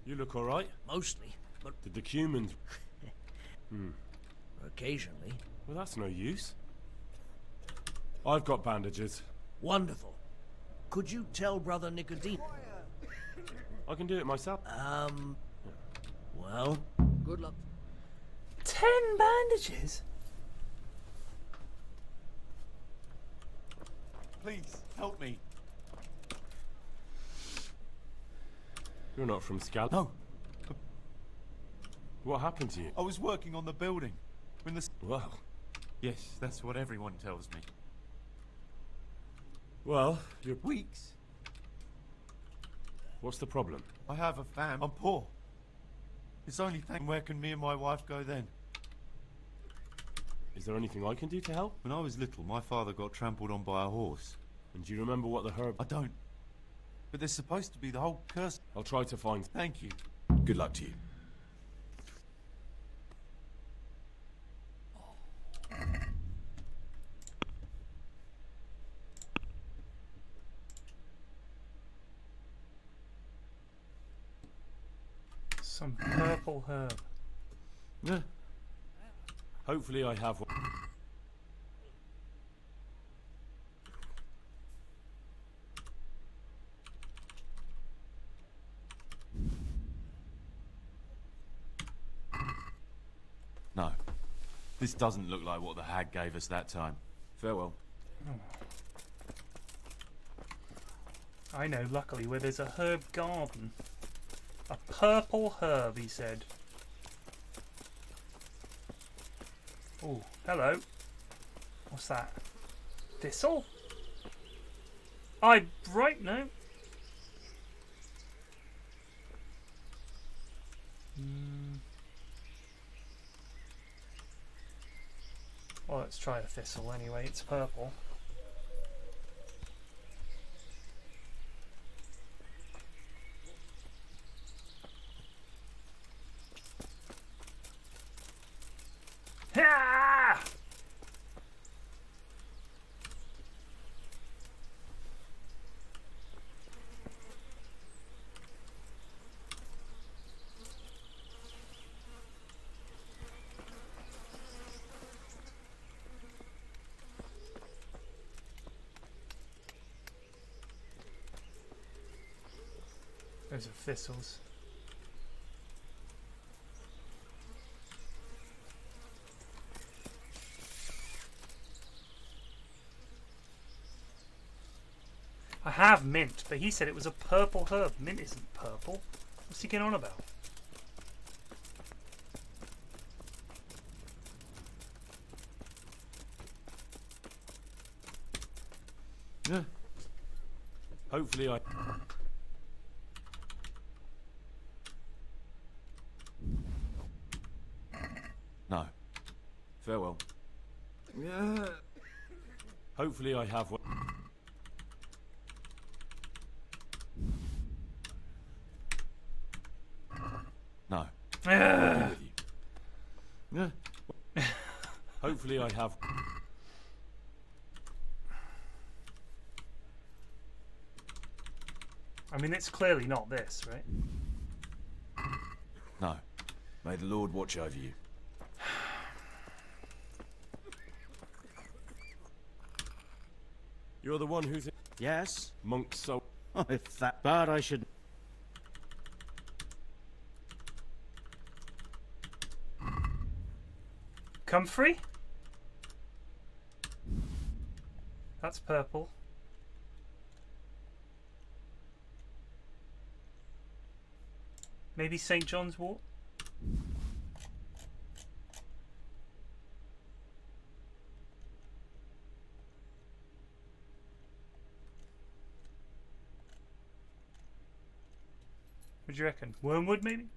[SPEAKER 5] You look alright?
[SPEAKER 21] Mostly, but...
[SPEAKER 5] Did the cumins...
[SPEAKER 21] Occasionally.
[SPEAKER 5] Well, that's no use. I've got bandages.
[SPEAKER 21] Wonderful. Could you tell Brother Nicodemus?
[SPEAKER 5] I can do it myself.
[SPEAKER 7] Well, good luck.
[SPEAKER 1] 10 bandages?
[SPEAKER 12] Please, help me.
[SPEAKER 5] You're not from Scal.
[SPEAKER 12] No.
[SPEAKER 5] What happened to you?
[SPEAKER 12] I was working on the building. When the...
[SPEAKER 5] Well.
[SPEAKER 12] Yes, that's what everyone tells me.
[SPEAKER 5] Well, you're...
[SPEAKER 12] Weeks.
[SPEAKER 5] What's the problem?
[SPEAKER 12] I have a fam. I'm poor. It's only thing, where can me and my wife go then?
[SPEAKER 5] Is there anything I can do to help?
[SPEAKER 12] When I was little, my father got trampled on by a horse.
[SPEAKER 5] And do you remember what the herb...
[SPEAKER 12] I don't. But there's supposed to be the whole curse.
[SPEAKER 5] I'll try to find...
[SPEAKER 12] Thank you.
[SPEAKER 5] Good luck to you.
[SPEAKER 1] Some purple herb.
[SPEAKER 5] Yeah. Hopefully I have one.
[SPEAKER 12] No. This doesn't look like what the hag gave us that time. Farewell.
[SPEAKER 1] I know, luckily, where there's a herb garden. A purple herb, he said. Oh, hello. What's that? Thistle? Right, no. Well, let's try the thistle anyway. It's purple. Ha! Those are thistles. I have mint, but he said it was a purple herb. Mint isn't purple. What's he getting on about?
[SPEAKER 5] Yeah. Hopefully I...
[SPEAKER 12] No. Farewell.
[SPEAKER 5] Yeah. Hopefully I have one.
[SPEAKER 12] No.
[SPEAKER 5] I'll be with you. Yeah. Hopefully I have...
[SPEAKER 1] I mean, it's clearly not this, right?
[SPEAKER 12] No. May the Lord watch over you.
[SPEAKER 5] You're the one who's...
[SPEAKER 20] Yes?
[SPEAKER 5] Monk so...
[SPEAKER 20] Oh, if that bad, I should...
[SPEAKER 1] Comfrey? That's purple. Maybe St. John's Wort? What do you reckon? Wormwood, maybe?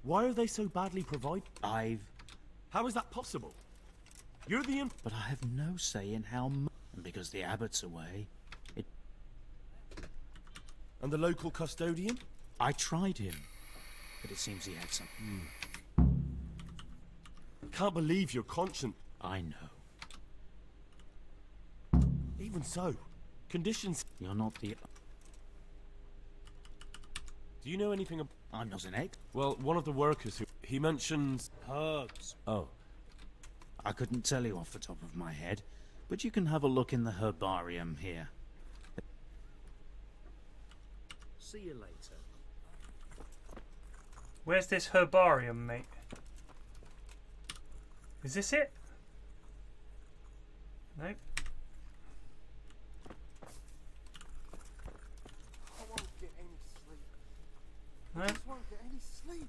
[SPEAKER 5] Why are they so badly provided?
[SPEAKER 20] How
[SPEAKER 5] is that possible? You're the imp...
[SPEAKER 20] But I have no say in how much. And because the abbot's away, it...
[SPEAKER 5] And the local custodian?
[SPEAKER 20] I tried him, but it seems he had some...
[SPEAKER 5] Can't believe you're conscious.
[SPEAKER 20] I know.
[SPEAKER 5] Even so, conditions...
[SPEAKER 20] You're not the...
[SPEAKER 5] Do you know anything about...
[SPEAKER 20] I'm not an egg.
[SPEAKER 5] Well, one of the workers who... He mentions...
[SPEAKER 16] Herbs. Oh. I couldn't tell you off the top of my head, but you can have a look in the herbarium here. See you later.
[SPEAKER 1] Where's this herbarium, mate? Is this it? Nope.
[SPEAKER 3] I won't get any sleep. I
[SPEAKER 1] Nope.
[SPEAKER 3] just won't get any sleep.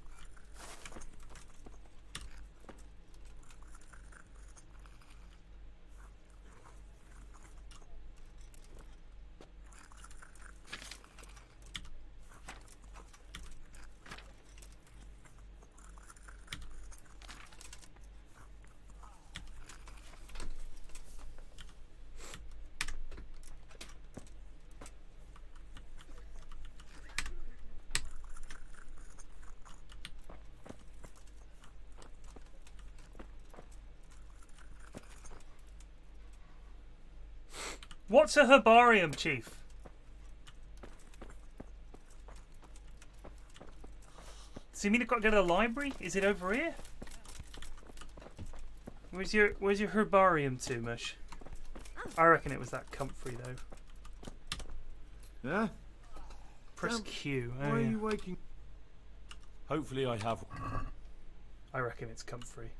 [SPEAKER 1] What's a herbarium, Chief? Does he mean I've got to go to the library? Is it over here? Where's your herbarium to, Mush? I reckon it was that comfrey though.
[SPEAKER 9] Yeah?
[SPEAKER 1] Press Q. Oh,
[SPEAKER 9] Why are
[SPEAKER 1] yeah.
[SPEAKER 9] you waking?
[SPEAKER 5] Hopefully I have...
[SPEAKER 1] I reckon it's comfrey.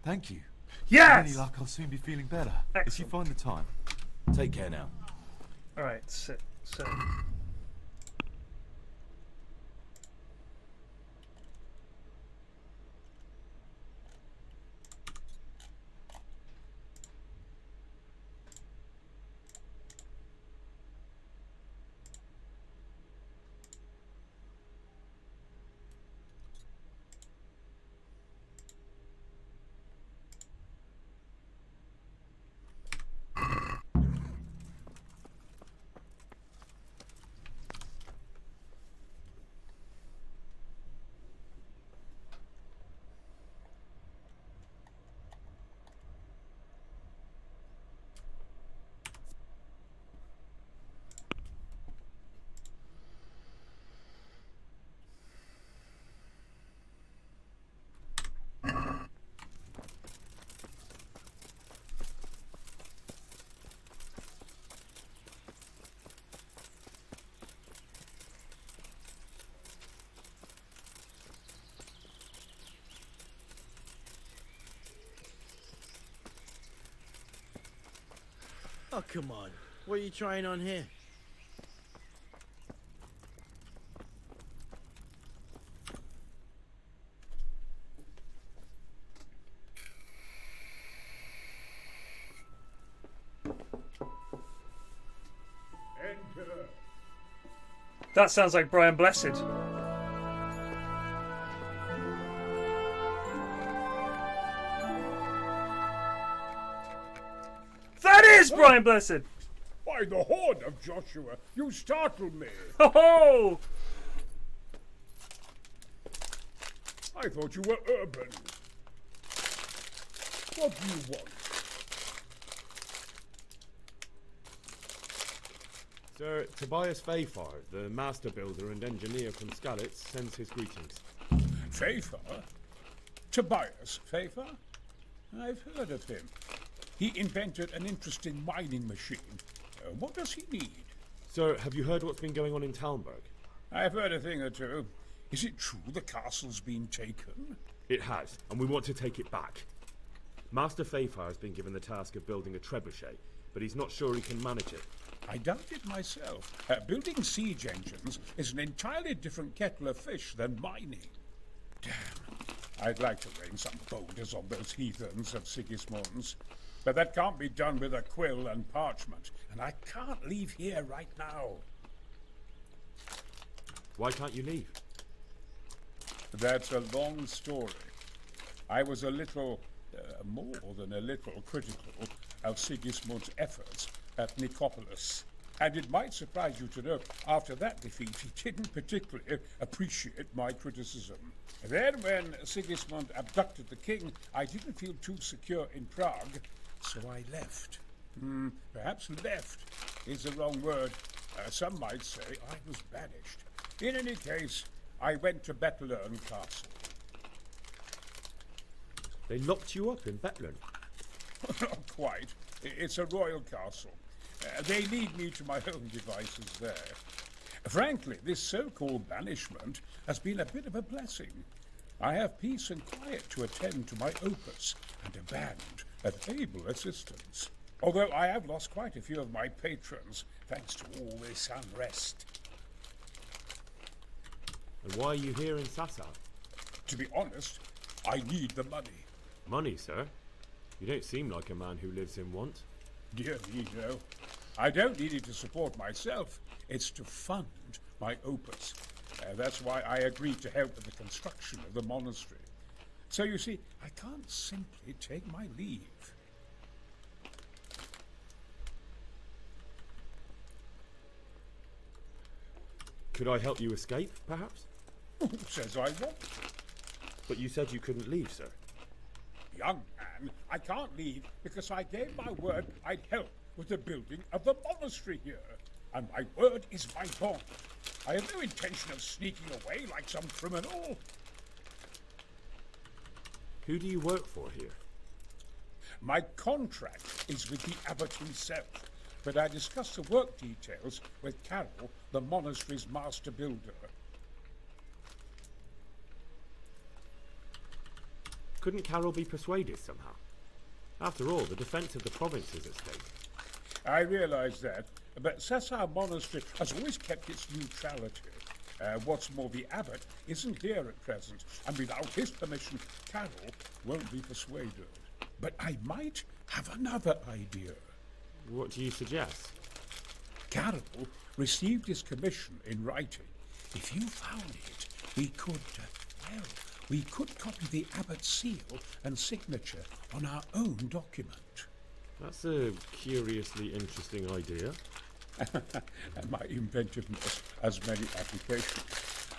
[SPEAKER 12] Thank you.
[SPEAKER 1] Yes!
[SPEAKER 12] With any luck, I'll soon be feeling better.
[SPEAKER 1] Excellent.
[SPEAKER 12] If you find the time. Take care now.
[SPEAKER 1] Alright, so...
[SPEAKER 11] Oh, come on. What are you trying on here?
[SPEAKER 19] Enter.
[SPEAKER 1] That sounds like Brian Blessed. That is Brian Blessed!
[SPEAKER 19] By the horn of Joshua, you startled me.
[SPEAKER 1] Ho ho!
[SPEAKER 19] I thought you were urban. What do you want?
[SPEAKER 9] Sir Tobias Fayfar, the master builder and engineer from Skalitz, sends his greetings.
[SPEAKER 19] Fayfar? Tobias Fayfar? I've heard of him. He invented an interesting mining machine. What does he need?
[SPEAKER 9] Sir, have you heard what's been going on in Talmberg?
[SPEAKER 19] I've heard a thing or two. Is it true the castle's been taken?
[SPEAKER 9] It has, and we want to take it back. Master Fayfar has been given the task of building a trebuchet, but he's not sure he can manage it.
[SPEAKER 19] I doubt it myself. Building siege engines is an entirely different kettle of fish than mining. Damn. I'd like to rain some boulders on those heathens of Sigismund's. But that can't be done with a quill and parchment, and I can't leave here right now.
[SPEAKER 9] Why can't you leave?
[SPEAKER 19] That's a long story. I was a little, more than a little, critical of Sigismund's efforts at Nicopolis. And it might surprise you to know, after that defeat, he didn't particularly appreciate my criticism. Then, when Sigismund abducted the king, I didn't feel too secure in Prague, so I left. Perhaps left is the wrong word. Some might say I was banished. In any case, I went to Bethlern Castle.
[SPEAKER 9] They locked you up in Bethlern?
[SPEAKER 19] Not quite. It's a royal castle. They lead me to my own devices there. Frankly, this so-called banishment has been a bit of a blessing. I have peace and quiet to attend to my opus and a band of able assistants. Although I have lost quite a few of my patrons, thanks to all this unrest.
[SPEAKER 9] And why are you here in Sasau?
[SPEAKER 19] To be honest, I need the money.
[SPEAKER 9] Money, sir? You don't seem like a man who lives in want.
[SPEAKER 19] Dear me, no. I don't need it to support myself. It's to fund my opus. That's why I agreed to help with the construction of the monastery. So you see, I can't simply take my leave.
[SPEAKER 9] Could I help you escape, perhaps?
[SPEAKER 19] Who says I won't?
[SPEAKER 9] But you said you couldn't leave, sir.
[SPEAKER 19] Young man, I can't leave because I gave my word I'd help with the building of the monastery here. And my word is my bond. I have no intention of sneaking away like some criminal.
[SPEAKER 9] Who do you work for here?
[SPEAKER 19] My contract is with the abbot himself, but I discussed the work details with Carol, the monastery's master builder.
[SPEAKER 9] Couldn't Carol be persuaded somehow? After all, the defence of the province is at stake.
[SPEAKER 19] I realise that, but Sasau Monastery has always kept its neutrality. What's more, the abbot isn't here at present, and without his permission, Carol won't be persuaded. But I might have another idea.
[SPEAKER 9] What do you suggest?
[SPEAKER 19] Carol received his commission in writing. If you found it, we could copy the abbot's seal and signature on our own document.
[SPEAKER 9] That's a curiously interesting idea.
[SPEAKER 19] My inventiveness has many applications.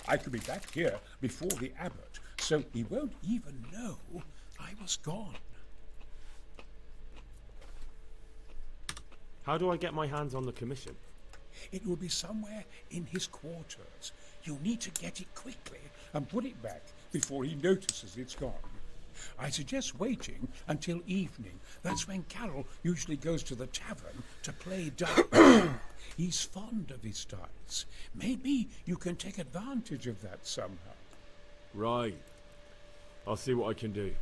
[SPEAKER 19] I could be back here before the abbot, so he won't even know I was gone.
[SPEAKER 9] How do I get my hands on the commission?
[SPEAKER 19] It will be somewhere in his quarters. You'll need to get it quickly and put it back before he notices it's gone. I suggest waiting until evening. That's when Carol usually goes to the tavern to play darts. He's fond of his dice. Maybe you can take advantage of that somehow.
[SPEAKER 9] Right. I'll see what I can do.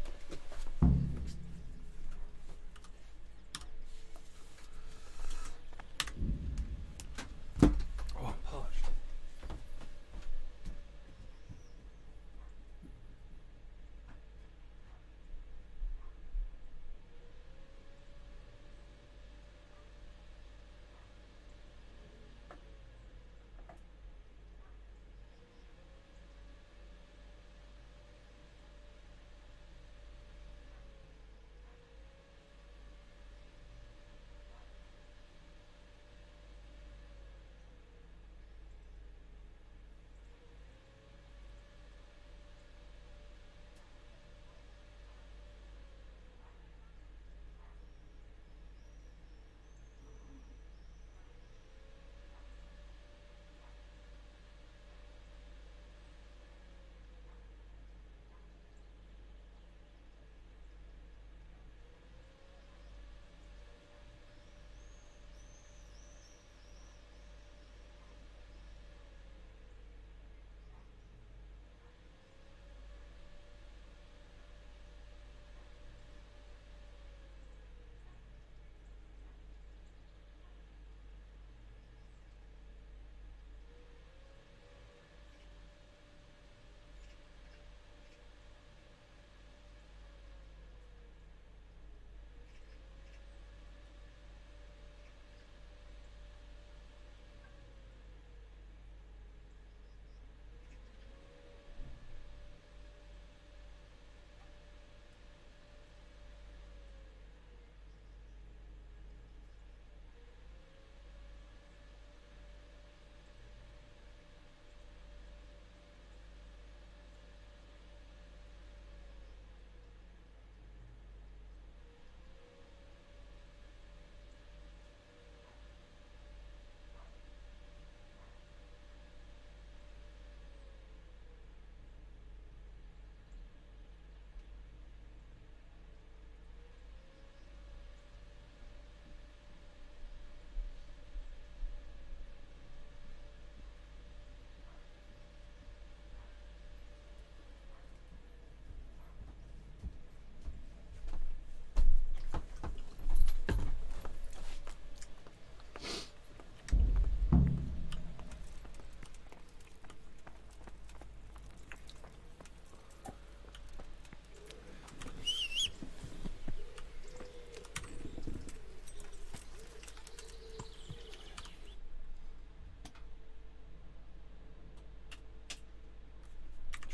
[SPEAKER 1] Oh, parched.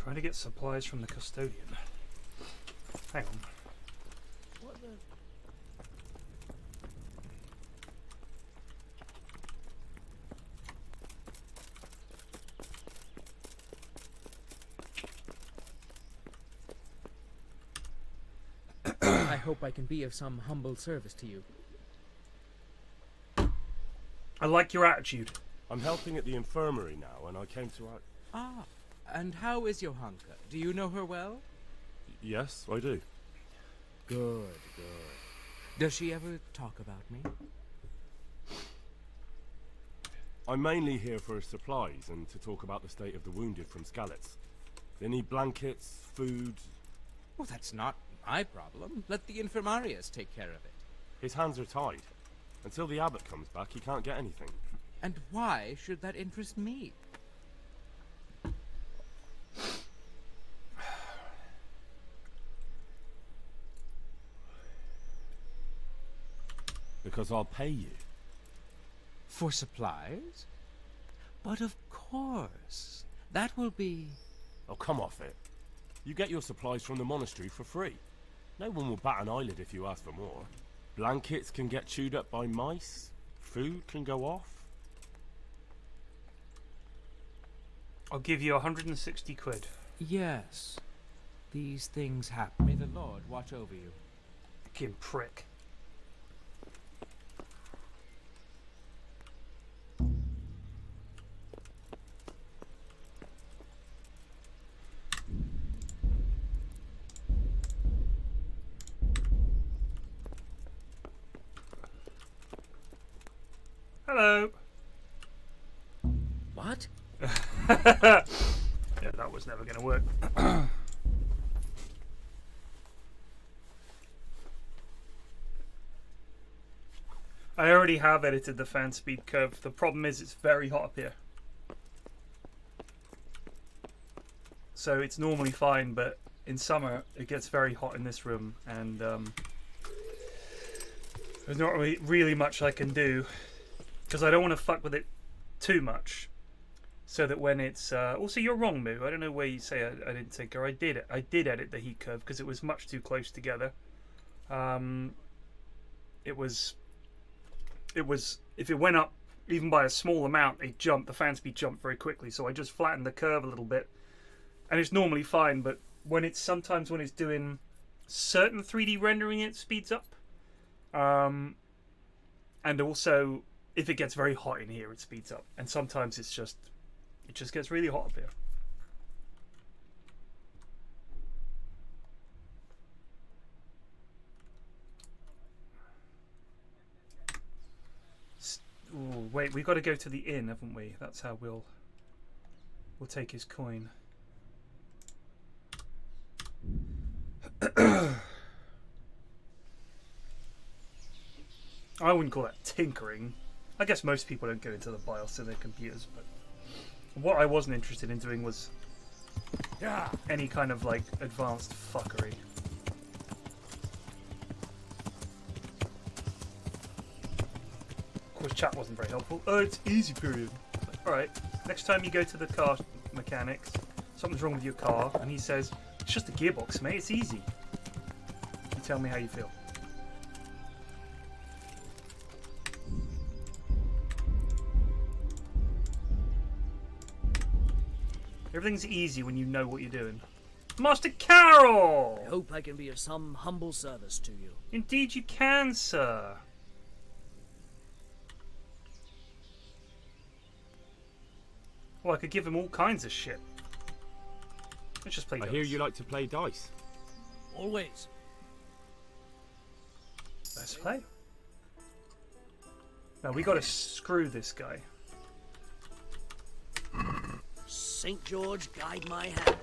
[SPEAKER 1] Trying to get supplies from the custodian. Hang on.
[SPEAKER 21] What the?
[SPEAKER 2] I hope I can be of some humble service to you.
[SPEAKER 1] I like your attitude.
[SPEAKER 5] I'm helping at the infirmary now, and I came to...
[SPEAKER 2] Ah, and how is Johanka? Do you know her well?
[SPEAKER 5] Yes, I do.
[SPEAKER 2] Good, good. Does she ever talk about me?
[SPEAKER 5] I'm mainly here for supplies and to talk about the state of the wounded from Skalitz. They need blankets, food...
[SPEAKER 2] Well, that's not my problem. Let the infirmarius take care of it.
[SPEAKER 5] His hands are tied. Until the abbot comes back, he can't get anything.
[SPEAKER 2] And why should that interest me?
[SPEAKER 5] Because I'll pay you.
[SPEAKER 2] For supplies? But of course. That will be...
[SPEAKER 5] Oh, come off it. You get your supplies from the monastery for free. No one will bat an eyelid if you ask for more. Blankets can get chewed up by mice. Food can go off.
[SPEAKER 1] I'll give you 160 quid.
[SPEAKER 2] Yes. These things happen. May the Lord watch over you.
[SPEAKER 1] Fucking prick. Hello.
[SPEAKER 2] What?
[SPEAKER 1] Yeah, that was never going to work. I already have edited the fan speed curve. The problem is it's very hot up here. So it's normally fine, but in summer it gets very hot in this room, and there's not really much I can do because I don't want to fuck with it too much. So that when it's also, you're wrong, Moo. I don't know where you say I didn't tinker. I did edit the heat curve because it was much too close together. It was if it went up even by a small amount, the fan speed jumped very quickly. So I just flattened the curve a little bit, and it's normally fine. But sometimes when it's doing certain 3D rendering, it speeds up. And also if it gets very hot in here, it speeds up. And sometimes it just gets really hot up here. Ooh, wait, we've got to go to the inn, haven't we? That's how we'll take his coin. I wouldn't call that tinkering. I guess most people don't go into the BIOS of their computers, but what I wasn't interested in doing was any kind of like advanced fuckery. Of course, chat wasn't very helpful. Oh, it's easy, period. Like, alright, next time you go to the car mechanics, something's wrong with your car, and he says, it's just a gearbox, mate, it's easy. You tell me how you feel. Everything's easy when you know what you're doing. Master Carol!
[SPEAKER 17] I hope I can be of some humble service to you.
[SPEAKER 1] Indeed you can, sir. Well, I could give him all kinds of shit. Let's just play dice.
[SPEAKER 9] I hear you like to play dice.
[SPEAKER 17] Always.
[SPEAKER 1] Let's play. Now we gotta screw this guy.
[SPEAKER 17] St. George, guide my hand.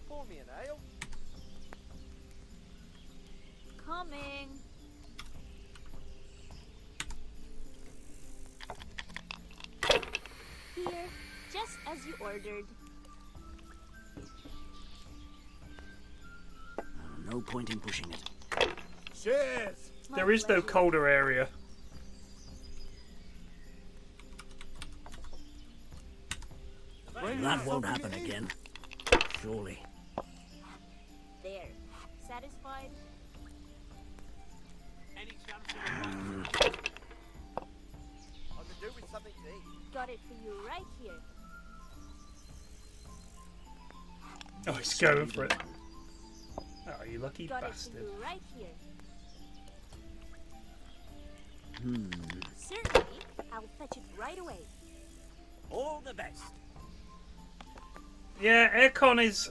[SPEAKER 3] Pour me an ale.
[SPEAKER 23] Coming. Here, just as you ordered.
[SPEAKER 17] No point in pushing it.
[SPEAKER 15] Cheers!
[SPEAKER 1] There is no colder area.
[SPEAKER 17] That won't happen again. Surely.
[SPEAKER 23] There. Satisfied?
[SPEAKER 3] Any chance of I could do with something to eat.
[SPEAKER 23] Got it for you right here.
[SPEAKER 1] Oh, he's going for it. Oh, you lucky
[SPEAKER 23] Got
[SPEAKER 1] bastard.
[SPEAKER 23] it for you right here.
[SPEAKER 17] Hmm.
[SPEAKER 23] Certainly. I'll fetch it right away.
[SPEAKER 17] All the best.
[SPEAKER 1] Yeah, aircon is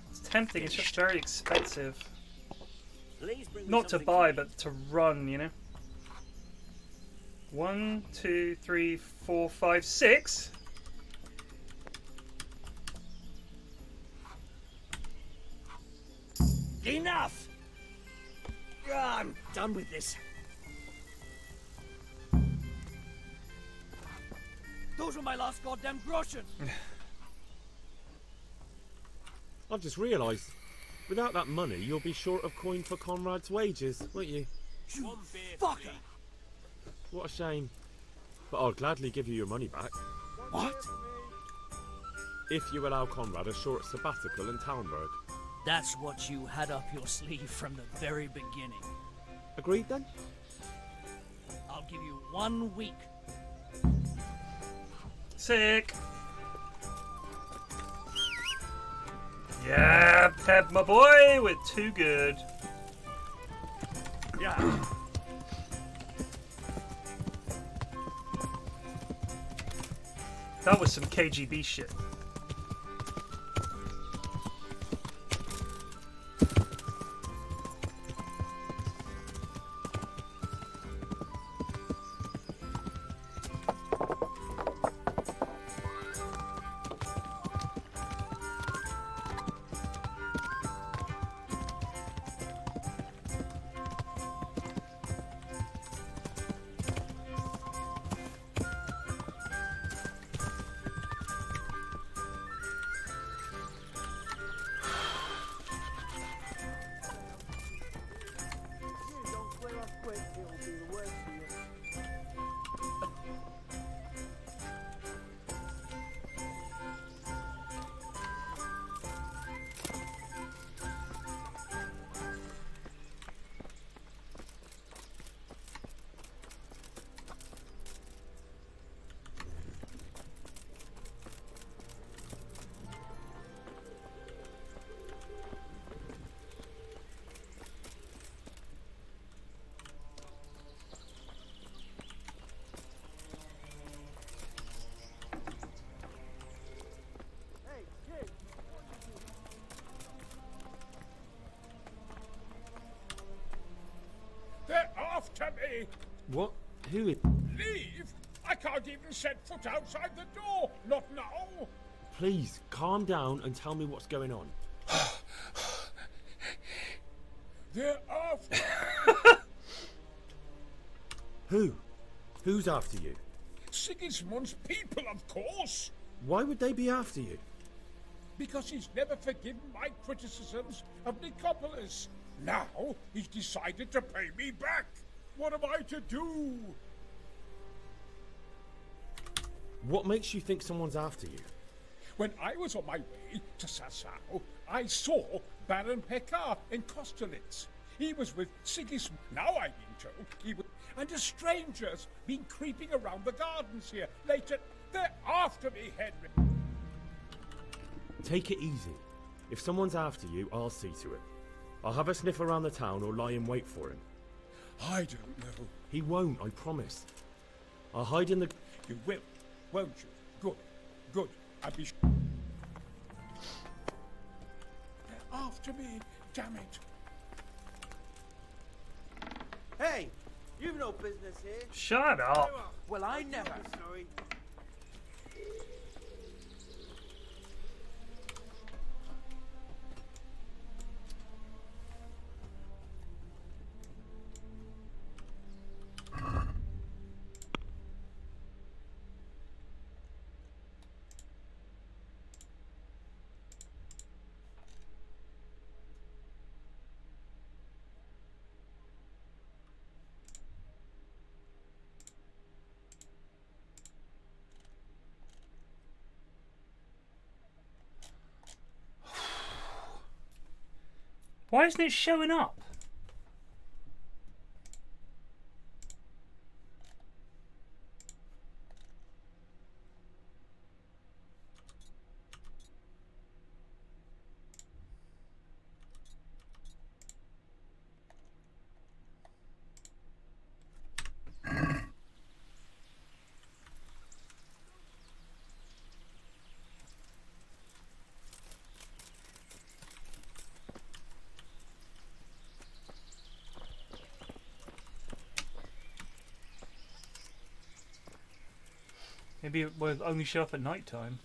[SPEAKER 1] it's tempting. It's just very expensive.
[SPEAKER 17] Please bring me
[SPEAKER 1] Not to
[SPEAKER 17] something
[SPEAKER 1] buy,
[SPEAKER 17] eat.
[SPEAKER 1] but to run. You know. 1, 2, 3, 4, 5, 6.
[SPEAKER 17] Enough! I'm done with this. Those were my last goddamn groschen.
[SPEAKER 9] I've just realised, without that money, you'll be short of coin for Conrad's wages, won't you?
[SPEAKER 17] You fucker!
[SPEAKER 9] What a shame. But I'll gladly give you your money back.
[SPEAKER 17] What?
[SPEAKER 9] If you allow Conrad a short sabbatical in Talmberg.
[SPEAKER 17] That's what you had up your sleeve from the very beginning.
[SPEAKER 9] Agreed then?
[SPEAKER 17] I'll give you 1 week.
[SPEAKER 1] Sick. Yeah, Peb, my boy, we're too good.
[SPEAKER 9] Yeah.
[SPEAKER 1] That was some KGB shit.
[SPEAKER 19] They're after me!
[SPEAKER 9] What? Who is...
[SPEAKER 19] Leave? I can't even set foot outside the door! Not now!
[SPEAKER 9] Please, calm down and tell me what's going on.
[SPEAKER 19] They're after
[SPEAKER 9] Who? Who's after you?
[SPEAKER 19] Sigismund's people, of course!
[SPEAKER 9] Why would they be after you?
[SPEAKER 19] Because he's never forgiven my criticisms of Nicopolis. Now he's decided to pay me back. What am I to do?
[SPEAKER 9] What makes you think someone's after you?
[SPEAKER 19] When I was on my way to Sasau, I saw Baron Pekar in Kostelitz. He was with Sigismund. Now I've been told he was... And a stranger's been creeping around the gardens here. Later, they're after me, Henry.
[SPEAKER 9] Take it easy. If someone's after you, I'll see to it. I'll have a sniff around the town or lie in wait for him.
[SPEAKER 19] I don't know.
[SPEAKER 9] He won't, I promise. I'll hide in the...
[SPEAKER 19] You will, won't you? Good, good. I'll be... They're after me, damn it.
[SPEAKER 3] Hey, you've no business here.
[SPEAKER 1] Shut up.
[SPEAKER 3] Well, I never. Sorry.
[SPEAKER 1] Why isn't it showing up? Maybe it will only show up at night time.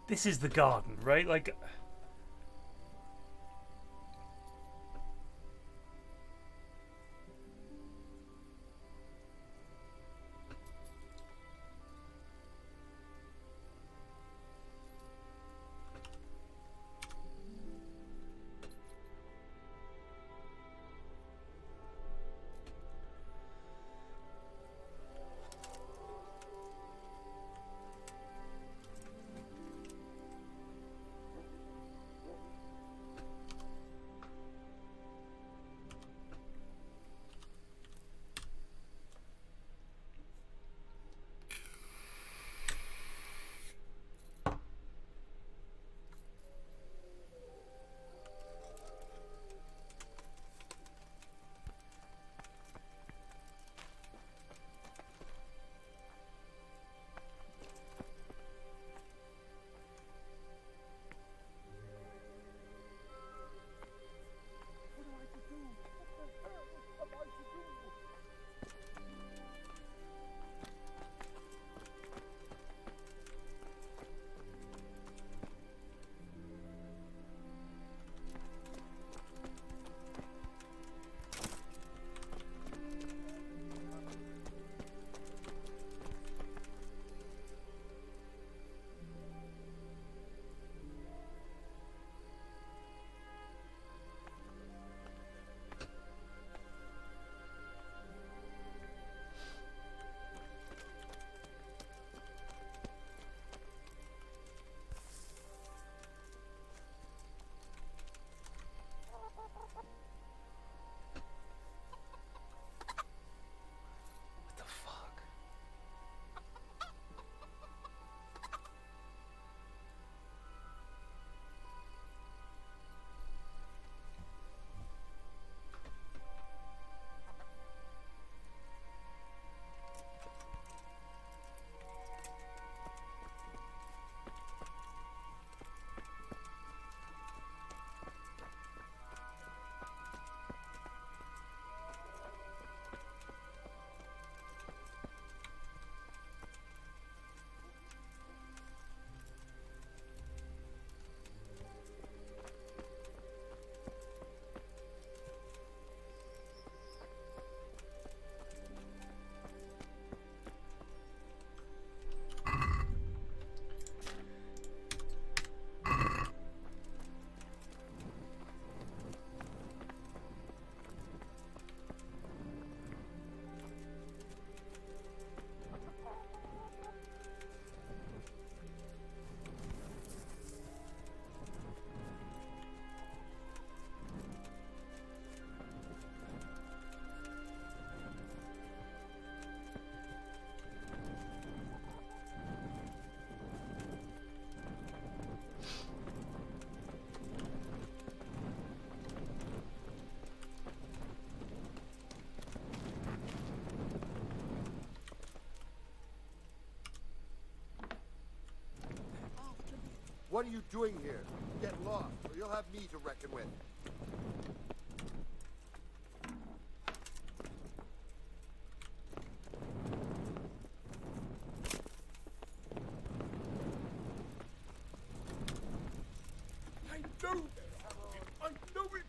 [SPEAKER 1] This is the garden, right? Like...
[SPEAKER 6] What are you doing here? Get lost, or you'll have me to reckon with.
[SPEAKER 19] I know they're Harrow. I know it.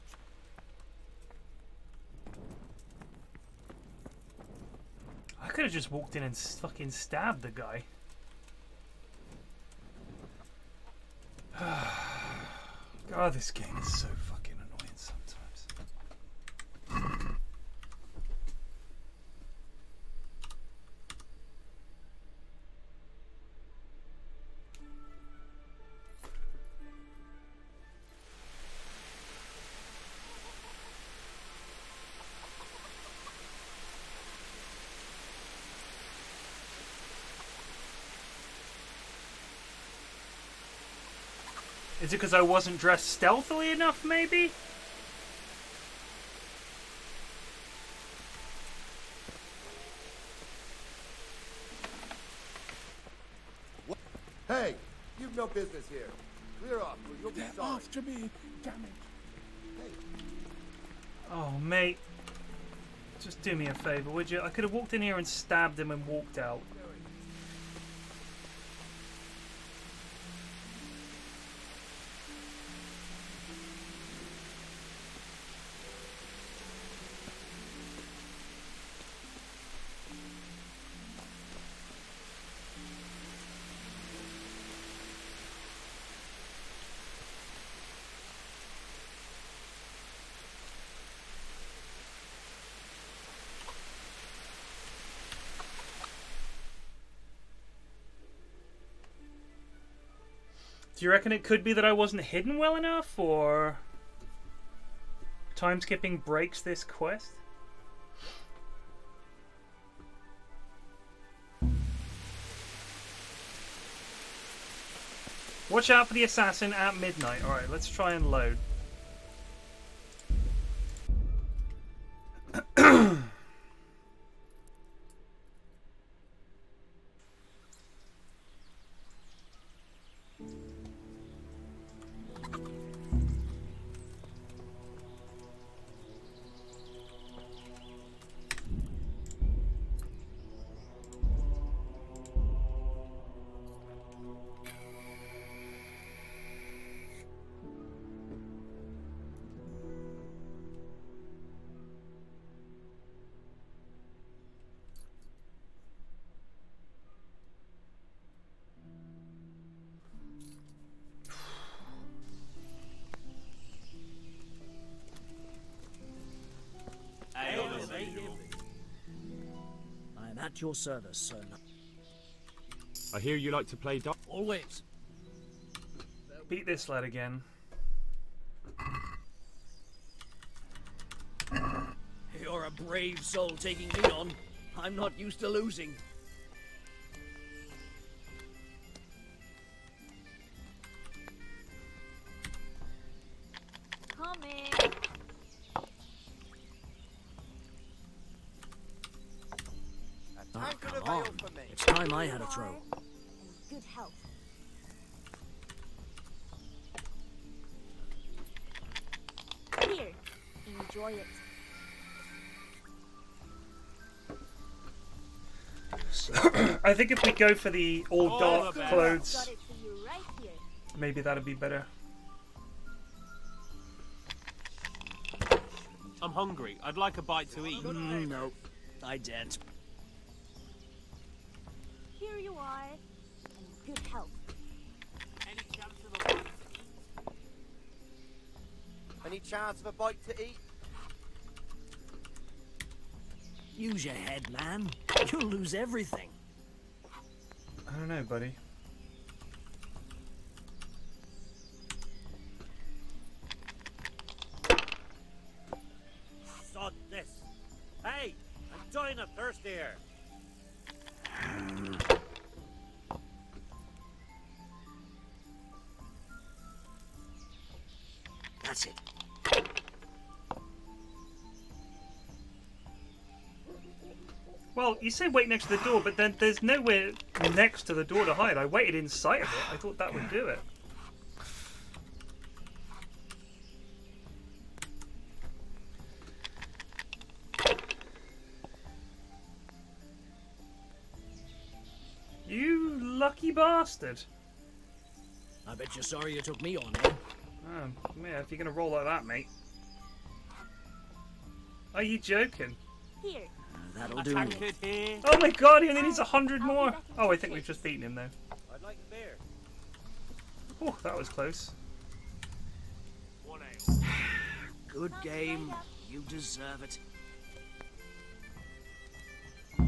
[SPEAKER 1] I could have just walked in and fucking stabbed the guy. God, this game is so fucking annoying sometimes. Is it because I wasn't dressed stealthily enough, maybe?
[SPEAKER 6] Hey, you've no business here. Clear off, or you'll be
[SPEAKER 19] They're
[SPEAKER 6] sorry.
[SPEAKER 19] after me. Damn it.
[SPEAKER 6] Hey.
[SPEAKER 1] Oh, mate. Just do me a favour, would you? I could have walked in here and stabbed him and walked out. Do you reckon it could be that I wasn't hidden well enough, or time skipping breaks this quest? Watch out for the assassin at midnight. Alright, let's try and load.
[SPEAKER 17] I am at your service, sir.
[SPEAKER 9] I hear you like to play dog.
[SPEAKER 17] Always.
[SPEAKER 1] Beat this lad again.
[SPEAKER 17] You're a brave soul taking me on. I'm not used to losing.
[SPEAKER 23] Coming.
[SPEAKER 17] Oh, come on. It's time I had a throw.
[SPEAKER 23] Good health. Here, enjoy it.
[SPEAKER 1] I think if we go for the all dark clothes,
[SPEAKER 23] Got it for you right here.
[SPEAKER 1] maybe that'd be better.
[SPEAKER 21] I'm hungry. I'd like a bite to eat.
[SPEAKER 17] No, I daren't.
[SPEAKER 23] Here you are. And good health.
[SPEAKER 3] Any chance of a bite to eat?
[SPEAKER 17] Use your head, man. You'll lose everything.
[SPEAKER 1] I don't know, buddy.
[SPEAKER 7] Sod this. Hey, I'm dying of thirst here.
[SPEAKER 17] That's it.
[SPEAKER 1] Well, you say wait next to the door, but then there's nowhere next to the door to hide. I waited inside of it. I thought that would do it. bastard.
[SPEAKER 17] I bet you're sorry you took me on, eh?
[SPEAKER 1] Oh, yeah, if you're gonna roll like that, mate. Are you joking?
[SPEAKER 23] Here.
[SPEAKER 17] That'll do.
[SPEAKER 1] Oh my god, he only needs 100 more. Oh, I think we've just beaten him though.
[SPEAKER 7] I'd like a beer.
[SPEAKER 1] Oh, that was close.
[SPEAKER 17] Good game. You deserve it.
[SPEAKER 23] Here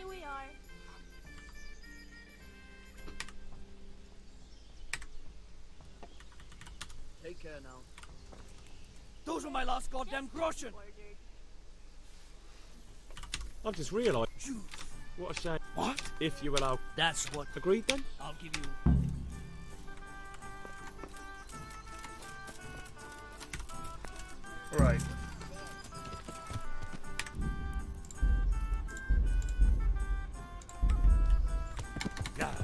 [SPEAKER 23] we are.
[SPEAKER 17] Take care now. Those were my last goddamn groschen.
[SPEAKER 9] I've just realised. What a shame.
[SPEAKER 17] What?
[SPEAKER 9] If you allow.
[SPEAKER 17] That's what.
[SPEAKER 9] Agreed then?
[SPEAKER 17] I'll give you.
[SPEAKER 1] Right.
[SPEAKER 17] Yeah.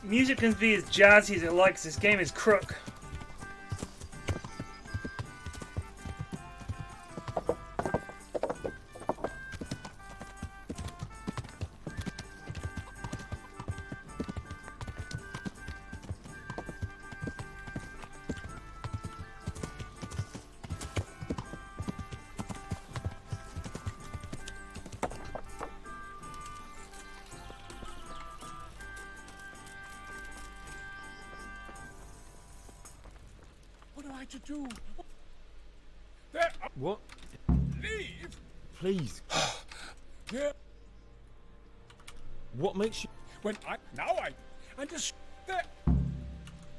[SPEAKER 1] Music can be as jazzy as it likes. This game is crook.
[SPEAKER 19] What am I to do? There.
[SPEAKER 9] What?
[SPEAKER 19] Leave.
[SPEAKER 9] Please.
[SPEAKER 19] Yeah.
[SPEAKER 9] What makes you.
[SPEAKER 19] When I understand. There.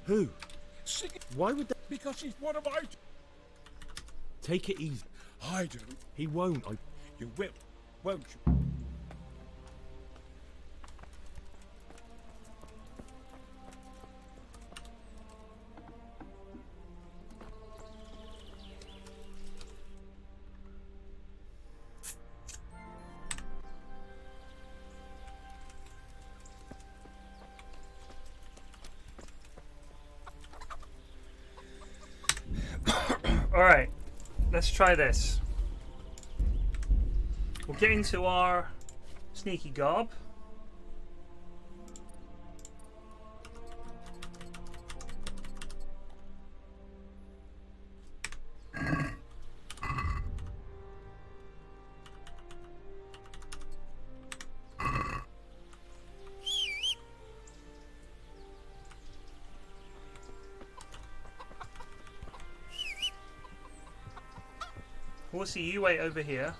[SPEAKER 9] Who?
[SPEAKER 19] Sing it.
[SPEAKER 9] Why would that.
[SPEAKER 19] Because he's one of my.
[SPEAKER 9] Take it easy.
[SPEAKER 19] I do.
[SPEAKER 9] He won't.
[SPEAKER 19] You will, won't you?
[SPEAKER 1] Alright, let's try this. We'll get into our sneaky garb. We'll see you wait over here.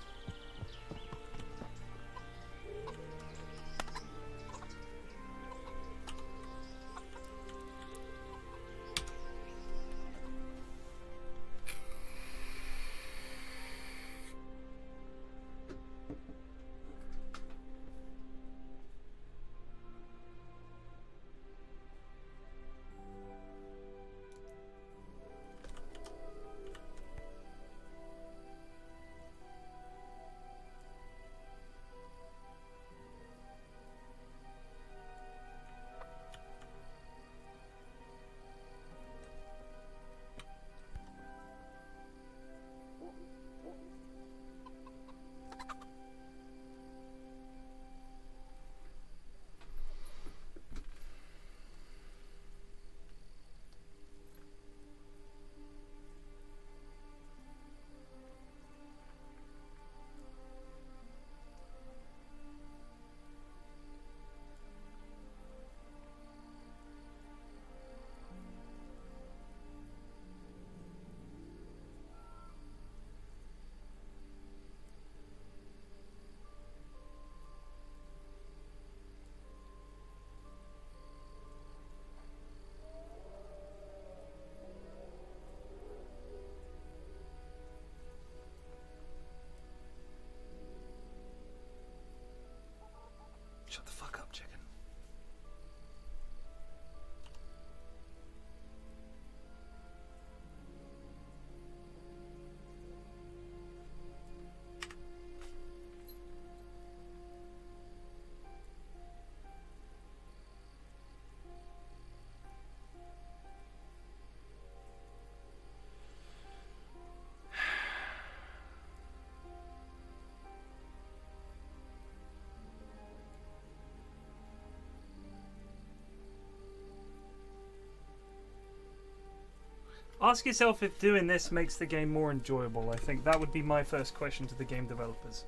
[SPEAKER 1] Ask yourself if doing this makes the game more enjoyable. I think that would be my first question to the game developers.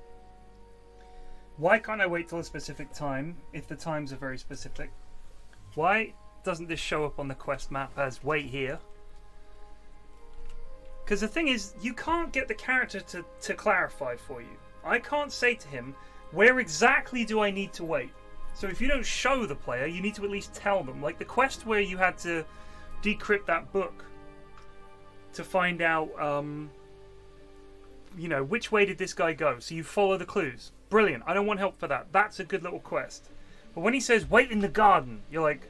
[SPEAKER 1] Why can't I wait till a specific time if the times are very specific? Why doesn't this show up on the quest map as wait here? Because the thing is, you can't get the character to clarify for you. I can't say to him, where exactly do I need to wait? So if you don't show the player, you need to at least tell them. Like the quest where you had to decrypt that book to find out, you know, which way did this guy go? So you follow the clues. Brilliant. I don't want help for that. That's a good little quest. But when he says, wait in the garden, you're like,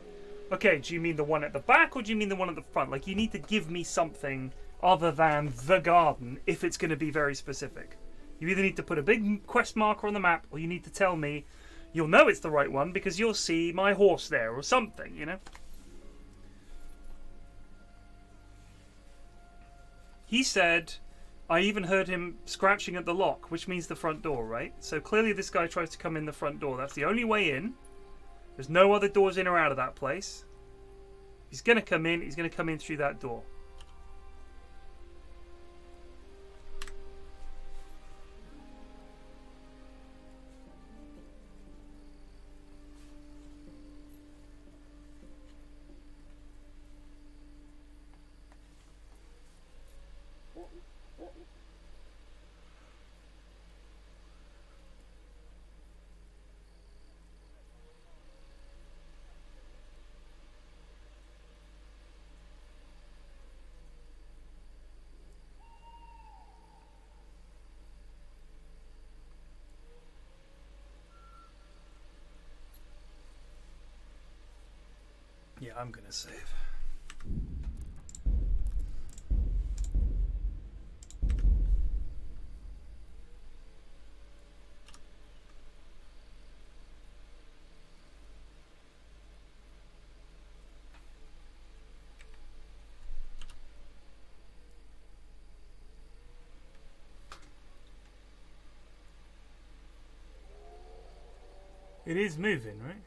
[SPEAKER 1] okay, do you mean the one at the back or do you mean the one at the front? Like, you need to give me something other than the garden if it's going to be very specific. You either need to put a big quest marker on the map or you need to tell me you'll know it's the right one because you'll see my horse there or something, you know? He said, I even heard him scratching at the lock, which means the front door, right? So clearly this guy tries to come in the front door. That's the only way in. There's no other doors in or out of that place. He's going to come in. He's going to come in through that door. Yeah, I'm gonna save. It is moving, right?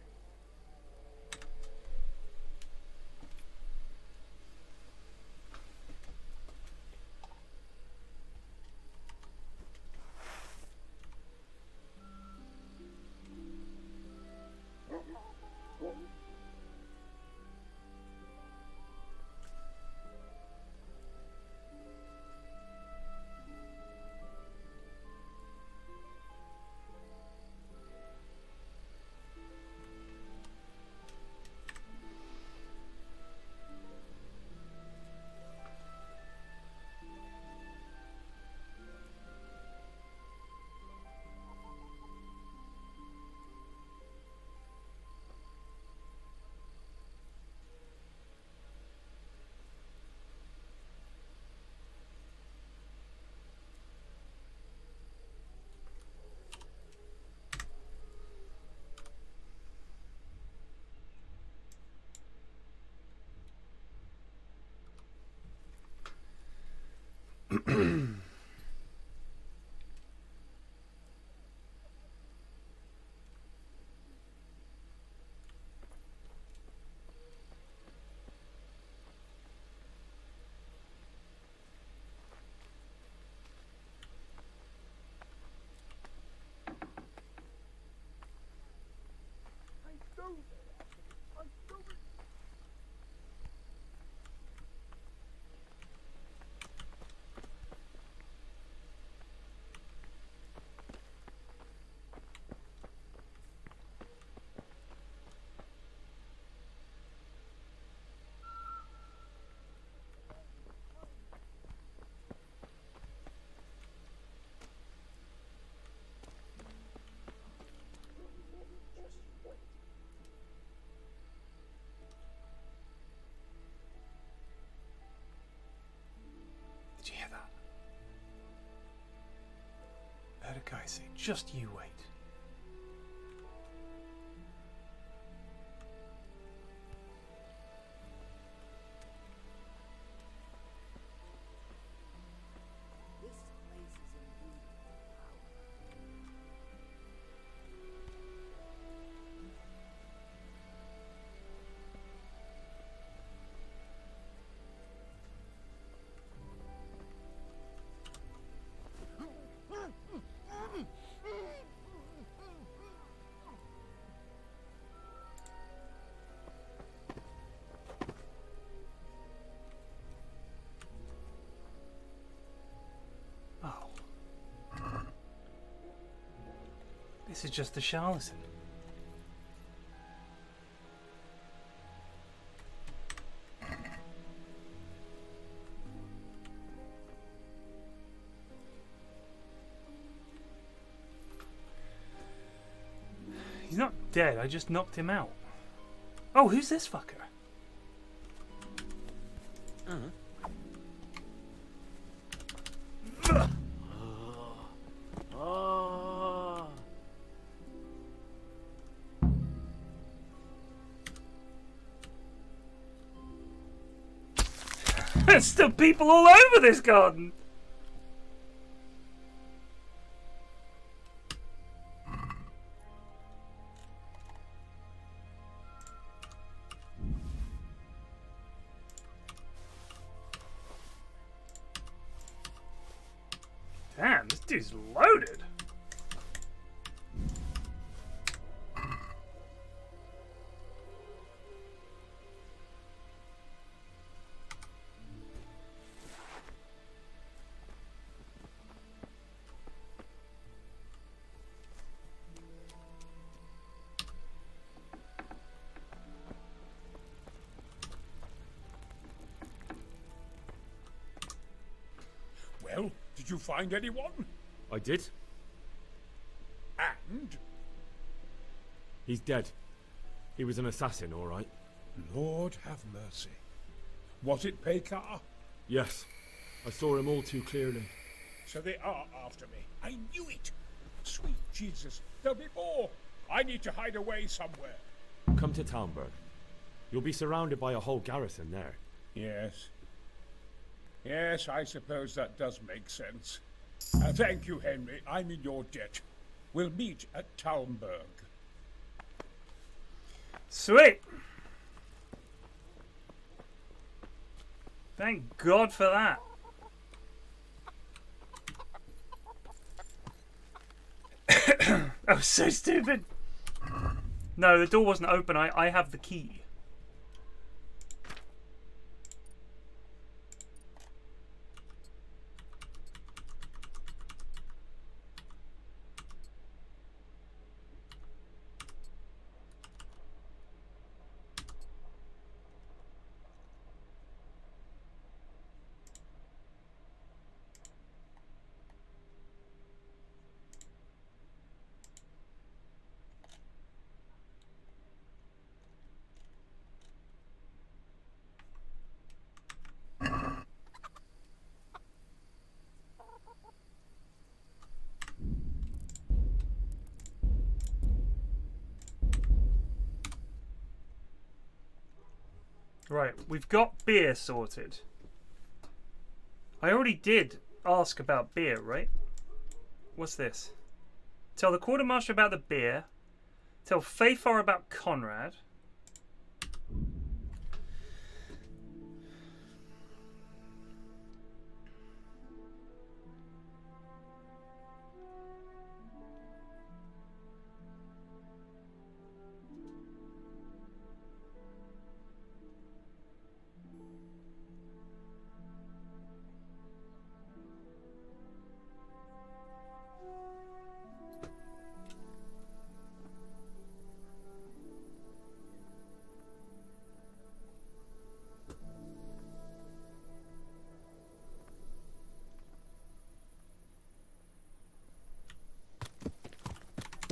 [SPEAKER 1] Did you hear that? I heard a guy say, just you wait. This is just a charlatan. He's not dead, I just knocked him out. Oh, who's this fucker? There's still people all over this garden. Damn, this dude's loaded.
[SPEAKER 19] Well, did you find anyone?
[SPEAKER 9] I did.
[SPEAKER 19] And?
[SPEAKER 9] He's dead. He was an assassin, all right.
[SPEAKER 19] Lord have mercy. Was it Pekar?
[SPEAKER 9] Yes. I saw him all too clearly.
[SPEAKER 19] So they are after me. I knew it. Sweet Jesus, there'll be more. I need to hide away somewhere.
[SPEAKER 9] Come to Townburg. You'll be surrounded by a whole garrison there.
[SPEAKER 19] Yes. Yes, I suppose that does make sense. Thank you, Henry. I'm in your debt. We'll meet at Townburg.
[SPEAKER 1] Sweet. Thank God for that. Oh, so stupid. No, the door wasn't open. I have the key. Right, we've got beer sorted. I already did ask about beer, right? What's this? Tell the quartermaster about the beer. Tell Fafar about Conrad.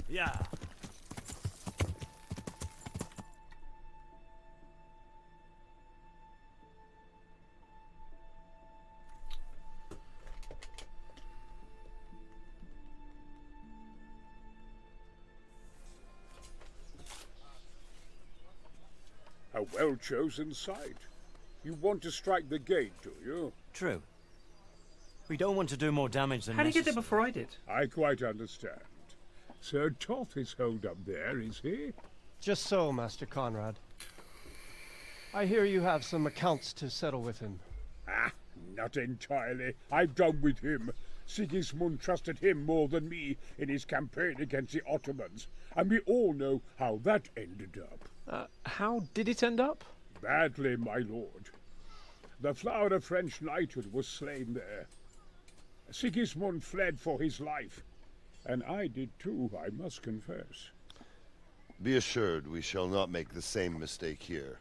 [SPEAKER 21] Yeah.
[SPEAKER 19] A well-chosen site. You want to strike the gate, do you?
[SPEAKER 21] True. We don't want to do more damage than
[SPEAKER 1] How did you get there
[SPEAKER 21] necessary.
[SPEAKER 1] before I did?
[SPEAKER 19] I quite understand. Sir Toth is holed up there, is he?
[SPEAKER 13] Just so, Master Conrad. I hear you have some accounts to settle with him.
[SPEAKER 19] Ah, not entirely. I've done with him. Sigismund trusted him more than me in his campaign against the Ottomans, and we all know how that ended up.
[SPEAKER 13] How did it end up?
[SPEAKER 19] Badly, my lord. The flower of French knighthood was slain there. Sigismund fled for his life. And I did too, I must confess.
[SPEAKER 6] Be assured we shall not make the same mistake here.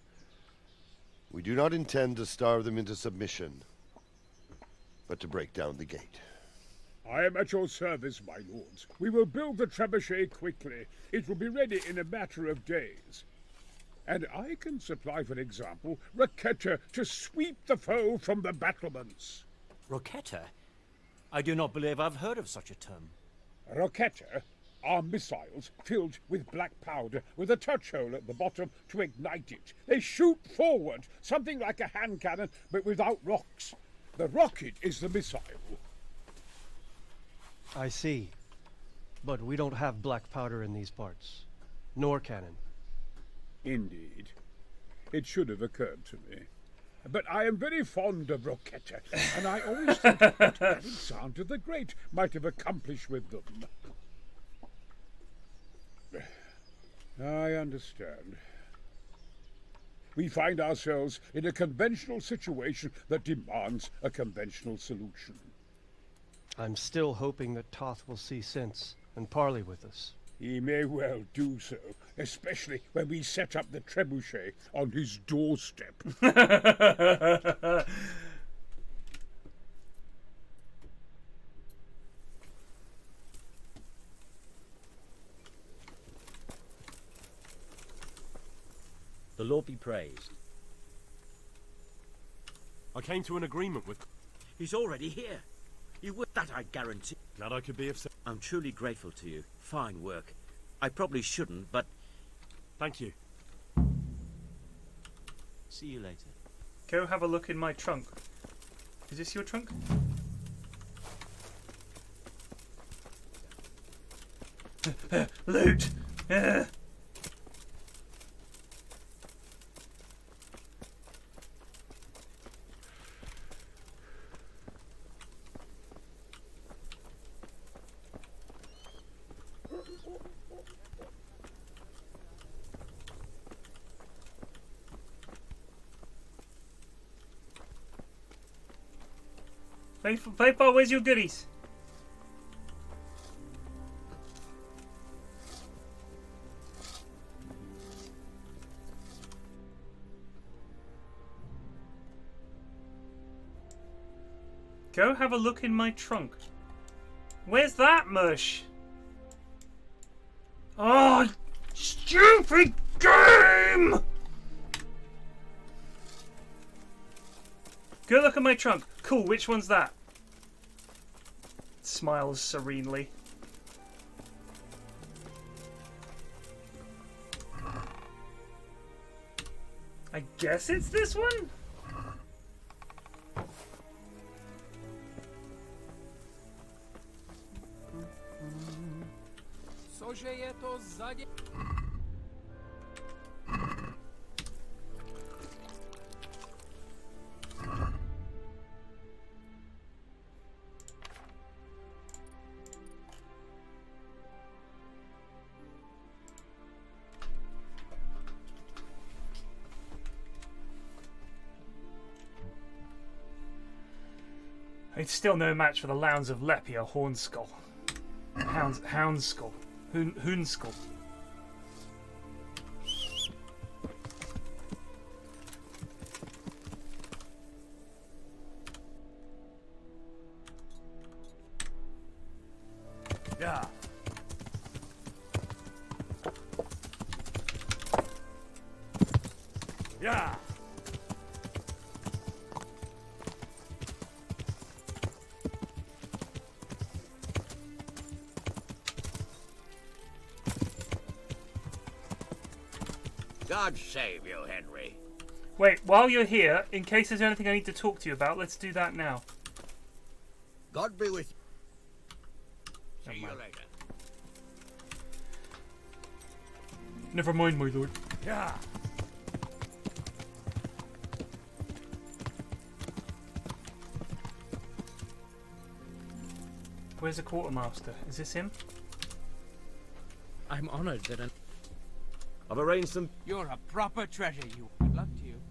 [SPEAKER 6] We do not intend to starve them into submission, but to break down the gate.
[SPEAKER 19] I am at your service, my lords. We will build the trebuchet quickly. It will be ready in a matter of days. And I can supply, for example, Roquetta to sweep the foe from the battlements.
[SPEAKER 17] Roquetta? I do not believe I've heard of such a term.
[SPEAKER 19] Roquetta are missiles filled with black powder with a touch hole at the bottom to ignite it. They shoot forward, something like a hand cannon, but without rocks. The rocket is the missile.
[SPEAKER 13] I see. But we don't have black powder in these parts. Nor cannon.
[SPEAKER 19] Indeed. It should have occurred to me. But I am very fond of Roquetta, and I always think what Alexander the Great might have accomplished with them. I understand. We find ourselves in a conventional situation that demands a conventional solution.
[SPEAKER 13] I'm still hoping that Toth will see sense and parley with us.
[SPEAKER 19] He may well do so, especially when we set up the trebuchet on his doorstep.
[SPEAKER 7] The Lord be praised.
[SPEAKER 5] I came to an agreement with...
[SPEAKER 17] He's already here. You would that, I guarantee.
[SPEAKER 5] Glad I could be of...
[SPEAKER 17] I'm truly grateful to you. Fine work. I probably shouldn't, but...
[SPEAKER 5] Thank you.
[SPEAKER 17] See you later.
[SPEAKER 1] Go have a look in my trunk. Is this your trunk? Loot! Faithful, where's your goodies? Go have a look in my trunk. Where's that mush? Oh, stupid game! Go look at my trunk. Cool, which one's that? Smiles serenely. I guess it's this one? It's still no match for the Lounds of Lepia Hornskull. Houndskull. Hoonskull.
[SPEAKER 21] Yeah. Yeah.
[SPEAKER 17] God save you, Henry.
[SPEAKER 1] Wait, while you're here, in case there's anything I need to talk to you about, let's do that now.
[SPEAKER 17] God be with you. See you later.
[SPEAKER 1] Never mind, my lord.
[SPEAKER 21] Yeah.
[SPEAKER 1] Where's the quartermaster? Is this him?
[SPEAKER 2] I'm honored that
[SPEAKER 9] I've arranged some...
[SPEAKER 2] You're a proper treasure, you. Good luck to you.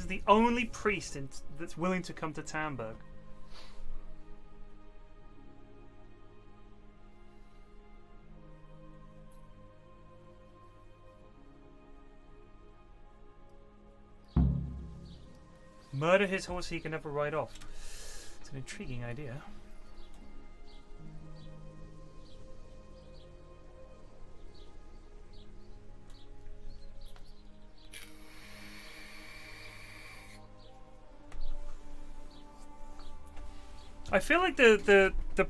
[SPEAKER 1] is the only priest that's willing to come to Tamberg. Murder his horse so he can never ride off. It's an intriguing idea. I feel like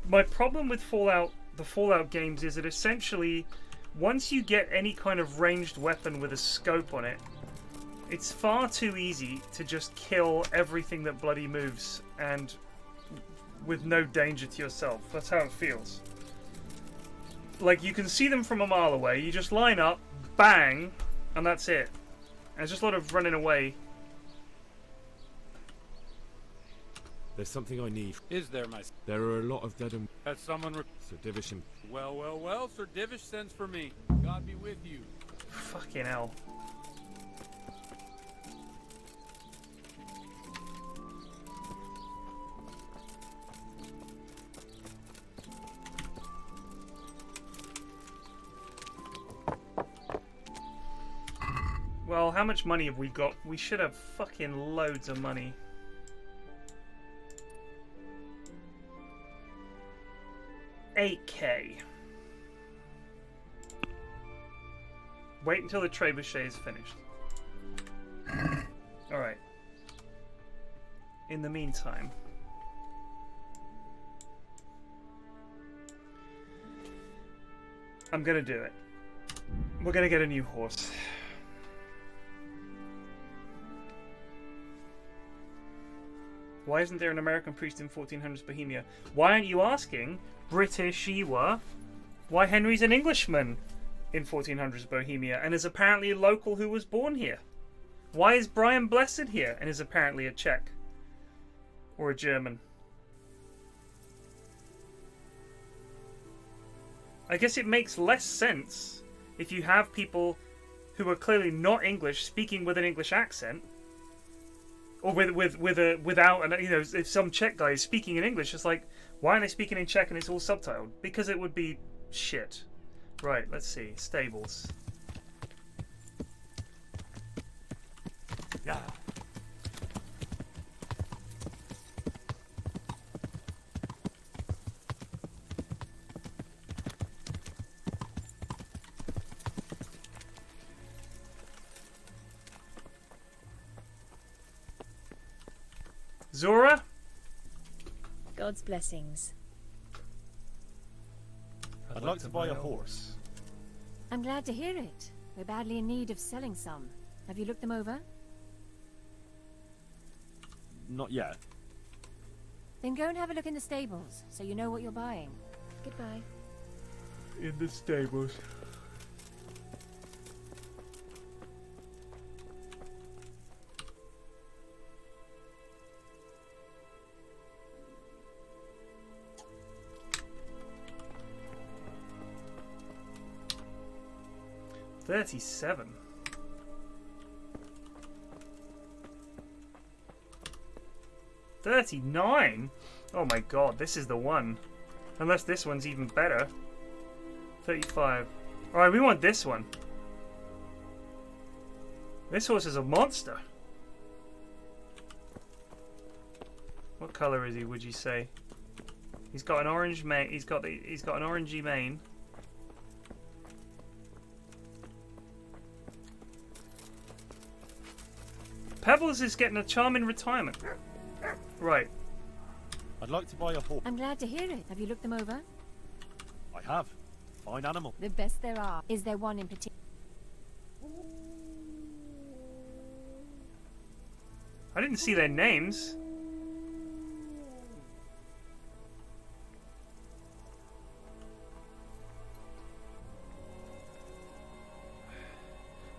[SPEAKER 1] my problem with the Fallout games is that essentially once you get any kind of ranged weapon with a scope on it, it's far too easy to just kill everything that bloody moves and with no danger to yourself. That's how it feels. Like, you can see them from a mile away, you just line up, bang, and that's it. And it's just a lot of running away.
[SPEAKER 9] There's something I need.
[SPEAKER 10] Is there, my...
[SPEAKER 9] There are a lot of dead and...
[SPEAKER 10] Has someone...
[SPEAKER 9] Sir Divish.
[SPEAKER 10] Well, well, well, Sir Divish sends for me. God be with you.
[SPEAKER 1] Fucking hell. Well, how much money have we got? We should have fucking loads of money. $8K. Wait until the trebuchet is finished. Alright. In the meantime, I'm gonna do it. We're gonna get a new horse. Why isn't there an American priest in 1400s Bohemia? Why aren't you asking, British Ewa, why Henry's an Englishman in 1400s Bohemia and is apparently a local who was born here? Why is Brian Blessed here and is apparently a Czech? Or a German? I guess it makes less sense if you have people who are clearly not English speaking with an English accent. Or without, and you know, if some Czech guy is speaking in English, it's like, why aren't they speaking in Czech and it's all subtitled? Because it would be shit. Right, let's see. Stables. Yeah. Zora?
[SPEAKER 18] God's blessings.
[SPEAKER 5] I'd like to buy a horse.
[SPEAKER 18] I'm glad to hear it. We're badly in need of selling some. Have you looked them over?
[SPEAKER 5] Not yet.
[SPEAKER 18] Then go and have a look in the stables, so you know what you're buying. Goodbye.
[SPEAKER 1] In the stables. $37. $39? Oh my god, this is the one. Unless this one's even better. $35. Alright, we want this one. This horse is a monster. What color is he, would you say? He's got an orange mane. He's got an orangey mane. Pebbles is getting a charming retirement. Right.
[SPEAKER 5] I'd like to buy a horse.
[SPEAKER 18] I'm glad to hear it. Have you looked them over?
[SPEAKER 5] I have. Fine animal.
[SPEAKER 18] The best there are. Is there one in particular?
[SPEAKER 1] I didn't see their names.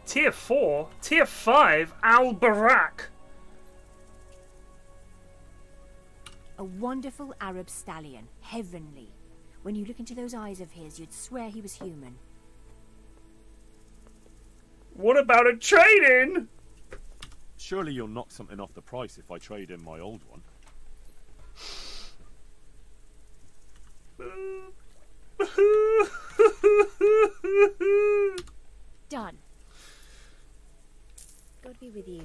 [SPEAKER 1] Tier 4? Tier 5? Al-Barak!
[SPEAKER 18] A wonderful Arab stallion. Heavenly. When you look into those eyes of his, you'd swear he was human.
[SPEAKER 1] What about a trade-in?
[SPEAKER 5] Surely you'll knock something off the price if I trade in my old one.
[SPEAKER 18] Done. God be with you.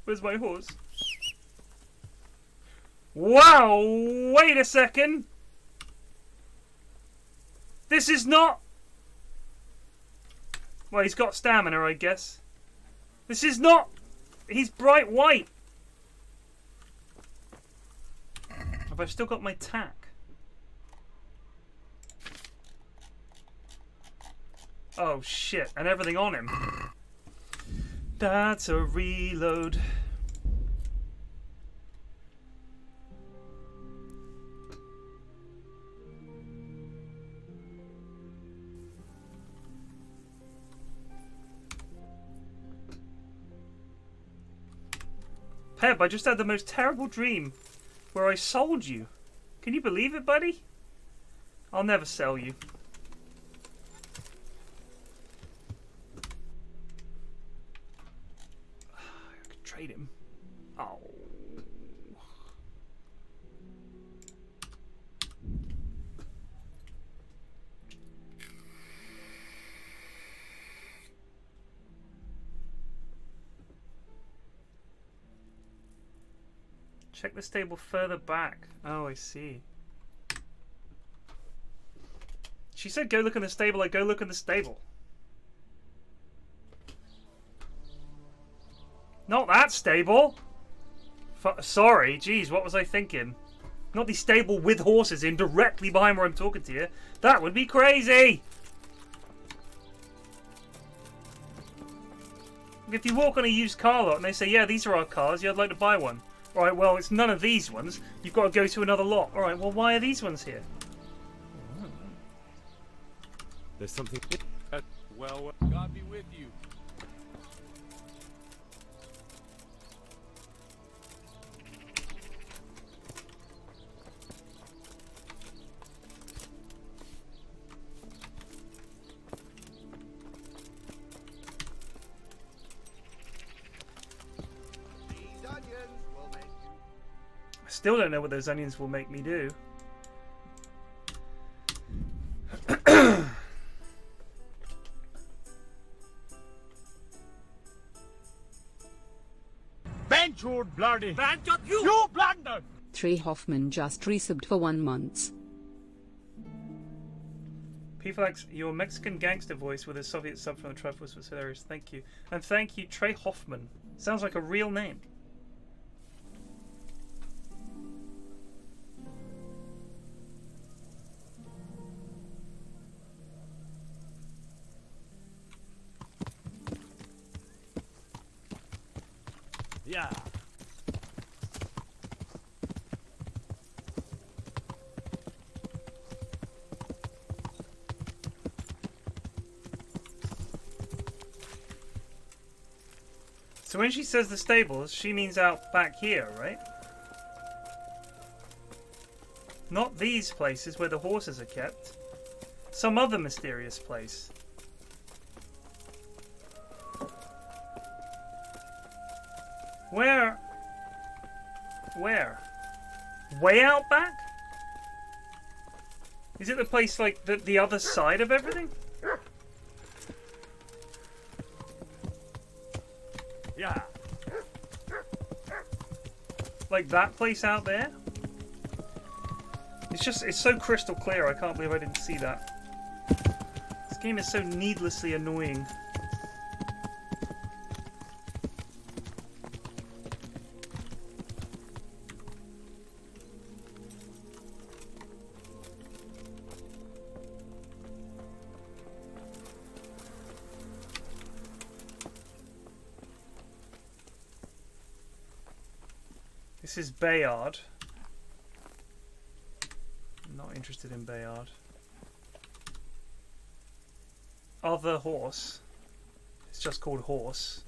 [SPEAKER 1] Where's my horse? Wow! Wait a second! This is not... Well, he's got stamina, I guess. This is not... He's bright white. Have I still got my tack? Oh shit, and everything on him. That's a reload. Peb, I just had the most terrible dream where I sold you. Can you believe it, buddy? I'll never sell you. I could trade him. Oh. Check the stable further back. Oh, I see. She said go look in the stable, I go look in the stable. Not that stable! Sorry, geez, what was I thinking? Not the stable with horses in directly behind where I'm talking to you. That would be crazy! If you walk on a used car lot and they say, yeah, these are our cars, yeah, I'd like to buy one. Alright, well, it's none of these ones. You've got to go to another lot. Alright, well, why are these ones here?
[SPEAKER 5] There's something...
[SPEAKER 10] Well, God be with you.
[SPEAKER 3] These onions will make you...
[SPEAKER 1] I still don't know what those onions will make me do.
[SPEAKER 3] Benchwood bloody! Benchwood, you blunder!
[SPEAKER 8] Trey Hoffman just resubbed for 1 month.
[SPEAKER 1] Flax, your Mexican gangster voice with a Soviet sub from the Triforce was hilarious. Thank you. And thank you, Trey Hoffman. Sounds like a real name.
[SPEAKER 21] Yeah.
[SPEAKER 1] So when she says the stables, she means out back here, right? Not these places where the horses are kept. Some other mysterious place. Where? Where? Way out back? Is it the place like the other side of everything?
[SPEAKER 21] Yeah.
[SPEAKER 1] Like that place out there? It's so crystal clear, I can't believe I didn't see that. This game is so needlessly annoying. This is Bayard. Not interested in Bayard. Other horse. It's just called horse.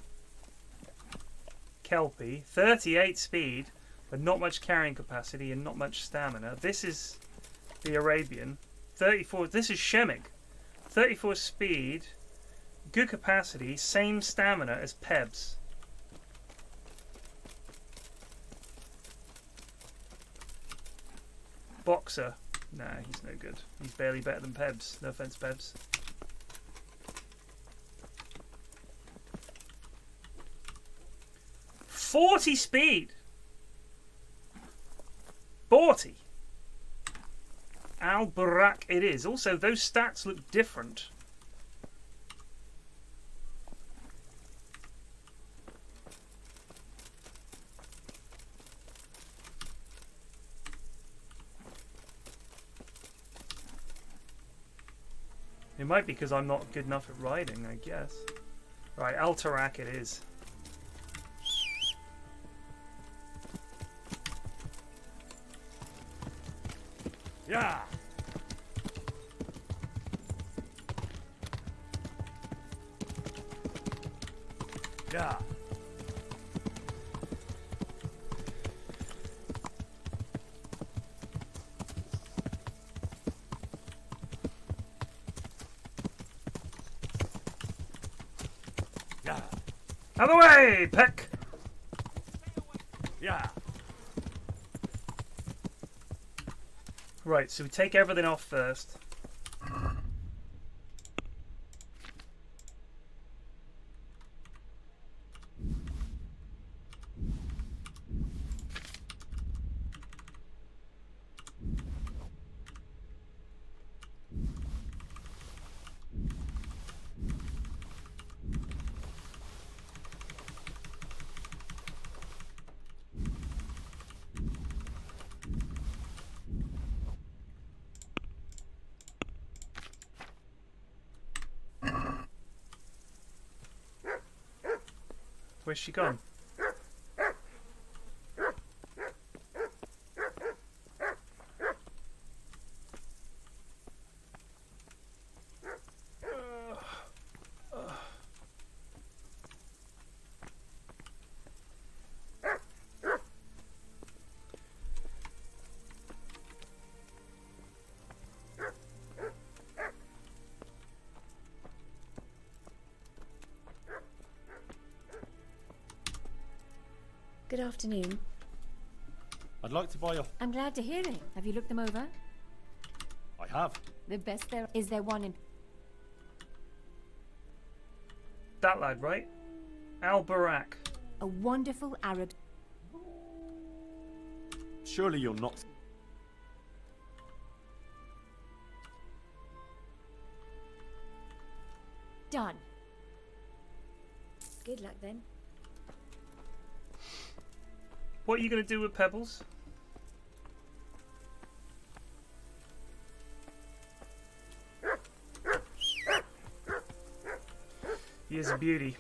[SPEAKER 1] Kelpie. 38 speed, but not much carrying capacity and not much stamina. This is the Arabian. 34. This is Shemik. 34 speed, Good capacity, same stamina as Pebs. Boxer. Nah, he's no good. He's barely better than Pebs. No offense, Pebs. "40 speed." 40. Al-Barak it is. Also, those stats look different. It might be because I'm not good enough at riding, I guess. Right, Al-Tarak it is.
[SPEAKER 5] Yeah. Yeah. Yeah.
[SPEAKER 1] Out of the way, Peck!
[SPEAKER 5] Yeah.
[SPEAKER 1] Right, so we take everything off first. Where's she gone?
[SPEAKER 18] Good afternoon.
[SPEAKER 5] I'd like to buy a...
[SPEAKER 18] I'm glad to hear it. Have you looked them over?
[SPEAKER 5] I have.
[SPEAKER 18] The best there is there one in...
[SPEAKER 1] That lad, right? Al-Barak.
[SPEAKER 18] A wonderful Arab...
[SPEAKER 5] Surely you're not...
[SPEAKER 18] Done. Good luck then.
[SPEAKER 1] What are you going to do with Pebbles? He is a beauty.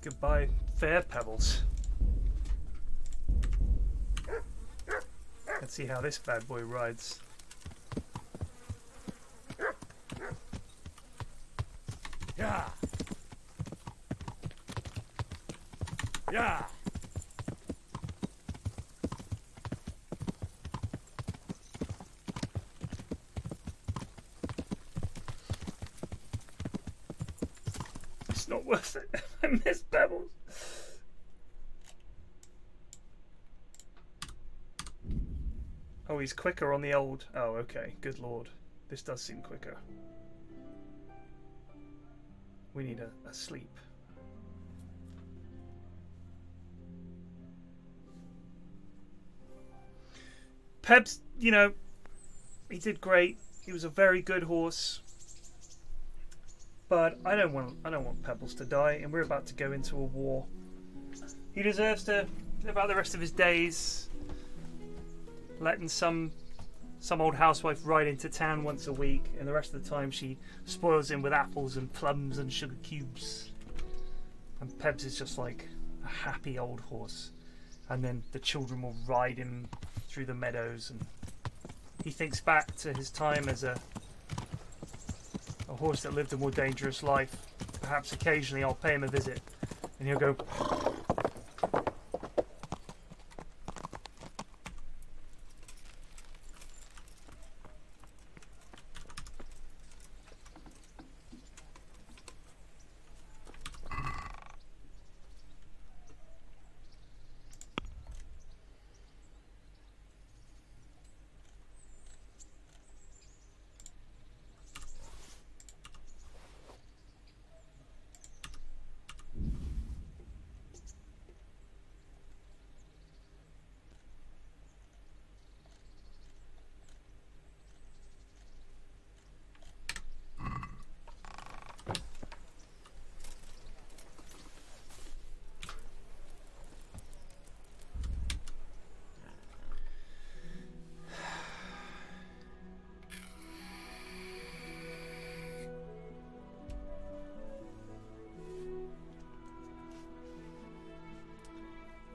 [SPEAKER 1] Goodbye, fair Pebbles. Let's see how this bad boy rides.
[SPEAKER 3] Yeah. Yeah.
[SPEAKER 1] It's not worth it. I miss Pebbles. Oh, he's quicker on the old... Oh, okay. Good lord. This does seem quicker. We need a sleep. Pebs, you know, he did great. He was a very good horse. But I don't want Pebbles to die, and we're about to go into a war. He deserves to live out the rest of his days letting some old housewife ride into town once a week, and the rest of the time she spoils him with apples and plums and sugar cubes. And Pebs is just like a happy old horse. And then the children will ride him through the meadows, and he thinks back to his time as a horse that lived a more dangerous life. Perhaps occasionally I'll pay him a visit and he'll go...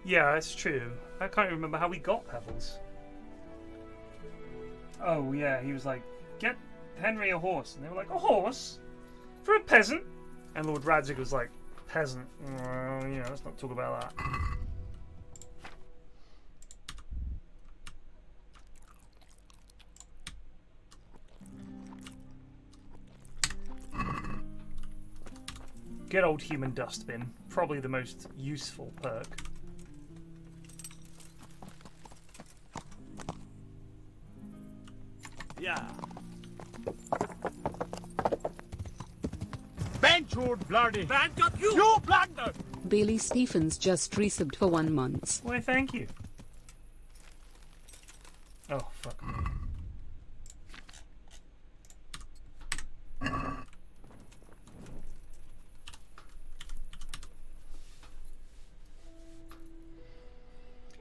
[SPEAKER 1] Yeah, that's true. I can't even remember how we got Pebbles. Oh, yeah, he was like, get Henry a horse. And they were like, a horse? For a peasant? And Lord Radzig was like, peasant? Let's not talk about that. Good old human dustbin. Probably the most useful perk.
[SPEAKER 3] Yeah. Bench your bloody. Man got you. You blunder.
[SPEAKER 8] Bailey Stephens just resubbed for 1 month.
[SPEAKER 1] Why, thank you. Oh, fuck me.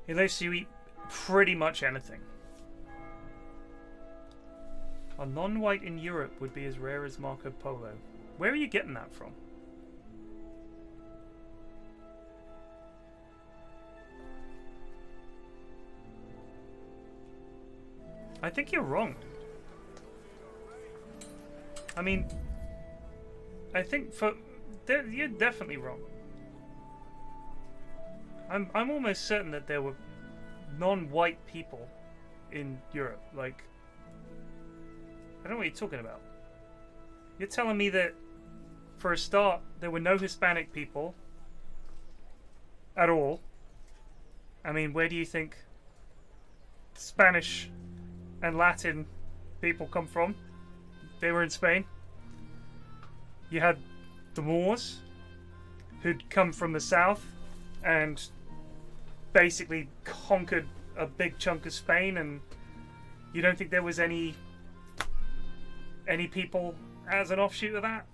[SPEAKER 1] He lets you eat pretty much anything. A non-white in Europe would be as rare as Marco Polo. Where are you getting that from? I think you're wrong. I mean, I think you're definitely wrong. I'm almost certain that there were non-white people in Europe. Like, I don't know what you're talking about. You're telling me that, for a start, there were no Hispanic people at all. I mean, where do you think Spanish and Latin people come from? They were in Spain. You had the Moors, who'd come from the south and basically conquered a big chunk of Spain, and you don't think there was any people as an offshoot of that?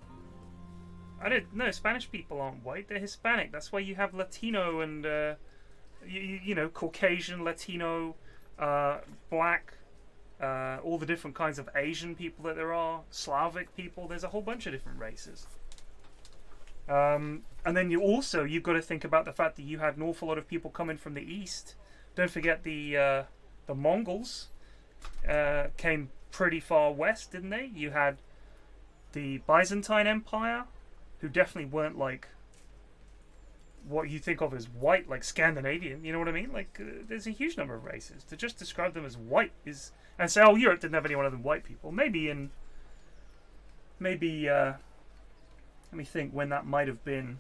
[SPEAKER 1] I don't know. Spanish people aren't white; they're Hispanic. That's why you have Latino and you know, Caucasian, Latino, black, all the different kinds of Asian people that there are, Slavic people. There's a whole bunch of different races. And then you've got to think about the fact that you had an awful lot of people coming from the east. Don't forget the Mongols came pretty far west, didn't they? You had the Byzantine Empire, who definitely weren't like what you think of as white, like Scandinavian. You know what I mean? Like there's a huge number of races. To just describe them as white is, and say, oh, Europe didn't have any other than white people. Maybe let me think when that might have been.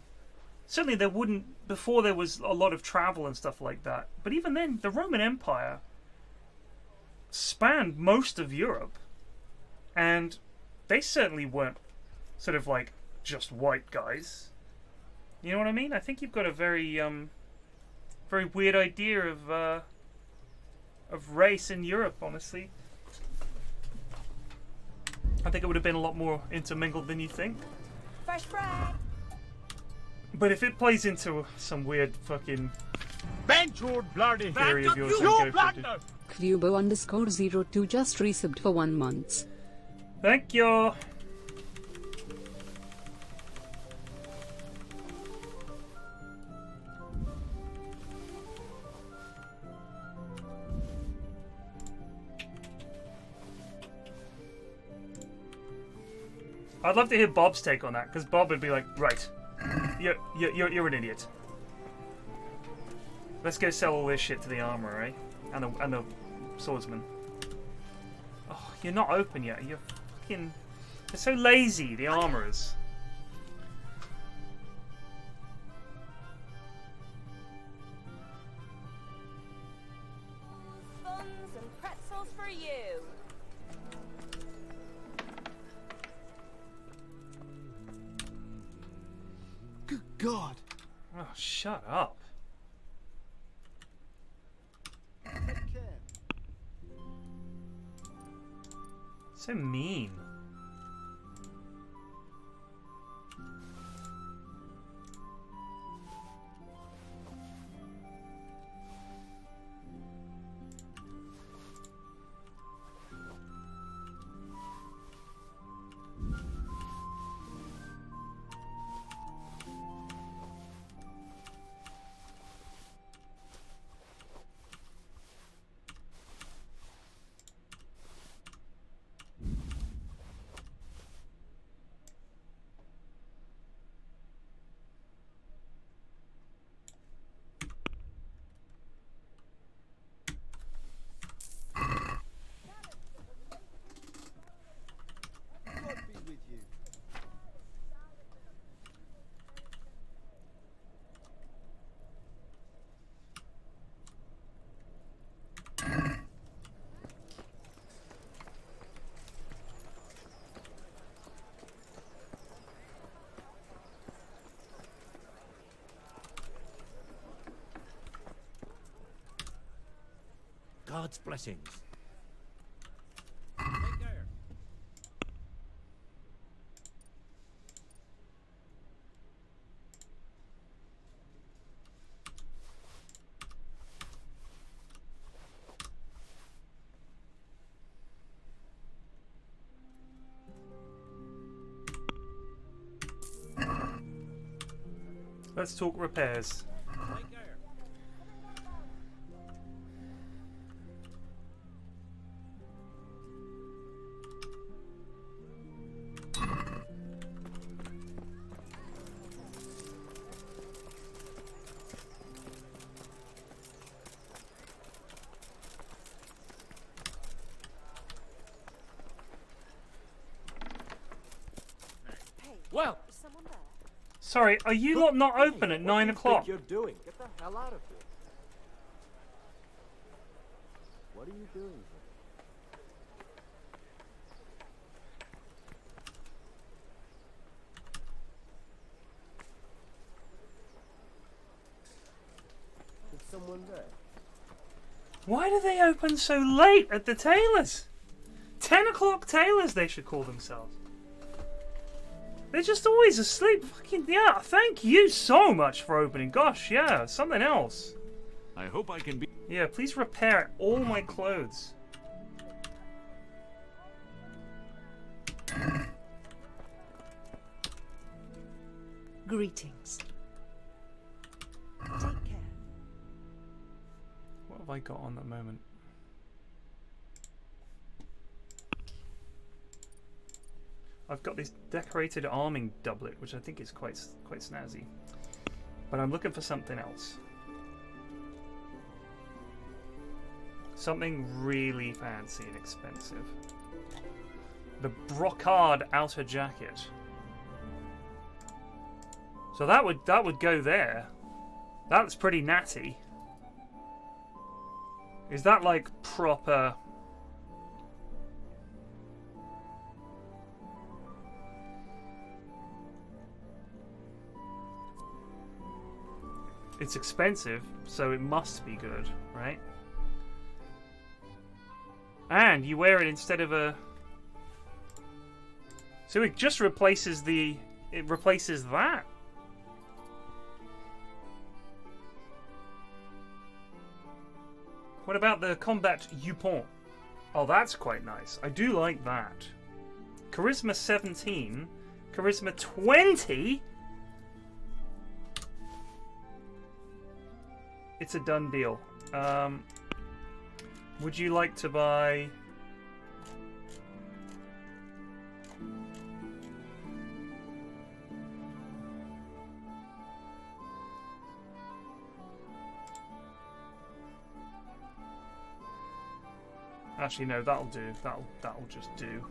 [SPEAKER 1] Certainly there wouldn't, before there was a lot of travel and stuff like that. But even then, the Roman Empire spanned most of Europe, and they certainly weren't sort of like just white guys. You know what I mean? I think you've got a very very weird idea of race in Europe, honestly. I think it would have been a lot more intermingled than you think.
[SPEAKER 23] Fresh bread.
[SPEAKER 1] But if it plays into some weird fucking
[SPEAKER 3] bloody
[SPEAKER 1] theory of yours, then go for it.
[SPEAKER 8] Cubo_02 just resubbed for 1 month.
[SPEAKER 1] Thank you. I'd love to hear Bob's take on that, because Bob would be like, right, you're an idiot. Let's go sell all this shit to the armorer, eh? And the swordsman. Oh, you're not open yet. You're fucking... They're so lazy, the armorers.
[SPEAKER 23] Buns and pretzels for you.
[SPEAKER 15] Good God.
[SPEAKER 1] Oh, shut up. So mean.
[SPEAKER 7] God's blessings.
[SPEAKER 1] Let's talk repairs.
[SPEAKER 3] Well,
[SPEAKER 1] Sorry, are you lot not open at 9 o'clock?
[SPEAKER 3] you're doing? Get the hell out of here. What are you doing here? Is someone there?
[SPEAKER 1] Why do they open so late at the tailors? 10 o'clock tailors, they should call themselves. They're just always asleep. Fucking yeah, thank you so much for opening. Gosh, yeah, something else.
[SPEAKER 12] I hope I can be...
[SPEAKER 1] Yeah, please repair all my clothes.
[SPEAKER 8] Greetings. Take care.
[SPEAKER 1] What have I got on that moment? I've got this decorated arming doublet, which I think is quite snazzy. But I'm looking for something else. Something really fancy and expensive. The brocade outer jacket. So that would go there. That's pretty natty. Is that like proper? It's expensive, so it must be good, right? And you wear it instead of a... So it just replaces the... It replaces that. What about the combat Yupon? Oh, that's quite nice. I do like that. Charisma 17. Charisma 20? It's a done deal. Would you like to buy... Actually, no, that'll do. That'll just do.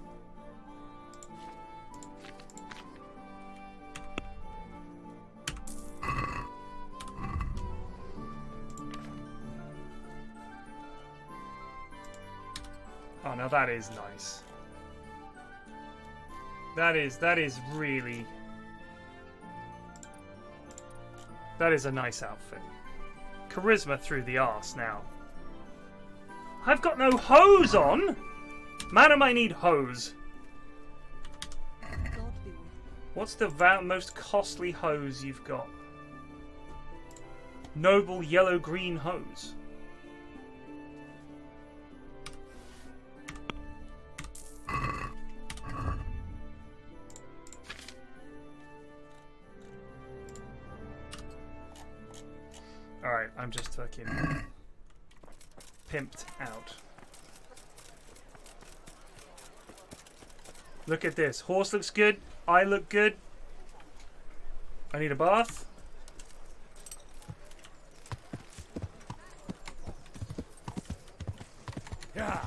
[SPEAKER 1] Oh, now that is nice. That is really... That is a nice outfit. Charisma through the arse now. I've got no hose on! Madam, I need hose. What's the most costly hose you've got? Noble yellow-green hose. Alright, I'm just fucking pimped out. Look at this. Horse looks good. I look good. I need a bath.
[SPEAKER 3] Yeah.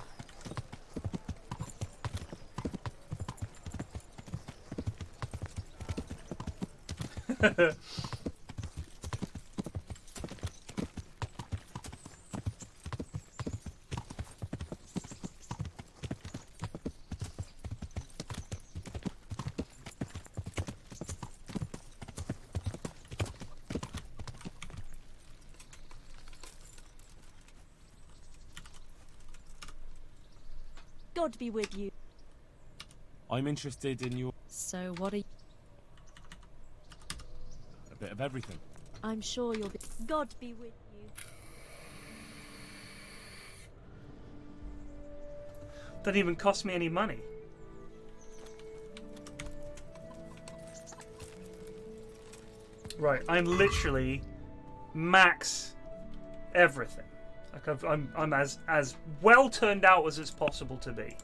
[SPEAKER 4] God be with you.
[SPEAKER 5] I'm interested in your...
[SPEAKER 4] So what are you?
[SPEAKER 5] A bit of everything.
[SPEAKER 4] I'm sure you'll be... God be with you.
[SPEAKER 1] Doesn't even cost me any money. Right, I'm literally max everything. Like I'm as well turned out as it's possible to be.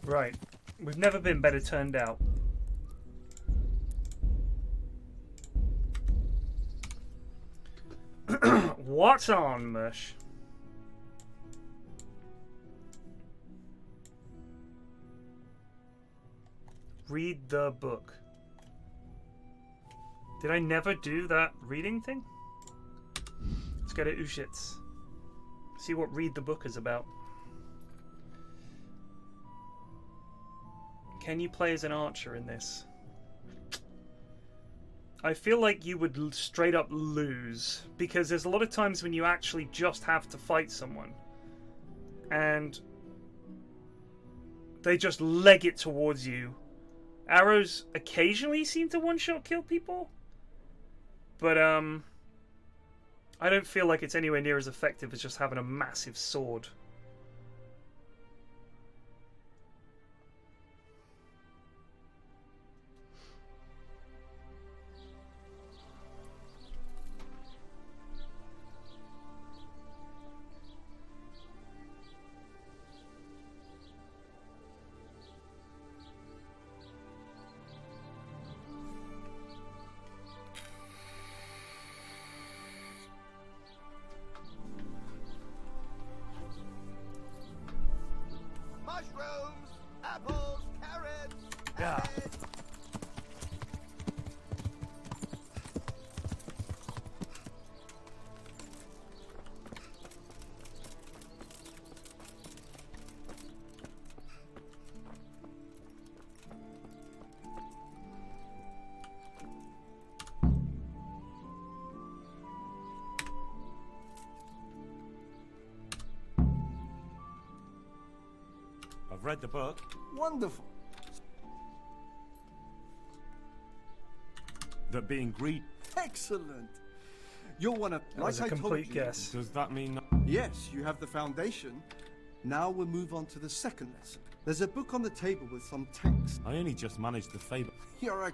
[SPEAKER 1] Right. We've never been better turned out. What's on, Mush? Read the book. Did I never do that reading thing? Let's go to Ushitz. See what read the book is about. Can you play as an archer in this? I feel like you would straight up lose, because there's a lot of times when you actually just have to fight someone and they just leg it towards you. Arrows occasionally seem to one-shot kill people, but I don't feel like it's anywhere near as effective as just having a massive sword.
[SPEAKER 3] Mushrooms, apples, carrots.
[SPEAKER 1] Yeah.
[SPEAKER 9] I've read the book.
[SPEAKER 3] Wonderful.
[SPEAKER 9] That being greedy.
[SPEAKER 3] Excellent. You're one of...
[SPEAKER 1] That was a complete guess.
[SPEAKER 9] Does that mean...
[SPEAKER 3] Yes, you have the foundation. Now we'll move on to the second lesson. There's a book on the table with some text.
[SPEAKER 9] I only just managed the fable.
[SPEAKER 3] You're a...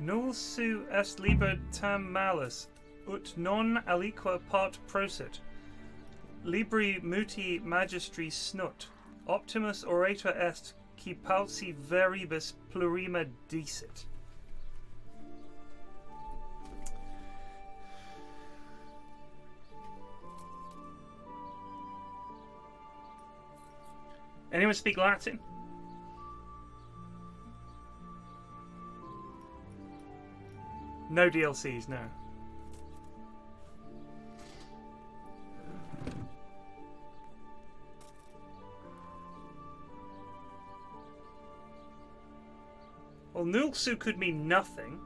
[SPEAKER 1] Nul su est liber tam malus, ut non aliqua part prosit. Libri muti magistri snut. Optimus orator est, qui pauci veribus plurima dicit. Anyone speak Latin? No DLCs, no. Well, Nulsu could mean nothing.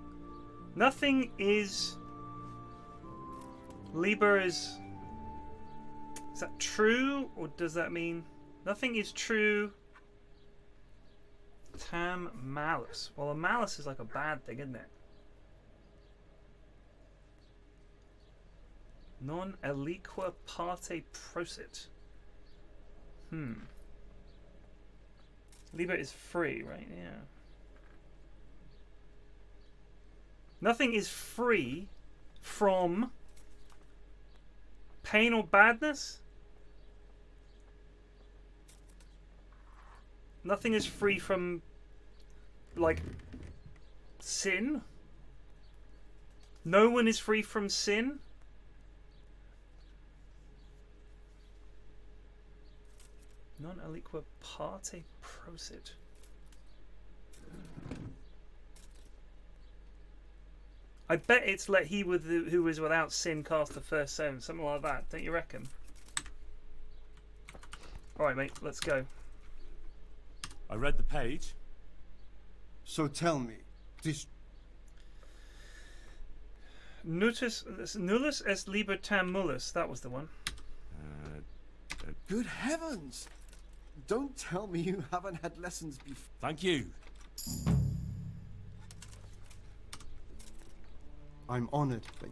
[SPEAKER 1] Nothing is... Liber is... Is that true? Or does that mean... Nothing is true... Tam malus. Well, a malice is like a bad thing, isn't it? Non aliqua parte prosit. Liber is free, right? Yeah. Nothing is free from pain or badness. Nothing is free from, like, sin. No one is free from sin. Non aliqua parte prosit. I bet it's let he who is without sin cast the first stone. Something like that, don't you reckon? Alright, mate, let's go.
[SPEAKER 9] I read the page.
[SPEAKER 3] So tell me, this...
[SPEAKER 1] Nullus est liber tam mullus. That was the one.
[SPEAKER 3] Good heavens! Don't tell me you haven't had lessons before.
[SPEAKER 9] Thank you.
[SPEAKER 3] I'm honored, but...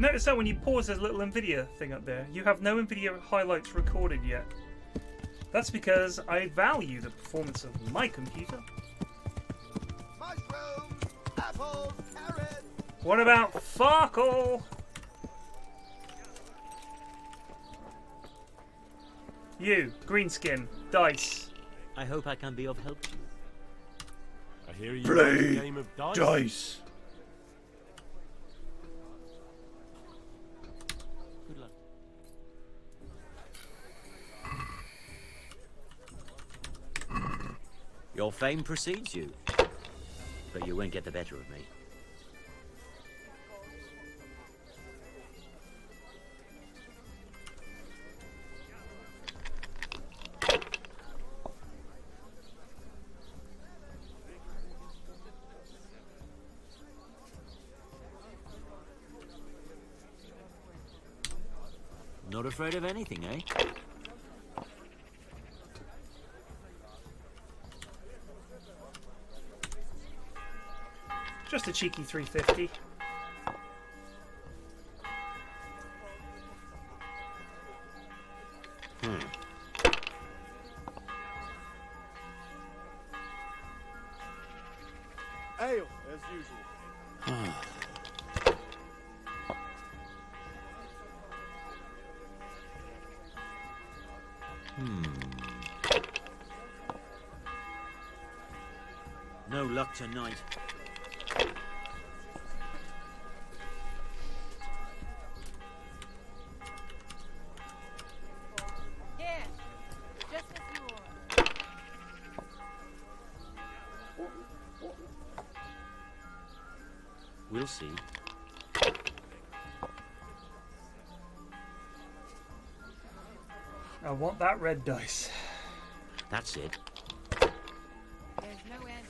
[SPEAKER 1] notice that when you pause, there's a little NVIDIA thing up there. You have no NVIDIA highlights recorded yet. That's because I value the performance of my computer.
[SPEAKER 3] Mushrooms, apples, carrots.
[SPEAKER 1] What about Farkle? You, Greenskin, dice.
[SPEAKER 7] I hope I can be of help to you.
[SPEAKER 5] I hear you
[SPEAKER 6] Play
[SPEAKER 5] like a game of dice.
[SPEAKER 6] dice.
[SPEAKER 7] Good luck. Your fame precedes you, but you won't get the better of me. Not afraid of anything, eh?
[SPEAKER 1] Just a cheeky 350.
[SPEAKER 3] Ale, as usual.
[SPEAKER 7] No luck tonight.
[SPEAKER 23] Here, just as you ordered.
[SPEAKER 7] We'll see.
[SPEAKER 1] I want that red dice.
[SPEAKER 7] That's it.
[SPEAKER 23] There's no end.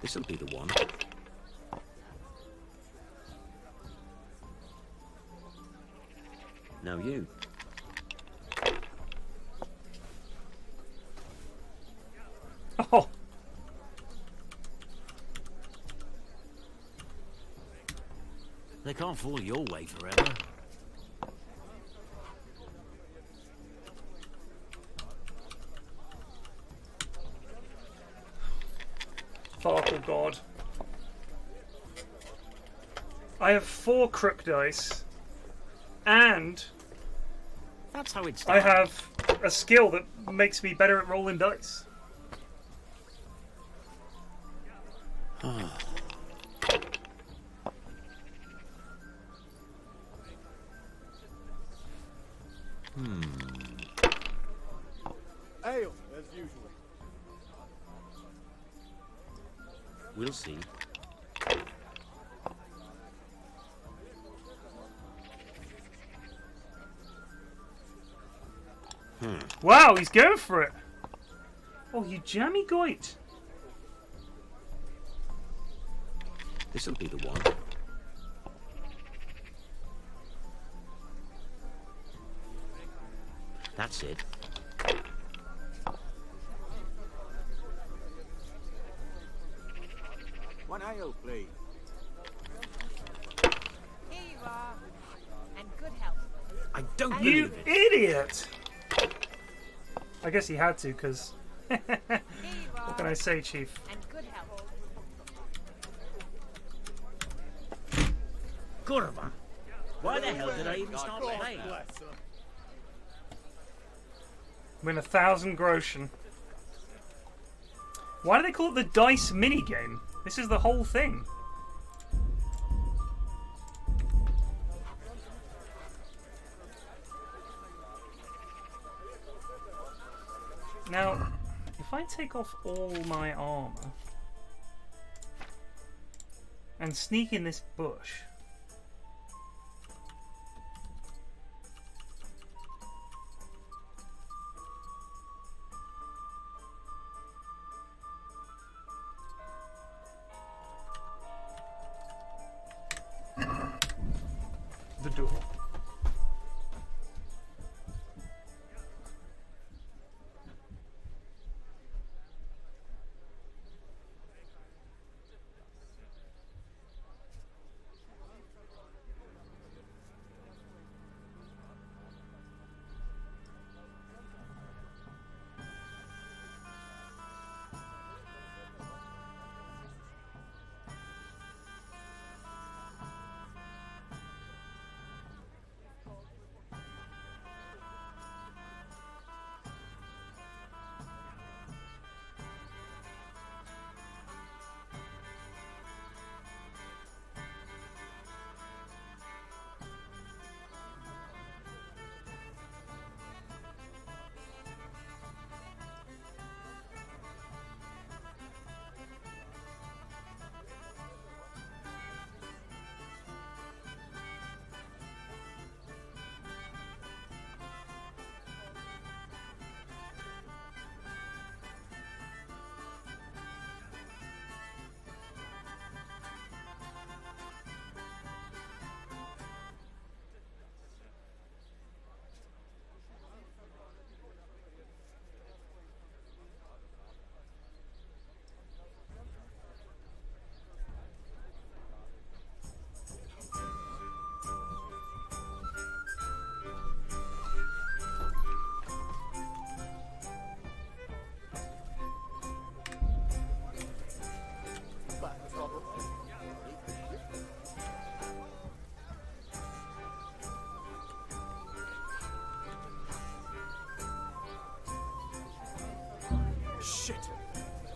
[SPEAKER 7] This'll be the one. Now you.
[SPEAKER 1] Oh!
[SPEAKER 7] They can't fall your way forever.
[SPEAKER 1] Farkle God. I have 4 crook dice, and
[SPEAKER 7] That's how it's
[SPEAKER 1] I
[SPEAKER 7] done.
[SPEAKER 1] have a skill that makes me better at rolling dice.
[SPEAKER 3] Ale, as usual.
[SPEAKER 7] We'll see.
[SPEAKER 1] Wow, he's going for it. Oh, you jammy goit.
[SPEAKER 7] This'll be the one. That's it.
[SPEAKER 3] One ale, please.
[SPEAKER 23] Here you are. And good health.
[SPEAKER 7] I don't
[SPEAKER 1] You
[SPEAKER 7] believe it.
[SPEAKER 1] idiot! I guess he had to, because...
[SPEAKER 23] Here you are.
[SPEAKER 1] What can I say, Chief?
[SPEAKER 23] And good health.
[SPEAKER 7] Kurva! Why the hell did I even start playing?
[SPEAKER 1] Win 1,000 groschen. Why do they call it the dice minigame? This is the whole thing. Now, if I take off all my armor and sneak in this bush, the door.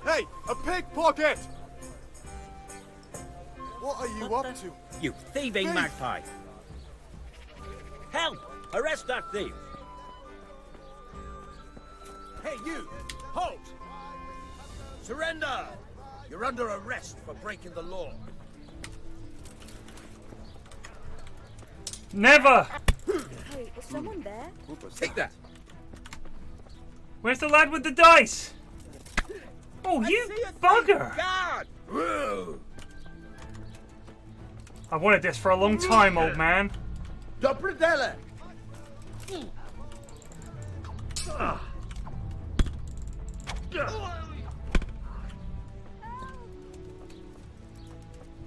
[SPEAKER 3] Hey, a pickpocket! What are you up to?
[SPEAKER 7] You thieving
[SPEAKER 3] Thief!
[SPEAKER 7] magpie! Help! Arrest that thief!
[SPEAKER 3] Hey, you! Halt! Surrender! You're under arrest for breaking the law.
[SPEAKER 1] Never!
[SPEAKER 4] Hey, is someone there?
[SPEAKER 3] Take that!
[SPEAKER 1] Where's the lad with the dice? Oh, you bugger!
[SPEAKER 3] God!
[SPEAKER 1] I've wanted this for a long time, old man.
[SPEAKER 3] Dopredele!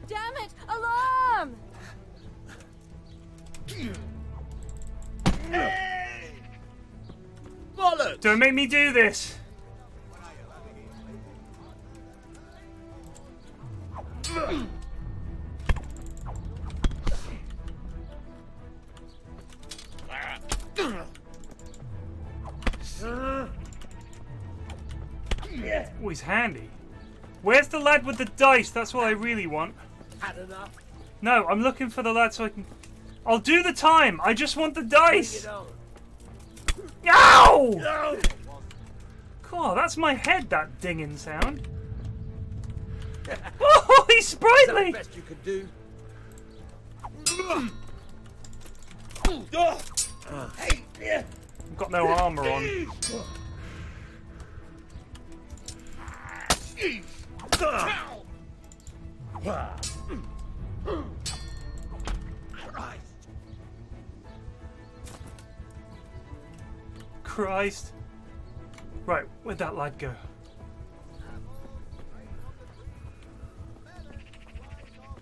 [SPEAKER 23] Damn it! Alarm!
[SPEAKER 3] Bollocks!
[SPEAKER 1] Don't make me do this. Oh, he's handy. Where's the lad with the dice? That's what I really want.
[SPEAKER 3] Had enough?
[SPEAKER 1] No, I'm looking for the lad so I can... I'll do the time. I just want the dice. Ow!
[SPEAKER 3] No!
[SPEAKER 1] God, that's my head, that dinging sound. Oh, he's sprightly!
[SPEAKER 3] Is that the best you could do? Hey, yeah.
[SPEAKER 1] I've got no armor on. Christ. Right, where'd that lad go?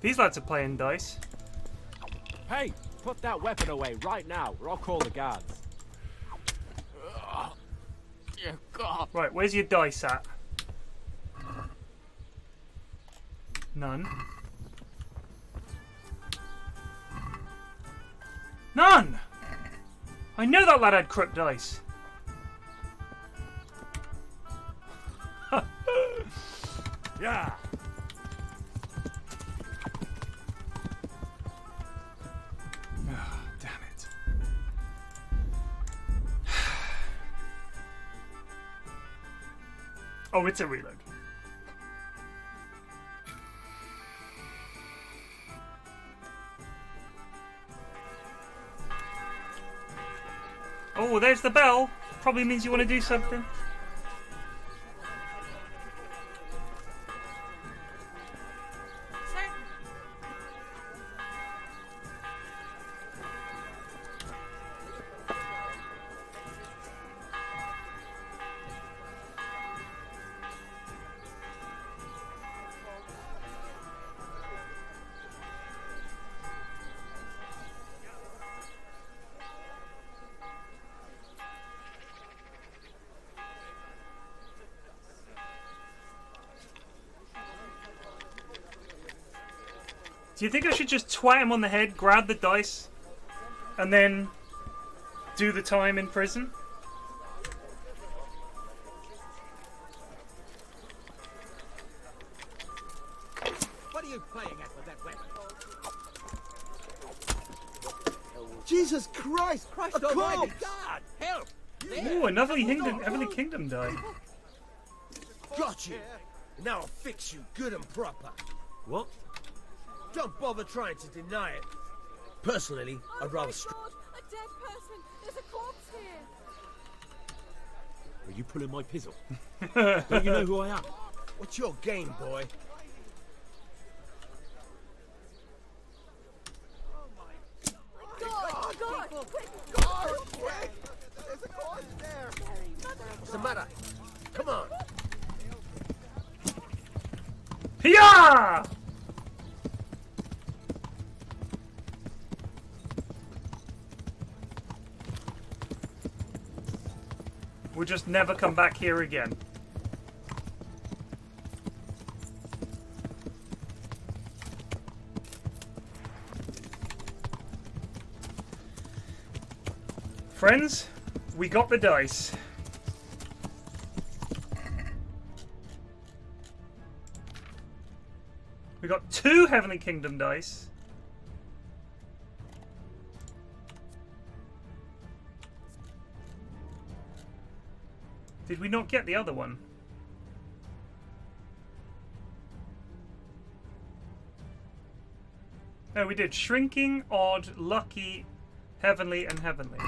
[SPEAKER 1] These lads are playing dice.
[SPEAKER 14] Hey, put that weapon away right now, or I'll call the guards.
[SPEAKER 1] Dear God. Right, where's your dice at? None. None! I know that lad had crooked dice.
[SPEAKER 3] Yeah.
[SPEAKER 1] Oh, damn it. Oh, it's a reload. Oh, there's the bell. Probably means you want to do something. Do you think I should just twat him on the head, grab the dice, and then do the time in prison?
[SPEAKER 3] What are you playing at with that weapon? Jesus Christ!
[SPEAKER 17] Christ
[SPEAKER 3] a
[SPEAKER 17] almighty!
[SPEAKER 3] corpse! God, help!
[SPEAKER 1] Ooh, another Heavenly Kingdom die.
[SPEAKER 3] Got you! Now I'll fix you good and proper. What? Don't bother trying to deny it. Personally, I'd rather...
[SPEAKER 23] A dead person! There's a corpse here!
[SPEAKER 9] Are you pulling my pizzle? Don't you know who I am?
[SPEAKER 3] What's your game, boy?
[SPEAKER 23] God! God! Quick!
[SPEAKER 3] God, quick! There's a corpse there! What's the matter? Come on!
[SPEAKER 1] Hiya! We'll just never come back here again. Friends, we got the dice. 2 Heavenly Kingdom dice. Did we not get the other one? No, we did. Shrinking, Odd, Lucky, Heavenly, and Heavenly.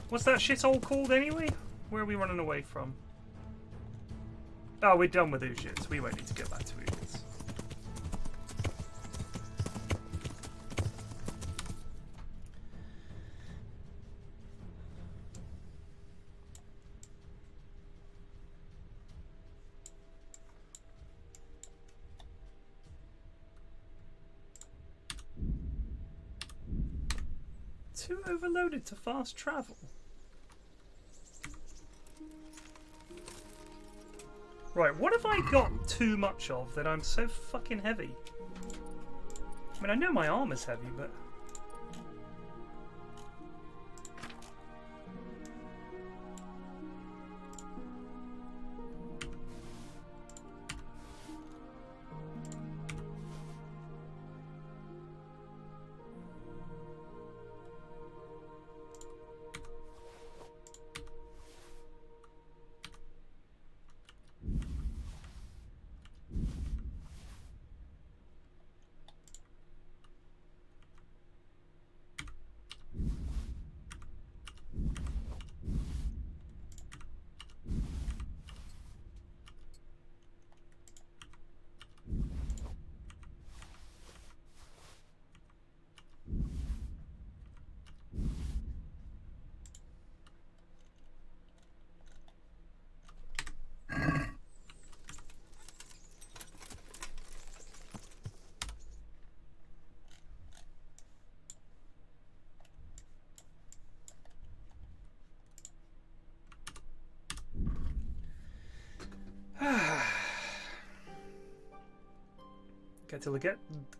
[SPEAKER 1] What's that shithole called anyway? Where are we running away from? Oh, we're done with Ujits. We won't need to go back to Ujits. Too overloaded to fast travel. Right, what have I got too much of that I'm so fucking heavy? I mean, I know my armor's heavy, but...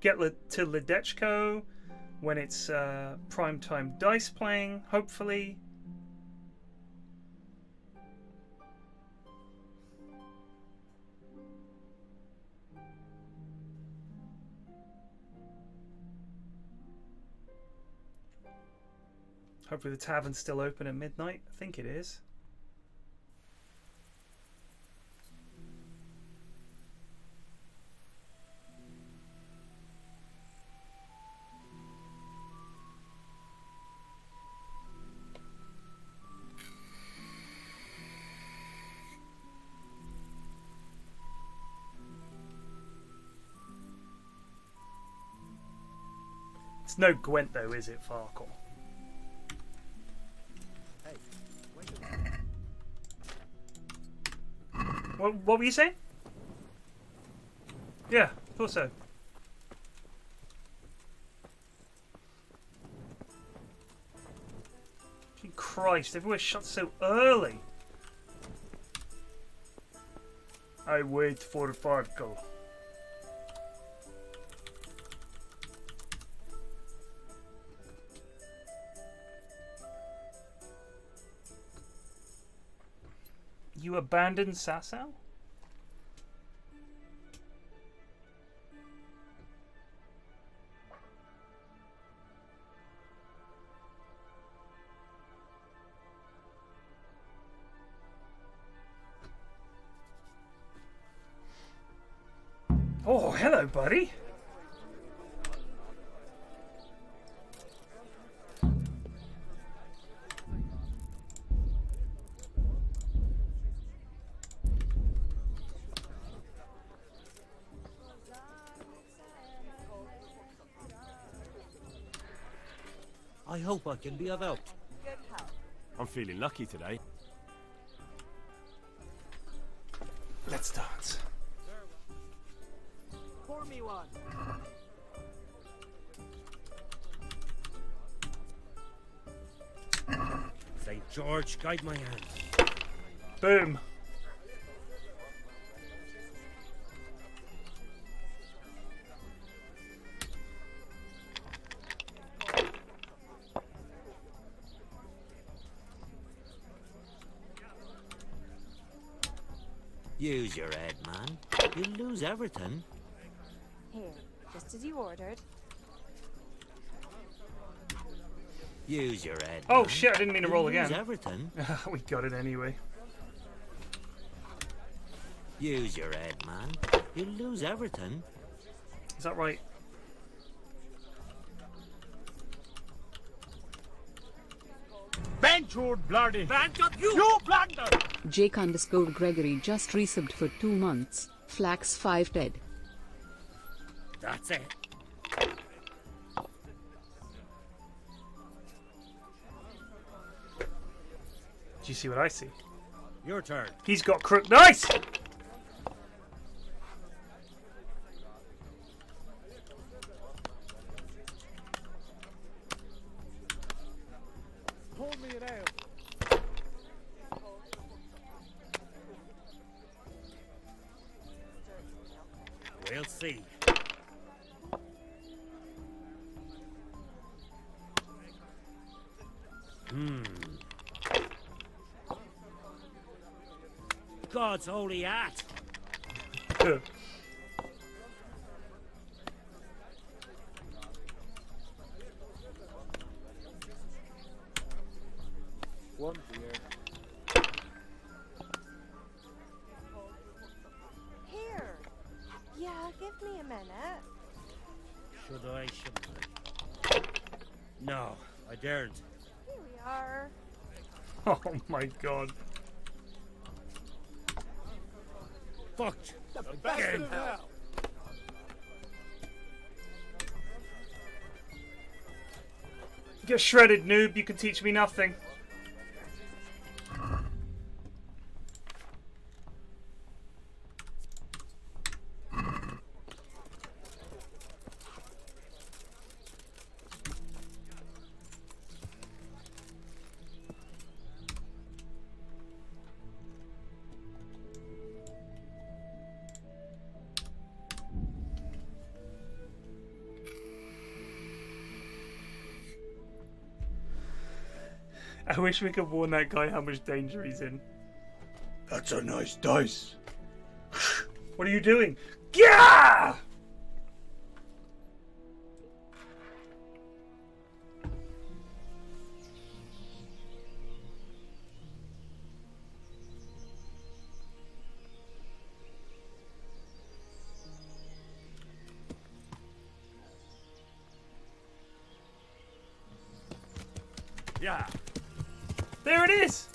[SPEAKER 1] Get to Ledechko when it's prime time dice playing, hopefully. Hopefully the tavern's still open at midnight. I think it is. It's no Gwent though, is it, Farkle? What were you saying? Yeah, thought so. Gee Christ, everywhere shuts so early. I wait for Farkle. You abandoned Sasau? Oh, hello, buddy.
[SPEAKER 7] I hope I can be of help.
[SPEAKER 5] I'm feeling lucky today.
[SPEAKER 1] Let's dance.
[SPEAKER 17] Pour me one.
[SPEAKER 3] St. George, guide my hand.
[SPEAKER 1] Boom.
[SPEAKER 7] Use your head, man. You'll lose everything.
[SPEAKER 23] Here, just as you ordered.
[SPEAKER 7] Use your head.
[SPEAKER 1] Oh
[SPEAKER 7] man.
[SPEAKER 1] shit! I didn't mean to
[SPEAKER 7] You'll
[SPEAKER 1] roll
[SPEAKER 7] lose
[SPEAKER 1] again.
[SPEAKER 7] Everything.
[SPEAKER 1] We got it anyway.
[SPEAKER 7] Use your head, man. You'll lose everything.
[SPEAKER 1] Is that right?
[SPEAKER 14] Benchwood bloody! You blunder!
[SPEAKER 8] Jake_Gregory just resubbed for 2 months. Flax 5 dead.
[SPEAKER 7] That's it.
[SPEAKER 1] Do you see what I see?
[SPEAKER 7] Your turn.
[SPEAKER 1] He's got crook. Nice!
[SPEAKER 14] Pour me an ale.
[SPEAKER 7] We'll see. God's holy hat.
[SPEAKER 14] One beer.
[SPEAKER 23] Here. Yeah, give me a minute.
[SPEAKER 7] Should I, shouldn't I? No, I daren't.
[SPEAKER 23] Here we are.
[SPEAKER 1] Oh my god.
[SPEAKER 7] Fucked.
[SPEAKER 14] Again. Hell.
[SPEAKER 1] Get shredded, noob. You can teach me nothing. I wish we could warn that guy how much danger he's in.
[SPEAKER 3] That's a nice dice.
[SPEAKER 1] What are you doing? Yeah!
[SPEAKER 14] Yeah.
[SPEAKER 1] There it is!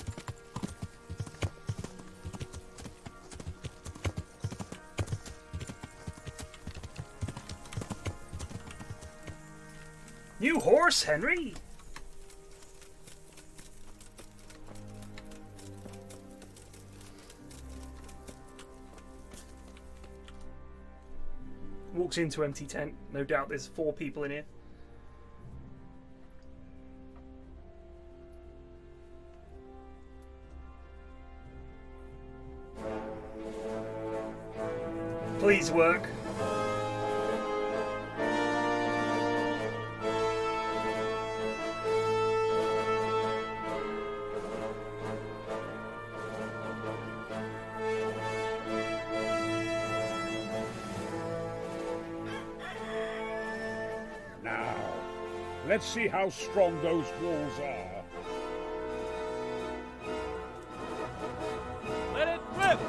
[SPEAKER 1] New horse, Henry! Walks into empty tent. No doubt there's 4 people in here. Please work.
[SPEAKER 19] Now, let's see how strong those walls are.
[SPEAKER 14] Let it rip!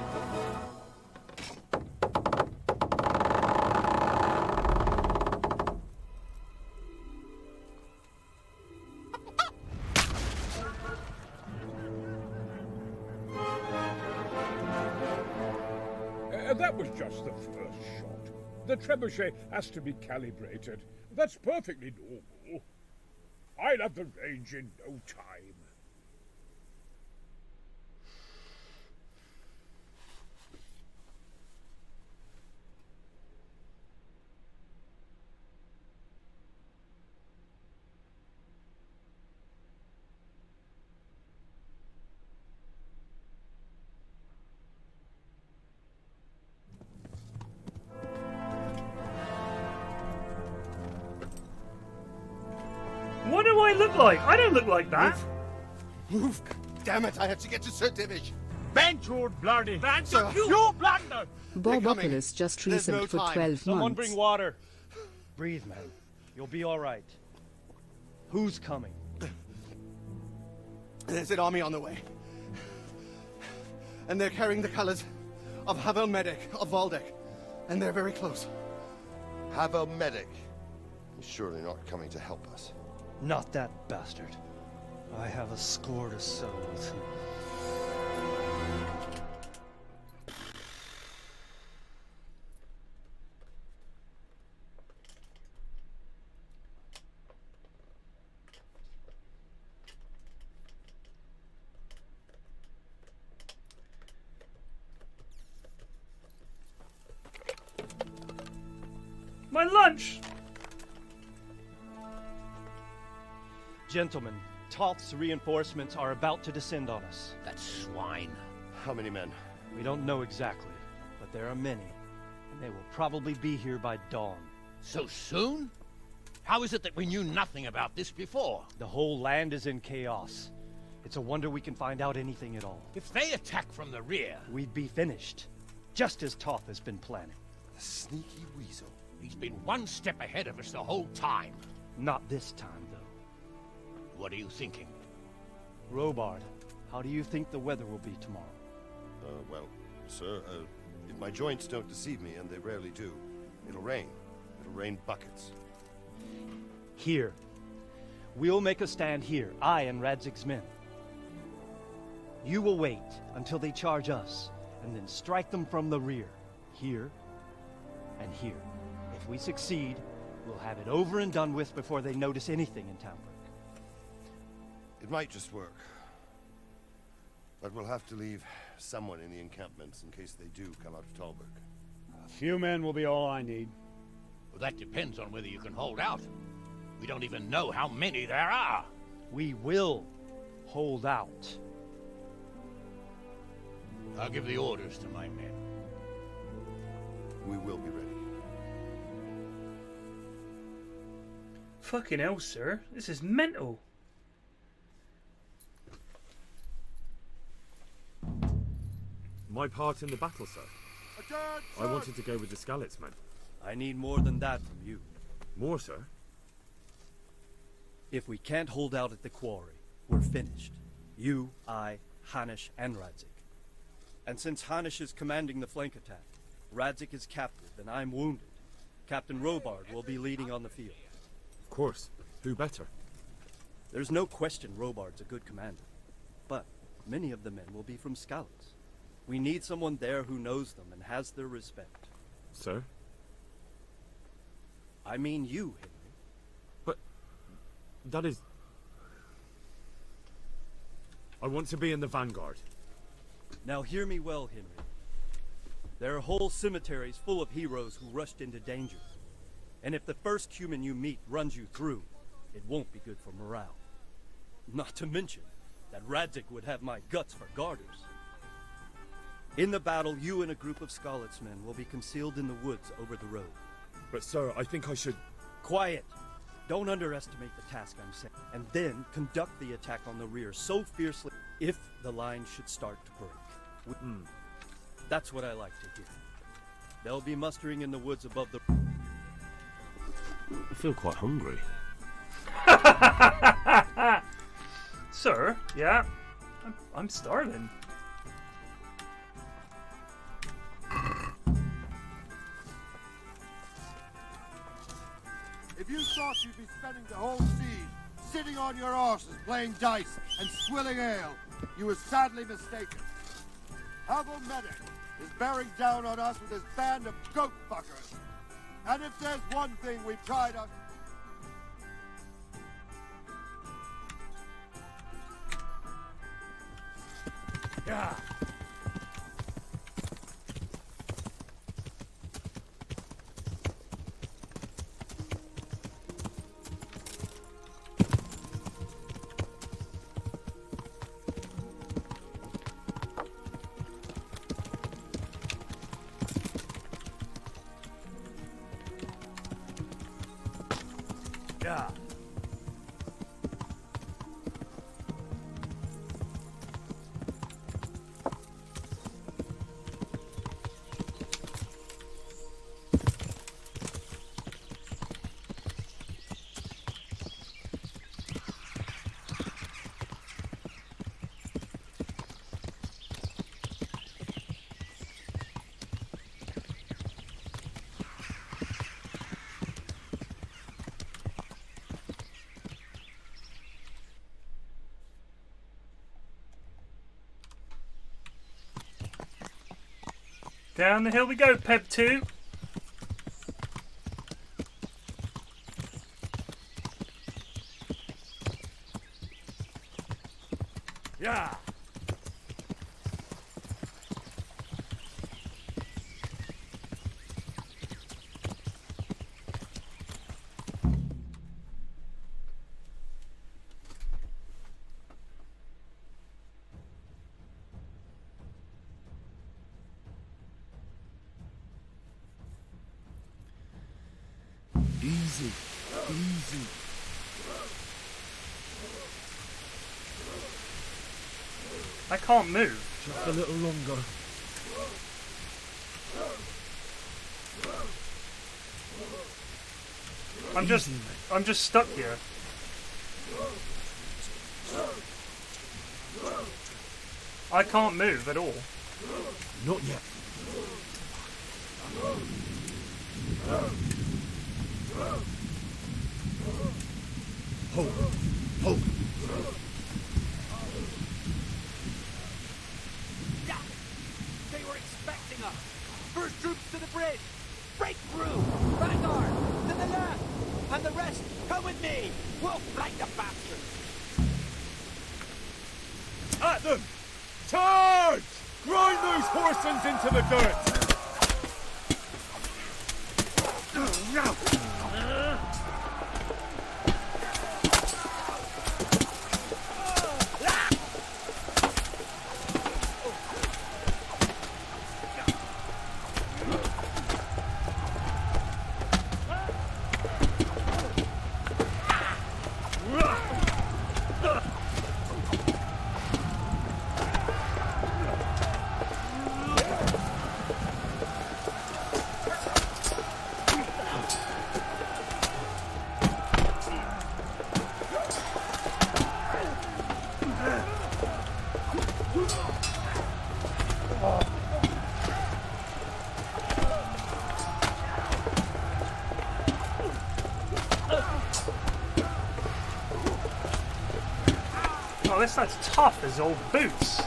[SPEAKER 19] That was just the first shot. The trebuchet has to be calibrated. That's perfectly normal. I'll have the range in no time.
[SPEAKER 1] What do I look like? I don't look like that.
[SPEAKER 6] Move! Damn it, I have to get to Sir Divish.
[SPEAKER 16] Bend your bloody...
[SPEAKER 11] Sir.
[SPEAKER 16] You blunder!
[SPEAKER 8] Bob Oculus just resubbed for 12
[SPEAKER 21] Someone
[SPEAKER 8] months.
[SPEAKER 21] bring water. Breathe, man. You'll be all right. Who's coming?
[SPEAKER 15] There's an army on the way. And they're carrying the colors of Havel Medic of Valdek. And they're very close.
[SPEAKER 6] Havel Medic. He's surely not coming to help us.
[SPEAKER 21] Not that bastard. I have a score to settle with him.
[SPEAKER 1] My lunch!
[SPEAKER 21] Gentlemen, Toth's reinforcements are about to descend on us.
[SPEAKER 3] That swine.
[SPEAKER 6] How many men?
[SPEAKER 21] We don't know exactly, but there are many. And they will probably be here by dawn.
[SPEAKER 3] So soon? How is it that we knew nothing about this before?
[SPEAKER 21] The whole land is in chaos. It's a wonder we can find out anything at all.
[SPEAKER 3] If they attack from the rear...
[SPEAKER 21] We'd be finished. Just as Toth has been planning.
[SPEAKER 6] The sneaky weasel.
[SPEAKER 3] He's been one step ahead of us the whole time.
[SPEAKER 21] Not this time, though.
[SPEAKER 3] What are you thinking?
[SPEAKER 21] Robard, how do you think the weather will be tomorrow?
[SPEAKER 6] Well, sir, if my joints don't deceive me, and they rarely do, it'll rain. It'll rain buckets.
[SPEAKER 21] Here. We'll make a stand here, I and Radzig's men. You will wait until they charge us, and then strike them from the rear. Here, and here. If we succeed, we'll have it over and done with before they notice anything in Townbrook.
[SPEAKER 6] It might just work. But we'll have to leave someone in the encampments in case they do come out of Talbot.
[SPEAKER 16] A few men will be all I need.
[SPEAKER 3] Well, that depends on whether you can hold out. We don't even know how many there are.
[SPEAKER 21] We will hold out.
[SPEAKER 3] I'll give the orders to my men.
[SPEAKER 6] We will be ready.
[SPEAKER 1] Fucking hell, sir. This is mental.
[SPEAKER 9] My part in the battle, sir. I wanted to go with the Skalitz men.
[SPEAKER 21] I need more than that from you.
[SPEAKER 9] More, sir?
[SPEAKER 21] If we can't hold out at the quarry, we're finished. You, I, Hanish, and Radzik. And since Hanish is commanding the flank attack, Radzik is captive and I'm wounded, Captain Robard will be leading on the field.
[SPEAKER 9] Of course. Who better?
[SPEAKER 21] There's no question Robard's a good commander. But many of the men will be from Skalitz. We need someone there who knows them and has their respect.
[SPEAKER 9] Sir?
[SPEAKER 21] I mean you, Henry.
[SPEAKER 9] But that is... I want to be in the vanguard.
[SPEAKER 21] Now hear me well, Henry. There are whole cemeteries full of heroes who rushed into danger. And if the first human you meet runs you through, it won't be good for morale. Not to mention that Radzik would have my guts for garters. In the battle, you and a group of Skalitz men will be concealed in the woods over the road.
[SPEAKER 9] But sir, I think I should...
[SPEAKER 21] Quiet! Don't underestimate the task I'm saying. And then conduct the attack on the rear so fiercely if the line should start to break. That's what I like to hear. They'll be mustering in the woods above the...
[SPEAKER 5] I feel quite hungry.
[SPEAKER 1] Sir, yeah. I'm starving.
[SPEAKER 6] If you thought you'd be spending the whole siege sitting on your arses playing dice and swilling ale, you were sadly mistaken. Havel Medic is bearing down on us with his band of goat fuckers. And if there's one thing we pride on...
[SPEAKER 16] Yeah. Yeah.
[SPEAKER 1] Down the hill we go, Peb 2.
[SPEAKER 16] Yeah.
[SPEAKER 9] Easy, easy.
[SPEAKER 1] I can't move.
[SPEAKER 9] Just a little longer.
[SPEAKER 1] I'm just stuck here. I can't move at all.
[SPEAKER 9] Not yet. Hold. Hold.
[SPEAKER 14] They were expecting us. First troops to the bridge. Break through. Vanguard, to the left. And the rest, come with me. We'll flank the bastards.
[SPEAKER 9] At them! Charge! Grind those horsens into the dirt!
[SPEAKER 1] Oh, this guy's tough as old boots.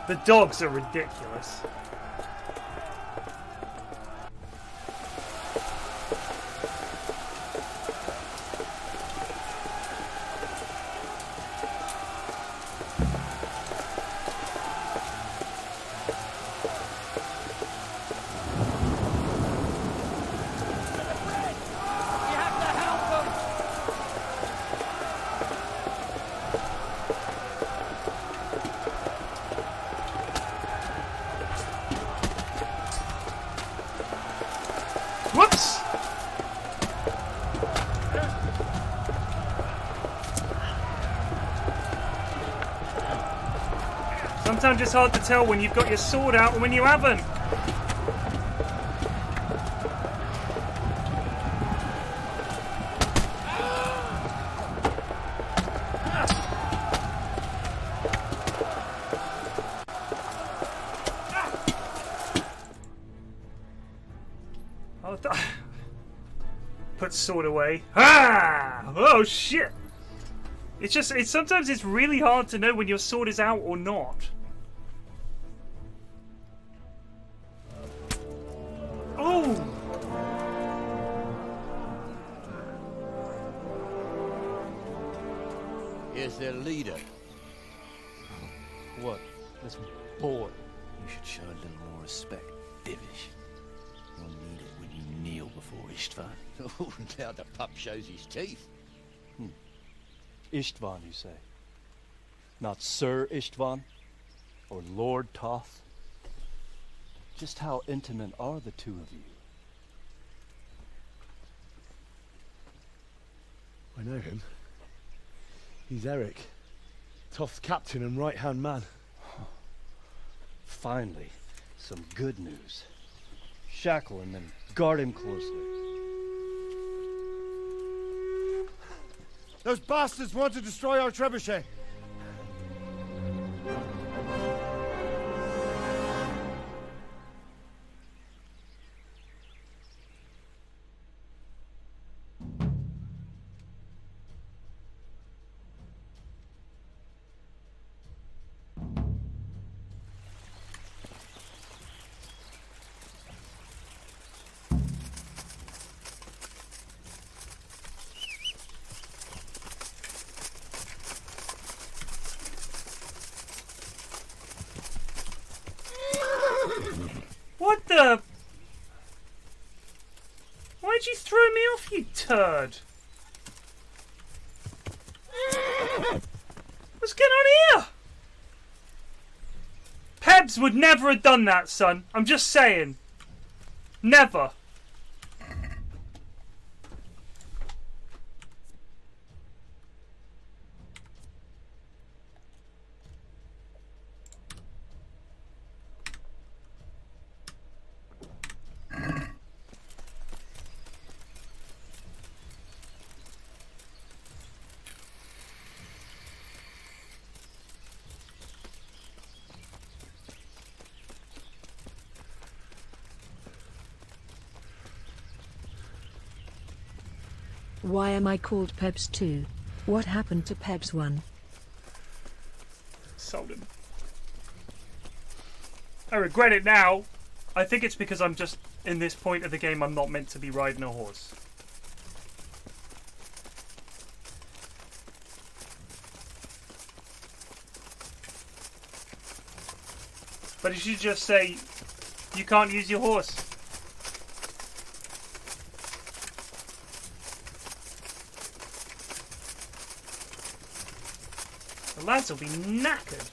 [SPEAKER 1] The dogs are ridiculous. Whoops! Sometimes it's hard to tell when you've got your sword out and when you haven't. Put sword away. Ah! Oh shit! Sometimes it's really hard to know when your sword is out or not. Oh!
[SPEAKER 3] Here's their leader.
[SPEAKER 13] What? This boy?
[SPEAKER 3] You should show a little more respect, Divish. You'll need it when you kneel before Istvan.
[SPEAKER 13] Oh, now the pup shows his teeth.
[SPEAKER 14] Istvan, you say?
[SPEAKER 21] Not Sir Istvan or Lord Toth. Just how intimate are the two of you?
[SPEAKER 9] I know him. He's Eric, Toth's captain and right-hand man.
[SPEAKER 21] Finally, some good news. Shackle him and guard him closely.
[SPEAKER 6] Those bastards want to destroy our trebuchet.
[SPEAKER 1] What the? Why'd you throw me off, you turd? What's going on here? Pebs would never have done that, son. I'm just saying. Never.
[SPEAKER 2] Why am I called Pebs 2? What happened to Pebs 1?
[SPEAKER 1] Sold him. I regret it now. I think it's because I'm just, in this point of the game, I'm not meant to be riding a horse. But you should just say, you can't use your horse. The lads will be knackered.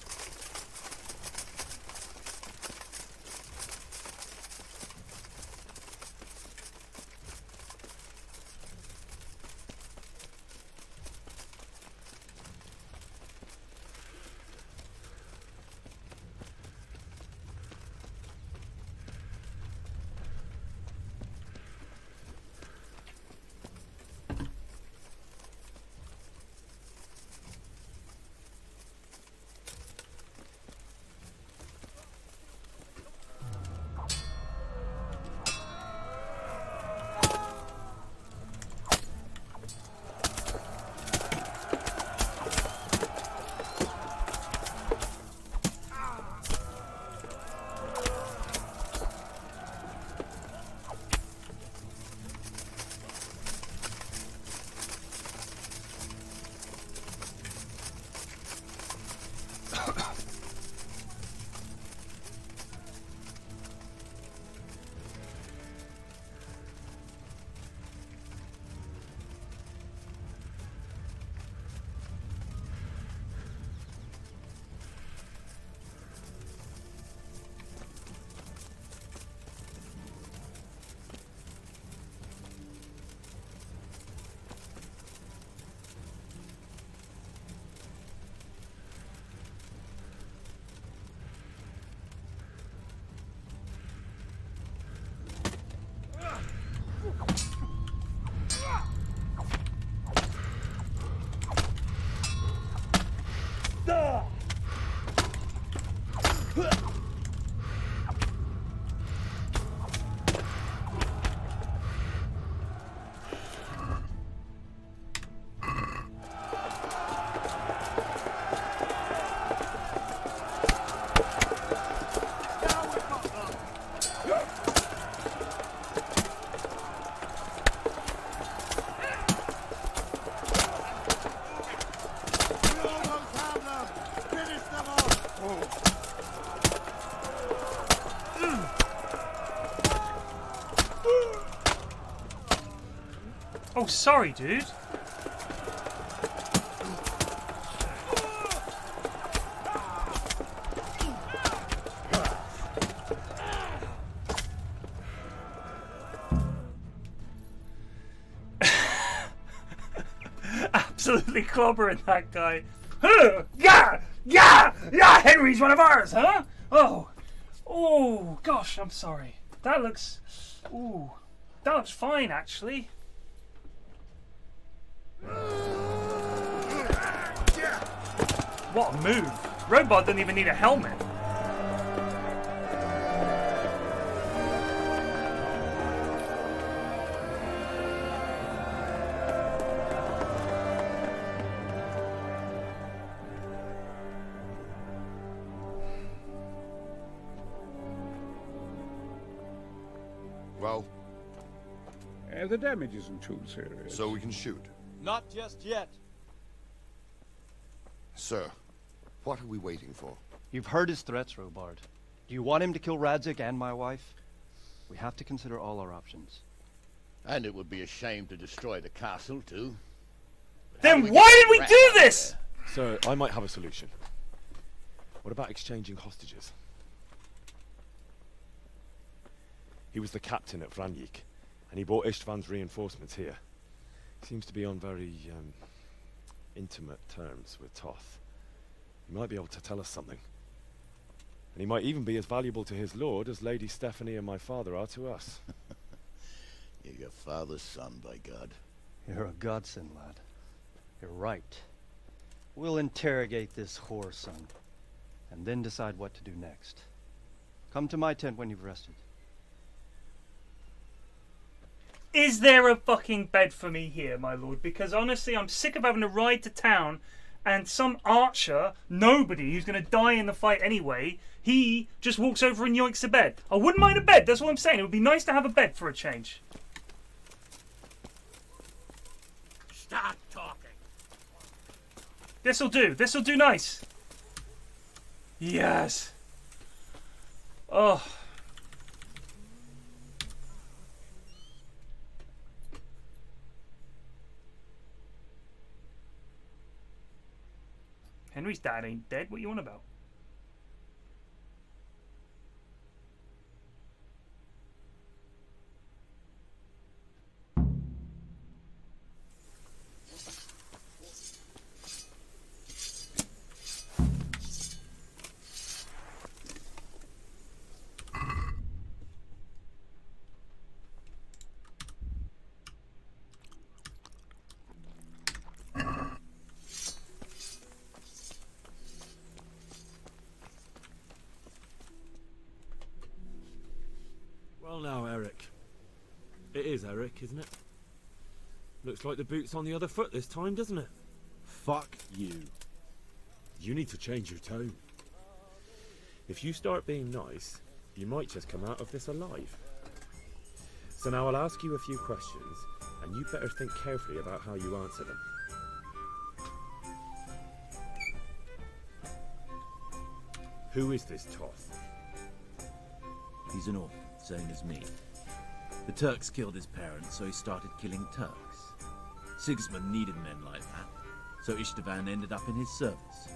[SPEAKER 1] Oh, sorry, dude. absolutely clobbering that guy. Huh, yeah, yeah, yeah. Henry's one of ours, huh? Oh, gosh, I'm sorry. That looks fine actually. What a move! Robot doesn't even need a helmet.
[SPEAKER 6] Well?
[SPEAKER 19] The damage isn't too serious.
[SPEAKER 6] So we can shoot.
[SPEAKER 21] Not just yet.
[SPEAKER 6] Sir, what are we waiting for?
[SPEAKER 21] You've heard his threats, Robard. Do you want him to kill Radzik and my wife? We have to consider all our options.
[SPEAKER 10] And it would be a shame to destroy the castle, too.
[SPEAKER 1] Then why did we do this?
[SPEAKER 9] Sir, I might have a solution. What about exchanging hostages? He was the captain at Vranjik, and he brought Istvan's reinforcements here. Seems to be on very, intimate terms with Toth. He might be able to tell us something. And he might even be as valuable to his lord as Lady Stephanie and my father are to us.
[SPEAKER 10] You're your father's son, by God.
[SPEAKER 21] You're a godsend, lad. You're right. We'll interrogate this whore son, and then decide what to do next. Come to my tent when you've rested.
[SPEAKER 1] Is there a fucking bed for me here, my lord? Because honestly, I'm sick of having to ride to town and some archer, nobody who's going to die in the fight anyway, he just walks over and yoinks a bed. I wouldn't mind a bed, that's what I'm saying. It would be nice to have a bed for a change.
[SPEAKER 3] Stop talking.
[SPEAKER 1] This'll do. This'll do nice. Yes. Oh. Henry's dad ain't dead. What you on about?
[SPEAKER 9] Well now, Eric. It is Eric, isn't it? Looks like the boot's on the other foot this time, doesn't it?
[SPEAKER 5] Fuck you.
[SPEAKER 9] You need to change your tone. If you start being nice, you might just come out of this alive. So now I'll ask you a few questions, and you better think carefully about how you answer them. Who is this Toth?
[SPEAKER 20] He's an orphan, same as me. The Turks killed his parents, so he started killing Turks. Sigismund needed men like that, so Istvan ended up in his service.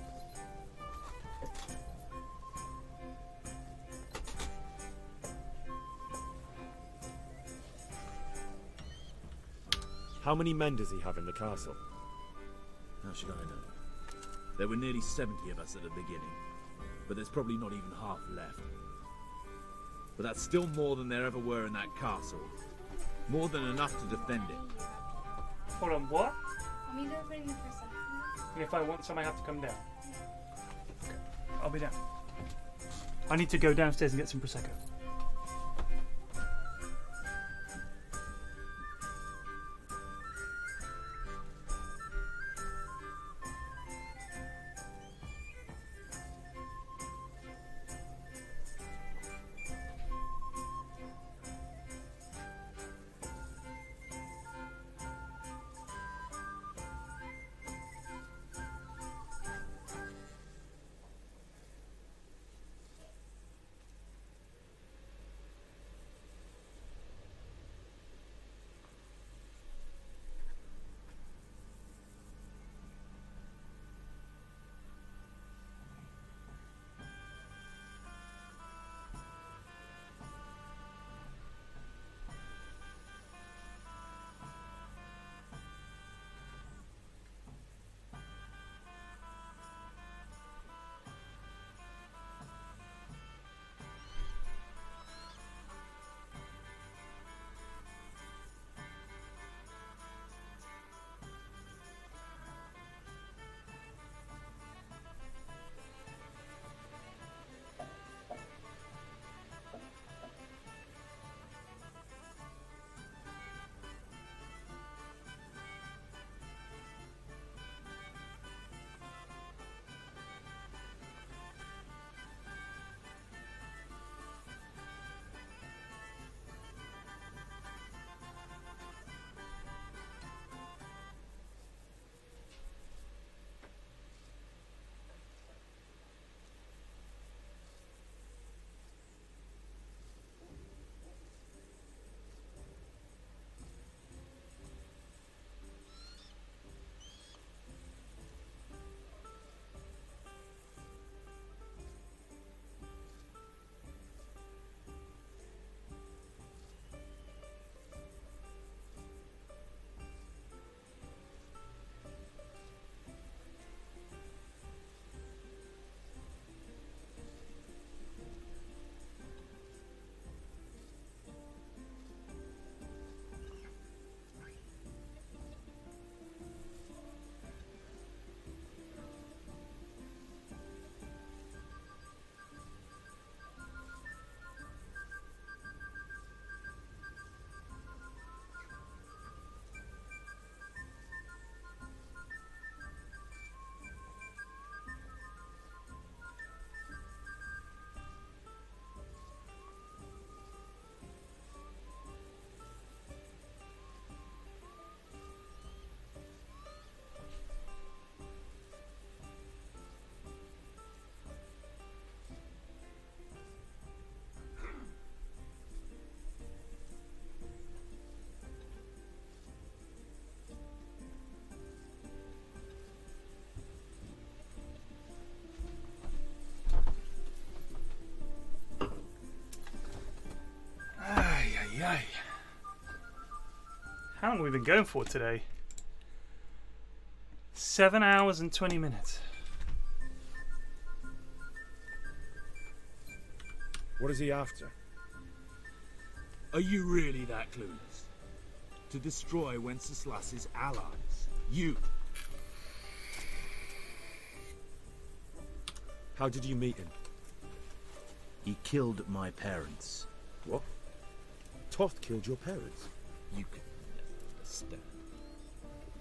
[SPEAKER 9] How many men does he have in the castle?
[SPEAKER 20] How should I know? There were nearly 70 of us at the beginning, but there's probably not even half left. But that's still more than there ever were in that castle. More than enough to defend it.
[SPEAKER 1] Hold on, what?
[SPEAKER 4] I mean, don't bring me for a second.
[SPEAKER 1] If I want some, I have to come down. Okay, I'll be down. I need to go downstairs and get some Prosecco. we been going for today? 7 hours and 20 minutes.
[SPEAKER 9] What is he after?
[SPEAKER 20] Are you really that clueless? To destroy Wenceslas's allies. You.
[SPEAKER 9] How did you meet him?
[SPEAKER 20] He killed my parents.
[SPEAKER 9] What? Toth killed your parents?
[SPEAKER 20] You can never understand.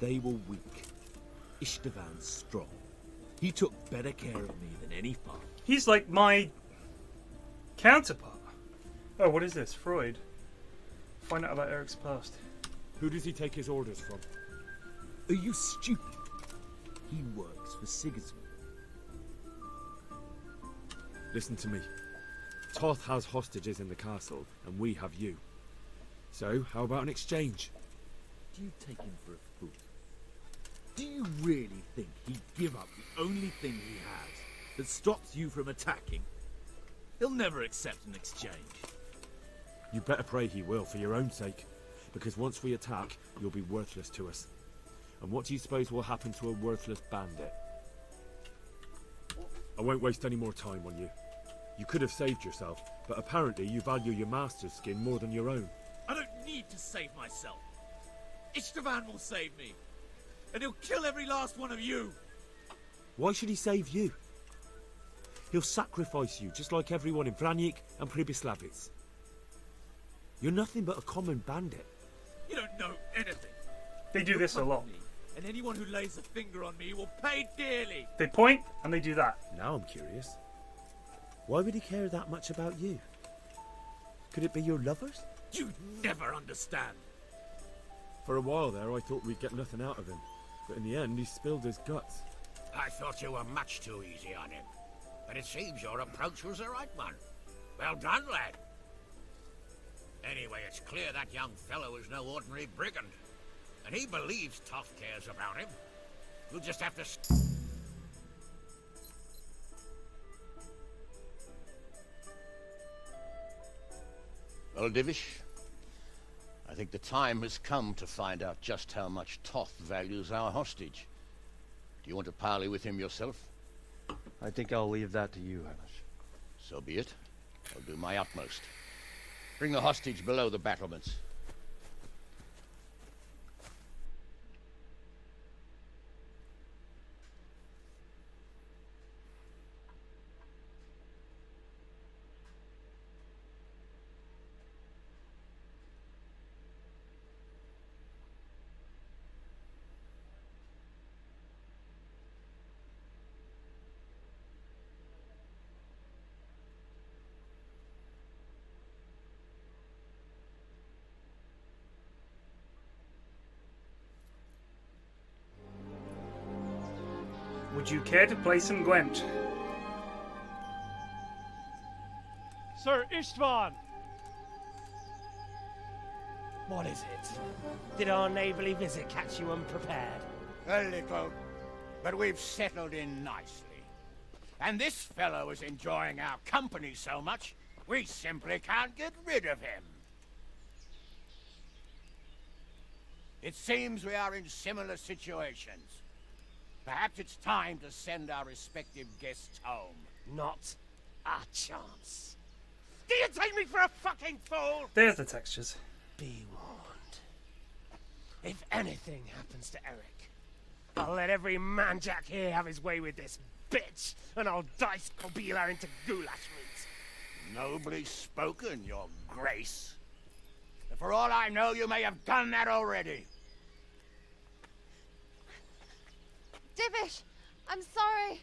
[SPEAKER 20] They were weak. Istvan strong. He took better care of me than any father.
[SPEAKER 1] He's like my counterpart. Oh, what is this? Freud. Find out about Eric's past.
[SPEAKER 9] Who does he take his orders from?
[SPEAKER 20] Are you stupid? He works for Sigismund.
[SPEAKER 9] Listen to me. Toth has hostages in the castle, and we have you. So, how about an exchange?
[SPEAKER 20] Do you take him for a fool? Do you really think he'd give up the only thing he has that stops you from attacking? He'll never accept an exchange.
[SPEAKER 9] You better pray he will, for your own sake. Because once we attack, you'll be worthless to us. And what do you suppose will happen to a worthless bandit? I won't waste any more time on you. You could have saved yourself, but apparently you value your master's skin more than your own.
[SPEAKER 20] I don't need to save myself. Istvan will save me. And he'll kill every last one of you.
[SPEAKER 9] Why should he save you? He'll sacrifice you, just like everyone in Vranic and Pribyslavitz. You're nothing but a common bandit.
[SPEAKER 20] You don't know anything.
[SPEAKER 1] They do this a lot.
[SPEAKER 20] And anyone who lays a finger on me will pay dearly.
[SPEAKER 1] They point and they do that.
[SPEAKER 9] Now I'm curious. Why would he care that much about you? Could it be your lovers?
[SPEAKER 20] You never understand.
[SPEAKER 9] For a while there, I thought we'd get nothing out of him. But in the end, he spilled his guts.
[SPEAKER 12] I thought you were much too easy on him. But it seems your approach was the right one. Well done, lad. Anyway, it's clear that young fellow is no ordinary brigand. And he believes Toth cares about him. We'll just have to...
[SPEAKER 10] Well, Divish, I think the time has come to find out just how much Toth values our hostage. Do you want to parley with him yourself?
[SPEAKER 13] I think I'll leave that to you, Hamish.
[SPEAKER 10] So be it. I'll do my utmost. Bring the hostage below the battlements.
[SPEAKER 1] Would you care to play some Gwent?
[SPEAKER 16] Sir Istvan!
[SPEAKER 3] What is it? Did our neighbourly visit catch you unprepared?
[SPEAKER 12] A little, but we've settled in nicely. And this fellow is enjoying our company so much, we simply can't get rid of him. It seems we are in similar situations. Perhaps it's time to send our respective guests home.
[SPEAKER 3] Not a chance. Do you take me for a fucking fool?
[SPEAKER 1] There's the textures.
[SPEAKER 3] Be warned. If anything happens to Eric, I'll let every manjack here have his way with this bitch, and I'll dice Kobila into goulash meat.
[SPEAKER 12] Nobly spoken, your grace. And for all I know, you may have done that already.
[SPEAKER 23] Divish, I'm sorry.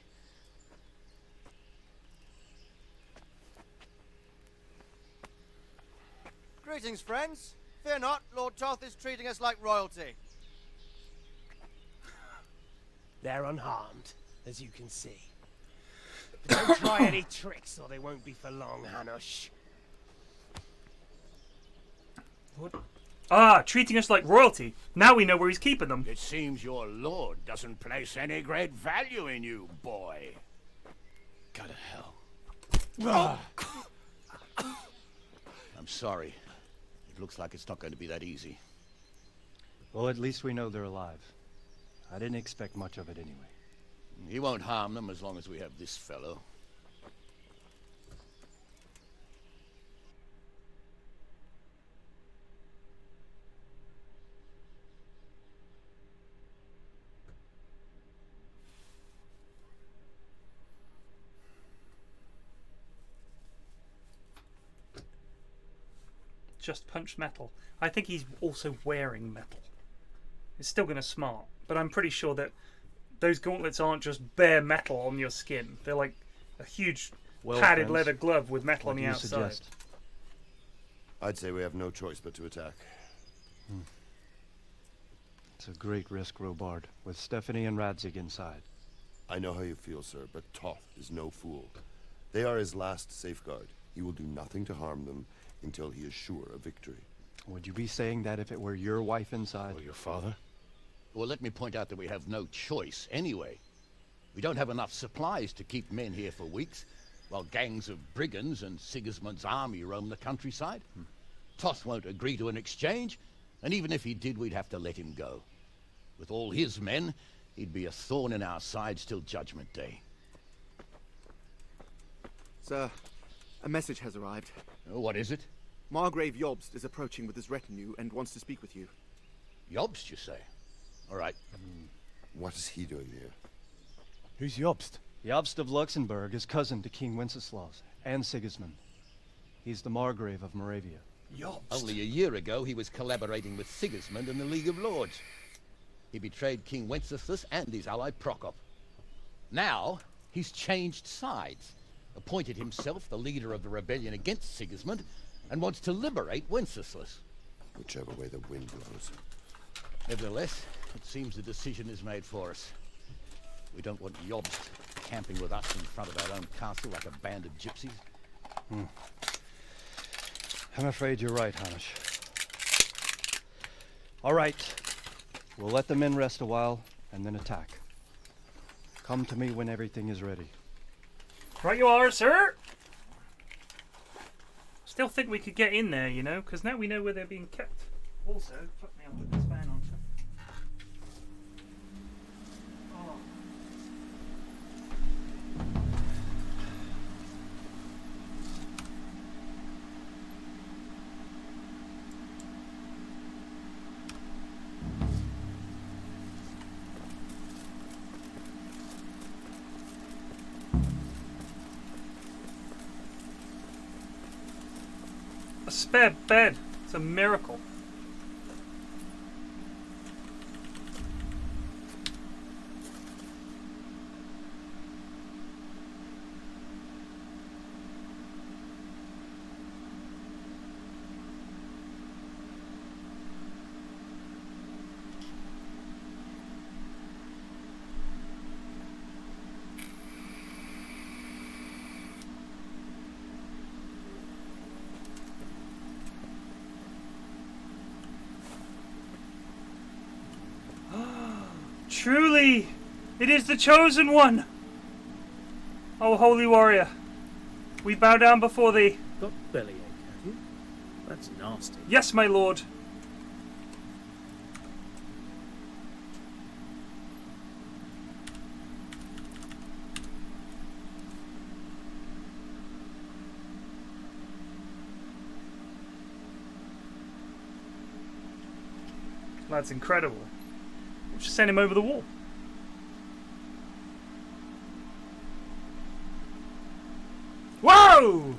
[SPEAKER 18] Greetings, friends. Fear not, Lord Toth is treating us like royalty.
[SPEAKER 3] They're unharmed, as you can see. But don't try any tricks, or they won't be for long, Hanush.
[SPEAKER 1] What? Ah, treating us like royalty. Now we know where he's keeping them.
[SPEAKER 12] It seems your lord doesn't place any great value in you, boy.
[SPEAKER 3] Go to hell.
[SPEAKER 10] I'm sorry. It looks like it's not going to be that easy.
[SPEAKER 13] Well, at least we know they're alive. I didn't expect much of it anyway.
[SPEAKER 10] He won't harm them as long as we have this fellow.
[SPEAKER 1] Just punch metal. I think he's also wearing metal. It's still going to smart, but I'm pretty sure that those gauntlets aren't just bare metal on your skin. They're like a huge padded
[SPEAKER 13] friends,
[SPEAKER 1] leather glove with metal
[SPEAKER 13] what
[SPEAKER 1] on the
[SPEAKER 13] do you
[SPEAKER 1] outside.
[SPEAKER 13] suggest?
[SPEAKER 6] I'd say we have no choice but to attack.
[SPEAKER 13] It's a great risk, Robard, with Stephanie and Radzig inside.
[SPEAKER 6] I know how you feel, sir, but Toth is no fool. They are his last safeguard. He will do nothing to harm them until he is sure of victory.
[SPEAKER 13] Would you be saying that if it were your wife inside?
[SPEAKER 10] Or your father? Well, let me point out that we have no choice anyway. We don't have enough supplies to keep men here for weeks, while gangs of brigands and Sigismund's army roam the countryside. Toth won't agree to an exchange, and even if he did, we'd have to let him go. With all his men, he'd be a thorn in our sides till Judgment Day.
[SPEAKER 15] Sir, a message has arrived.
[SPEAKER 10] What is it?
[SPEAKER 15] Margrave Jobst is approaching with his retinue and wants to speak with you.
[SPEAKER 10] Jobst, you say? All right.
[SPEAKER 6] What is he doing here?
[SPEAKER 13] Who's Jobst? Jobst of Luxembourg is cousin to King Wenceslaus and Sigismund. He's the Margrave of Moravia.
[SPEAKER 1] Jobst?
[SPEAKER 10] Only a year ago, he was collaborating with Sigismund and the League of Lords. He betrayed King Wenceslas and his ally Prokop. Now, he's changed sides, appointed himself the leader of the rebellion against Sigismund, and wants to liberate Wenceslas.
[SPEAKER 6] Whichever way the wind blows.
[SPEAKER 10] Nevertheless, it seems the decision is made for us. We don't want Jobst camping with us in front of our own castle like a band of gypsies.
[SPEAKER 13] I'm afraid you're right, Hamish. All right. We'll let the men rest a while, and then attack. Come to me when everything is ready.
[SPEAKER 1] Right you are, sir! Still think we could get in there, you know, because now we know where they're being kept. Also, fuck me, I'll put this fan on. Oh. A spare bed. It's a miracle. Truly, it is the chosen one. O holy warrior, we bow down before thee.
[SPEAKER 20] Got bellyache, have you? That's nasty.
[SPEAKER 1] Yes, my lord. That's incredible. We'll just send him over the wall. Whoa!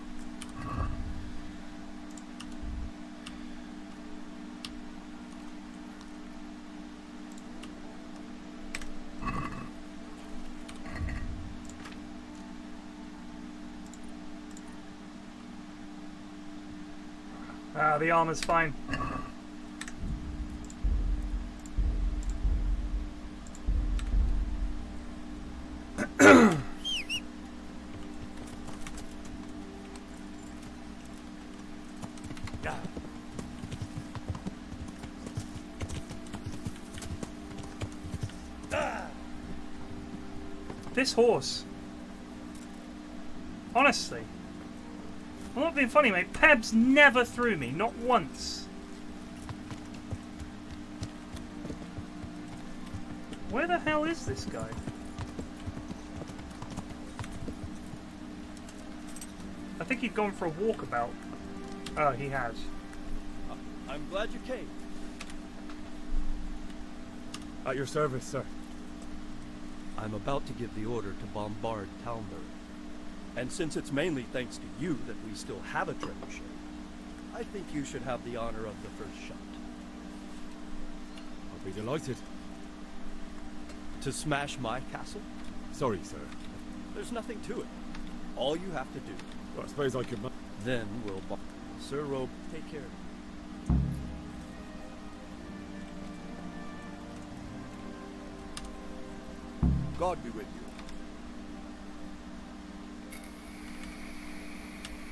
[SPEAKER 1] Ah, the armor's fine. This horse. Honestly. I'm not being funny, mate. Pebs never threw me. Not once. Where the hell is this guy? I think he'd gone for a walkabout. Oh, he has.
[SPEAKER 21] I'm glad you came.
[SPEAKER 9] At your service, sir.
[SPEAKER 21] I'm about to give the order to bombard Talmberg. And since it's mainly thanks to you that we still have a trebuchet, I think you should have the honor of the first shot.
[SPEAKER 9] I'll be delighted.
[SPEAKER 21] To smash my castle?
[SPEAKER 9] Sorry, sir.
[SPEAKER 21] There's nothing to it. All you have to do.
[SPEAKER 9] I suppose I could...
[SPEAKER 21] Then we'll... Sir Robe, take care.
[SPEAKER 6] God be with you.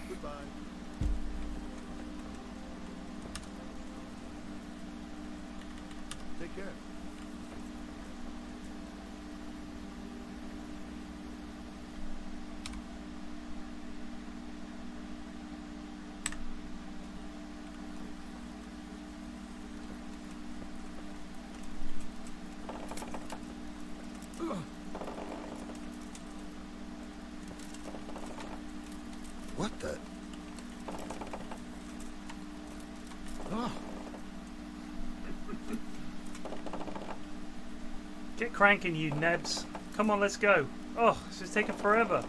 [SPEAKER 6] Goodbye. Take care. What the? Oh.
[SPEAKER 1] Get cranking, you nebs. Come on, let's go. Oh, this is taking forever.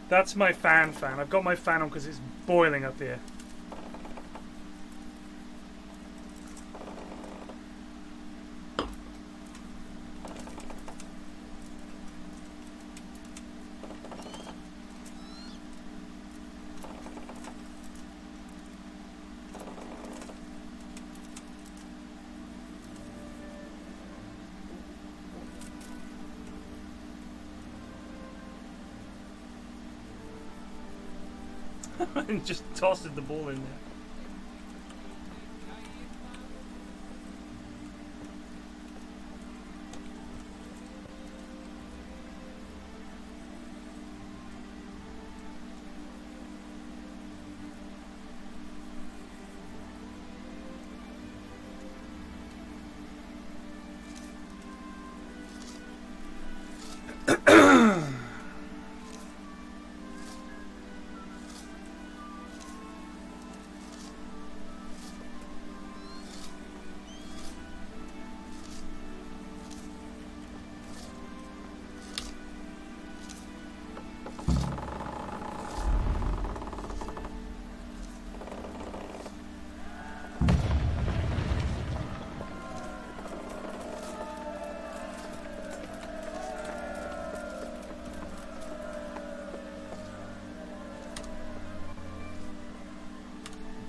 [SPEAKER 1] That's my fan. I've got my fan on because it's boiling up here. And just tossed the ball in there.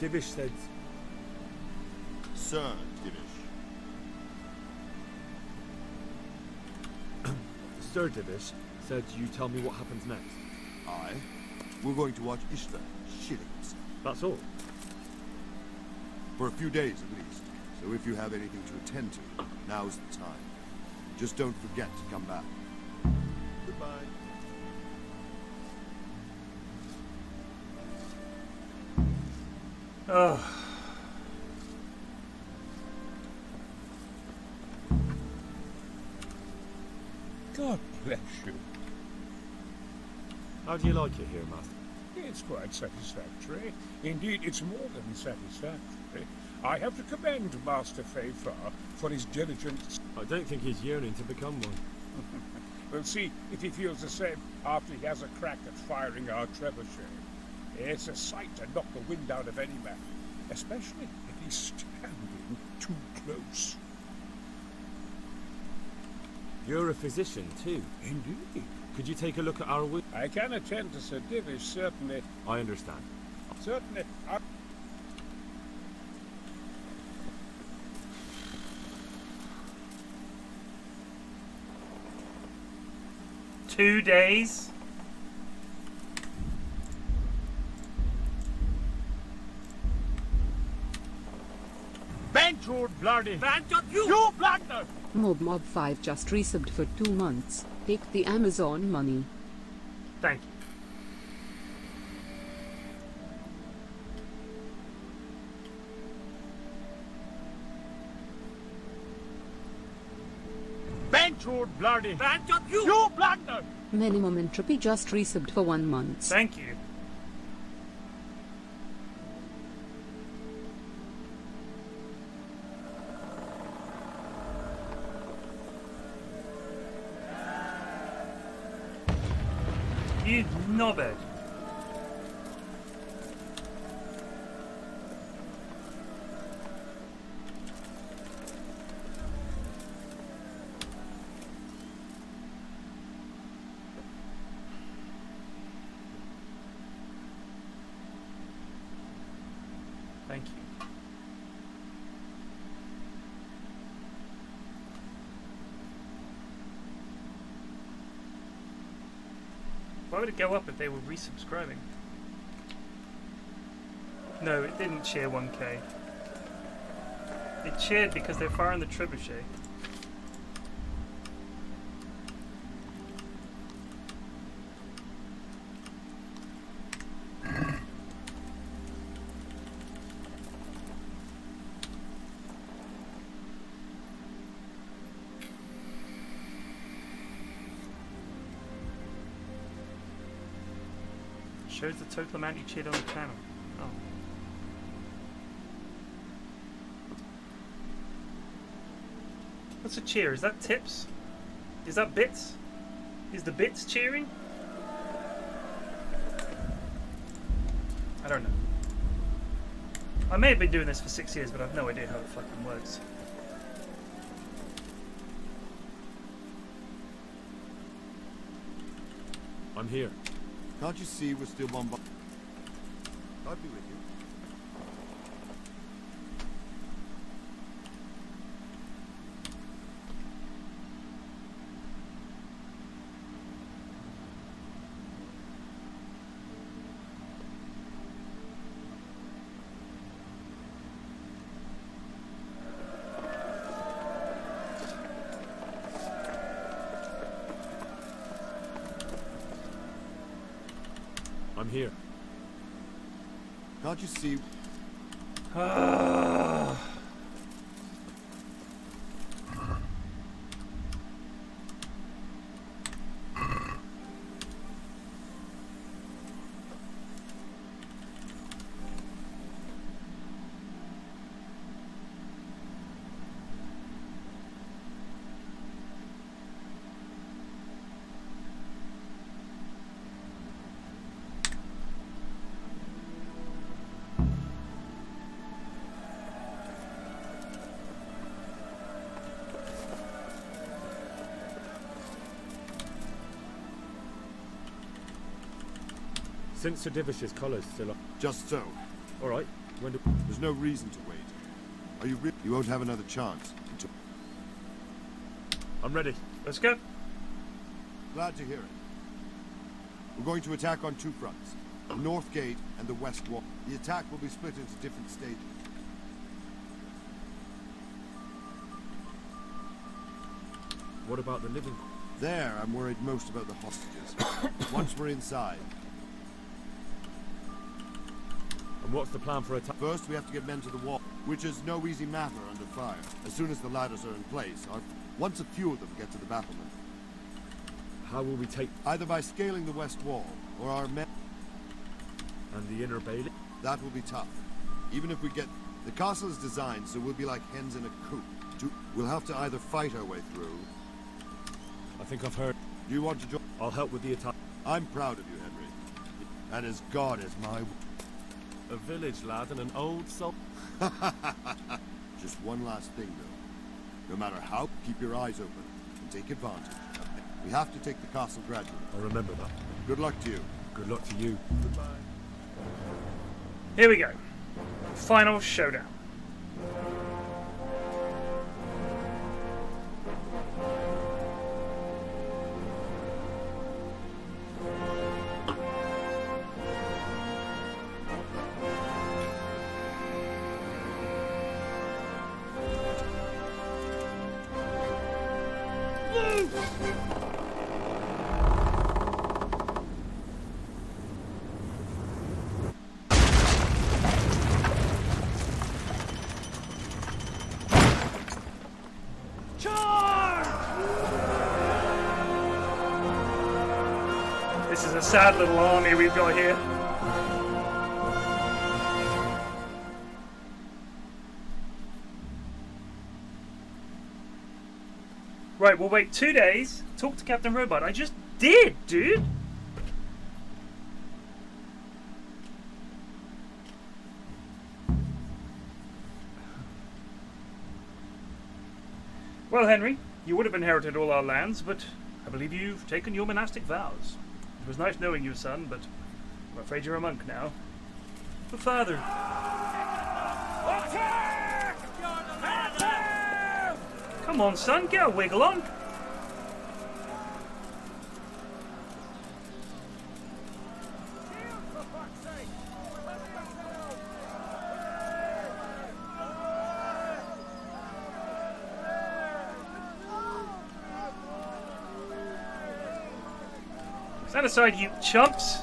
[SPEAKER 9] Divish said...
[SPEAKER 6] Sir Divish.
[SPEAKER 9] Sir Divish said you tell me what happens next.
[SPEAKER 6] Aye. We're going to watch Ishtar shitting himself.
[SPEAKER 9] That's all?
[SPEAKER 6] For a few days at least. So if you have anything to attend to, now's the time. Just don't forget to come back. Goodbye.
[SPEAKER 1] Oh.
[SPEAKER 19] God bless you.
[SPEAKER 9] How do you like it here, Master?
[SPEAKER 19] It's quite satisfactory. Indeed, it's more than satisfactory. I have to commend Master Fayfar for his diligence.
[SPEAKER 9] I don't think he's yearning to become one.
[SPEAKER 19] We'll see if he feels the same after he has a crack at firing our trebuchet. It's a sight to knock the wind out of any man, especially if he's standing too close.
[SPEAKER 9] You're a physician, too.
[SPEAKER 19] Indeed.
[SPEAKER 9] Could you take a look at our wound?
[SPEAKER 19] I can attend to Sir Divish, certainly.
[SPEAKER 9] I understand.
[SPEAKER 19] Certainly.
[SPEAKER 1] 2 days?
[SPEAKER 12] Ventru
[SPEAKER 16] your bloody.
[SPEAKER 14] You blunder!
[SPEAKER 8] Mob 5 just resubbed for 2 months. Take the Amazon money.
[SPEAKER 1] Thank you.
[SPEAKER 16] Bent your bloody. You blunder!
[SPEAKER 8] Minimum Entropy just resubbed for 1 month.
[SPEAKER 1] Thank you. You knobhead. Thank you. Why would it go up if they were resubscribing? No, it didn't cheer 1k. It cheered because they're firing the trebuchet. Shows the total amount you cheered on the channel. Oh. What's a cheer? Is that tips? Is that bits? Is the bits cheering? I don't know. I may have been doing this for 6 years, but I've no idea how it fucking works.
[SPEAKER 9] I'm here.
[SPEAKER 6] Can't you see we're still bombarded? I'll be with you.
[SPEAKER 9] I'm here.
[SPEAKER 6] Can't you see?
[SPEAKER 9] Since Sir Divish's collar's still up.
[SPEAKER 6] Just so.
[SPEAKER 9] All right. When do...
[SPEAKER 6] There's no reason to wait. Are you ready? You won't have another chance until...
[SPEAKER 9] I'm ready.
[SPEAKER 1] Let's go.
[SPEAKER 6] Glad to hear it. We're going to attack on 2 fronts. The north gate and the west wall. The attack will be split into different stages.
[SPEAKER 9] What about the living?
[SPEAKER 6] There, I'm worried most about the hostages. Once we're inside.
[SPEAKER 9] And what's the plan for attack?
[SPEAKER 6] First, we have to get men to the wall, which is no easy matter under fire. As soon as the ladders are in place, once a few of them get to the battlement.
[SPEAKER 9] How will we take...
[SPEAKER 6] Either by scaling the west wall, or our men...
[SPEAKER 9] And the inner bailey?
[SPEAKER 6] That will be tough. Even if we get... The castle is designed so we'll be like hens in a coop. We'll have to either fight our way through...
[SPEAKER 9] I think I've heard...
[SPEAKER 6] Do you want to join?
[SPEAKER 9] I'll help with the attack.
[SPEAKER 6] I'm proud of you, Henry. And as God is my...
[SPEAKER 5] A village lad and an old soul.
[SPEAKER 6] Just one last thing, though. No matter how, keep your eyes open and take advantage. We have to take the castle gradually.
[SPEAKER 9] I'll remember that.
[SPEAKER 6] Good luck to you.
[SPEAKER 9] Good luck to you.
[SPEAKER 6] Goodbye.
[SPEAKER 1] Here we go. Final showdown. This is a sad little army we've got here. Right, we'll wait 2 days. Talk to Captain Robot. I just did, dude! Well, Henry, you would have inherited all our lands, but I believe you've taken your monastic vows. It was nice knowing you, son, but I'm afraid you're a monk now. But father... Come on, son, get a wiggle on. Stand aside, you chumps.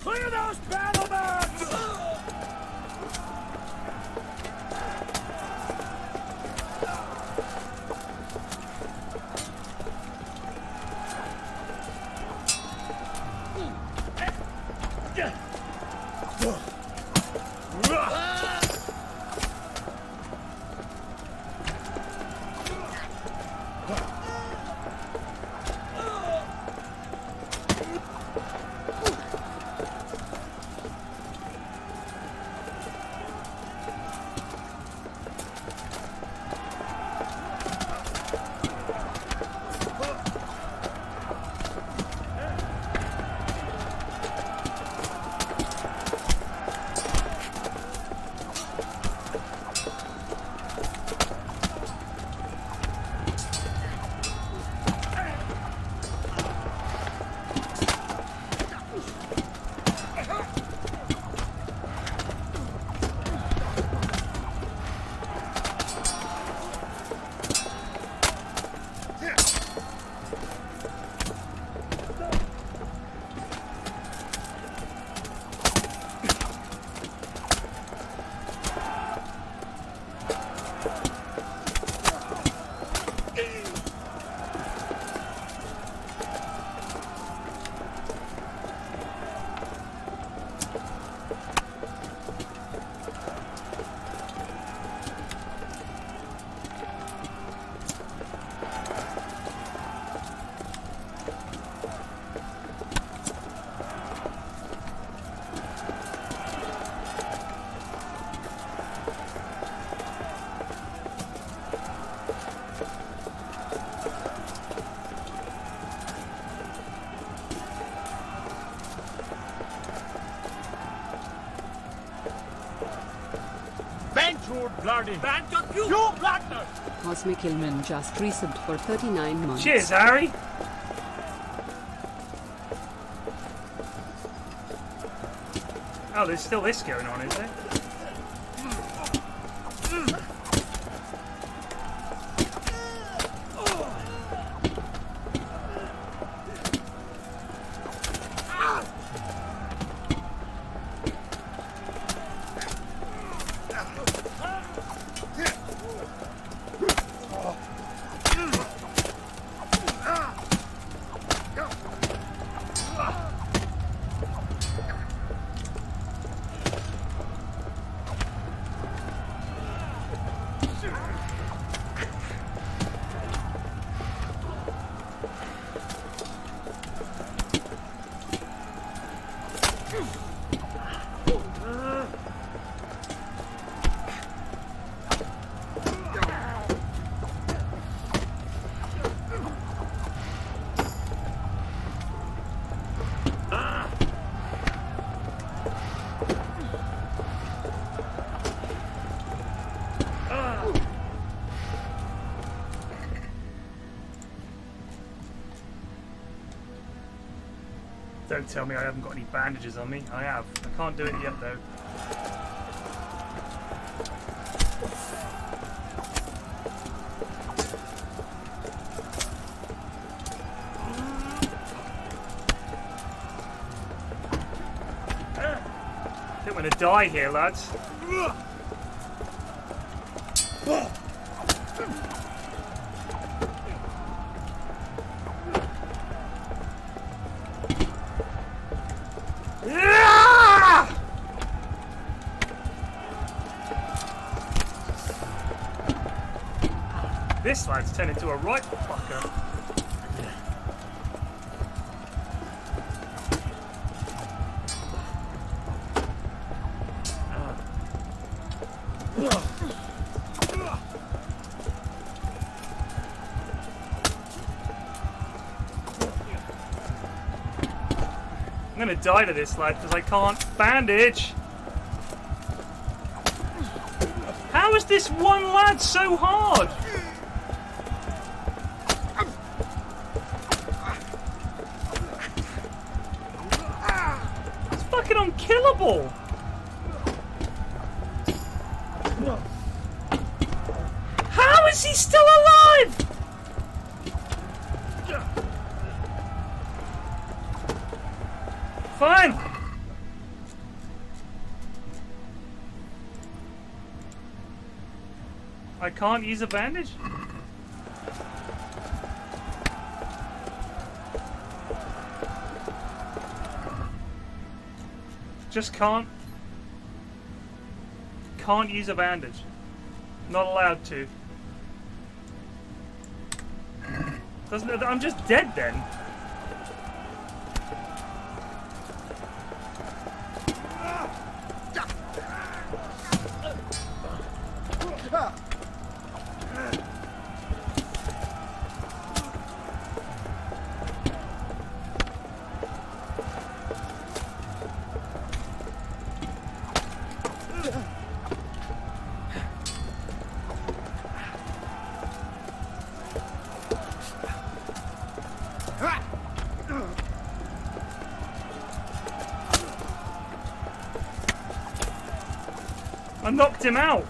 [SPEAKER 16] Clear those battlements!
[SPEAKER 8] Cosmic Hillman just resubbed for 39 months.
[SPEAKER 1] Cheers, Harry. Oh, there's still this going on, is there? Don't tell me I haven't got any bandages on me. I have. I can't do it yet though. I think we're gonna die here, lads. This lad's turned into a right fucker. I'm gonna die to this lad because I can't bandage. How is this one lad so hard? It's fucking unkillable. How is he still alive? Fine. I can't use a bandage? Just can't use a bandage. Not allowed to. I'm just dead then. I knocked him out.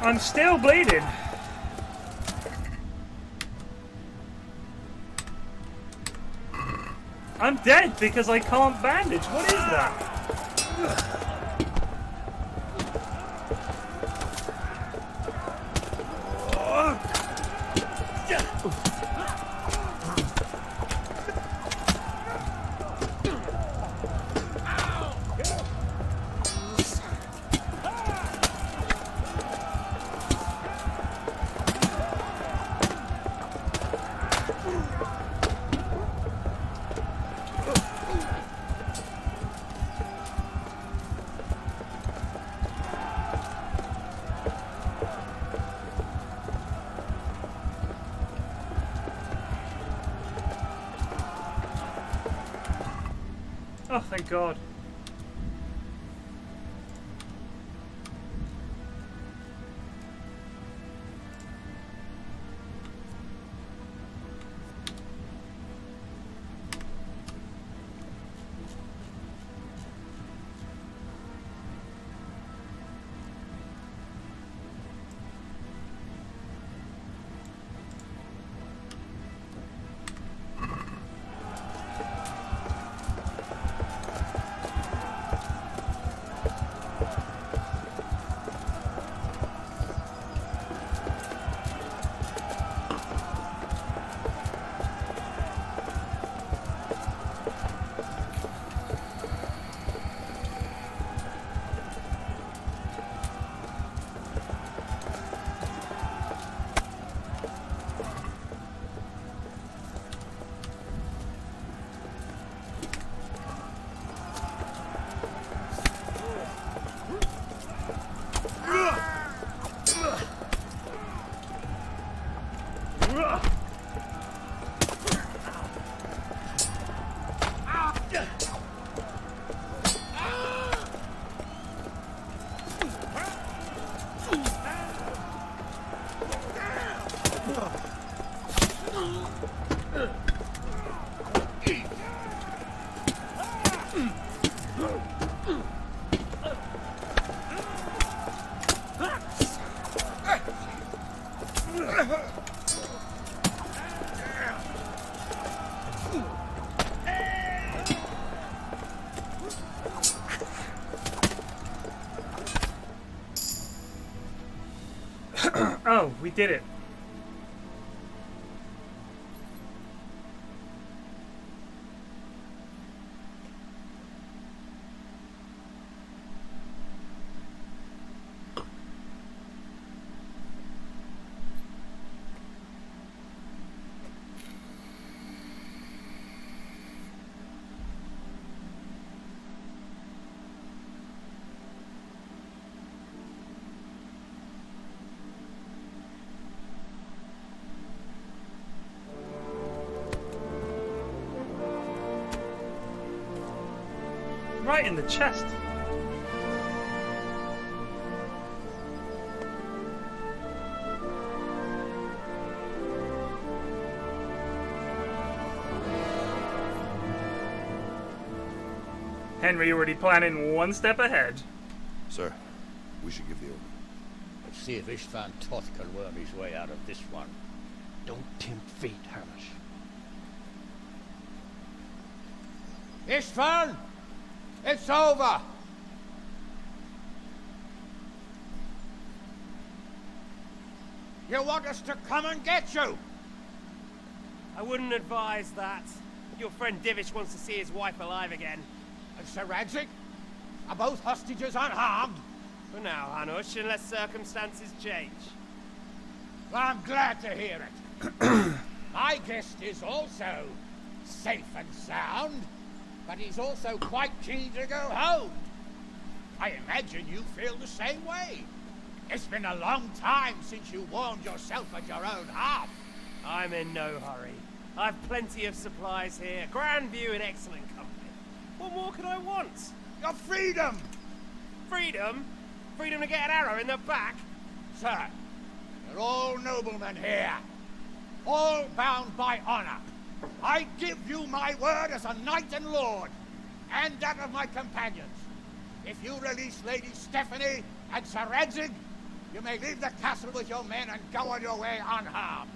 [SPEAKER 1] I'm still bleeding. I'm dead because I can't bandage. What is that? Oh, thank God. We did it. Right in the chest. Henry already planning one step ahead.
[SPEAKER 6] Sir, we should give the order.
[SPEAKER 10] Let's see if Istvan Toth can worm his way out of this one.
[SPEAKER 13] Don't tempt fate, Hamish.
[SPEAKER 12] Istvan! It's over! You want us to come and get you?
[SPEAKER 3] I wouldn't advise that. Your friend Divish wants to see his wife alive again.
[SPEAKER 12] And Sir Radzik? Are both hostages unharmed?
[SPEAKER 3] For now, Hanush, unless circumstances change.
[SPEAKER 12] Well, I'm glad to hear it. My guest is also safe and sound, but he's also quite keen to go home. I imagine you feel the same way. It's been a long time since you warmed yourself at your own hearth.
[SPEAKER 3] I'm in no hurry. I've plenty of supplies here, grand view and excellent company. What more could I want?
[SPEAKER 12] Your freedom!
[SPEAKER 3] Freedom? Freedom to get an arrow in the back?
[SPEAKER 12] Sir, you're all noblemen here. All bound by honor. I give you my word as a knight and lord, and that of my companions. If you release Lady Stephanie and Sir Edzig, you may leave the castle with your men and go on your way unharmed.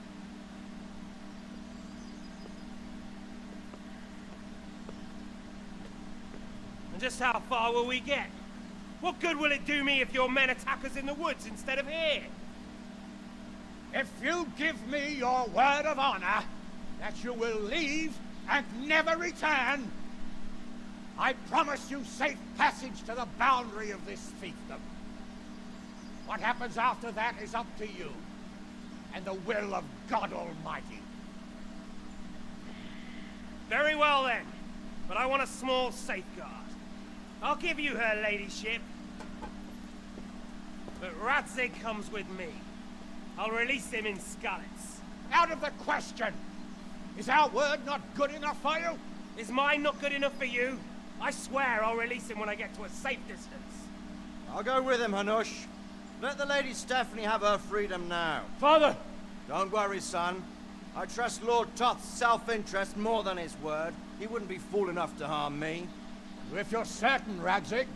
[SPEAKER 3] And just how far will we get? What good will it do me if your men attack us in the woods instead of here?
[SPEAKER 12] If you give me your word of honor that you will leave and never return, I promise you safe passage to the boundary of this fiefdom. What happens after that is up to you and the will of God Almighty.
[SPEAKER 3] Very well then, but I want a small safeguard. I'll give you her ladyship, but Radzig comes with me. I'll release him in Skalitz.
[SPEAKER 12] Out of the question! Is our word not good enough for you?
[SPEAKER 3] Is mine not good enough for you? I swear I'll release him when I get to a safe distance.
[SPEAKER 18] I'll go with him, Hanush. Let the Lady Stephanie have her freedom now.
[SPEAKER 12] Father!
[SPEAKER 18] Don't worry, son. I trust Lord Toth's self-interest more than his word. He wouldn't be fool enough to harm me.
[SPEAKER 12] If you're certain, Radzig.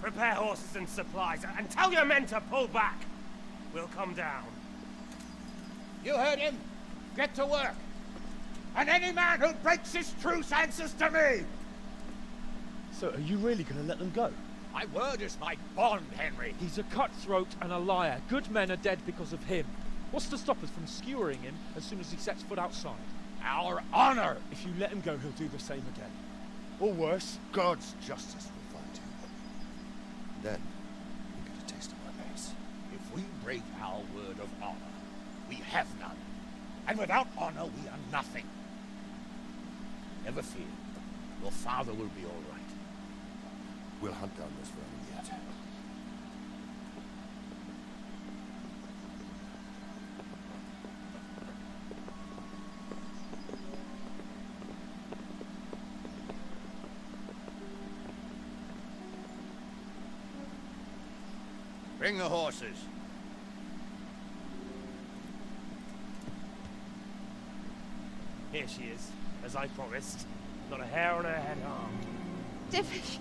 [SPEAKER 3] Prepare horses and supplies, and tell your men to pull back. We'll come down.
[SPEAKER 12] You heard him. Get to work. And any man who breaks this truce answers to me!
[SPEAKER 16] So, are you really going to let them go?
[SPEAKER 12] My word is my bond, Henry.
[SPEAKER 16] He's a cutthroat and a liar. Good men are dead because of him. What's to stop us from skewering him as soon as he sets foot outside?
[SPEAKER 12] Our honor!
[SPEAKER 16] If you let him go, he'll do the same again. Or worse.
[SPEAKER 6] God's justice will find him. Then, we get a taste of our pace.
[SPEAKER 12] If we break our word of honor, we have none. And without honor, we are nothing. Never fear. Your father will be all right.
[SPEAKER 6] We'll hunt down this vermin yet.
[SPEAKER 10] Bring the horses.
[SPEAKER 3] Here she is, as I promised. Not a hair on her head harmed.
[SPEAKER 4] Divish!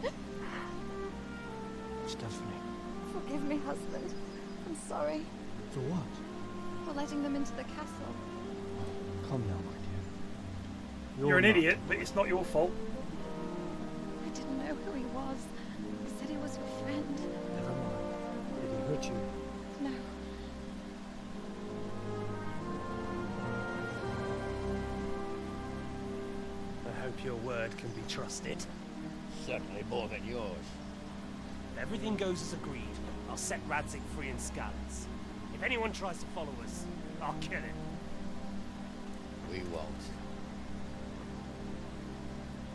[SPEAKER 13] Stephanie.
[SPEAKER 4] Forgive me, husband. I'm sorry.
[SPEAKER 13] For what?
[SPEAKER 4] For letting them into the castle.
[SPEAKER 13] Calm down, my dear.
[SPEAKER 1] You're an idiot, but it's not your fault.
[SPEAKER 4] I didn't know who he was. He said he was your friend.
[SPEAKER 13] Never mind. Did he hurt you?
[SPEAKER 4] No.
[SPEAKER 3] hope your word can be trusted.
[SPEAKER 10] Certainly more than yours.
[SPEAKER 3] If everything goes as agreed, I'll set Radzik free in Skalitz. If anyone tries to follow us, I'll kill him.
[SPEAKER 10] We won't.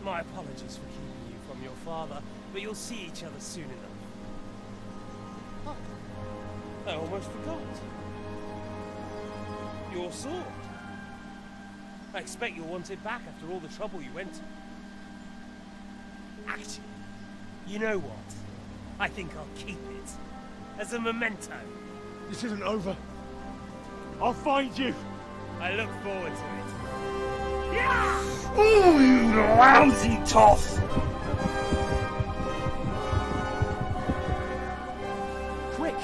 [SPEAKER 3] My apologies for keeping you from your father, but you'll see each other soon enough. Oh, I almost forgot. Your sword. I expect you'll want it back after all the trouble you went to. Actually, you know what? I think I'll keep it. As a memento.
[SPEAKER 21] This isn't over. I'll find you.
[SPEAKER 3] I look forward to it. Yeah!
[SPEAKER 1] Ooh, you lousy toss!
[SPEAKER 16] Quick!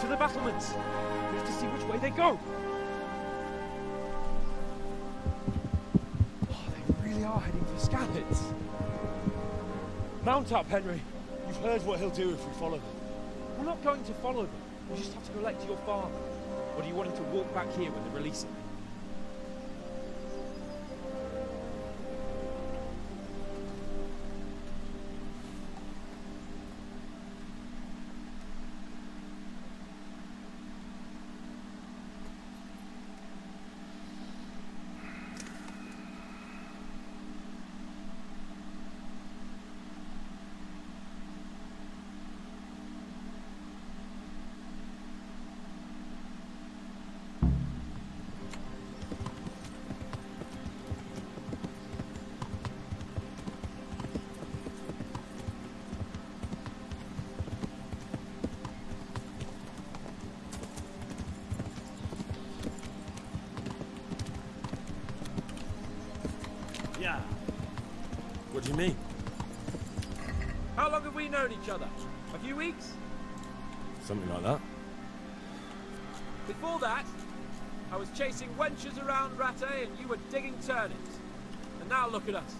[SPEAKER 16] To the battlements! We have to see which way they go! Oh, they really are heading for Skalitz. Mount up, Henry.
[SPEAKER 21] You've heard what he'll do if we follow them.
[SPEAKER 16] We're not going to follow them. We just have to collect your father. Or do you want him to walk back here when they release him?
[SPEAKER 21] Yeah.
[SPEAKER 5] What do you mean?
[SPEAKER 16] How long have we known each other? A few weeks?
[SPEAKER 5] Something like that.
[SPEAKER 16] Before that, I was chasing wenches around Rattay and you were digging turnips. And now look at us.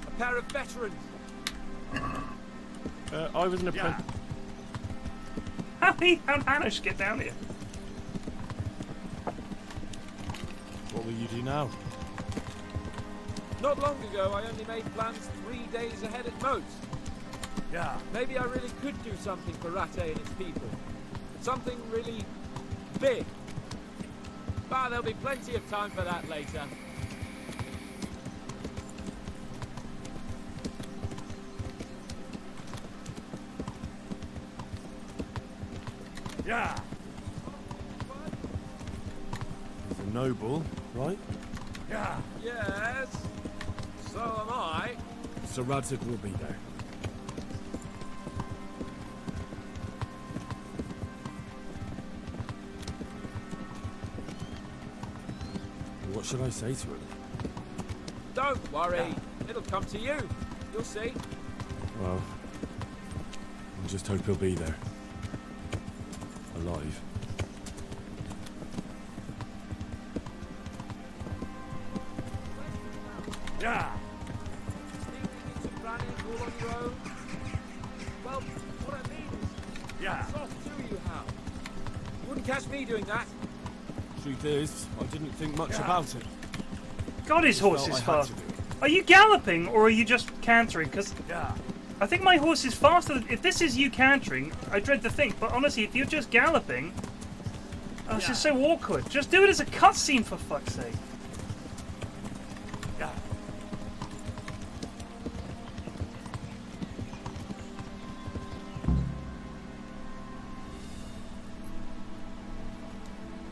[SPEAKER 16] A pair of veterans.
[SPEAKER 5] I was an apprentice.
[SPEAKER 1] How did Hanish get down here?
[SPEAKER 5] What will you do now?
[SPEAKER 16] Not long ago, I only made plans 3 days ahead at most.
[SPEAKER 21] Yeah.
[SPEAKER 16] Maybe I really could do something for Rattay and its people. Something really big. But there'll be plenty of time for that later.
[SPEAKER 21] Yeah.
[SPEAKER 5] He's a noble, right?
[SPEAKER 21] Yeah.
[SPEAKER 16] Yes. So am I.
[SPEAKER 5] Sir Radzik will be there. What should I say to him?
[SPEAKER 16] Don't worry. It'll come to you. You'll see.
[SPEAKER 5] Well, I just hope he'll be there. Alive.
[SPEAKER 21] Yeah.
[SPEAKER 16] All on your own? Well, what I mean is,
[SPEAKER 21] Yeah.
[SPEAKER 16] hats off to you, Hal. You wouldn't catch me doing that.
[SPEAKER 5] Truth is, I didn't think much about it.
[SPEAKER 1] God, his horse
[SPEAKER 5] Well,
[SPEAKER 1] is
[SPEAKER 5] I had
[SPEAKER 1] fast.
[SPEAKER 5] to do it.
[SPEAKER 1] Are you galloping or are you just cantering? Because
[SPEAKER 21] Yeah.
[SPEAKER 1] I think my horse is faster. If this is you cantering, I dread to think. But honestly, if you're just galloping, this is so awkward. Just do it as a cutscene for fuck's sake.
[SPEAKER 21] Yeah.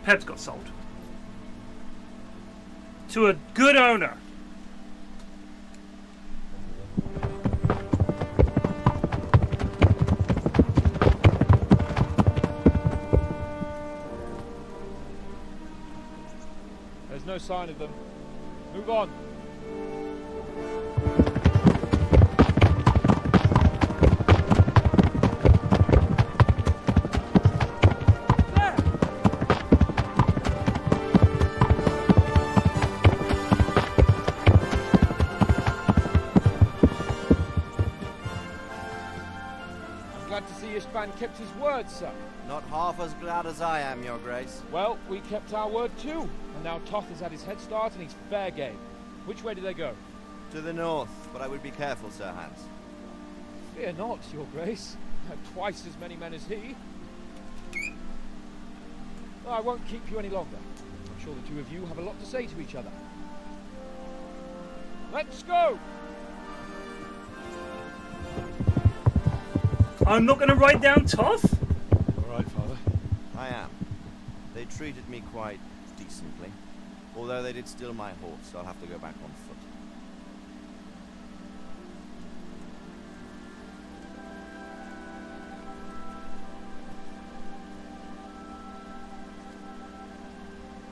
[SPEAKER 1] Peb's got sold. To a good owner.
[SPEAKER 16] There's no sign of them. Move on. Glad to see Ishban kept his word, sir.
[SPEAKER 18] Not half as glad as I am, Your Grace.
[SPEAKER 16] Well, we kept our word too. And now Toth has had his head start and he's fair game. Which way do they go?
[SPEAKER 18] To the north, but I would be careful, Sir Hans.
[SPEAKER 16] Fear not, Your Grace. I have twice as many men as he. I won't keep you any longer. I'm sure the two of you have a lot to say to each other. Let's go!
[SPEAKER 1] I'm not going to ride down Toth?
[SPEAKER 9] All right, Father.
[SPEAKER 18] I am. They treated me quite decently. Although they did steal my horse, so I'll have to go back on foot.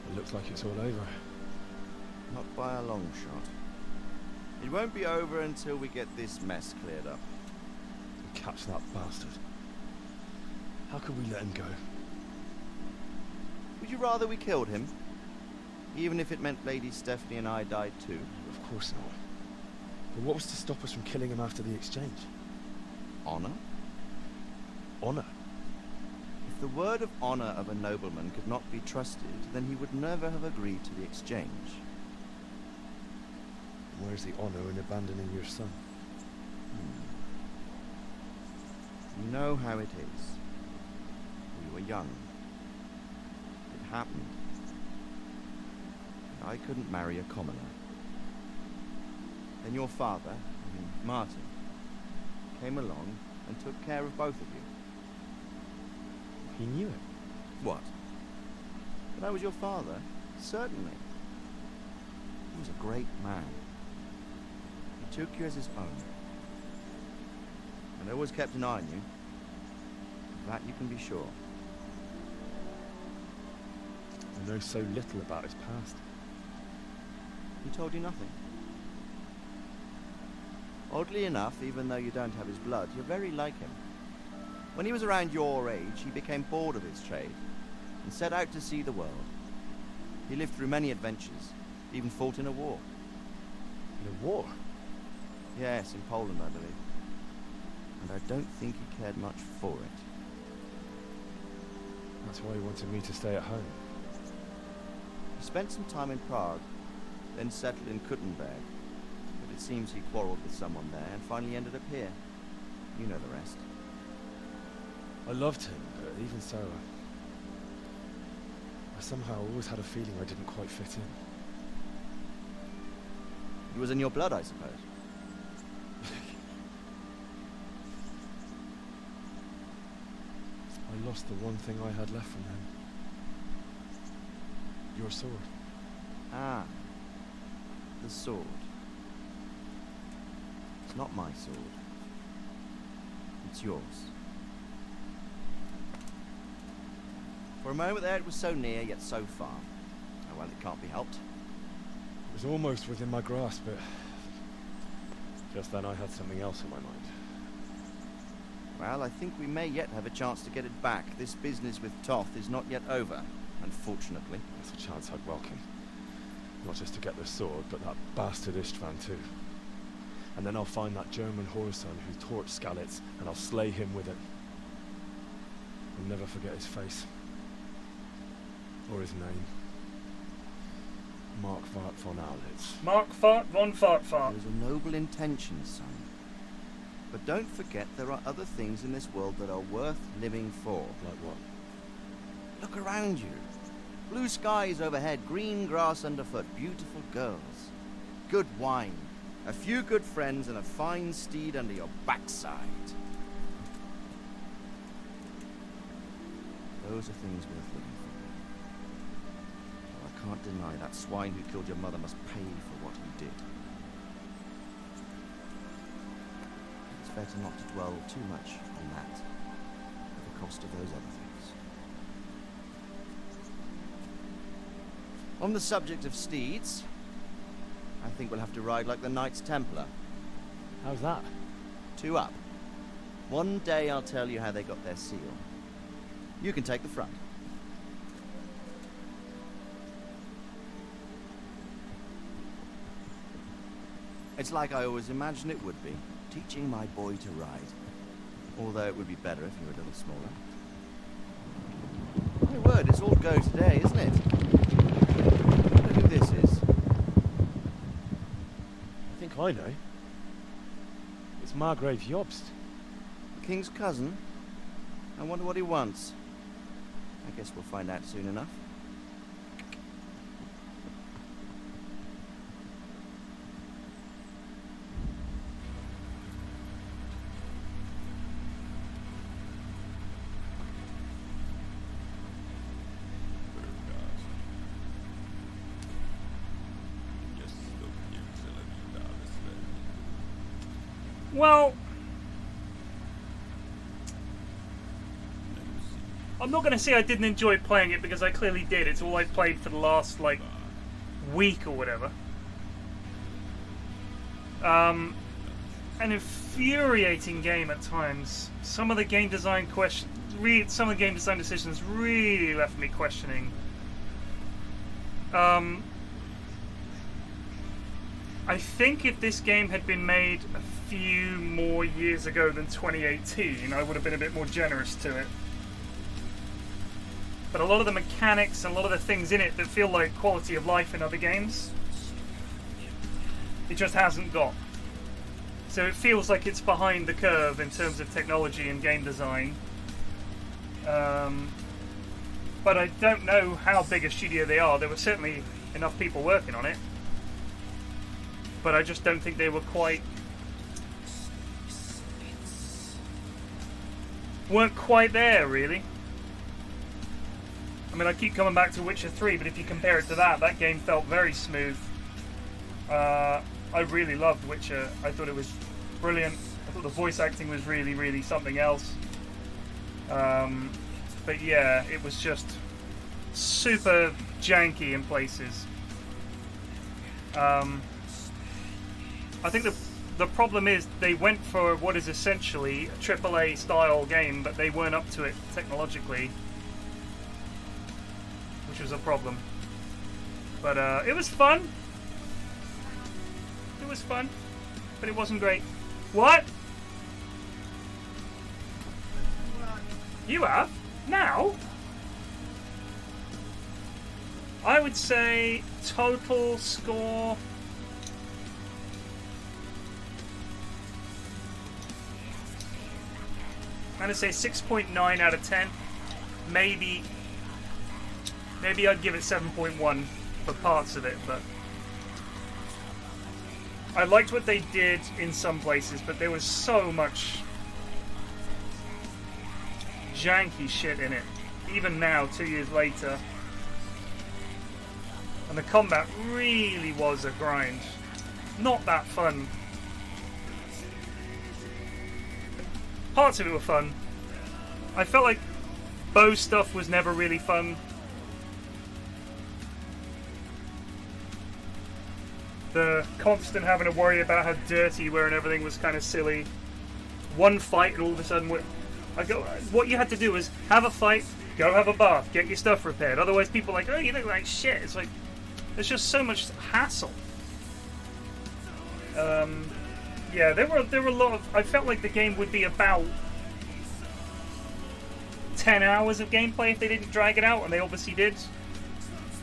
[SPEAKER 9] It looks like it's all over.
[SPEAKER 18] Not by a long shot. It won't be over until we get this mess cleared up.
[SPEAKER 9] Catch that bastard. How could we let him go?
[SPEAKER 18] Would you rather we killed him? Even if it meant Lady Stephanie and I died too?
[SPEAKER 9] Of course not. But what was to stop us from killing him after the exchange?
[SPEAKER 18] Honor?
[SPEAKER 9] Honor?
[SPEAKER 18] If the word of honor of a nobleman could not be trusted, then he would never have agreed to the exchange.
[SPEAKER 9] Where's the honor in abandoning your son?
[SPEAKER 18] You know how it is. We were young. It happened. And I couldn't marry a commoner. Then your father, Martin, came along and took care of both of you.
[SPEAKER 9] He knew it.
[SPEAKER 18] What? That I was your father? Certainly. He was a great man. He took you as his own. And always kept an eye on you. Of that you can be sure.
[SPEAKER 9] I know so little about his past.
[SPEAKER 18] He told you nothing. Oddly enough, even though you don't have his blood, you're very like him. When he was around your age, he became bored of his trade and set out to see the world. He lived through many adventures, even fought in a war.
[SPEAKER 9] In a war?
[SPEAKER 18] Yes, in Poland, I believe. And I don't think he cared much for it.
[SPEAKER 9] That's why he wanted me to stay at home.
[SPEAKER 18] He spent some time in Prague, then settled in Kuttenberg. But it seems he quarreled with someone there and finally ended up here. You know the rest.
[SPEAKER 9] I loved him, but even so, I somehow always had a feeling I didn't quite fit in.
[SPEAKER 18] It was in your blood, I suppose.
[SPEAKER 9] I lost the one thing I had left from him. Your sword.
[SPEAKER 18] Ah. The sword. It's not my sword. It's yours. For a moment there it was so near, yet so far. Oh well, it can't be helped.
[SPEAKER 9] It was almost within my grasp, but just then I had something else in my mind.
[SPEAKER 18] Well, I think we may yet have a chance to get it back. This business with Toth is not yet over, unfortunately.
[SPEAKER 9] That's a chance I'd welcome. Not just to get the sword, but that bastard Istvan too. And then I'll find that German whoreson who torched Skalitz, and I'll slay him with it. I'll never forget his face. Or his name. Markvart von Aulitz.
[SPEAKER 1] Markvart von Fartfart.
[SPEAKER 18] It was a noble intention, son. But don't forget there are other things in this world that are worth living for.
[SPEAKER 9] Like what?
[SPEAKER 18] Look around you. Blue skies overhead, green grass underfoot, beautiful girls. Good wine, a few good friends, and a fine steed under your backside. Those are things worth living for. Well, I can't deny that swine who killed your mother must pay for what he did. It's better not to dwell too much on that, at the cost of those other things. On the subject of steeds, I think we'll have to ride like the Knights Templar.
[SPEAKER 9] How's that?
[SPEAKER 18] 2 up. One day I'll tell you how they got their seal. You can take the front. It's like I always imagined it would be, teaching my boy to ride. Although it would be better if you were a little smaller. My word, it's all go today, isn't it? I wonder who this is.
[SPEAKER 9] I think I
[SPEAKER 21] I know. It's Margrave Jobst.
[SPEAKER 18] The king's cousin? I wonder what he wants. I guess we'll find out soon enough.
[SPEAKER 1] Well, I'm not going to say I didn't enjoy playing it because I clearly did. It's all I've played for the last, like, week or whatever. An infuriating game at times. Some of the game design some of the game design decisions really left me questioning. I think if this game had been made a few more years ago than 2018, I would have been a bit more generous to it. But a lot of the mechanics and a lot of the things in it that feel like quality of life in other games, it just hasn't got. So it feels like it's behind the curve in terms of technology and game design. But I don't know how big a studio they are. There were certainly enough people working on it. But I just don't think they were weren't quite there, really. I mean, I keep coming back to Witcher 3, but if you compare it to that game felt very smooth. I really loved Witcher. I thought it was brilliant. I thought the voice acting was really, really something else. But yeah, it was just super janky in places. I think the problem is they went for what is essentially a AAA style game, but they weren't up to it technologically, which was a problem. But it was fun. It was fun, but it wasn't great. What? You have? Now? I would say total score... I'm going to say 6.9 out of 10. Maybe I'd give it 7.1 for parts of it, but I liked what they did in some places, but there was so much janky shit in it, even now, 2 years later. And the combat really was a grind. Not that fun. Parts of it were fun. I felt like bow stuff was never really fun. The constant having to worry about how dirty you were and everything was kind of silly. One fight and all of a sudden, what you had to do was have a fight, go have a bath, get your stuff repaired. Otherwise people are like, oh, you look like shit. It's like, there's just so much hassle. Yeah, there were a lot of... I felt like the game would be about 10 hours of gameplay if they didn't drag it out, and they obviously did.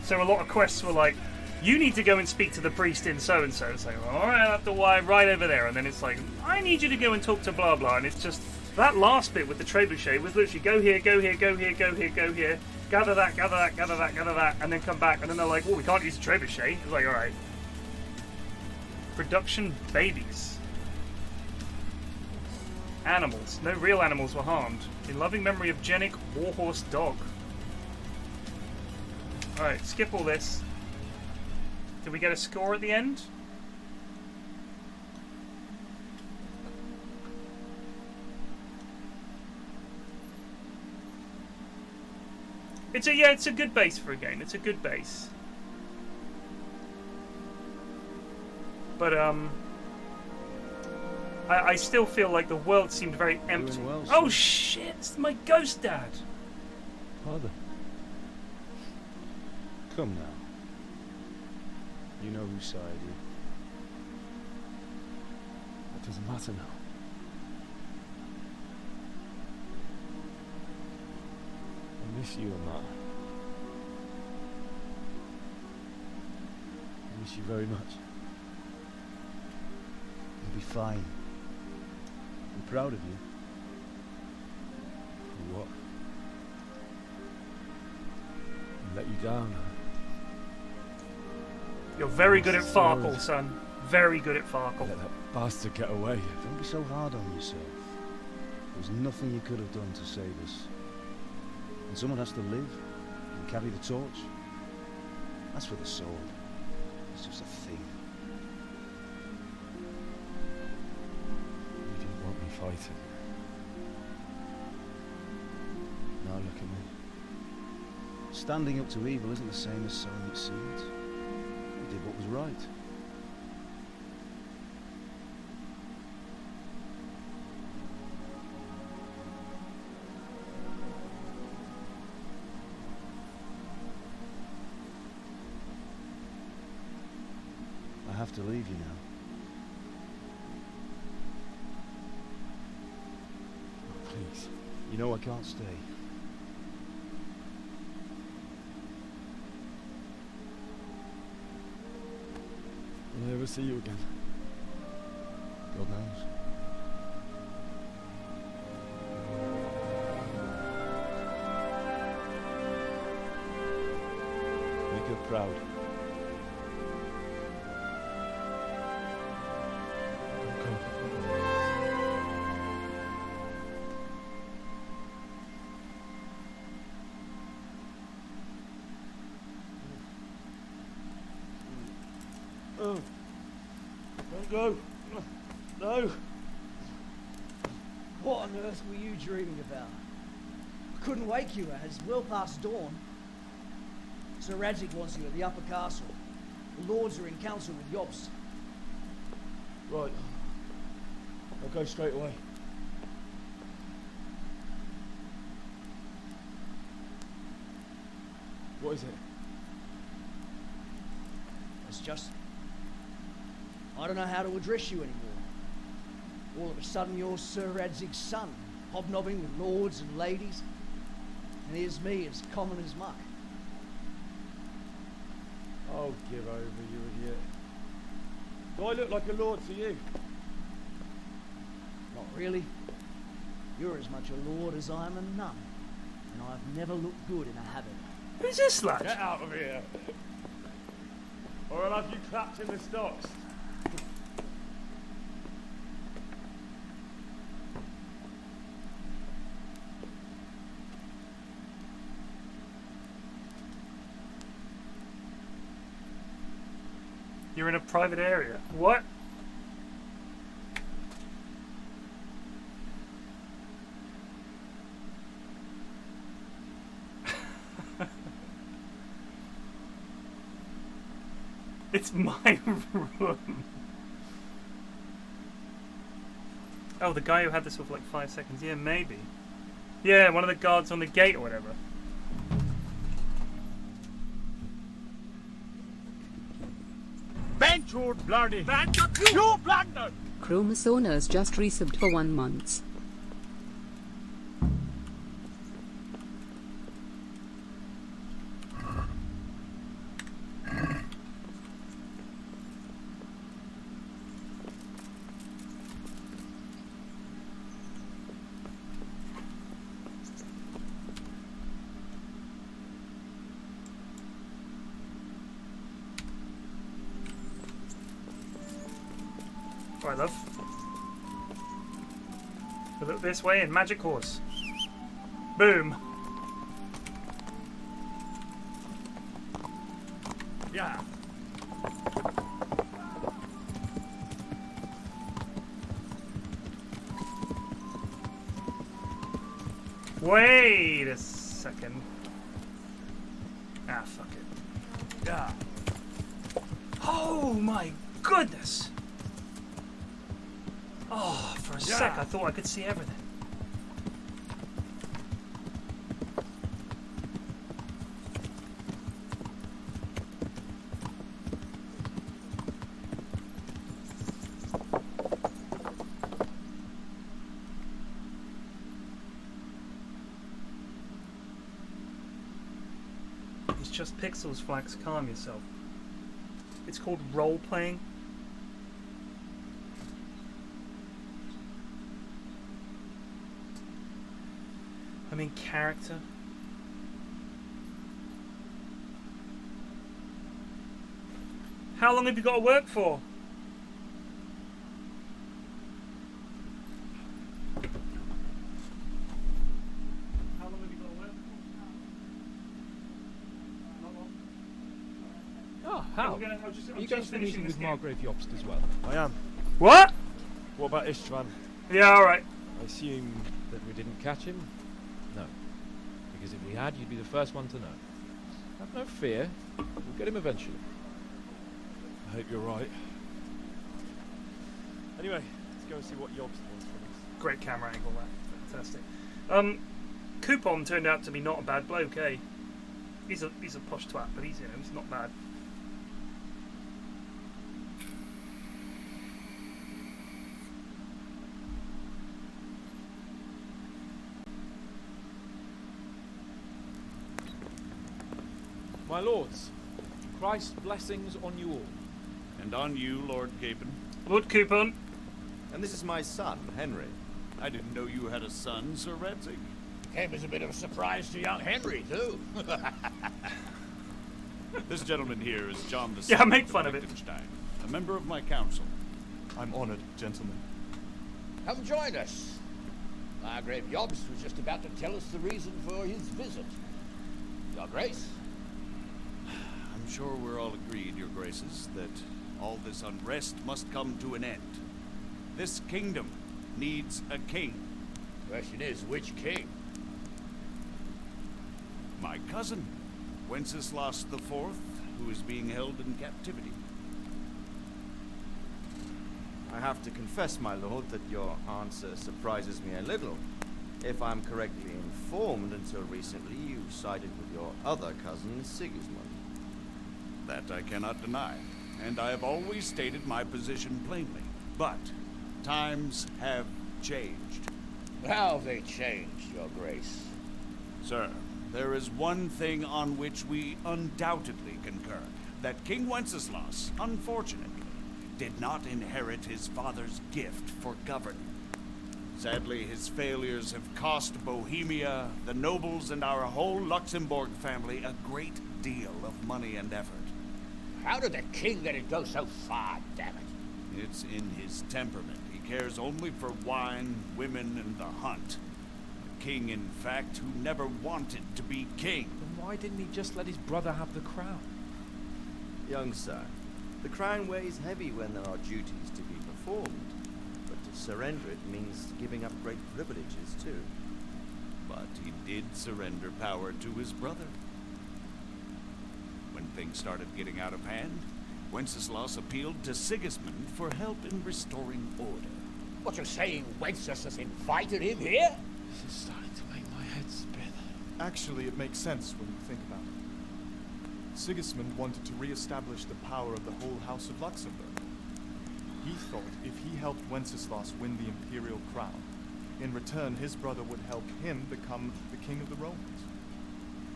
[SPEAKER 1] So a lot of quests were like, you need to go and speak to the priest in so-and-so. It's like, alright, I'll have to wire right over there. And then it's like, I need you to go and talk to blah blah. And it's just... That last bit with the trebuchet was literally go here, go here, go here, go here, go here. Gather that, gather that, gather that, gather that. And then come back. And then they're like, well, we can't use the trebuchet. It's like, alright. Production babies. Animals. No real animals were harmed. In loving memory of Genic Warhorse Dog. Alright, skip all this. Did we get a score at the end? It's a good base for a game. It's a good base. But I still feel like the world seemed very empty.
[SPEAKER 21] Well,
[SPEAKER 1] oh shit! It's my ghost dad.
[SPEAKER 21] Father. Come now. You know whose side you. That doesn't matter now. I miss you and that. I miss you very much.
[SPEAKER 13] You'll be fine. I'm proud of you.
[SPEAKER 9] For what? I let you down.
[SPEAKER 1] You're very good at Farkle, son. Very good at Farkle.
[SPEAKER 9] Let that bastard get away.
[SPEAKER 13] Don't be so hard on yourself. There's nothing you could have done to save us. And someone has to live and carry the torch. As for the sword, it's just a thing.
[SPEAKER 9] You didn't want me fighting.
[SPEAKER 13] Now look at me. Standing up to evil isn't the same as sowing its seeds. You did what was right. I have to leave you now.
[SPEAKER 9] Oh, please.
[SPEAKER 13] You know I can't stay.
[SPEAKER 9] Will I ever see you again?
[SPEAKER 13] God knows. Make her proud.
[SPEAKER 11] Oh. Don't go. No.
[SPEAKER 7] What on earth were you dreaming about? I couldn't wake you, and it's well past dawn. Sir Radzik wants you at the upper castle. The lords are in council with Jobst.
[SPEAKER 11] Right. I'll go straight away.
[SPEAKER 9] What is it?
[SPEAKER 7] It's just... I don't know how to address you anymore. All of a sudden you're Sir Radzig's son, hobnobbing with lords and ladies. And here's me, as common as muck.
[SPEAKER 11] Oh, give over, you idiot. Do I look like a lord to you?
[SPEAKER 7] Not really. You're as much a lord as I am a nun. And I've never looked good in a habit.
[SPEAKER 1] Who's this lad?
[SPEAKER 11] Get out of here! Or I'll have you clapped in the stocks.
[SPEAKER 1] You're in a private area. What? It's my room. Oh, the guy who had this for like 5 seconds. Yeah, maybe. Yeah, one of the guards on the gate or whatever.
[SPEAKER 12] Bench your bloody! Bench you blunder!
[SPEAKER 8] Chromosomas just resubbed for 1 month.
[SPEAKER 1] Right, love. We look this way and magic horse. Boom.
[SPEAKER 11] Yeah.
[SPEAKER 1] Wait a second. Ah, fuck it.
[SPEAKER 11] Yeah.
[SPEAKER 1] Oh my goodness! Oh, for a sec I thought I could see everything. It's just pixels, Flax. Calm yourself. It's called role-playing. I'm in character. How long have you got to work for? How long have you got to work for? Not long.
[SPEAKER 11] Oh, how?
[SPEAKER 1] I'm
[SPEAKER 11] Are
[SPEAKER 1] just
[SPEAKER 11] you going
[SPEAKER 1] finishing
[SPEAKER 11] to the meeting
[SPEAKER 1] this
[SPEAKER 11] with
[SPEAKER 1] game.
[SPEAKER 11] Margrave Jobst as well?
[SPEAKER 9] I am.
[SPEAKER 1] What?
[SPEAKER 9] What about Istvan?
[SPEAKER 1] Yeah, alright.
[SPEAKER 11] I assume that we didn't catch him? No. Because if we had, you'd be the first one to know. Have no fear. We'll get him eventually.
[SPEAKER 9] I hope you're right. Anyway, let's go and see what Jobst wants from us.
[SPEAKER 1] Great camera angle, that. Fantastic. Coupon turned out to be not a bad bloke, eh? He's a posh twat, but he's not bad.
[SPEAKER 16] My lords, Christ's blessings on you all.
[SPEAKER 2] And on you, Lord Capon.
[SPEAKER 1] Lord Coupon.
[SPEAKER 18] And this is my son, Henry.
[SPEAKER 2] I didn't know you had a son, Sir Redzig.
[SPEAKER 10] Came as a bit of a surprise to young Henry, too.
[SPEAKER 2] This gentleman here is John the
[SPEAKER 1] Yeah, make fun of it.
[SPEAKER 2] Liechtenstein, a member of my council.
[SPEAKER 9] I'm honored, gentlemen.
[SPEAKER 10] Come join us. Margrave Jobst was just about to tell us the reason for his visit. Your Grace?
[SPEAKER 2] I'm sure we're all agreed, Your Graces, that all this unrest must come to an end. This kingdom needs a king.
[SPEAKER 10] Question is, which king?
[SPEAKER 2] My cousin, Wenceslas IV, who is being held in captivity.
[SPEAKER 18] I have to confess, my lord, that your answer surprises me a little. If I'm correctly informed, until recently you sided with your other cousin, Sigismund.
[SPEAKER 2] That I cannot deny, and I have always stated my position plainly. But times have changed.
[SPEAKER 10] How have they changed, Your Grace?
[SPEAKER 2] Sir, there is one thing on which we undoubtedly concur. That King Wenceslas, unfortunately, did not inherit his father's gift for governing. Sadly, his failures have cost Bohemia, the nobles, and our whole Luxembourg family a great deal of money and effort.
[SPEAKER 10] How did the king let it go so far, damn it?
[SPEAKER 2] It's in his temperament. He cares only for wine, women, and the hunt. A king, in fact, who never wanted to be king.
[SPEAKER 11] Then why didn't he just let his brother have the crown?
[SPEAKER 18] Young sir, the crown weighs heavy when there are duties to be performed, but to surrender it means giving up great privileges too.
[SPEAKER 2] But he did surrender power to his brother. When things started getting out of hand, Wenceslas appealed to Sigismund for help in restoring order.
[SPEAKER 10] What you're saying, Wenceslas invited him here?
[SPEAKER 11] This is starting to make my head spin.
[SPEAKER 17] Actually, it makes sense when you think about it. Sigismund wanted to re-establish the power of the whole House of Luxembourg. He thought if he helped Wenceslas win the imperial crown, in return his brother would help him become the king of the Romans,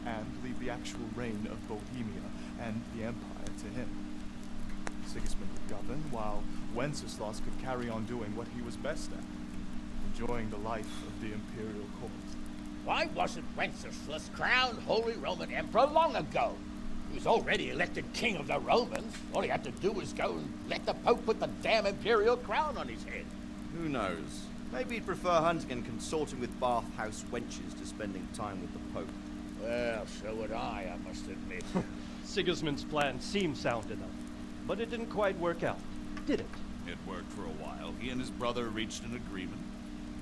[SPEAKER 17] and leave the actual reign of Bohemia and the empire to him. Sigismund would govern, while Wenceslas could carry on doing what he was best at, enjoying the life of the imperial court.
[SPEAKER 10] Why wasn't Wenceslas crowned Holy Roman Emperor long ago? He was already elected king of the Romans. All he had to do was go and let the Pope put the damn imperial crown on his head.
[SPEAKER 18] Who knows? Maybe he'd prefer hunting and consorting with bathhouse wenches to spending time with the Pope.
[SPEAKER 10] Well, so would I must admit.
[SPEAKER 22] Sigismund's plan seemed sound enough, but it didn't quite work out, did it?
[SPEAKER 2] It worked for a while. He and his brother reached an agreement.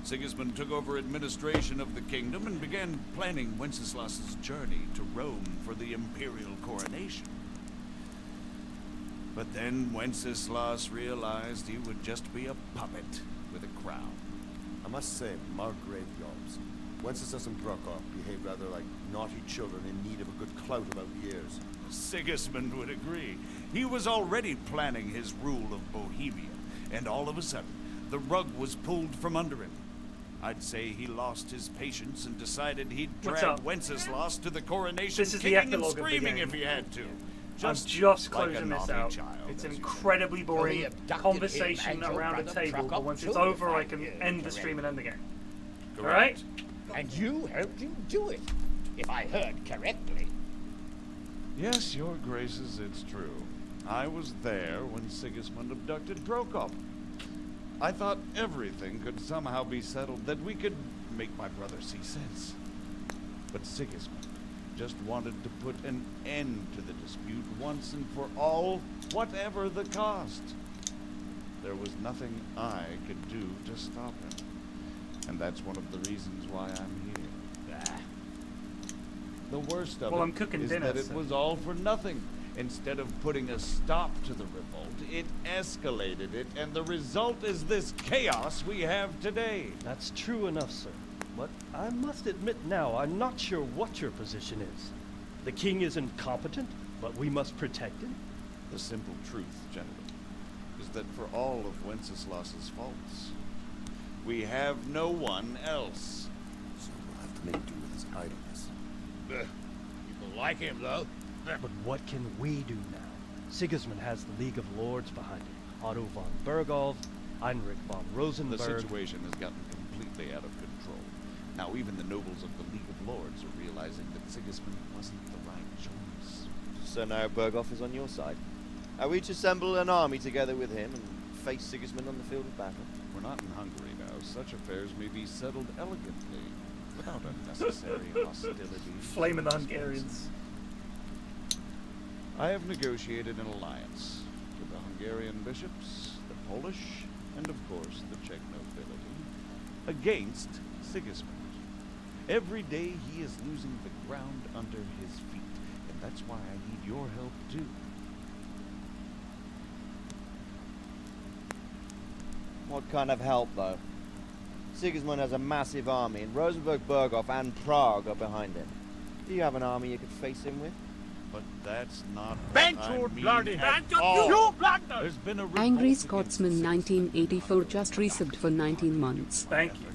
[SPEAKER 2] Sigismund took over administration of the kingdom and began planning Wenceslas's journey to Rome for the imperial coronation. But then Wenceslas realized he would just be a puppet with a crown.
[SPEAKER 6] I must say, Margrave Jobst, Wenceslas and Brokov behaved rather like naughty children in need of a good clout about years.
[SPEAKER 2] Sigismund would agree. He was already planning his rule of Bohemia, and all of a sudden, the rug was pulled from under him. I'd say he lost his patience and decided he'd drag Wenceslas to the coronation,
[SPEAKER 1] This is the
[SPEAKER 2] kicking and
[SPEAKER 1] epilogue of the
[SPEAKER 2] screaming
[SPEAKER 1] game.
[SPEAKER 2] if he had to.
[SPEAKER 1] I'm just
[SPEAKER 2] like
[SPEAKER 1] closing
[SPEAKER 2] a
[SPEAKER 1] this
[SPEAKER 2] naughty
[SPEAKER 1] out.
[SPEAKER 2] child,
[SPEAKER 1] It's an
[SPEAKER 2] as you
[SPEAKER 1] incredibly
[SPEAKER 2] say.
[SPEAKER 1] boring
[SPEAKER 10] Well, he abducted
[SPEAKER 1] conversation
[SPEAKER 10] him and your
[SPEAKER 1] around a
[SPEAKER 10] brother
[SPEAKER 1] table, but
[SPEAKER 10] Prokop
[SPEAKER 1] once it's
[SPEAKER 10] too,
[SPEAKER 1] over,
[SPEAKER 10] if
[SPEAKER 1] I
[SPEAKER 10] I
[SPEAKER 1] can
[SPEAKER 10] hear
[SPEAKER 1] end the
[SPEAKER 10] correct.
[SPEAKER 1] stream and end the game.
[SPEAKER 2] Correct.
[SPEAKER 1] Alright?
[SPEAKER 12] And you helped him do it, if I heard correctly.
[SPEAKER 2] Yes, your graces, it's true. I was there when Sigismund abducted Prokop. I thought everything could somehow be settled, that we could make my brother see sense. But Sigismund just wanted to put an end to the dispute once and for all, whatever the cost. There was nothing I could do to stop him. And that's one of the reasons why I'm here. The worst of
[SPEAKER 1] I'm cooking
[SPEAKER 2] is
[SPEAKER 1] dinner,
[SPEAKER 2] that it was all for nothing. Instead of putting a stop to the revolt, it escalated it, and the result is this chaos we have today.
[SPEAKER 22] That's true enough, sir. But I must admit now, I'm not sure what your position is. The king is incompetent, but we must protect him?
[SPEAKER 2] The simple truth, gentlemen, is that for all of Wenceslas's faults, we have no one else.
[SPEAKER 13] So we'll have to make do with his idleness.
[SPEAKER 12] People like him, though.
[SPEAKER 22] But what can we do now? Sigismund has the League of Lords behind him. Otto von Bergolf, Heinrich von Rosenberg.
[SPEAKER 2] The situation has gotten completely out of control. Now even the nobles of the League of Lords are realizing that Sigismund wasn't the right choice.
[SPEAKER 18] So now Bergolf is on your side. Are we to assemble an army together with him and face Sigismund on the field of battle?
[SPEAKER 2] We're not in Hungary now. Such affairs may be settled elegantly, without unnecessary hostility.
[SPEAKER 1] Flaming the Hungarians.
[SPEAKER 2] I have negotiated an alliance with the Hungarian bishops, the Polish, and of course the Czech nobility, against Sigismund. Every day he is losing the ground under his feet, and that's why I need your help too.
[SPEAKER 18] What kind of help, though? Sigismund has a massive army, and Rosenberg, Berghoff, and Prague are behind him. Do you have an army you could face him with?
[SPEAKER 2] But that's not
[SPEAKER 12] Bent
[SPEAKER 2] what I
[SPEAKER 12] your
[SPEAKER 2] mean
[SPEAKER 12] bloody
[SPEAKER 2] at
[SPEAKER 12] hand on
[SPEAKER 2] all.
[SPEAKER 12] you, blunder!
[SPEAKER 2] There's been a
[SPEAKER 8] Angry
[SPEAKER 2] revolt
[SPEAKER 8] Scotsman 1984 just resubbed for 19 months.
[SPEAKER 1] Thank you.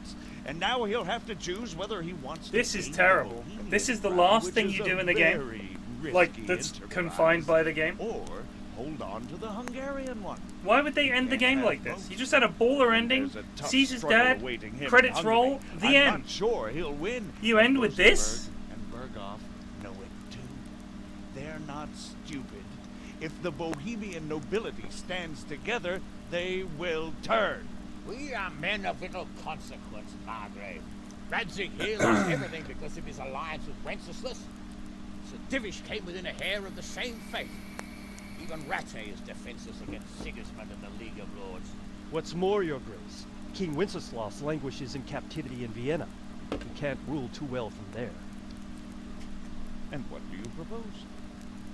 [SPEAKER 2] and now he'll have to choose whether he wants
[SPEAKER 1] This
[SPEAKER 2] to
[SPEAKER 1] is
[SPEAKER 2] gain
[SPEAKER 1] terrible.
[SPEAKER 2] the Bohemian
[SPEAKER 1] This is the
[SPEAKER 2] crown,
[SPEAKER 1] last
[SPEAKER 2] which
[SPEAKER 1] thing
[SPEAKER 2] is
[SPEAKER 1] you
[SPEAKER 2] a
[SPEAKER 1] do in the game.
[SPEAKER 2] very
[SPEAKER 1] Like,
[SPEAKER 2] risky
[SPEAKER 1] that's
[SPEAKER 2] enterprise,
[SPEAKER 1] confined by the game.
[SPEAKER 2] or hold on to the Hungarian one.
[SPEAKER 1] Why would they end the game like this? You just had a baller ending,
[SPEAKER 2] There's a tough
[SPEAKER 1] Caesar's
[SPEAKER 2] struggle
[SPEAKER 1] dad,
[SPEAKER 2] awaiting him in
[SPEAKER 1] credits
[SPEAKER 2] Hungary.
[SPEAKER 1] roll, the
[SPEAKER 2] I'm
[SPEAKER 1] end.
[SPEAKER 2] not sure he'll win.
[SPEAKER 1] You end with this?
[SPEAKER 2] Rosenberg and Berghoff know it too. They're not stupid. If the Bohemian nobility stands together, they will turn.
[SPEAKER 12] We are men of little consequence, Margrave. Radzig here lost everything because of his alliance with Wenceslas. Sir Divish came within a hair of the same fate. Even Rattay is defenseless against Sigismund and the League of Lords.
[SPEAKER 22] What's more, your grace, King Wenceslas languishes in captivity in Vienna. He can't rule too well from there.
[SPEAKER 2] And what do you propose?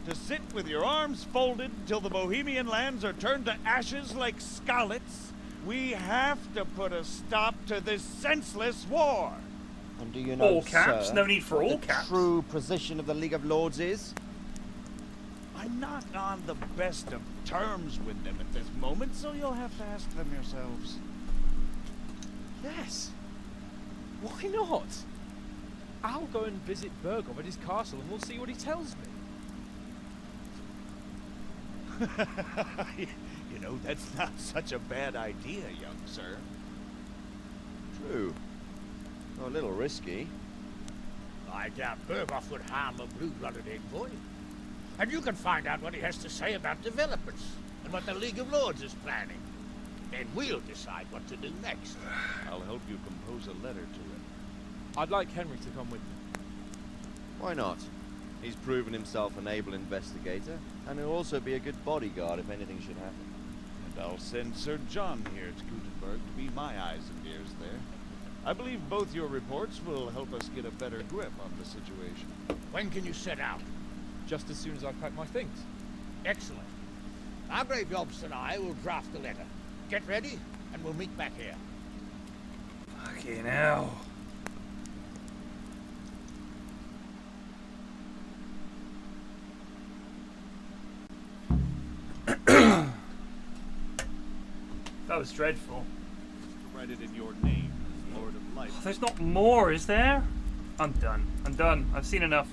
[SPEAKER 2] To sit with your arms folded till the Bohemian lands are turned to ashes like scarlets? We have to put a stop to this senseless war.
[SPEAKER 18] And do you know,
[SPEAKER 1] All caps?
[SPEAKER 18] sir,
[SPEAKER 1] No need for
[SPEAKER 18] what
[SPEAKER 1] all
[SPEAKER 18] the
[SPEAKER 1] caps.
[SPEAKER 18] true position of the League of Lords is?
[SPEAKER 2] I'm not on the best of terms with them at this moment, so you'll have to ask them yourselves.
[SPEAKER 16] Yes. Why not? I'll go and visit Bergov at his castle and we'll see what he tells me.
[SPEAKER 2] You know, that's not such a bad idea, young sir.
[SPEAKER 18] True. Though a little risky.
[SPEAKER 12] I doubt Berghoff would harm a blue-blooded envoy. And you can find out what he has to say about developments and what the League of Lords is planning. Then we'll decide what to do next.
[SPEAKER 2] I'll help you compose a letter to him.
[SPEAKER 16] I'd like Henry to come with me.
[SPEAKER 18] Why not? He's proven himself an able investigator, and he'll also be a good bodyguard if anything should happen.
[SPEAKER 2] And I'll send Sir John here to Gutenberg to be my eyes and ears there. I believe both your reports will help us get a better grip on the situation.
[SPEAKER 12] When can you set out?
[SPEAKER 16] Just as soon as I pack my things.
[SPEAKER 12] Excellent. Margrave Jobst and I will draft the letter. Get ready, and we'll meet back here.
[SPEAKER 1] Fucking hell. That was dreadful.
[SPEAKER 2] Write it in your name, Lord of Light.
[SPEAKER 1] There's not more, is there? I'm done. I'm done. I've seen enough.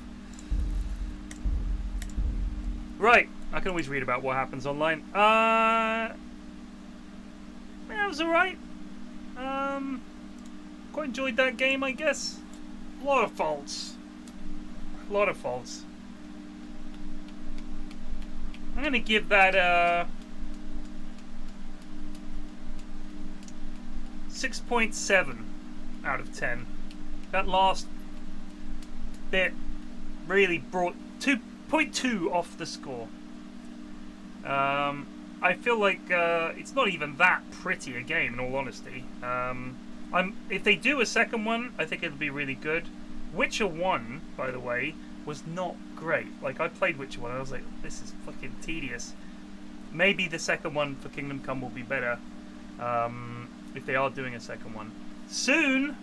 [SPEAKER 1] Right. I can always read about what happens online. Yeah, it was alright. Quite enjoyed that game, I guess. A lot of faults. A lot of faults. I'm gonna give that 6.7 out of 10. That last bit really brought 2.2 off the score. I feel like it's not even that pretty a game, in all honesty. If they do a second one, I think it'll be really good. Witcher 1, by the way, was not great. Like, I played Witcher 1 and I was like, this is fucking tedious. Maybe the second one for Kingdom Come will be better, if they are doing a second one. Soon,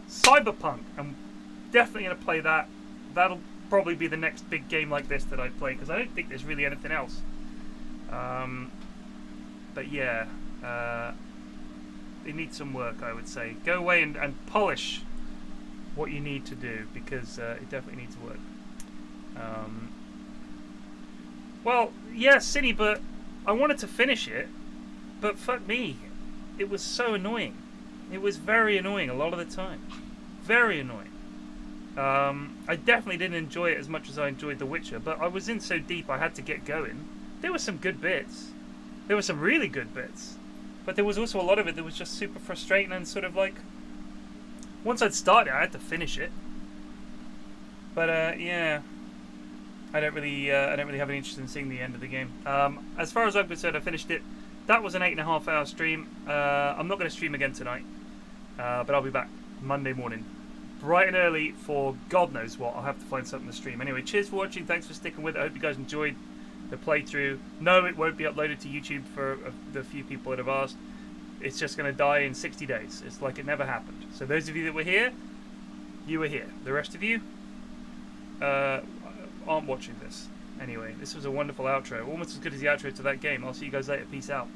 [SPEAKER 1] Cyberpunk. I'm definitely going to play that. That'll probably be the next big game like this that I play, because I don't think there's really anything else. But yeah, it needs some work, I would say. Go away and polish what you need to do, because it definitely needs work. Well, yeah, Cine, but I wanted to finish it, but fuck me, it was so annoying. It was very annoying a lot of the time. Very annoying. I definitely didn't enjoy it as much as I enjoyed The Witcher, but I was in so deep I had to get going. There were some good bits. There were some really good bits. But there was also a lot of it that was just super frustrating and sort of like... Once I'd started, I had to finish it. But yeah, I don't really have any interest in seeing the end of the game. As far as I'm concerned, I finished it. That was an 8.5 hour stream. I'm not going to stream again tonight, but I'll be back Monday morning, bright and early, for God knows what. I'll have to find something to stream. Anyway, cheers for watching. Thanks for sticking with it. I hope you guys enjoyed the playthrough. No, it won't be uploaded to YouTube for the few people that have asked. It's just going to die in 60 days. It's like it never happened. So those of you that were here, you were here. The rest of you aren't watching this. Anyway, this was a wonderful outro. Almost as good as the outro to that game. I'll see you guys later. Peace out.